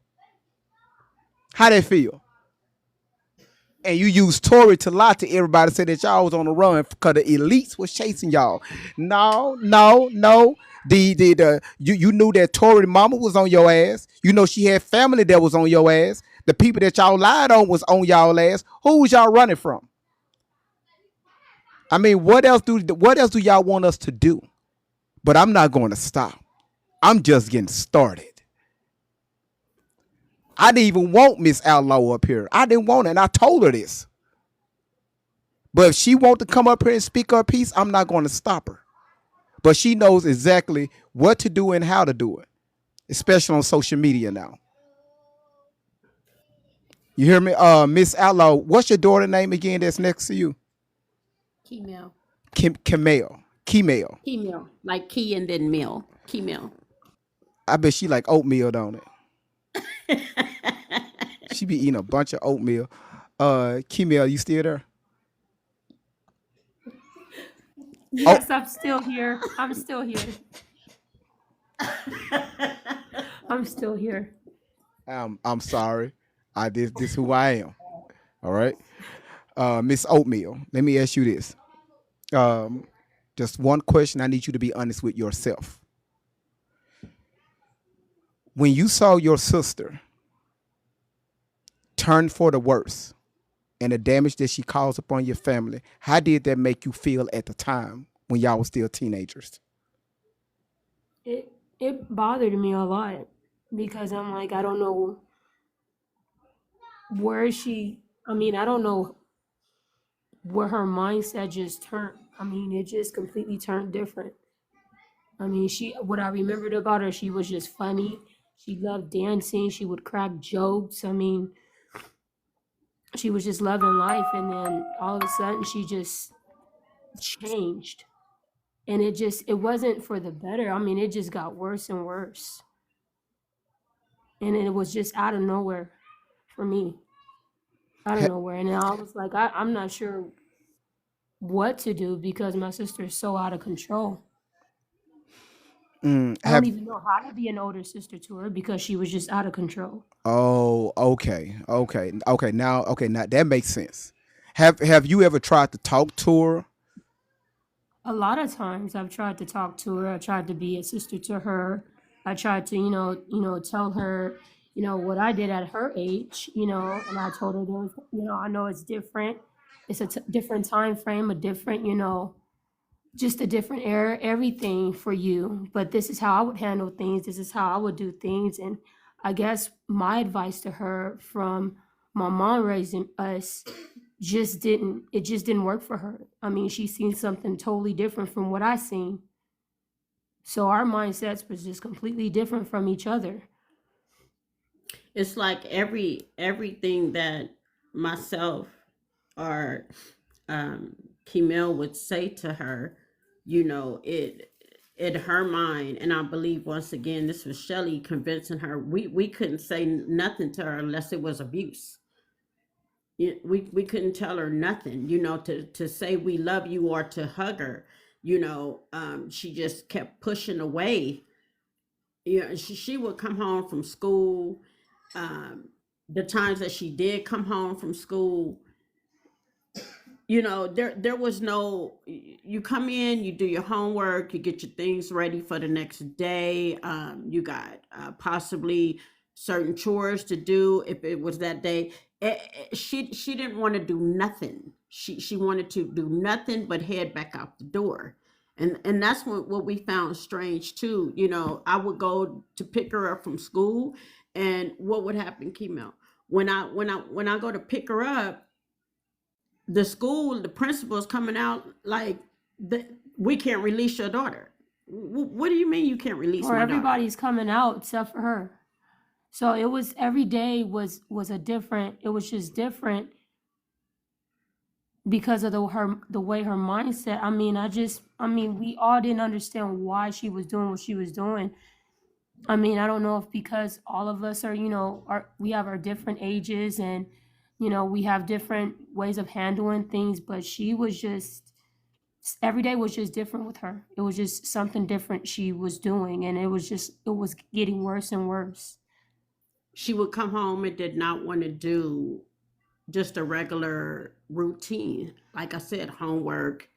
S1: How did that feel? And you used Tori to lie to everybody, say that y'all was on the run because the elites was chasing y'all. No. You knew that Tori mama was on your ass. You know she had family that was on your ass. The people that y'all lied on was on y'all ass. Who was y'all running from? I mean, what else do y'all want us to do? But I'm not going to stop. I'm just getting started. I didn't even want Miss Outlaw up here. I didn't want it, and I told her this. But if she wants to come up here and speak her piece, I'm not going to stop her. But she knows exactly what to do and how to do it, especially on social media now. You hear me? Miss Outlaw, what's your daughter name again that's next to you?
S3: Kemel.
S1: Kemel.
S3: Like key and then meal. Kemel.
S1: I bet she like oatmeal, don't it? She be eating a bunch of oatmeal. Kemel, you still there?
S16: Yes, I'm still here. I'm still here. I'm still here.
S1: I'm sorry. This who I am. All right. Miss Oatmeal, let me ask you this. Just one question. I need you to be honest with yourself. When you saw your sister turn for the worse and the damage that she caused upon your family, how did that make you feel at the time when y'all were still teenagers?
S16: It bothered me a lot because I'm like, I don't know where I don't know where her mindset just turned. I mean, it just completely turned different. I mean, what I remembered about her, she was just funny. She loved dancing. She would crack jokes. I mean, she was just loving life. And then all of a sudden she just changed. And it wasn't for the better. I mean, it just got worse and worse. And it was just out of nowhere for me. Out of nowhere. And I was like, I'm not sure what to do because my sister is so out of control. I don't even know how to be an older sister to her because she was just out of control.
S1: Oh, okay. Now that makes sense. Have you ever tried to talk to her
S16: a lot of times I've tried to talk to her. I tried to be a sister to her. I tried to, tell her, what I did at her age, and I told her, there's, I know it's different. It's a different time frame, a different, just a different era, everything for you. But this is how I would handle things. This is how I would do things. And I guess my advice to her from my mom raising us just didn't work for her. I mean, she's seen something totally different from what I seen. So our mindsets was just completely different from each other.
S3: It's like everything that myself or Kimel would say to her, it in her mind, and I believe once again this was Shelly convincing her, we couldn't say nothing to her unless it was abuse. We couldn't tell her nothing, to say we love you or to hug her. She just kept pushing away. She would come home from school. The times that she did come home from school, there was no, you come in, you do your homework, you get your things ready for the next day. You got possibly certain chores to do if it was that day. She didn't want to do nothing. She wanted to do nothing but head back out the door. And that's what we found strange too. I would go to pick her up from school, and what would happen, Chemo? When I go to pick her up, the principal is coming out like, we can't release your daughter. What do you mean you can't release
S16: Or
S3: my daughter?
S16: everybody's coming out except for her. So it was every day was a different. It was just different because of the way her mindset. I mean, we all didn't understand why she was doing what she was doing. I mean, I don't know if because all of us are, we have our different ages and, we have different ways of handling things, but she was just, every day was just different with her. It was just something different she was doing, and it was getting worse and worse.
S3: She would come home and did not want to do just a regular routine. Like I said, homework,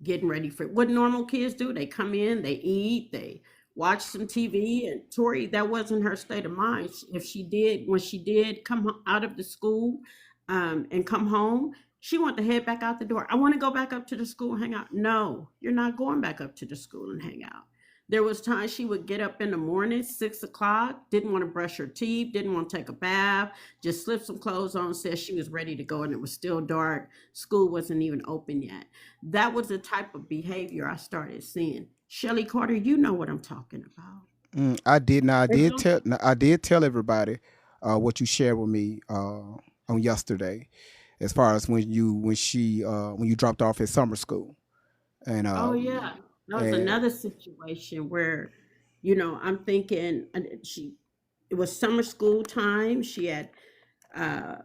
S3: getting ready for what normal kids do. They come in, they eat, they watch some TV. And Tori, that wasn't her state of mind. If she did, when she did come out of the school and come home, she wanted to head back out the door. I want to go back up to the school and hang out. No, you're not going back up to the school and hang out. There was times she would get up in the morning, 6 o'clock, didn't want to brush her teeth, didn't want to take a bath, just slipped some clothes on, said she was ready to go, and it was still dark. School wasn't even open yet. That was the type of behavior I started seeing. Shelly Carter, you know what I'm talking about.
S1: I did. Now
S3: There's no
S1: I did tell everybody what you shared with me on yesterday, as far as when you dropped off at summer school, and
S3: Oh yeah, that was
S1: and
S3: another situation where, I'm thinking she, it was summer school time. She had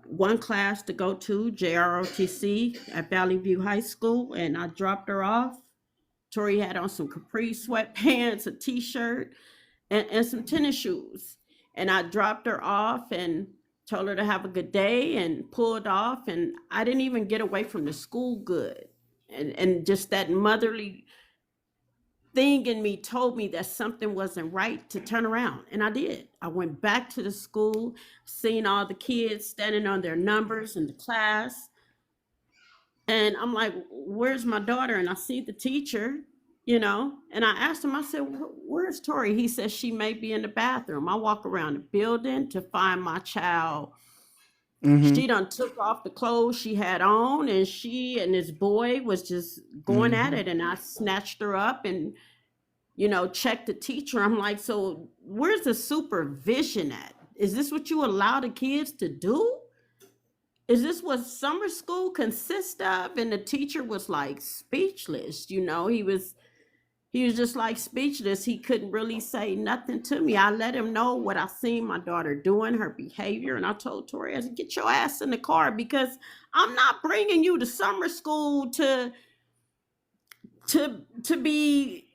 S3: one class to go to, JROTC at Valley View High School, and I dropped her off. Tori had on some capri sweatpants, a t-shirt, and some tennis shoes. And I dropped her off and told her to have a good day and pulled off. And I didn't even get away from the school good. And just that motherly thing in me told me that something wasn't right to turn around. And I did. I went back to the school, seen all the kids standing on their numbers in the class. And I'm like, where's my daughter? And I see the teacher, and I asked him, I said, where's Tori? He says she may be in the bathroom. I walk around the building to find my child.
S1: mm-hmm,
S3: She done took off the clothes she had on, and she and this boy was just going at
S1: mm-hmm.
S3: it. And I snatched her up and, checked the teacher. I'm like, so where's the supervision at? Is this what you allow the kids to do? Is this what summer school consists of? And the teacher was like speechless. He was just like speechless. He couldn't really say nothing to me. I let him know what I seen my daughter doing, her behavior, and I told Tori, I said, get your ass in the car, because I'm not bringing you to summer school to be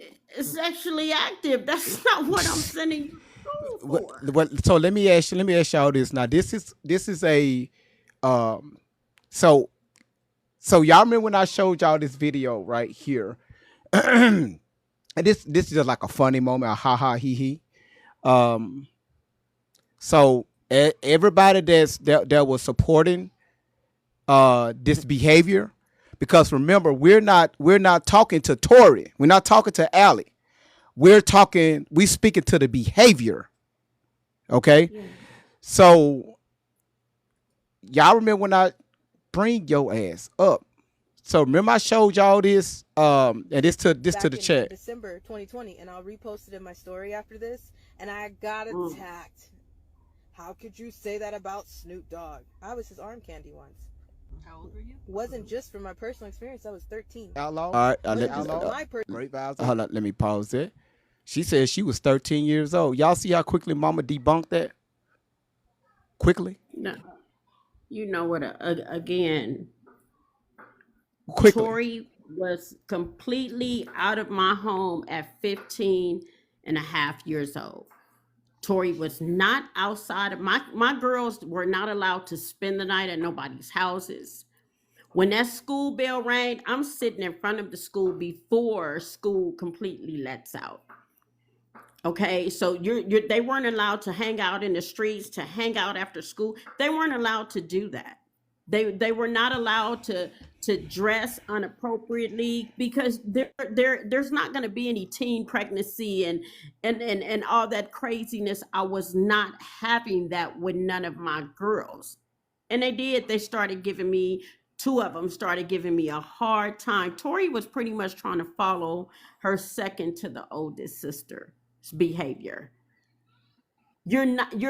S3: sexually active. That's not what I'm sending you to school for.
S1: So let me ask y'all this. Now this is a um so y'all remember when I showed y'all this video right here, and this is just like a funny moment, a ha ha he he. Um, so everybody that was supporting this behavior, because remember we're not talking to Tori, we're not talking to Allie, we speaking to the behavior. Okay,
S3: Yeah.
S1: so y'all remember when I bring your ass up. So remember I showed y'all this, and this to
S2: Back
S1: the
S2: in
S1: chat.
S2: December 2020, and I'll repost it in my story after this. And I got
S3: Mm.
S2: attacked. How could you say that about Snoop Dogg? I was his arm candy once.
S11: How old were you?
S2: Wasn't just from my personal experience. I was 13.
S1: Outlaw. All right,
S2: Wasn't just from my
S1: great vibes. Hold on, let me pause there. She said she was 13 years old. Y'all see how quickly Mama debunked that? Quickly,
S3: No, you know what? Again,
S1: quickly.
S3: Tori was completely out of my home at 15 and a half years old. Tori was not outside of my girls were not allowed to spend the night at nobody's houses. When that school bell rang, I'm sitting in front of the school before school completely lets out. Okay, so they weren't allowed to hang out in the streets, to hang out after school. They weren't allowed to do that. They were not allowed to dress inappropriately, because there's not going to be any teen pregnancy and all that craziness. I was not having that with none of my girls. And they started giving me, two of them started giving me a hard time. Tori was pretty much trying to follow her second to the oldest sister's behavior. You're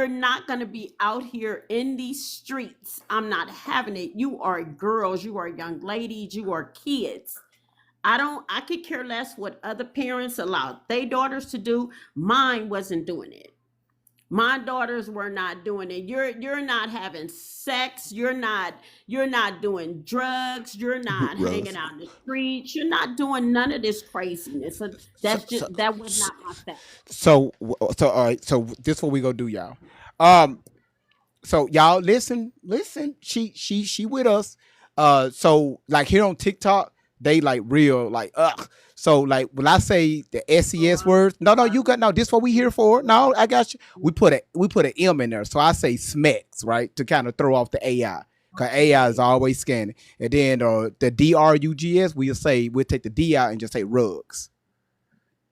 S3: not going to be out here in these streets. I'm not having it. You are girls, you are young ladies, you are kids. I could care less what other parents allowed their daughters to do. Mine wasn't doing it. My daughters were not doing it. You're not having sex. You're not doing drugs. You're not hanging
S1: Rose.
S3: out in the streets. You're not doing none of this craziness. So
S1: So
S3: that was not my style.
S1: all right. So this what we gonna do, y'all. Um, so y'all listen. She with us. So like here on TikTok, they like real like ugh. So like when I say the SES words, no, you got no. This what we here for. No, I got you. We put an M in there. So I say smacks, right, to kind of throw off the AI. Cause AI is always scanning, and then the DRUGS we'll take the D out and just say rugs.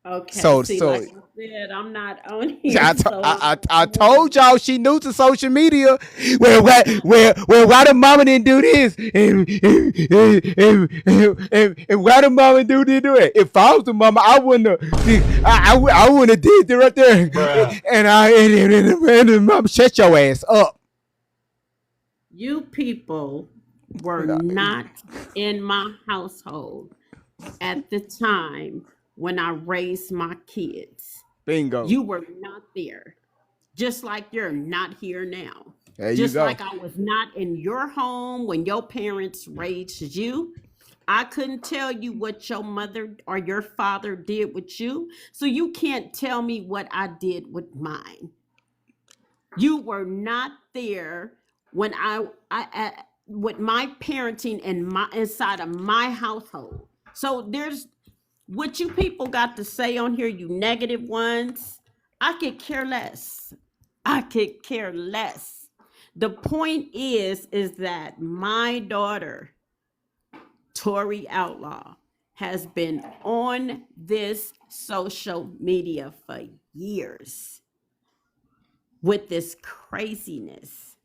S3: Okay,
S1: So
S3: see,
S1: so
S3: like I said, I'm not on
S1: yeah,
S3: here, so
S1: I told y'all she new to social media. Why the mama didn't do this and why the mama didn't do it? If I was the mama, I wouldn't have. I wouldn't have did it right there.
S13: Bruh.
S1: And the mama shut your ass up.
S3: you people were not in my household at the time when I raised my kids.
S1: Bingo.
S3: You were not there. Just like you're not here now.
S1: There you
S3: Just
S1: go.
S3: like I was not in your home when your parents raised you. I couldn't tell you what your mother or your father did with you. So you can't tell me what I did with mine. You were not there when I with my parenting and my inside of my household. So there's what you people got to say on here, you negative ones. I could care less. I could care less. The point is that my daughter, Tori Outlaw, has been on this social media for years with this craziness.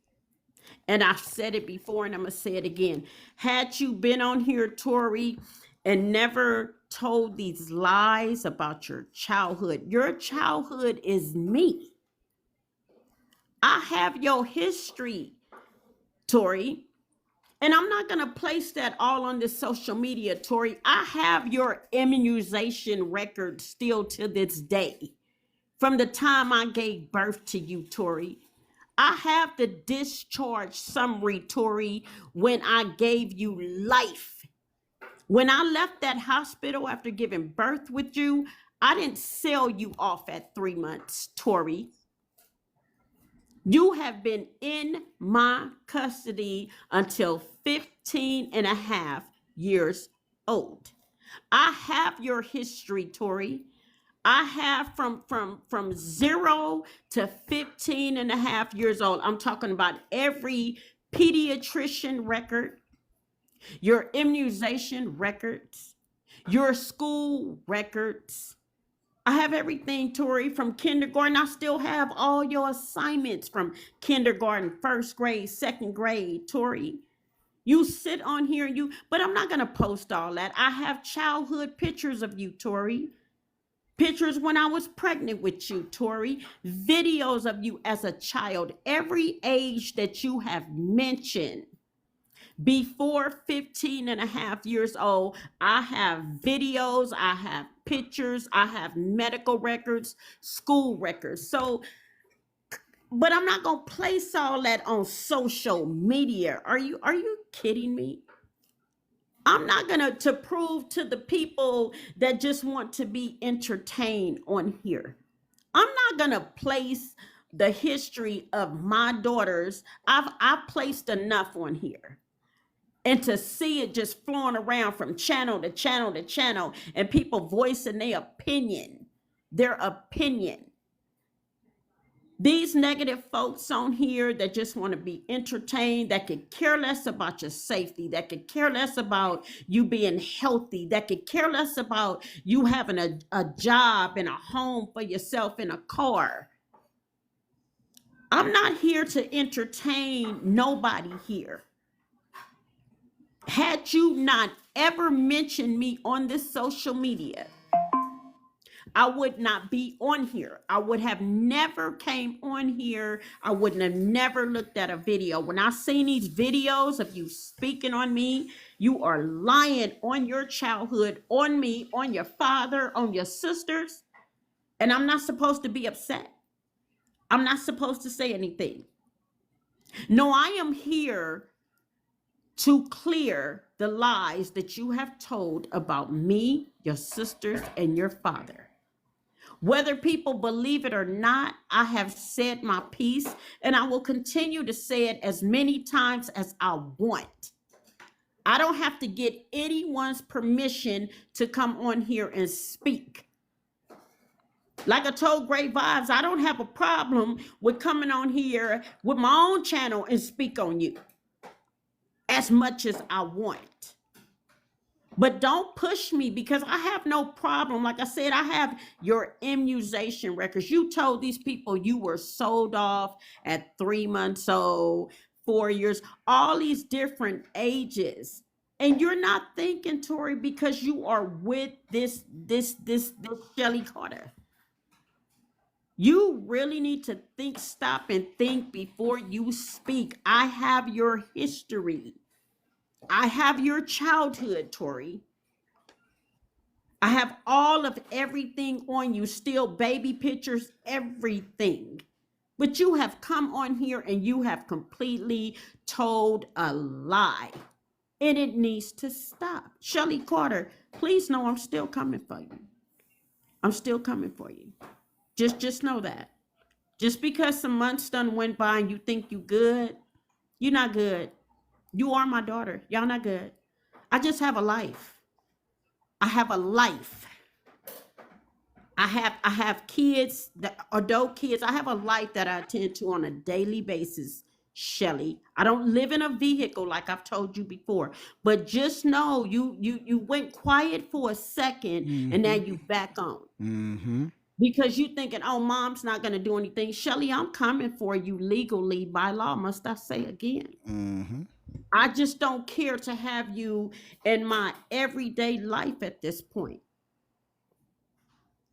S3: And I've said it before and I'm going to say it again. Had you been on here, Tori, and never told these lies about your childhood is me. I have your history, Tori. And I'm not going to place that all on this social media, Tori. I have your immunization record still to this day from the time I gave birth to you, Tori. I have the discharge summary, Tori, when I gave you life. When I left that hospital after giving birth with you, I didn't sell you off at 3 months, Tori. You have been in my custody until 15 and a half years old. I have your history, Tori. I have from 0 to 15 and a half years old. I'm talking about every pediatrician record, your immunization records, your school records. I have everything, Tori, from kindergarten. I still have all your assignments from kindergarten, first grade, second grade, Tori. You sit on here and but I'm not going to post all that. I have childhood pictures of you, Tori. Pictures when I was pregnant with you, Tori. Videos of you as a child, every age that you have mentioned. Before 15 and a half years old, I have videos, I have pictures, I have medical records, school records. So, but I'm not going to place all that on social media. Are you kidding me? I'm not going to prove to the people that just want to be entertained on here. I'm not going to place the history of my daughters. I've placed enough on here. And to see it just flowing around from channel to channel to channel and people voicing their opinion. These negative folks on here that just want to be entertained, that could care less about your safety, that could care less about you being healthy, that could care less about you having a job and a home for yourself in a car. I'm not here to entertain nobody here. Had you not ever mentioned me on this social media, I would not be on here. I would have never came on here. I wouldn't have never looked at a video. When I seen these videos of you speaking on me, you are lying on your childhood, on me, on your father, on your sisters, and I'm not supposed to be upset. I'm not supposed to say anything. No, I am here to clear the lies that you have told about me, your sisters, and your father. Whether people believe it or not, I have said my piece, and I will continue to say it as many times as I want. I don't have to get anyone's permission to come on here and speak. Like I told Great Vibes, I don't have a problem with coming on here with my own channel and speak on you as much as I want. But don't push me because I have no problem. Like I said, I have your immunization records. You told these people you were sold off at 3 months old, 4 years, all these different ages. And you're not thinking, Tori, because you are with this Shelly Carter. You really need to think, stop and think before you speak. I have your history. I have your childhood, Tori. I have all of everything on you, still baby pictures, everything. But you have come on here and you have completely told a lie. And it needs to stop. Shelly Carter, please know I'm still coming for you. I'm still coming for you. Just know that. Just because some months done went by and you think you good, you're not good. You are my daughter. Y'all not good. I just have a life. I have a life. I have kids, adult kids. I have a life that I attend to on a daily basis, Shelly. I don't live in a vehicle like I've told you before. But just know you went quiet for a second and now you back on.
S1: Mm-hmm.
S3: Because you thinking, oh, mom's not going to do anything. Shelly, I'm coming for you legally by law, must I say again.
S1: Mm-hmm.
S3: I just don't care to have you in my everyday life at this point.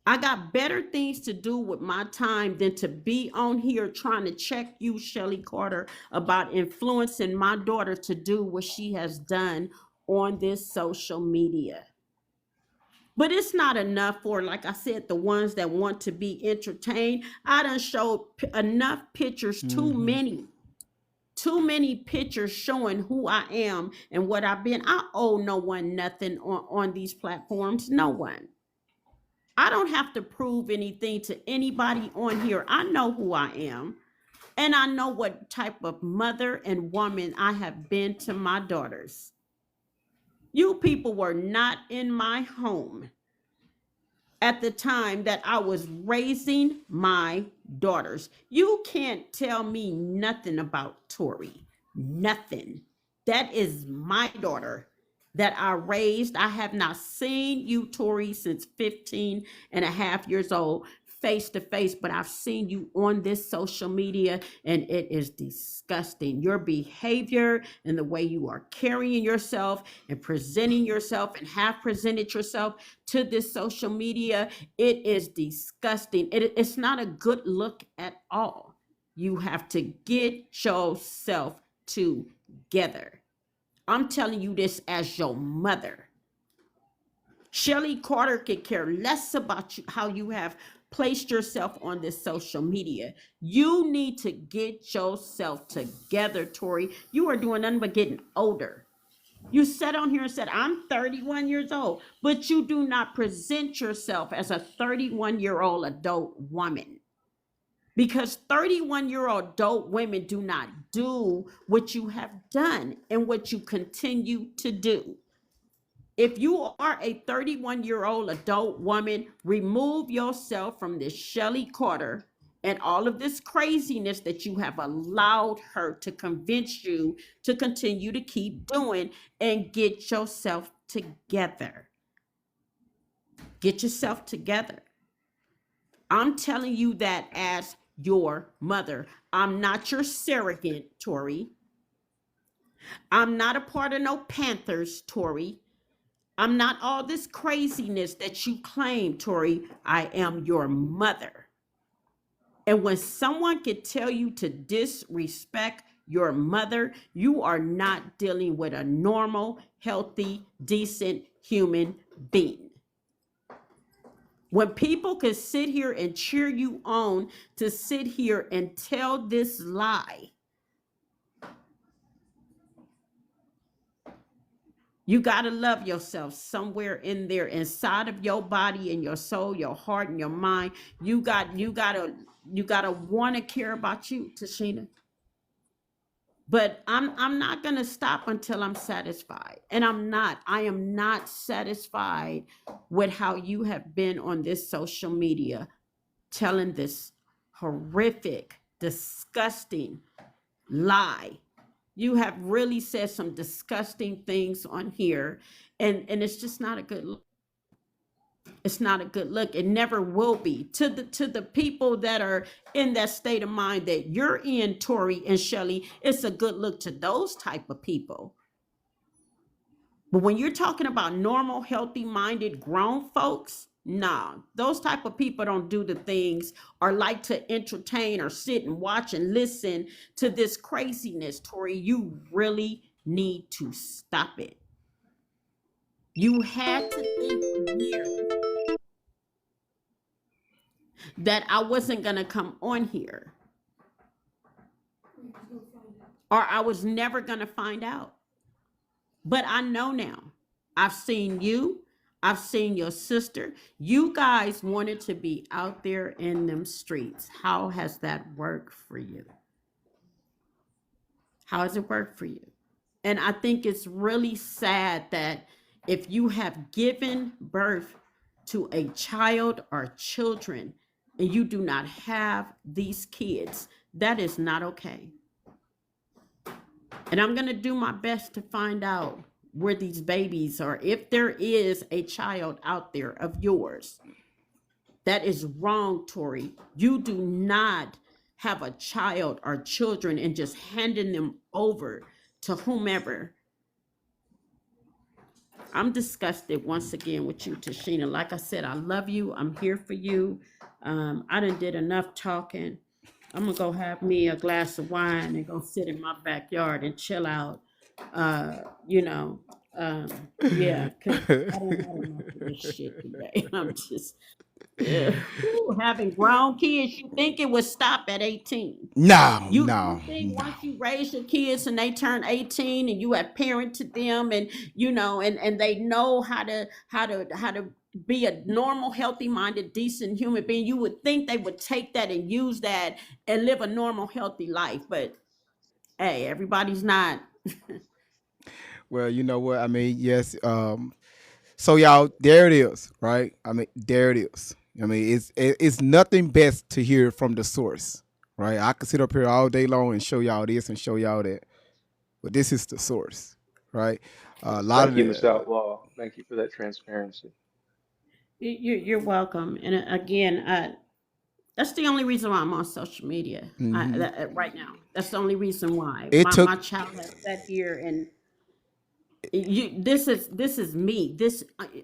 S3: I got better things to do with my time than to be on here trying to check you, Shelly Carter, about influencing my daughter to do what she has done on this social media. But it's not enough for, like I said, the ones that want to be entertained. I done showed enough pictures, too many pictures showing who I am and what I've been. I owe no one nothing on these platforms, no one. I don't have to prove anything to anybody on here. I know who I am. And I know what type of mother and woman I have been to my daughters. You people were not in my home at the time that I was raising my daughters. You can't tell me nothing about Tori. Nothing. That is my daughter that I raised. I have not seen you, Tori, since 15 and a half years old, face to face, but I've seen you on this social media and it is disgusting. Your behavior and the way you are carrying yourself and presenting yourself and have presented yourself to this social media, it is disgusting. It's not a good look at all. You have to get yourself together. I'm telling you this as your mother. Shelly Carter could care less about you, how you have placed yourself on this social media. You need to get yourself together, Tori. You are doing nothing but getting older. You sat on here and said, I'm 31 years old, but you do not present yourself as a 31-year-old adult woman. Because 31-year-old adult women do not do what you have done and what you continue to do. If you are a 31-year-old adult woman, remove yourself from this Shelly Carter and all of this craziness that you have allowed her to convince you to continue to keep doing, and get yourself together. Get yourself together. I'm telling you that as your mother. I'm not your surrogate, Tori. I'm not a part of no Panthers, Tori. I'm not all this craziness that you claim, Tori. I am your mother. And when someone can tell you to disrespect your mother, you are not dealing with a normal, healthy, decent human being. When people can sit here and cheer you on to sit here and tell this lie, you got to love yourself somewhere in there, inside of your body and your soul, your heart and your mind. You got to want to care about you, Tashina. But I'm not going to stop until I'm satisfied. And I am not satisfied with how you have been on this social media telling this horrific, disgusting lie. You have really said some disgusting things on here, and it's just not a good look. It's not a good look. It never will be. To the people that are in that state of mind that you're in, Tori and Shelly, it's a good look to those type of people. But when you're talking about normal, healthy minded grown folks, nah, those type of people don't do the things or like to entertain or sit and watch and listen to this craziness, Tori. You really need to stop it. You had to think for years that I wasn't going to come on here, or I was never going to find out. But I know now. I've seen you. I've seen your sister. You guys wanted to be out there in them streets. How has that worked for you? How has it worked for you? And I think it's really sad that if you have given birth to a child or children and you do not have these kids, that is not okay. And I'm going to do my best to find out where these babies are. If there is a child out there of yours, that is wrong, Tori. You do not have a child or children and just handing them over to whomever. I'm disgusted once again with you, Tashina. Like I said, I love you. I'm here for you. I done did enough talking. I'm gonna go have me a glass of wine and go sit in my backyard and chill out. Uh, you know, yeah, because I don't have enough of this shit today. I'm just having grown kids. You think it would stop at 18?
S1: No,
S3: You
S1: no,
S3: think
S1: no.
S3: once you raise your kids and they turn 18 and you have parented them, and and they know how to be a normal, healthy minded, decent human being, you would think they would take that and use that and live a normal, healthy life. But hey, everybody's not.
S1: Well, you know what I mean. Yes. So y'all, there it is, right? I mean, there it is. I mean, it's nothing best to hear from the source, right? I could sit up here all day long and show y'all this and show y'all that, but this is the source, right? A lot of
S8: Thank you,
S1: the.
S8: Miss Outlaw. Thank you for that transparency.
S3: You're welcome. And again, that's the only reason why I'm on social media
S1: Hmm.
S3: right now. That's the only reason why
S1: It
S3: my
S1: took.
S3: child has sat here and this is me.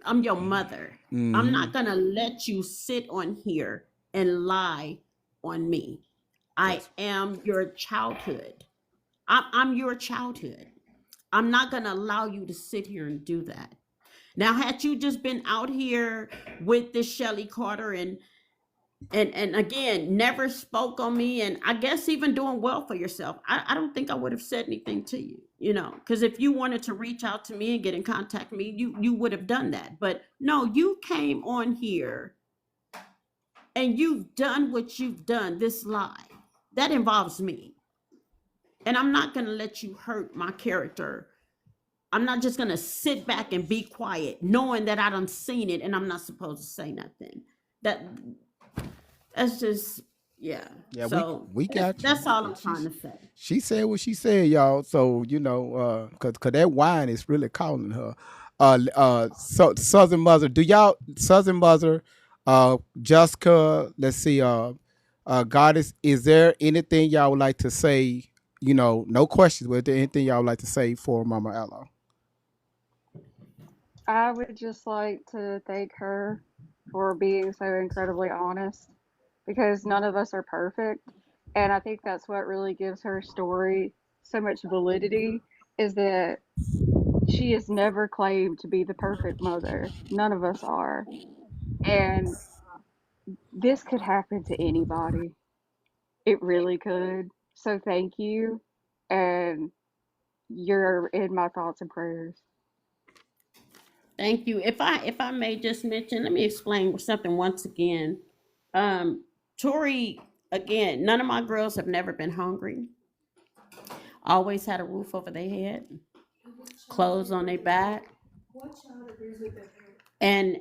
S3: I'm your mother. I'm
S1: Hmm.
S3: not gonna let you sit on here and lie on me. I
S1: Yes.
S3: am your childhood. I'm your childhood. I'm not gonna allow you to sit here and do that. Now, had you just been out here with this Shelly Carter and again never spoke on me, and I guess even doing well for yourself, I don't think I would have said anything to you, because if you wanted to reach out to me and get in contact with me, you would have done that. But no, you came on here and you've done what you've done. This lie that involves me, and I'm not going to let you hurt my character. I'm not just gonna sit back and be quiet, knowing that I done seen it and I'm not supposed to say nothing. That that's just, yeah.
S1: Yeah, we
S3: So
S1: we got you.
S3: that's all
S1: And
S3: I'm trying to say.
S1: she said what she said, y'all. So cause that wine is really calling her. So Southern Mother, do y'all Southern Mother, Jessica, let's see, Goddess, is there anything y'all would like to say? No questions, but is there anything y'all would like to say for Mama Ella?
S7: I would just like to thank her for being so incredibly honest because none of us are perfect. And I think that's what really gives her story so much validity is that she has never claimed to be the perfect mother. None of us are. And this could happen to anybody. It really could. So thank you. And you're in my thoughts and prayers.
S3: Thank you. If I may just mention, let me explain something once again. Um, Tori, again, none of my girls have never been hungry. Always had a roof over their head, clothes on their back, and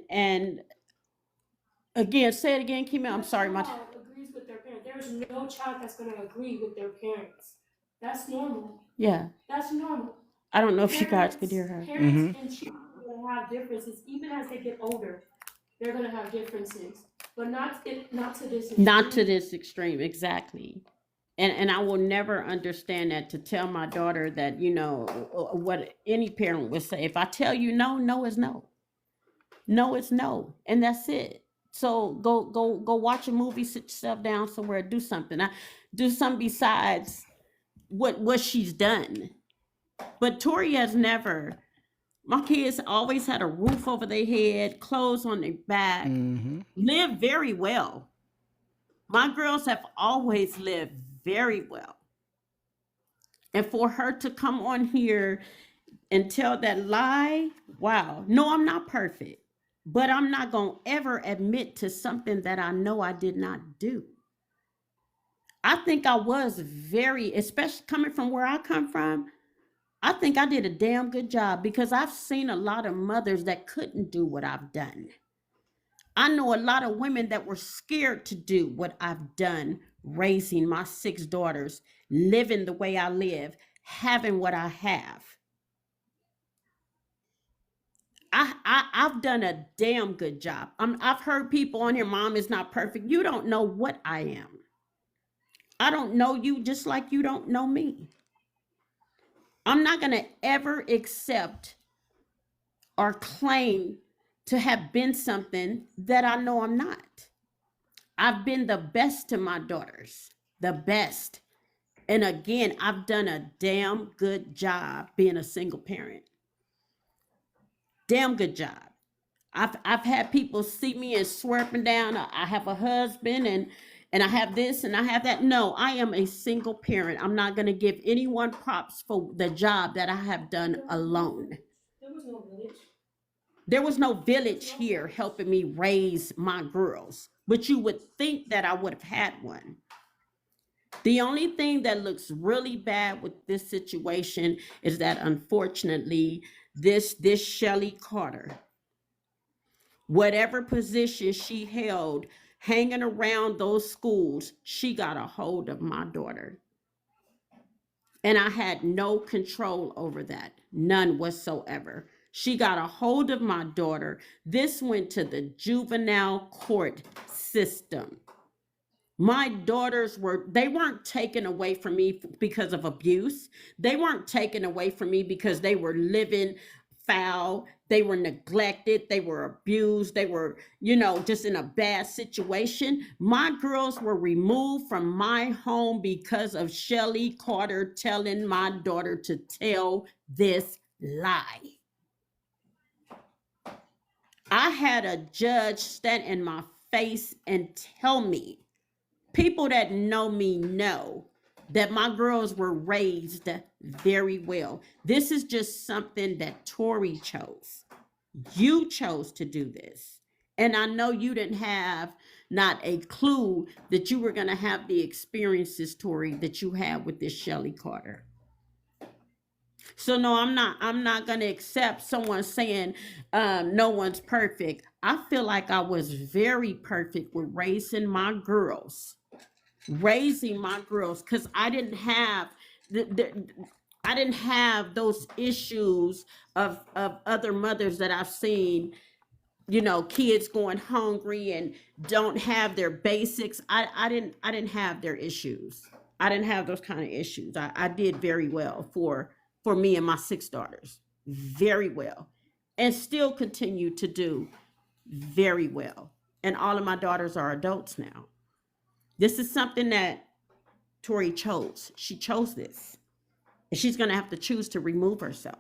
S3: again, say it again, Kimmy. I'm sorry, my
S16: agrees with their parents. There's no child that's going to agree with their parents. That's normal.
S3: yeah.
S16: That's normal.
S3: I don't know if you guys could hear her.
S16: Parents
S1: Mm-hmm.
S16: and children are going to have differences, even as they get older. They're going to have differences, but not to this extreme.
S3: Not to this extreme, exactly. And I will never understand that, to tell my daughter that, what any parent would say. If I tell you no, no is no. No is no. And that's it. So go watch a movie, sit yourself down somewhere, do something. Do something besides what she's done. But Tori has never. My kids always had a roof over their head, clothes on their back,
S1: Mm-hmm.
S3: lived very well. My girls have always lived very well. And for her to come on here and tell that lie, wow. No, I'm not perfect, but I'm not going to ever admit to something that I know I did not do. I think I was very, especially coming from where I come from, I think I did a damn good job because I've seen a lot of mothers that couldn't do what I've done. I know a lot of women that were scared to do what I've done, raising my 6 daughters, living the way I live, having what I have. I've done a damn good job. I've heard people on here, Mom is not perfect. You don't know what I am. I don't know you just like you don't know me. I'm not going to ever accept or claim to have been something that I know I'm not. I've been the best to my daughters, the best. And again, I've done a damn good job being a single parent. Damn good job. I've had people see me and swear up and down. I have a husband and I have this and I have that. No, I am a single parent. I'm not going to give anyone props for the job that I have done alone.
S16: There was no village.
S3: There was no village here helping me raise my girls, but you would think that I would have had one. The only thing that looks really bad with this situation is that unfortunately, this Shelly Carter, whatever position she held hanging around those schools, she got a hold of my daughter. And I had no control over that, none whatsoever. She got a hold of my daughter. This went to the juvenile court system. My daughters they weren't taken away from me because of abuse. They weren't taken away from me because they were living foul. They were neglected. They were abused. They were, just in a bad situation. My girls were removed from my home because of Shelly Carter telling my daughter to tell this lie. I had a judge stand in my face and tell me, people that know me know that my girls were raised very well. This is just something that Tori chose. You chose to do this. And I know you didn't have not a clue that you were going to have the experiences, Tori, that you had with this Shelly Carter. So no, I'm not going to accept someone saying no one's perfect. I feel like I was very perfect with raising my girls, because I didn't have I didn't have those issues of other mothers that I've seen, kids going hungry and don't have their basics. I didn't have their issues. I didn't have those kind of issues. I did very well for me and my six daughters. Very well. And still continue to do very well. And all of my daughters are adults now. This is something that Tori chose. She chose this. And she's going to have to choose to remove herself.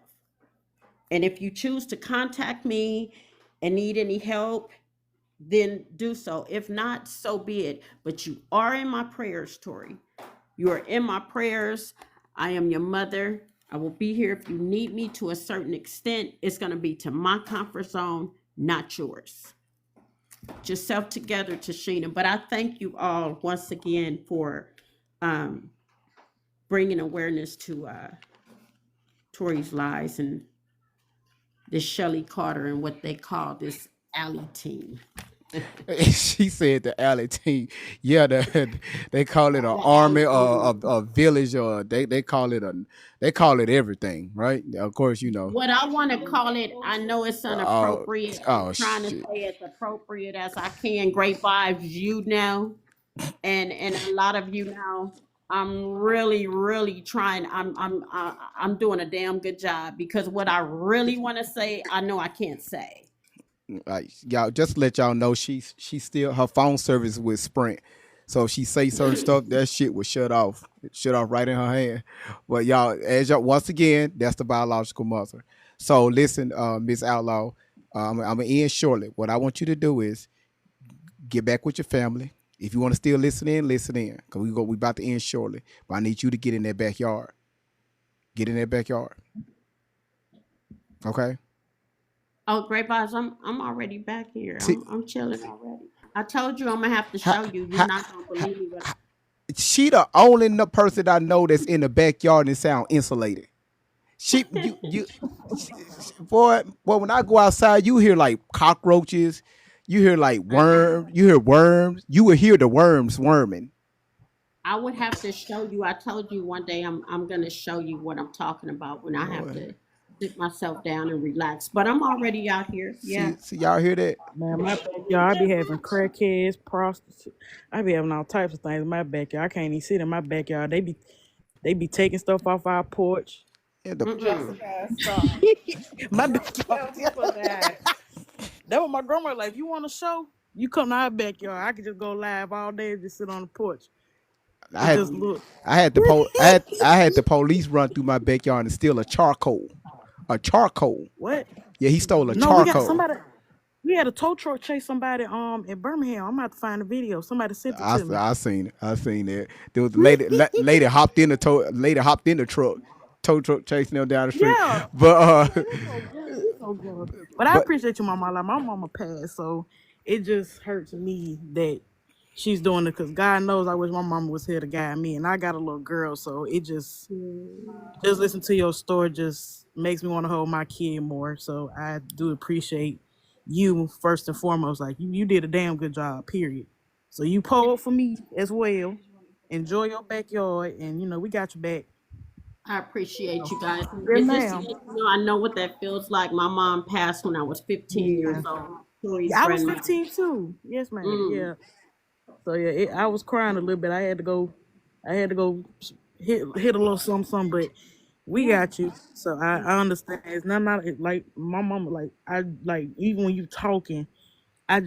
S3: And if you choose to contact me and need any help, then do so. If not, so be it. But you are in my prayers, Tori. You are in my prayers. I am your mother. I will be here if you need me to a certain extent. It's going to be to my comfort zone, not yours. Get yourself together, Tashina. But I thank you all once again for bringing awareness to Tori's lies and this Shelly Carter and what they call this alley team.
S1: She said the alley team. Yeah, they call it an
S3: The
S1: army
S3: alley
S1: or
S3: team.
S1: a village, or they call it everything, right? Of course,
S3: What I want to call it, I know it's
S1: Oh,
S3: inappropriate. I'm
S1: oh
S3: trying to
S1: shit.
S3: say as appropriate as I can. Great vibes, and a lot of you know. I'm really, really trying. I'm doing a damn good job, because what I really want to say, I know I can't say.
S1: Like, y'all, just to let y'all know, she still her phone service with Sprint. So if she say certain stuff, that shit was shut off right in her hand. But y'all, as y'all, once again, that's the biological mother. So listen, Miss Outlaw, I'm gonna end shortly. What I want you to do is get back with your family. If you want to still listen in, listen in, cause we about to end shortly. But I need you to get in that backyard. Get in that backyard, okay?
S3: Oh, great vibes. I'm already back here.
S1: See,
S3: I'm chilling already. I told you I'm gonna have to
S1: how,
S3: show you. You're
S1: how,
S3: not gonna believe me, but
S1: she the only person I know that's in the backyard and sound insulated. She boy, when I go outside, you hear like cockroaches, you hear like worms, you hear worms, you will hear the worms worming.
S3: I would have to show you. I told you one day I'm gonna show you what I'm talking about when I have
S1: Boy,
S3: to sit myself down and relax. But I'm already out here. Yeah.
S1: see y'all hear that?
S4: Man, my backyard, I be having crackheads, prostitutes. I be having all types of things in my backyard. I can't even sit in my backyard. They be taking stuff off our porch.
S1: Yeah, the
S3: Mm-mm.
S2: Jessica, stop.
S4: My
S2: Don't
S4: backyard.
S2: do that.
S4: That was my grandma. Like, if you want a show, you come to our backyard. I could just go live all day and just sit on the porch
S1: I
S4: and
S1: had
S4: just look.
S1: I had the police run through my backyard and steal a charcoal.
S4: What?
S1: Yeah, he stole a
S4: No, we got
S1: charcoal.
S4: somebody. We had a tow truck chase somebody in Birmingham. I'm about to find the video. Somebody sent it to me.
S1: I seen it. I seen that. There was a lady hopped in the truck, tow truck chasing them down the street.
S4: Yeah.
S1: But
S4: Man, it's so good. It's so good. But I
S1: but
S4: appreciate you, mama. Like, my mama passed, so it just hurts me that she's doing it because God knows I wish my mama was here to guide me, and I got a little girl, so it just listen to your story just makes me want to hold my kid more. So I do appreciate you first and foremost. Like you did a damn good job. Period. So you pulled for me as well. Enjoy your backyard, and we got your back.
S3: I appreciate
S4: So,
S3: you guys.
S4: yes,
S3: And just to
S4: ma'am.
S3: let you know, I know what that feels like. My mom passed when I was 15
S4: Yeah.
S3: years old. Tori's
S4: Yeah, I was
S3: grandmother.
S4: 15 too. Yes, ma'am.
S3: Mm,
S4: Yeah. So yeah, I was crying a little bit. I had to go. I had to go hit a little something, but we
S16: Yeah.
S4: got you. So I understand. It's not like my mama. Like I like even when you talking, I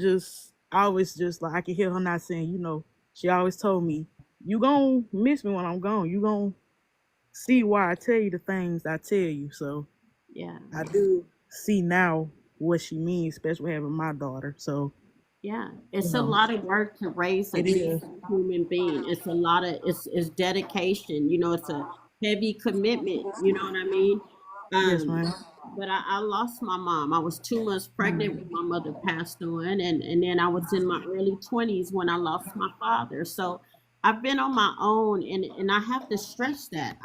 S4: always just like I can hear her not saying. She always told me, "You gonna miss me when I'm gone. You gonna see why I tell you the things I tell you." So
S3: yeah.
S4: I do see now what she means, especially having my daughter. So
S3: Yeah,
S4: you
S3: it's a
S4: know,
S3: lot of work to raise a
S4: it is.
S3: decent human being. It's a lot of it's dedication. It's a heavy commitment. You know what I mean?
S4: Yes,
S3: Um,
S4: ma'am.
S3: but I lost my mom. I was 2 months pregnant when my mother passed on, and then I was in my early 20s when I lost my father. So I've been on my own, and I have to stress that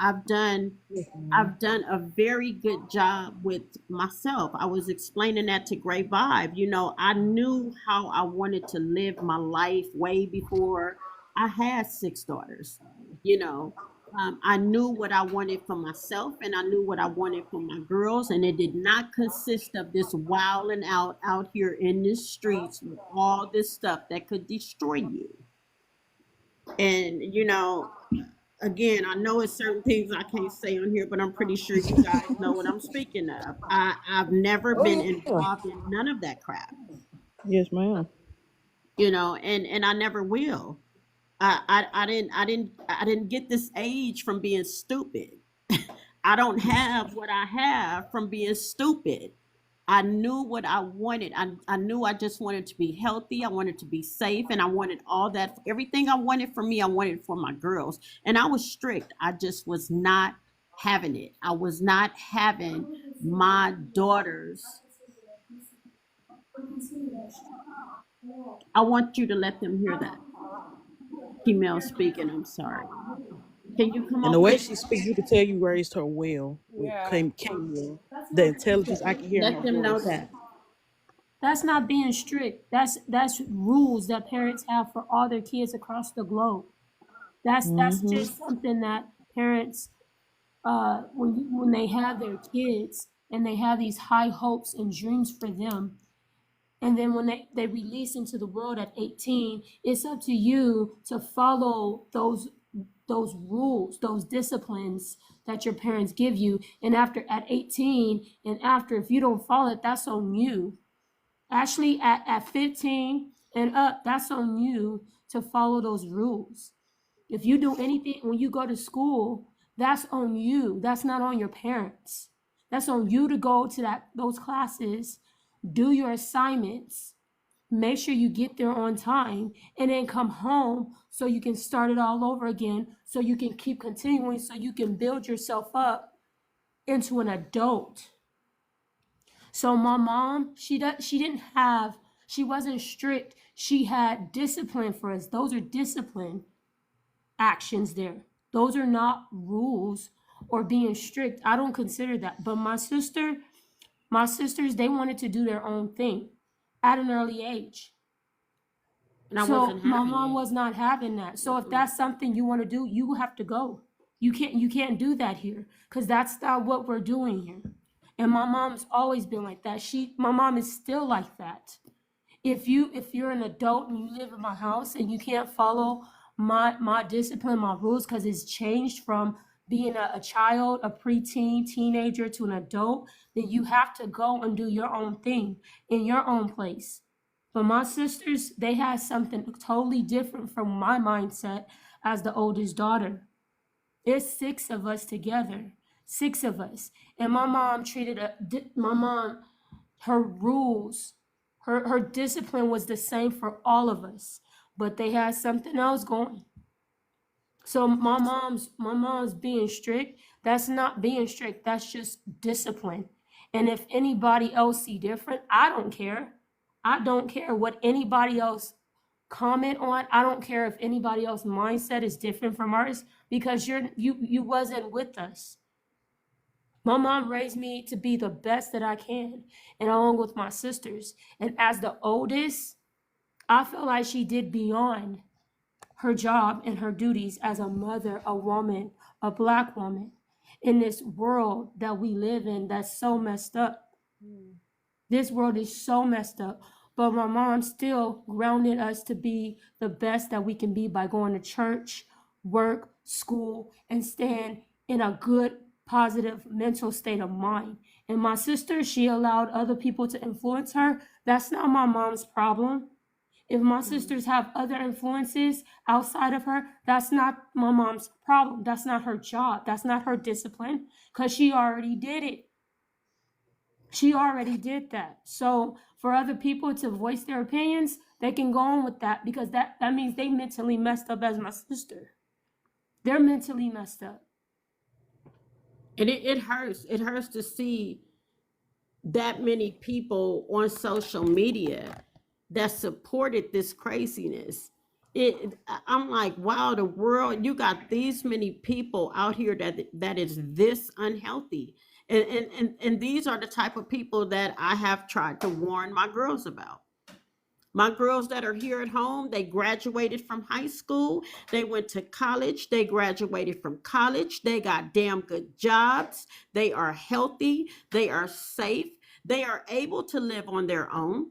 S4: Yes, ma'am.
S3: I've done a very good job with myself. I was explaining that to Great Vibe. I knew how I wanted to live my life way before I had 6 daughters. You know, I knew what I wanted for myself, and I knew what I wanted for my girls, and it did not consist of this wilding out here in the streets with all this stuff that could destroy you. And again, I know it's certain things I can't say on here, but I'm pretty sure you guys know what I'm speaking of. I've never been
S4: Oh yeah.
S3: involved in none of that crap,
S4: Yes, ma'am.
S3: and I never will. I didn't get this age from being stupid. I don't have what I have from being stupid. I knew what I wanted. I knew I just wanted to be healthy. I wanted to be safe. And I wanted all that. Everything I wanted for me, I wanted for my girls. And I was strict. I just was not having it. I was not having my daughters. I want you to let them hear that. Female speaking, I'm sorry. Can you come
S4: And the
S3: off
S4: way
S3: mic?
S4: she speaks, you could tell you raised her well.
S2: Yeah.
S4: Came well. The intelligence I can hear in
S3: Let
S4: her
S3: them know
S4: voice.
S3: that.
S16: That's not being strict. That's rules that parents have for all their kids across the globe. That's
S4: Mm-hmm.
S16: just something that parents when they have their kids and they have these high hopes and dreams for them, and then when they release into the world at 18, it's up to you to follow those rules, those disciplines that your parents give you. And after at 18 and after, if you don't follow it, that's on you. Actually, at 15 and up, that's on you to follow those rules. If you do anything when you go to school, that's on you. That's not on your parents. That's on you to go to those classes, do your assignments, make sure you get there on time, and then come home so you can start it all over again, so you can keep continuing, so you can build yourself up into an adult. So my mom, she wasn't strict. She had discipline for us. Those are discipline actions there. Those are not rules or being strict. I don't consider that. But my sisters, they wanted to do their own thing at an early age.
S3: And I
S16: So
S3: wasn't
S16: my
S3: having
S16: mom
S3: it.
S16: was not having that. So if
S3: Mm-mm.
S16: that's something you want to do, you have to go. You can't do that here because that's not what we're doing here. And my mom's always been like that. My mom is still like that. If you're an adult and you live in my house and you can't follow my discipline, my rules, because it's changed from being a child, a preteen, teenager to an adult, then you have to go and do your own thing in your own place. But my sisters, they had something totally different from my mindset as the oldest daughter. There's 6 of us together, 6 of us, and my mom, her rules, her discipline was the same for all of us, but they had something else going. So my mom's being strict. That's not being strict. That's just discipline. And if anybody else see different, I don't care. I don't care what anybody else comment on. I don't care if anybody else's mindset is different from ours because you wasn't with us. My mom raised me to be the best that I can, and along with my sisters. And as the oldest, I feel like she did beyond her job and her duties as a mother, a woman, a Black woman in this world that we live in that's so messed up. This world is so messed up. But my mom still grounded us to be the best that we can be by going to church, work, school, and staying in a good, positive mental state of mind. And my sister, she allowed other people to influence her. That's not my mom's problem. If my sisters have other influences outside of her, that's not my mom's problem. That's not her job. That's not her discipline because she already did it. She already did that. So for other people to voice their opinions, they can go on with that because that means they mentally messed up as my sister. They're mentally messed up.
S3: And it hurts. It hurts to see that many people on social media that supported this craziness. I'm like, wow, the world, you got these many people out here that is this unhealthy. And these are the type of people that I have tried to warn my girls about. My girls that are here at home, they graduated from high school, they went to college, they graduated from college, they got damn good jobs, they are healthy, they are safe, they are able to live on their own.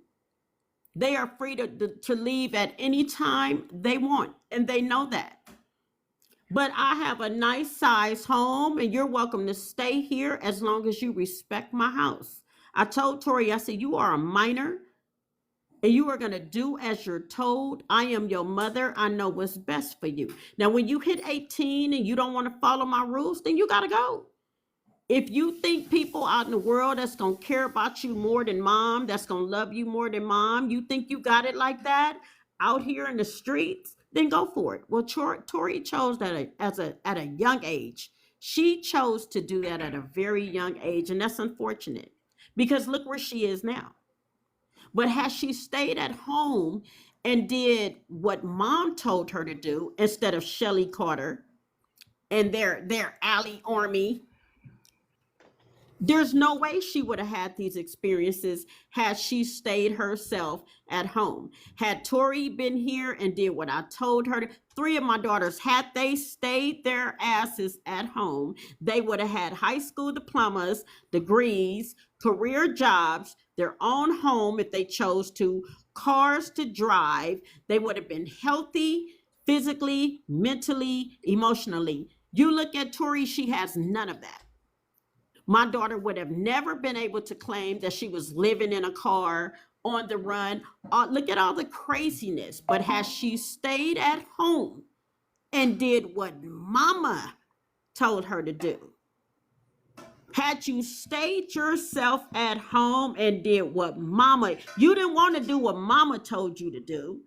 S3: They are free to leave at any time they want, and they know that. But I have a nice size home, and you're welcome to stay here as long as you respect my house. I told Tori, I said, you are a minor, and you are going to do as you're told. I am your mother. I know what's best for you. Now, when you hit 18 and you don't want to follow my rules, then you got to go. If you think people out in the world that's going to care about you more than mom, that's going to love you more than mom, you think you got it like that out here in the streets, then go for it. Well, Tori chose that at a young age. She chose to do that at a very young age, and that's unfortunate because look where she is now. But had she stayed at home and did what mom told her to do instead of Shelly Carter and their alley army, there's no way she would have had these experiences had she stayed herself at home. Had Tori been here and did what I told her to, 3 of my daughters, had they stayed their asses at home, they would have had high school diplomas, degrees, career jobs, their own home if they chose to, cars to drive. They would have been healthy physically, mentally, emotionally. You look at Tori, she has none of that. My daughter would have never been able to claim that she was living in a car on the run. Look at all the craziness. But has she stayed at home and did what mama told her to do? Had you stayed yourself at home and did what mama, you didn't want to do what mama told you to do.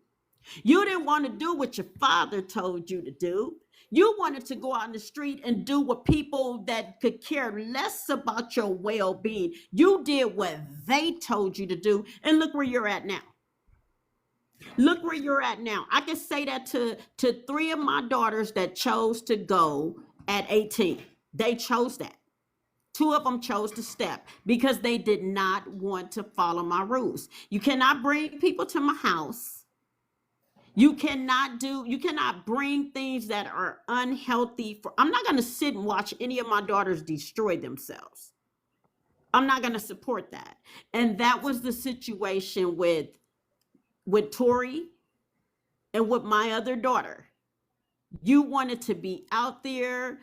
S3: You didn't want to do what your father told you to do. You wanted to go out in the street and do what people that could care less about your well-being. You did what they told you to do, and look where you're at now. Look where you're at now. I can say that to 3 of my daughters that chose to go at 18. They chose that. 2 of them chose to step because they did not want to follow my rules. You cannot bring people to my house. You cannot bring things that are unhealthy. I'm not going to sit and watch any of my daughters destroy themselves. I'm not going to support that. And that was the situation with Tori and with my other daughter. You wanted to be out there,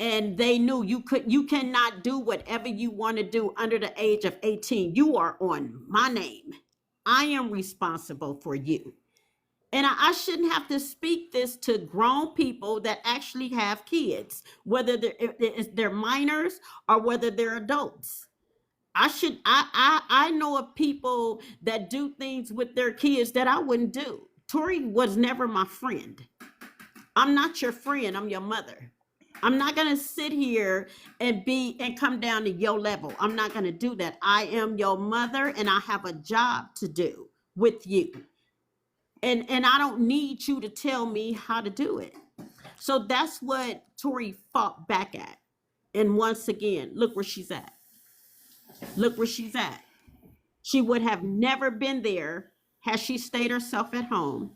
S3: and they knew you cannot do whatever you want to do under the age of 18. You are on my name. I am responsible for you. And I shouldn't have to speak this to grown people that actually have kids, whether they're minors or whether they're adults. I know of people that do things with their kids that I wouldn't do. Tori was never my friend. I'm not your friend. I'm your mother. I'm not going to sit here and come down to your level. I'm not going to do that. I am your mother, and I have a job to do with you. And I don't need you to tell me how to do it. So that's what Tori fought back at. And once again, look where she's at. Look where she's at. She would have never been there had she stayed herself at home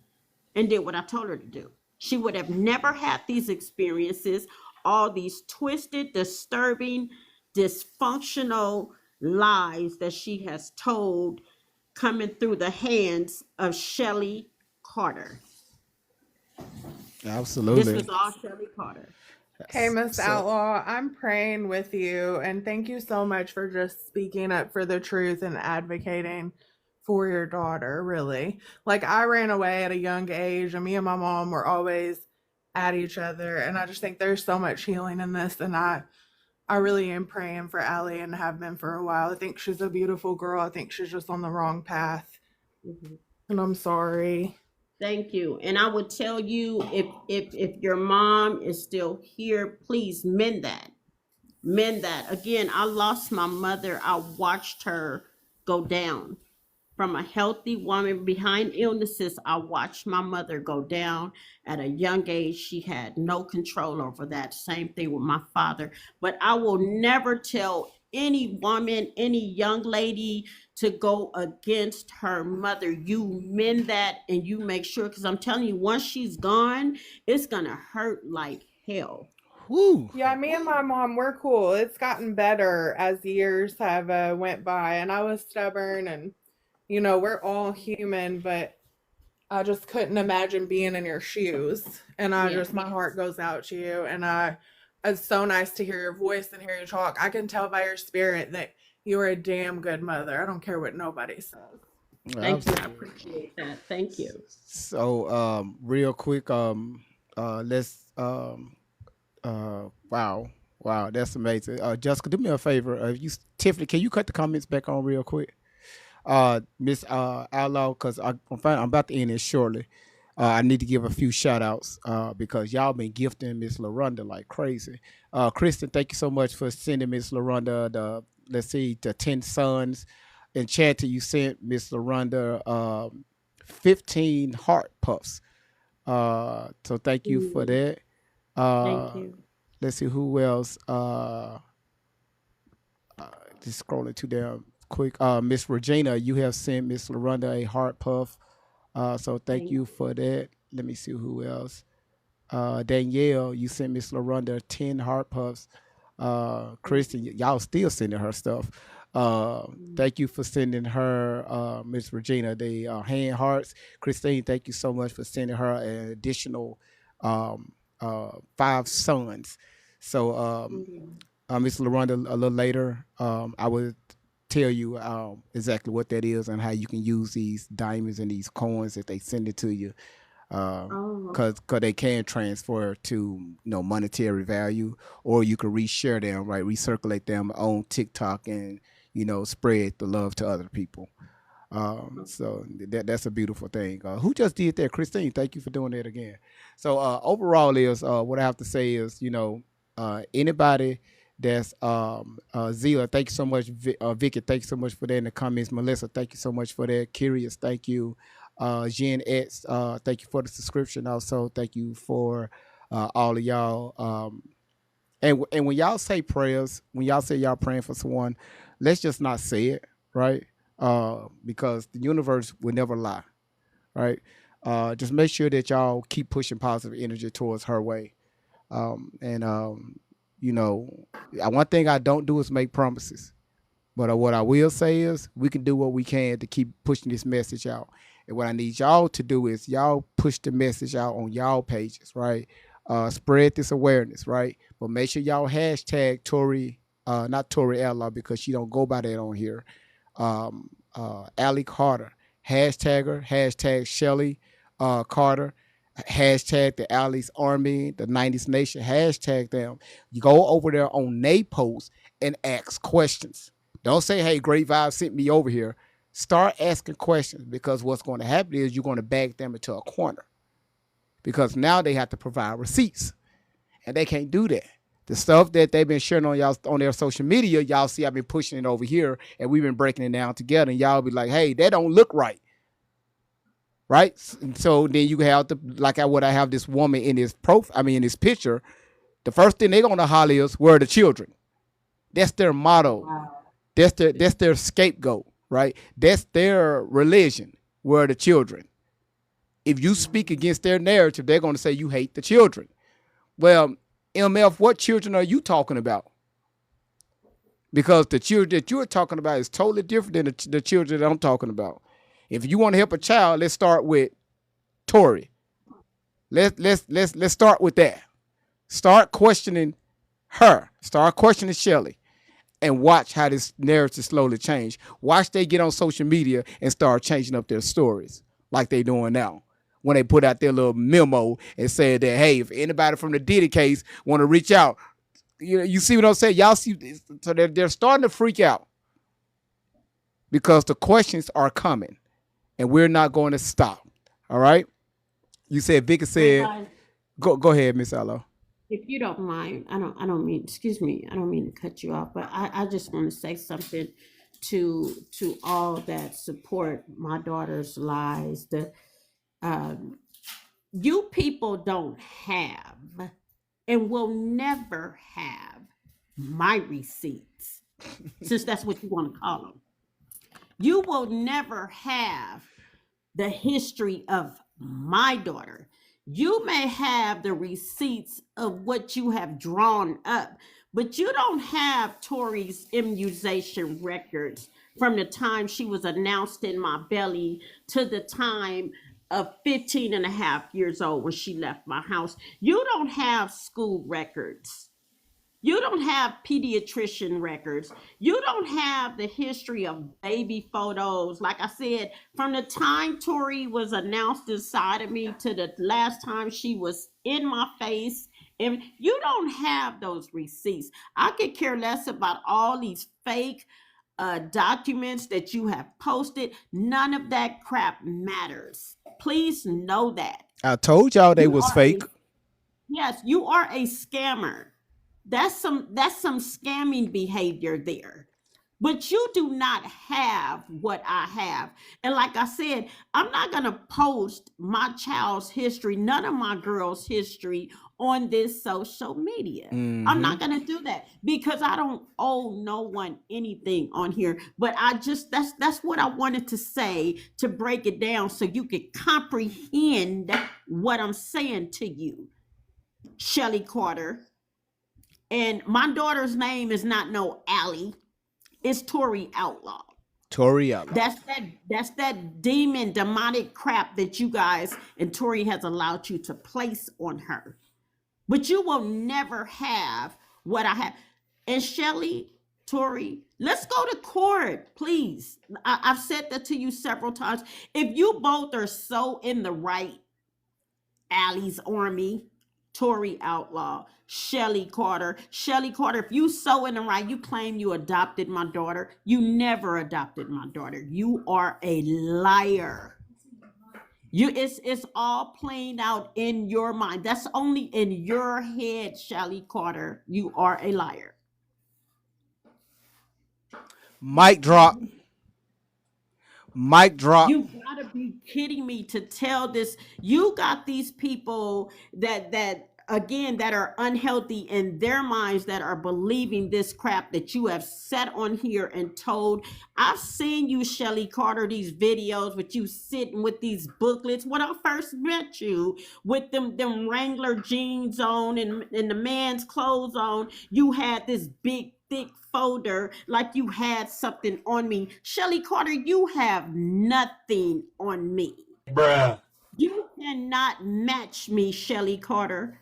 S3: and did what I told her to do. She would have never had these experiences, all these twisted, disturbing, dysfunctional lies that she has told coming through the hands of Shelly Carter. This
S1: Absolutely.
S3: was all Shelly Carter.
S17: Hey,
S1: Yes.
S17: Miss
S1: So
S17: Outlaw, I'm praying with you, and thank you so much for just speaking up for the truth and advocating for your daughter, really. Like, I ran away at a young age, and me and my mom were always at each other, and I just think there's so much healing in this, and I really am praying for Allie and have been for a while. I think she's a beautiful girl. I think she's just on the wrong path,
S3: Mhm.
S17: and I'm sorry.
S3: Thank you. And I would tell you, if your mom is still here, please mend that. Mend that. Again, I lost my mother. I watched her go down. From a healthy woman behind illnesses, I watched my mother go down at a young age. She had no control over that. Same thing with my father. But I will never tell any woman, any young lady to go against her mother. You mend that and you make sure, because I'm telling you, once she's gone, it's going to hurt like hell.
S1: whoo.
S17: Yeah, me and my mom, we're cool. It's gotten better as the years have went by, and I was stubborn, and we're all human, but I just couldn't imagine being in your shoes. And
S3: Yeah.
S17: my heart goes out to you, and it's so nice to hear your voice and hear you talk. I can tell by your spirit that you are a damn good mother. I don't care what nobody says.
S3: Thank you. I
S1: Absolutely.
S3: appreciate that. Thank you.
S1: So real quick, let's wow. Wow, that's amazing. Jessica, do me a favor. You Tiffany, can you cut the comments back on real quick? Miss Outlaw, because I'm about to end it shortly. I need to give a few shout outs because y'all been gifting Miss LaRonda like crazy. Kristen, thank you so much for sending Miss LaRonda the 10 sons. And Chanty, you sent Miss LaRonda 15 heart puffs. So thank you for
S3: Mm,
S1: that.
S3: thank
S1: Uh,
S3: you.
S1: let's see who else. Just scrolling too damn quick. Miss Regina, you have sent Miss LaRonda a heart puff. So thank
S3: Thank
S1: you for that. Let me see who else. Danielle, you sent Miss LaRonda 10 heart puffs.
S3: you.
S1: Kristen, y'all still sending her stuff.
S3: Mm,
S1: Thank you for sending her, Miss Regina, the hand hearts. Christine, thank you so much for sending her an additional um, 5 sons. So
S3: mm,
S1: Miss LaRonda, a little later, I would tell you exactly what that is and how you can use these diamonds and these coins if they send it to you,
S3: oh,
S1: because they can transfer to monetary value, or you can reshare them, right? Recirculate them on TikTok and spread the love to other people. So that's a beautiful thing. Who just did that? Christine, thank you for doing that again. So overall is what I have to say is, anybody that's Zila, thank you so much. Vicky, thank you so much for that in the comments. Melissa, thank you so much for that. Curious, thank you. Jen X, thank you for the subscription. Also, thank you for all of y'all. And when y'all say prayers, when y'all say y'all praying for someone, let's just not say it, right? Because the universe will never lie, right? Just make sure that y'all keep pushing positive energy towards her way. And you know, one thing I don't do is make promises. But what I will say is we can do what we can to keep pushing this message out. And what I need y'all to do is y'all push the message out on y'all pages, right? Spread this awareness, right? But make sure y'all hashtag Tori, not Tori Ella because she don't go by that on here. Allie Carter, hashtag her, hashtag Shelly Carter, hashtag the Allie's Army, the 90s Nation, hashtag them. You go over there on they post and ask questions. Don't say, hey, Great Vibe sent me over here. Start asking questions, because what's going to happen is you're going to back them into a corner, because now they have to provide receipts and they can't do that. The stuff that they've been sharing on y'all on their social media, y'all see I've been pushing it over here and we've been breaking it down together, and y'all be like, hey, that don't look right. right? So then you have what I have this woman in this in this picture. The first thing they're gonna holler is, "Where are the children?" That's their motto. That's their scapegoat, right? That's their religion. Where are the children? If you speak against their narrative, they're gonna say you hate the children. Well, MF, what children are you talking about? Because the children that you're talking about is totally different than the children that I'm talking about. If you want to help a child, let's start with Tori. Let's start with that. Start questioning her. Start questioning Shelly, and watch how this narrative slowly change. Watch they get on social media and start changing up their stories like they doing now. When they put out their little memo and said that, hey, if anybody from the Diddy case want to reach out, you see what I'm saying? Y'all see, so they're starting to freak out because the questions are coming, and we're not going to stop. All right. You said Vicky said, go ahead, Miss Allo.
S3: If you don't mind, I don't mean, excuse me, I don't mean to cut you off, but I just want to say something to all that support my daughter's lies. You people don't have and will never have my receipts, since that's what you want to call them. You will never have the history of my daughter. You may have the receipts of what you have drawn up, but you don't have Tori's immunization records from the time she was announced in my belly to the time of 15 and a half years old when she left my house. You don't have school records. You don't have pediatrician records. You don't have the history of baby photos. Like I said, from the time Tori was announced inside of me to the last time she was in my face, and you don't have those receipts. I could care less about all these fake documents that you have posted. None of that crap matters. Please know that.
S1: I told y'all they
S3: You
S1: was
S3: are
S1: fake.
S3: yes, you are a scammer. That's some scamming behavior there. But you do not have what I have. And like I said, I'm not going to post my child's history, none of my girls' history on this social media. I'm not going to do that because I don't owe no one anything on here. But I just that's what I wanted to say, to break it down so you could comprehend what I'm saying to you, Shelly Carter. And my daughter's name is not no Allie. It's Tori Outlaw.
S1: Tori Outlaw.
S3: That's that demon, demonic crap that you guys and Tori has allowed you to place on her. But you will never have what I have. And Shelly, Tori, let's go to court, please. I've said that to you several times. If you both are so in the right, Allie's Army, Tori Outlaw, Shelly Carter. Shelly Carter, if you so in the right, you claim you adopted my daughter. You never adopted my daughter. You are a liar. It's all playing out in your mind. That's only in your head, Shelly Carter. You are a liar.
S1: Mic drop. Mic drop.
S3: You gotta be kidding me to tell this. You got these people that again that are unhealthy in their minds, that are believing this crap that you have sat on here and told. I've seen you, Shelly Carter, these videos with you sitting with these booklets. When I first met you with them Wrangler jeans on and the man's clothes on, you had this big thick folder like you had something on me. Shelly Carter, you have nothing on me.
S13: Bruh.
S3: You cannot match me, Shelly Carter.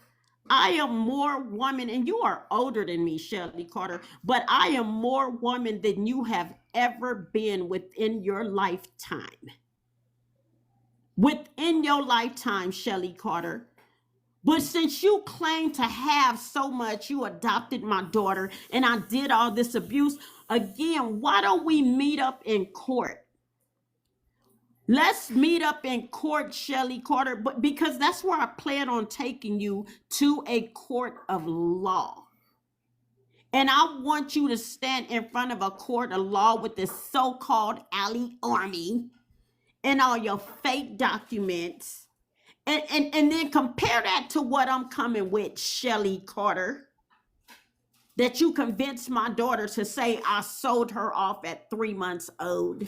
S3: I am more woman, and you are older than me, Shelly Carter, but I am more woman than you have ever been within your lifetime. Within your lifetime, Shelly Carter. But since you claim to have so much, you adopted my daughter, and I did all this abuse. Again, why don't we meet up in court? Let's meet up in court, Shelly Carter, but because that's where I plan on taking you, to a court of law. And I want you to stand in front of a court of law with this so-called Alley Army and all your fake documents, and then compare that to what I'm coming with, Shelly Carter, that you convinced my daughter to say I sold her off at 3 months old.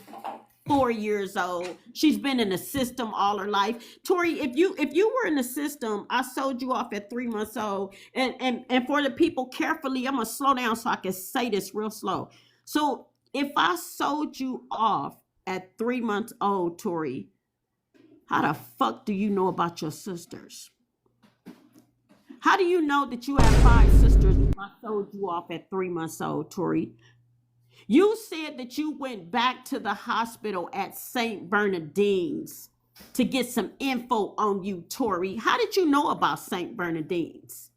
S3: 4 years old. She's been in the system all her life. Tori, if you were in the system, I sold you off at 3 months old. And for the people carefully, I'm gonna slow down so I can say this real slow. So if I sold you off at 3 months old, Tori, how the fuck do you know about your sisters? How do you know that you have 5 sisters if I sold you off at 3 months old, Tori? You said that you went back to the hospital at St. Bernardine's to get some info on you, Tori. How did you know about St. Bernardine's?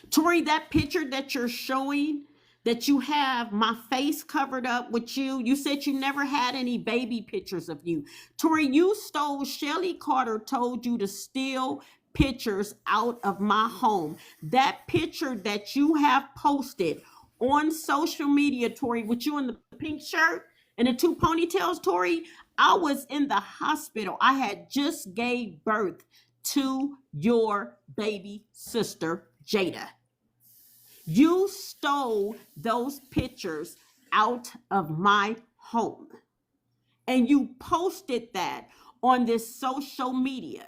S3: Tori, that picture that you're showing, that you have my face covered up with you said you never had any baby pictures of you. Tori, you stole, Shelly Carter told you to steal pictures out of my home. That picture that you have posted on social media, Tori, with you in the pink shirt and the 2 ponytails, Tori, I was in the hospital. I had just gave birth to your baby sister, Jada. You stole those pictures out of my home and you posted that on this social media.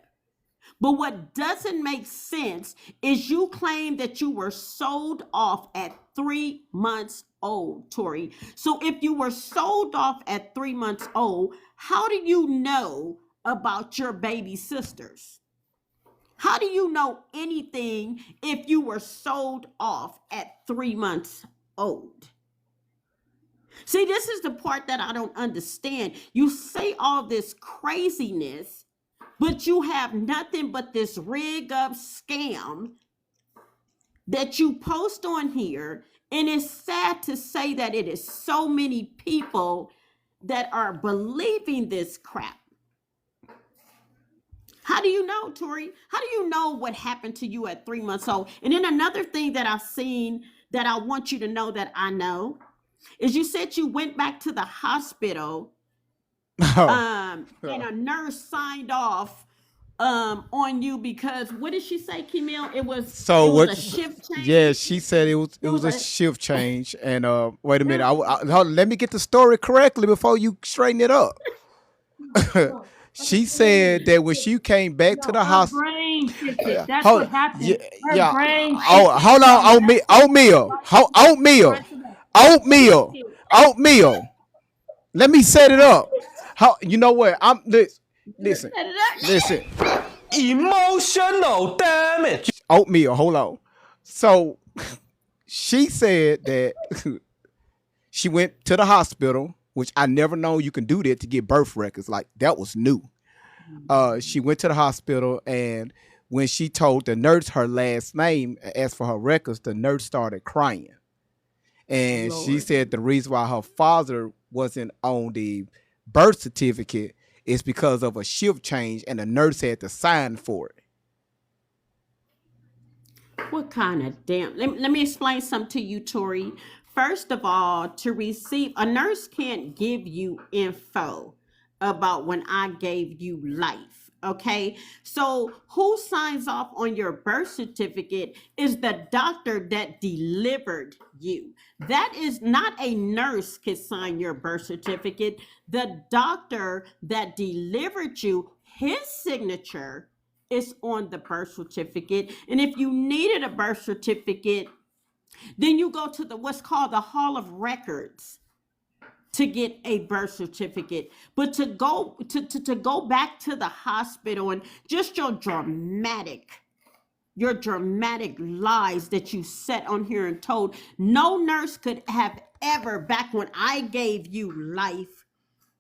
S3: But what doesn't make sense is you claim that you were sold off at 3 months old, Tori. So if you were sold off at 3 months old, how do you know about your baby sisters? How do you know anything if you were sold off at 3 months old? See, this is the part that I don't understand. You say all this craziness, but you have nothing but this rig up scam that you post on here. And it's sad to say that it is so many people that are believing this crap. How do you know, Tori? How do you know what happened to you at 3 months old? And then another thing that I've seen that I want you to know that I know is you said you went back to the hospital and a nurse signed off on you because what did she say, Camille? It was a shift change.
S1: Yeah, she said it was a shift change. And wait a minute, let me get the story correctly before you straighten it up. She said that when she came back to the hospital,
S16: brain shifted. That's what happened. Her brain shifted.
S1: Oh, hold on, oatmeal. Let me set it up. You know what? Listen.
S13: Emotional damage.
S1: Oatmeal, hold on. So she said that she went to the hospital, which I never know you can do that to get birth records. Like that was new. She went to the hospital, and when she told the nurse her last name, asked for her records, the nurse started crying. And Lord. She said the reason why her father wasn't on the birth certificate is because of a shift change, and the nurse had to sign for it.
S3: What kind of damn? Let me explain something to you, Tori. First of all, to receive, a nurse can't give you info about when I gave you life. Okay, so who signs off on your birth certificate is the doctor that delivered you. That is not a nurse can sign your birth certificate. The doctor that delivered you, his signature is on the birth certificate. And if you needed a birth certificate, then you go to what's called the Hall of Records to get a birth certificate. But to go back to the hospital and just your dramatic lies that you set on here and told, no nurse could have ever, back when I gave you life,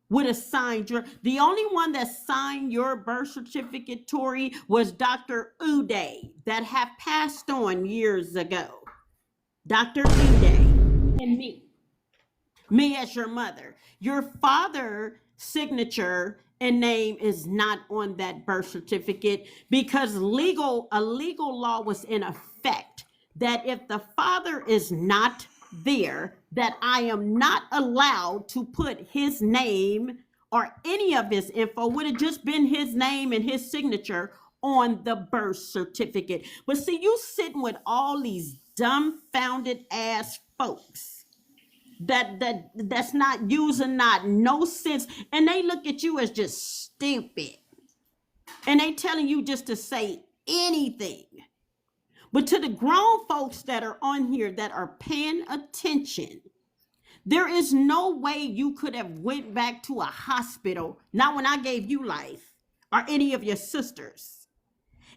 S3: would have signed the only one that signed your birth certificate, Tori, was Dr. Uday, that have passed on years ago. Dr. Uday and me as your mother. Your father's signature and name is not on that birth certificate because a legal law was in effect that if the father is not there, that I am not allowed to put his name or any of his info would have just been his name and his signature on the birth certificate. But see, you sitting with all these dumbfounded ass folks that's not using not no sense, and they look at you as just stupid, and they telling you just to say anything. But to the grown folks that are on here that are paying attention, there is no way you could have went back to a hospital, not when I gave you life, or any of your sisters,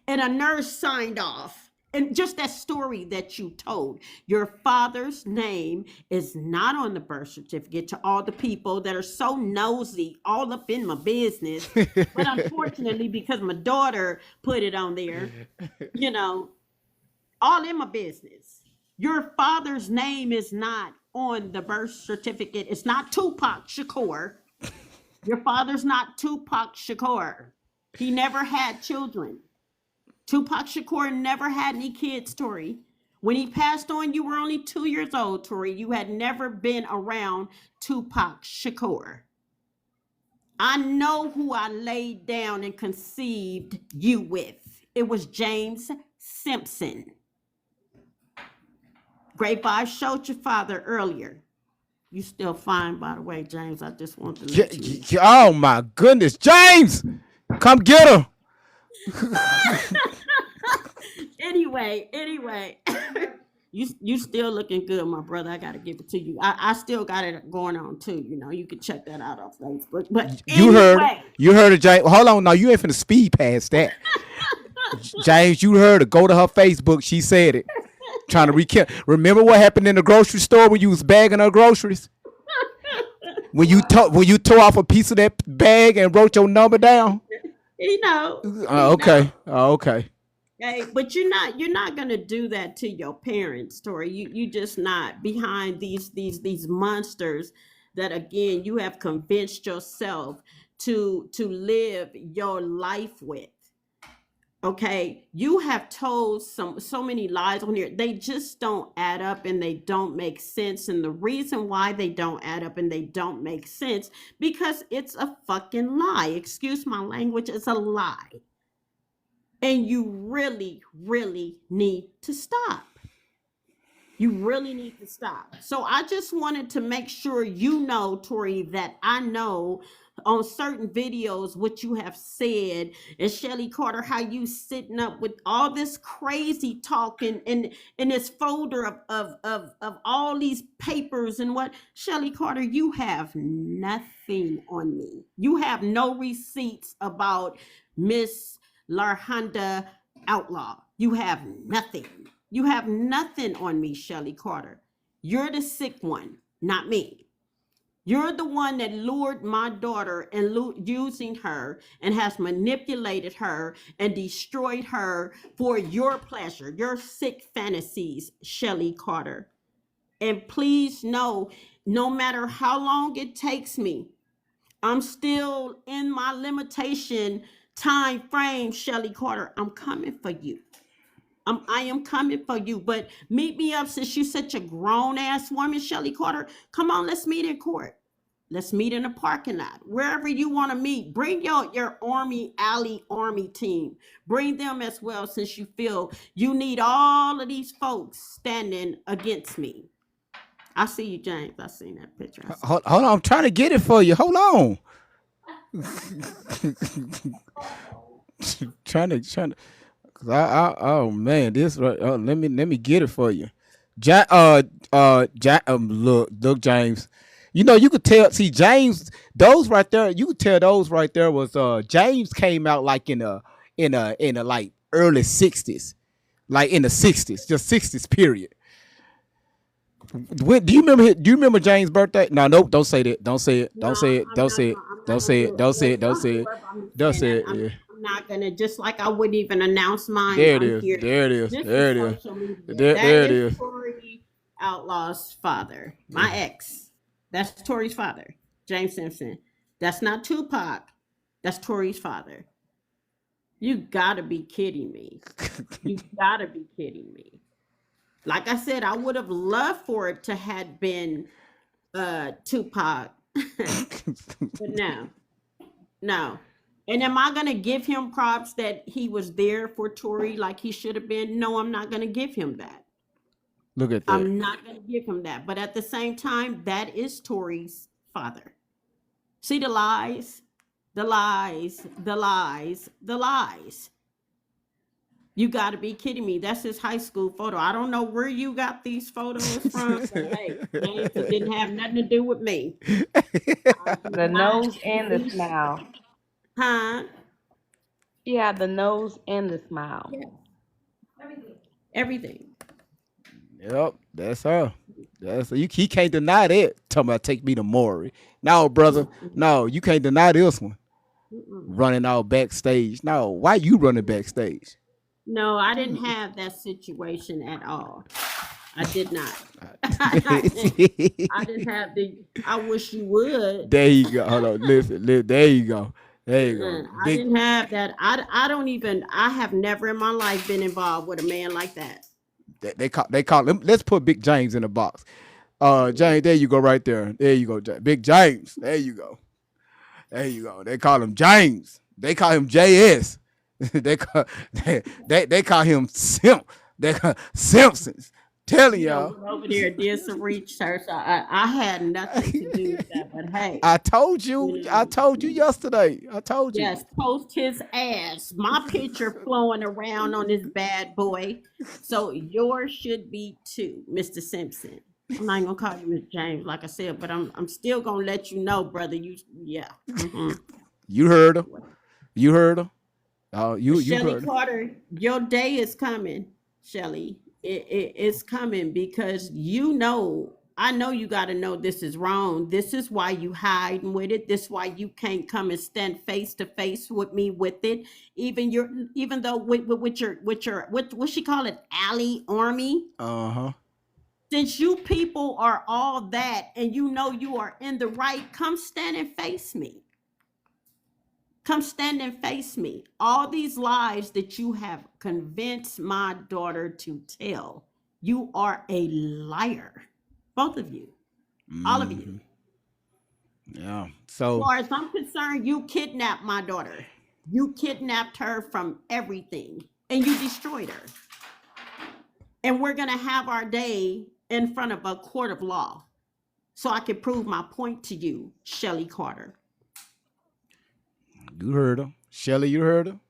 S3: and a nurse signed off. And just that story that you told, your father's name is not on the birth certificate, to all the people that are so nosy all up in my business. But unfortunately, because my daughter put it on there, you know, all in my business. Your father's name is not on the birth certificate. It's not Tupac Shakur. Your father's not Tupac Shakur. He never had children. Tupac Shakur never had any kids, Tori. When he passed on, you were only 2 years old, Tori. You had never been around Tupac Shakur. I know who I laid down and conceived you with. It was James Simpson. Grape, I showed your father earlier. You still fine, by the way, James. I just want to let you know.
S1: Oh my goodness, James, come get her.
S3: Anyway, you still looking good, my brother. I gotta give it to you. I still got it going on too. You know, you can check that out on Facebook. But
S1: You heard it, James. Hold on, now you ain't finna speed past that. James, you heard her. Go to her Facebook. She said it. Trying to recap. Remember what happened in the grocery store when you was bagging her groceries? When you tore off a piece of that bag and wrote your number down?
S3: You know.
S1: Okay. Okay.
S3: Hey, but you're not gonna do that to your parents, Tori. You just not behind these monsters that, again, you have convinced yourself to live your life with. Okay, you have told so many lies on here. They just don't add up and they don't make sense. And the reason why they don't add up and they don't make sense, because it's a fucking lie. Excuse my language, it's a lie. And you really, really need to stop. You really need to stop. So I just wanted to make sure you know, Tori, that I know on certain videos what you have said, and Shelly Carter, how you sitting up with all this crazy talk in this folder of all these papers and what. Shelly Carter, you have nothing on me. You have no receipts about Miss Larhonda Outlaw. You have nothing. You have nothing on me, Shelly Carter. You're the sick one, not me. You're the one that lured my daughter and using her and has manipulated her and destroyed her for your pleasure, your sick fantasies, Shelly Carter. And please know, no matter how long it takes me, I'm still in my limitation time frame, Shelly Carter. I'm coming for you. I am coming for you, but meet me up, since you're such a grown ass woman, Shelly Carter. Come on, let's meet in court. Let's meet in a parking lot, wherever you want to meet. Bring your Army Alley Army team. Bring them as well, since you feel you need all of these folks standing against me. I see you, James. I seen that picture.
S1: Hold on, I'm trying to get it for you. Hold on. trying to. Oh man, this right. Let me get it for you. Look, James. You know, you could tell. See, James, those right there. You could tell those right there was James came out like in a like early '60s, like in the '60s, just '60s period. Do you remember James' birthday? No, nope. Don't say that. Don't say it. Don't say it. Don't say it. Don't say it. Don't say it. Don't say it. Don't say it. Yeah.
S3: I'm not gonna, just like I wouldn't even announce mine.
S1: There it is. There it is. There it is. There it is.
S3: Tori Outlaw's father, my ex. That's Tori's father, James Simpson. That's not Tupac. That's Tori's father. You gotta be kidding me. You gotta be kidding me. Like I said, I would have loved for it to have been Tupac. But no. No. And am I gonna give him props that he was there for Tori like he should have been? No, I'm not gonna give him that.
S1: Look at that.
S3: I'm not gonna give him that. But at the same time, that is Tori's father. See the lies, the lies, the lies, the lies. You got to be kidding me. That's his high school photo. I don't know where you got these photos from, but hey, James, it didn't have nothing to do with me. I do
S18: The
S3: not
S18: nose and the
S3: release,
S18: smile.
S3: huh?
S18: Yeah, the nose and the smile.
S3: Yeah, everything.
S1: Yep, that's her. That's you. He can't deny that. Talking about take me to Maury. No, brother. No, you can't deny this one.
S3: Mm-mm.
S1: Running out backstage. No, why you running backstage?
S3: No, I didn't have that situation at all. I did not. I didn't have the. I wish you would.
S1: There you go. Hold on. Listen. There you go. There you go.
S3: I didn't have that. I don't even. I have never in my life been involved with a man like that.
S1: They call him. Let's put Big James in the box. James, there you go, right there. There you go, Big James. There you go. There you go. They call him James. They call him JS. they call him Simp. They call Simpsons. Telling y'all.
S3: Went over there, did some research. I had nothing to do with that, but hey,
S1: I told you. I told you yesterday. I told you.
S3: Yes, post his ass. My picture flowing around on this bad boy. So yours should be too, Mr. Simpson. I'm not gonna call you Mr. James, like I said, but I'm still gonna let you know, brother. Yeah. Mm-hmm.
S1: You heard her. You heard her. You
S3: Shelly
S1: heard her.
S3: Carter, your day is coming, Shelly. It's coming because I know you got to know this is wrong. This is why you hiding with it. This is why you can't come and stand face to face with me with it. Even though with your what she call it, alley army. Since you people are all that and you know you are in the right, come stand and face me. Come stand and face me. All these lies that you have convinced my daughter to tell, you are a liar. Both of you. All of you.
S1: Yeah.
S3: So, as far as I'm concerned, you kidnapped my daughter. You kidnapped her from everything and you destroyed her. And we're going to have our day in front of a court of law so I can prove my point to you, Shelly Carter.
S1: You heard her. Shelly, you heard her.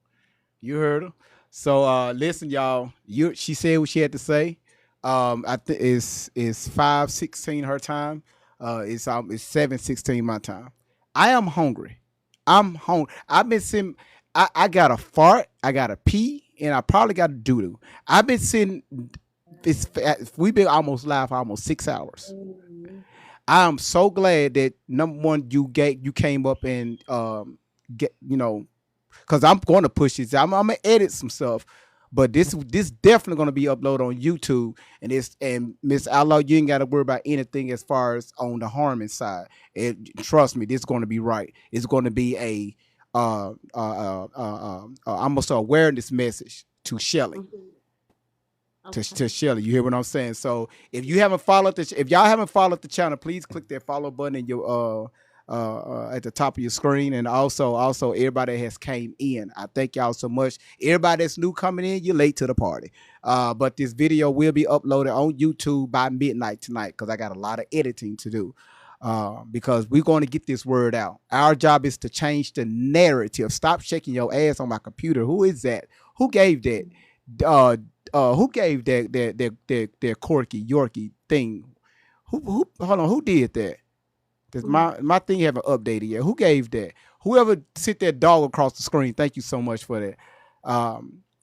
S1: You heard her. So listen, y'all. She said what she had to say. I think it's 5:16 her time. It's 7:16 my time. I am hungry. I'm hungry. I've been sitting. I got a fart. I got a pee, and I probably got a doo doo. I've been sitting. We've been almost live for almost 6 hours. I am so glad that number one you came up and get because I'm going to push this. I'm gonna edit some stuff, but this definitely going to be uploaded on YouTube. And Miss Outlaw, you ain't got to worry about anything as far as on the harming side. Trust me, this is going to be right. It's going to be a almost an awareness message to Shelly. To Shelly, you hear what I'm saying? So if y'all haven't followed the channel, please click that follow button in your at the top of your screen, and also everybody that has came in. I thank y'all so much. Everybody that's new coming in, you're late to the party. But this video will be uploaded on YouTube by midnight tonight because I got a lot of editing to do. Because we're going to get this word out. Our job is to change the narrative. Stop shaking your ass on my computer. Who is that? Who gave that? Who gave that Corky Yorkie thing? Who hold on, who did that? Does my thing haven't updated yet? Who gave that? Whoever sit that dog across the screen, thank you so much for that.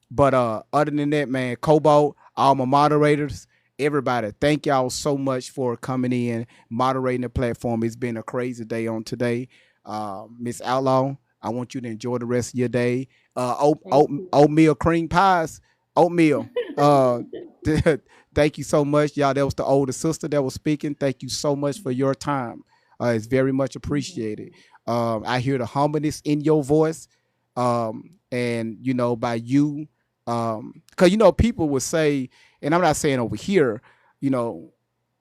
S1: But other than that, man, Cobalt, all my moderators, everybody, thank y'all so much for coming in, moderating the platform. It's been a crazy day on today. Miss Outlaw, I want you to enjoy the rest of your day. Oatmeal cream pies. Oatmeal. Thank you so much, y'all. That was the older sister that was speaking. Thank you so much for your time. It's very much appreciated. I hear the humbleness in your voice, and by you, because people would say, and I'm not saying over here,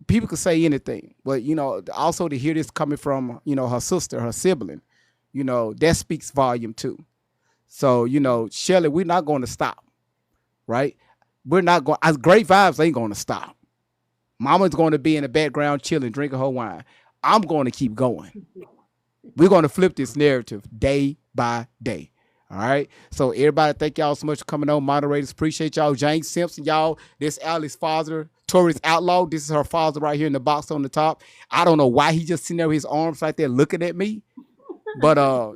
S1: people could say anything, but also to hear this coming from her sister, her sibling, that speaks volume too. So, Shelly, we're not going to stop, right? We're not going, as great vibes ain't going to stop. Mama's going to be in the background chilling, drinking her wine. I'm going to keep going. We're going to flip this narrative day by day. All right. So everybody, thank y'all so much for coming on. Moderators, appreciate y'all. James Simpson, y'all. This Allie's father, Tori's outlaw. This is her father right here in the box on the top. I don't know why he just sitting there with his arms right there looking at me. But I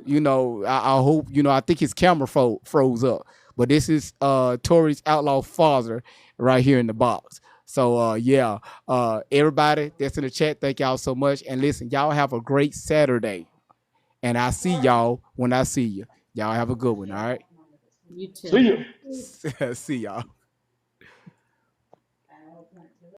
S1: hope, I think his camera froze up. But this is Tori's outlaw father right here in the box. So yeah. Everybody that's in the chat, thank y'all so much. And listen, y'all have a great Saturday. And I see y'all when I see you. Y'all have a good one, all right?
S3: You too.
S8: See you.
S1: See y'all.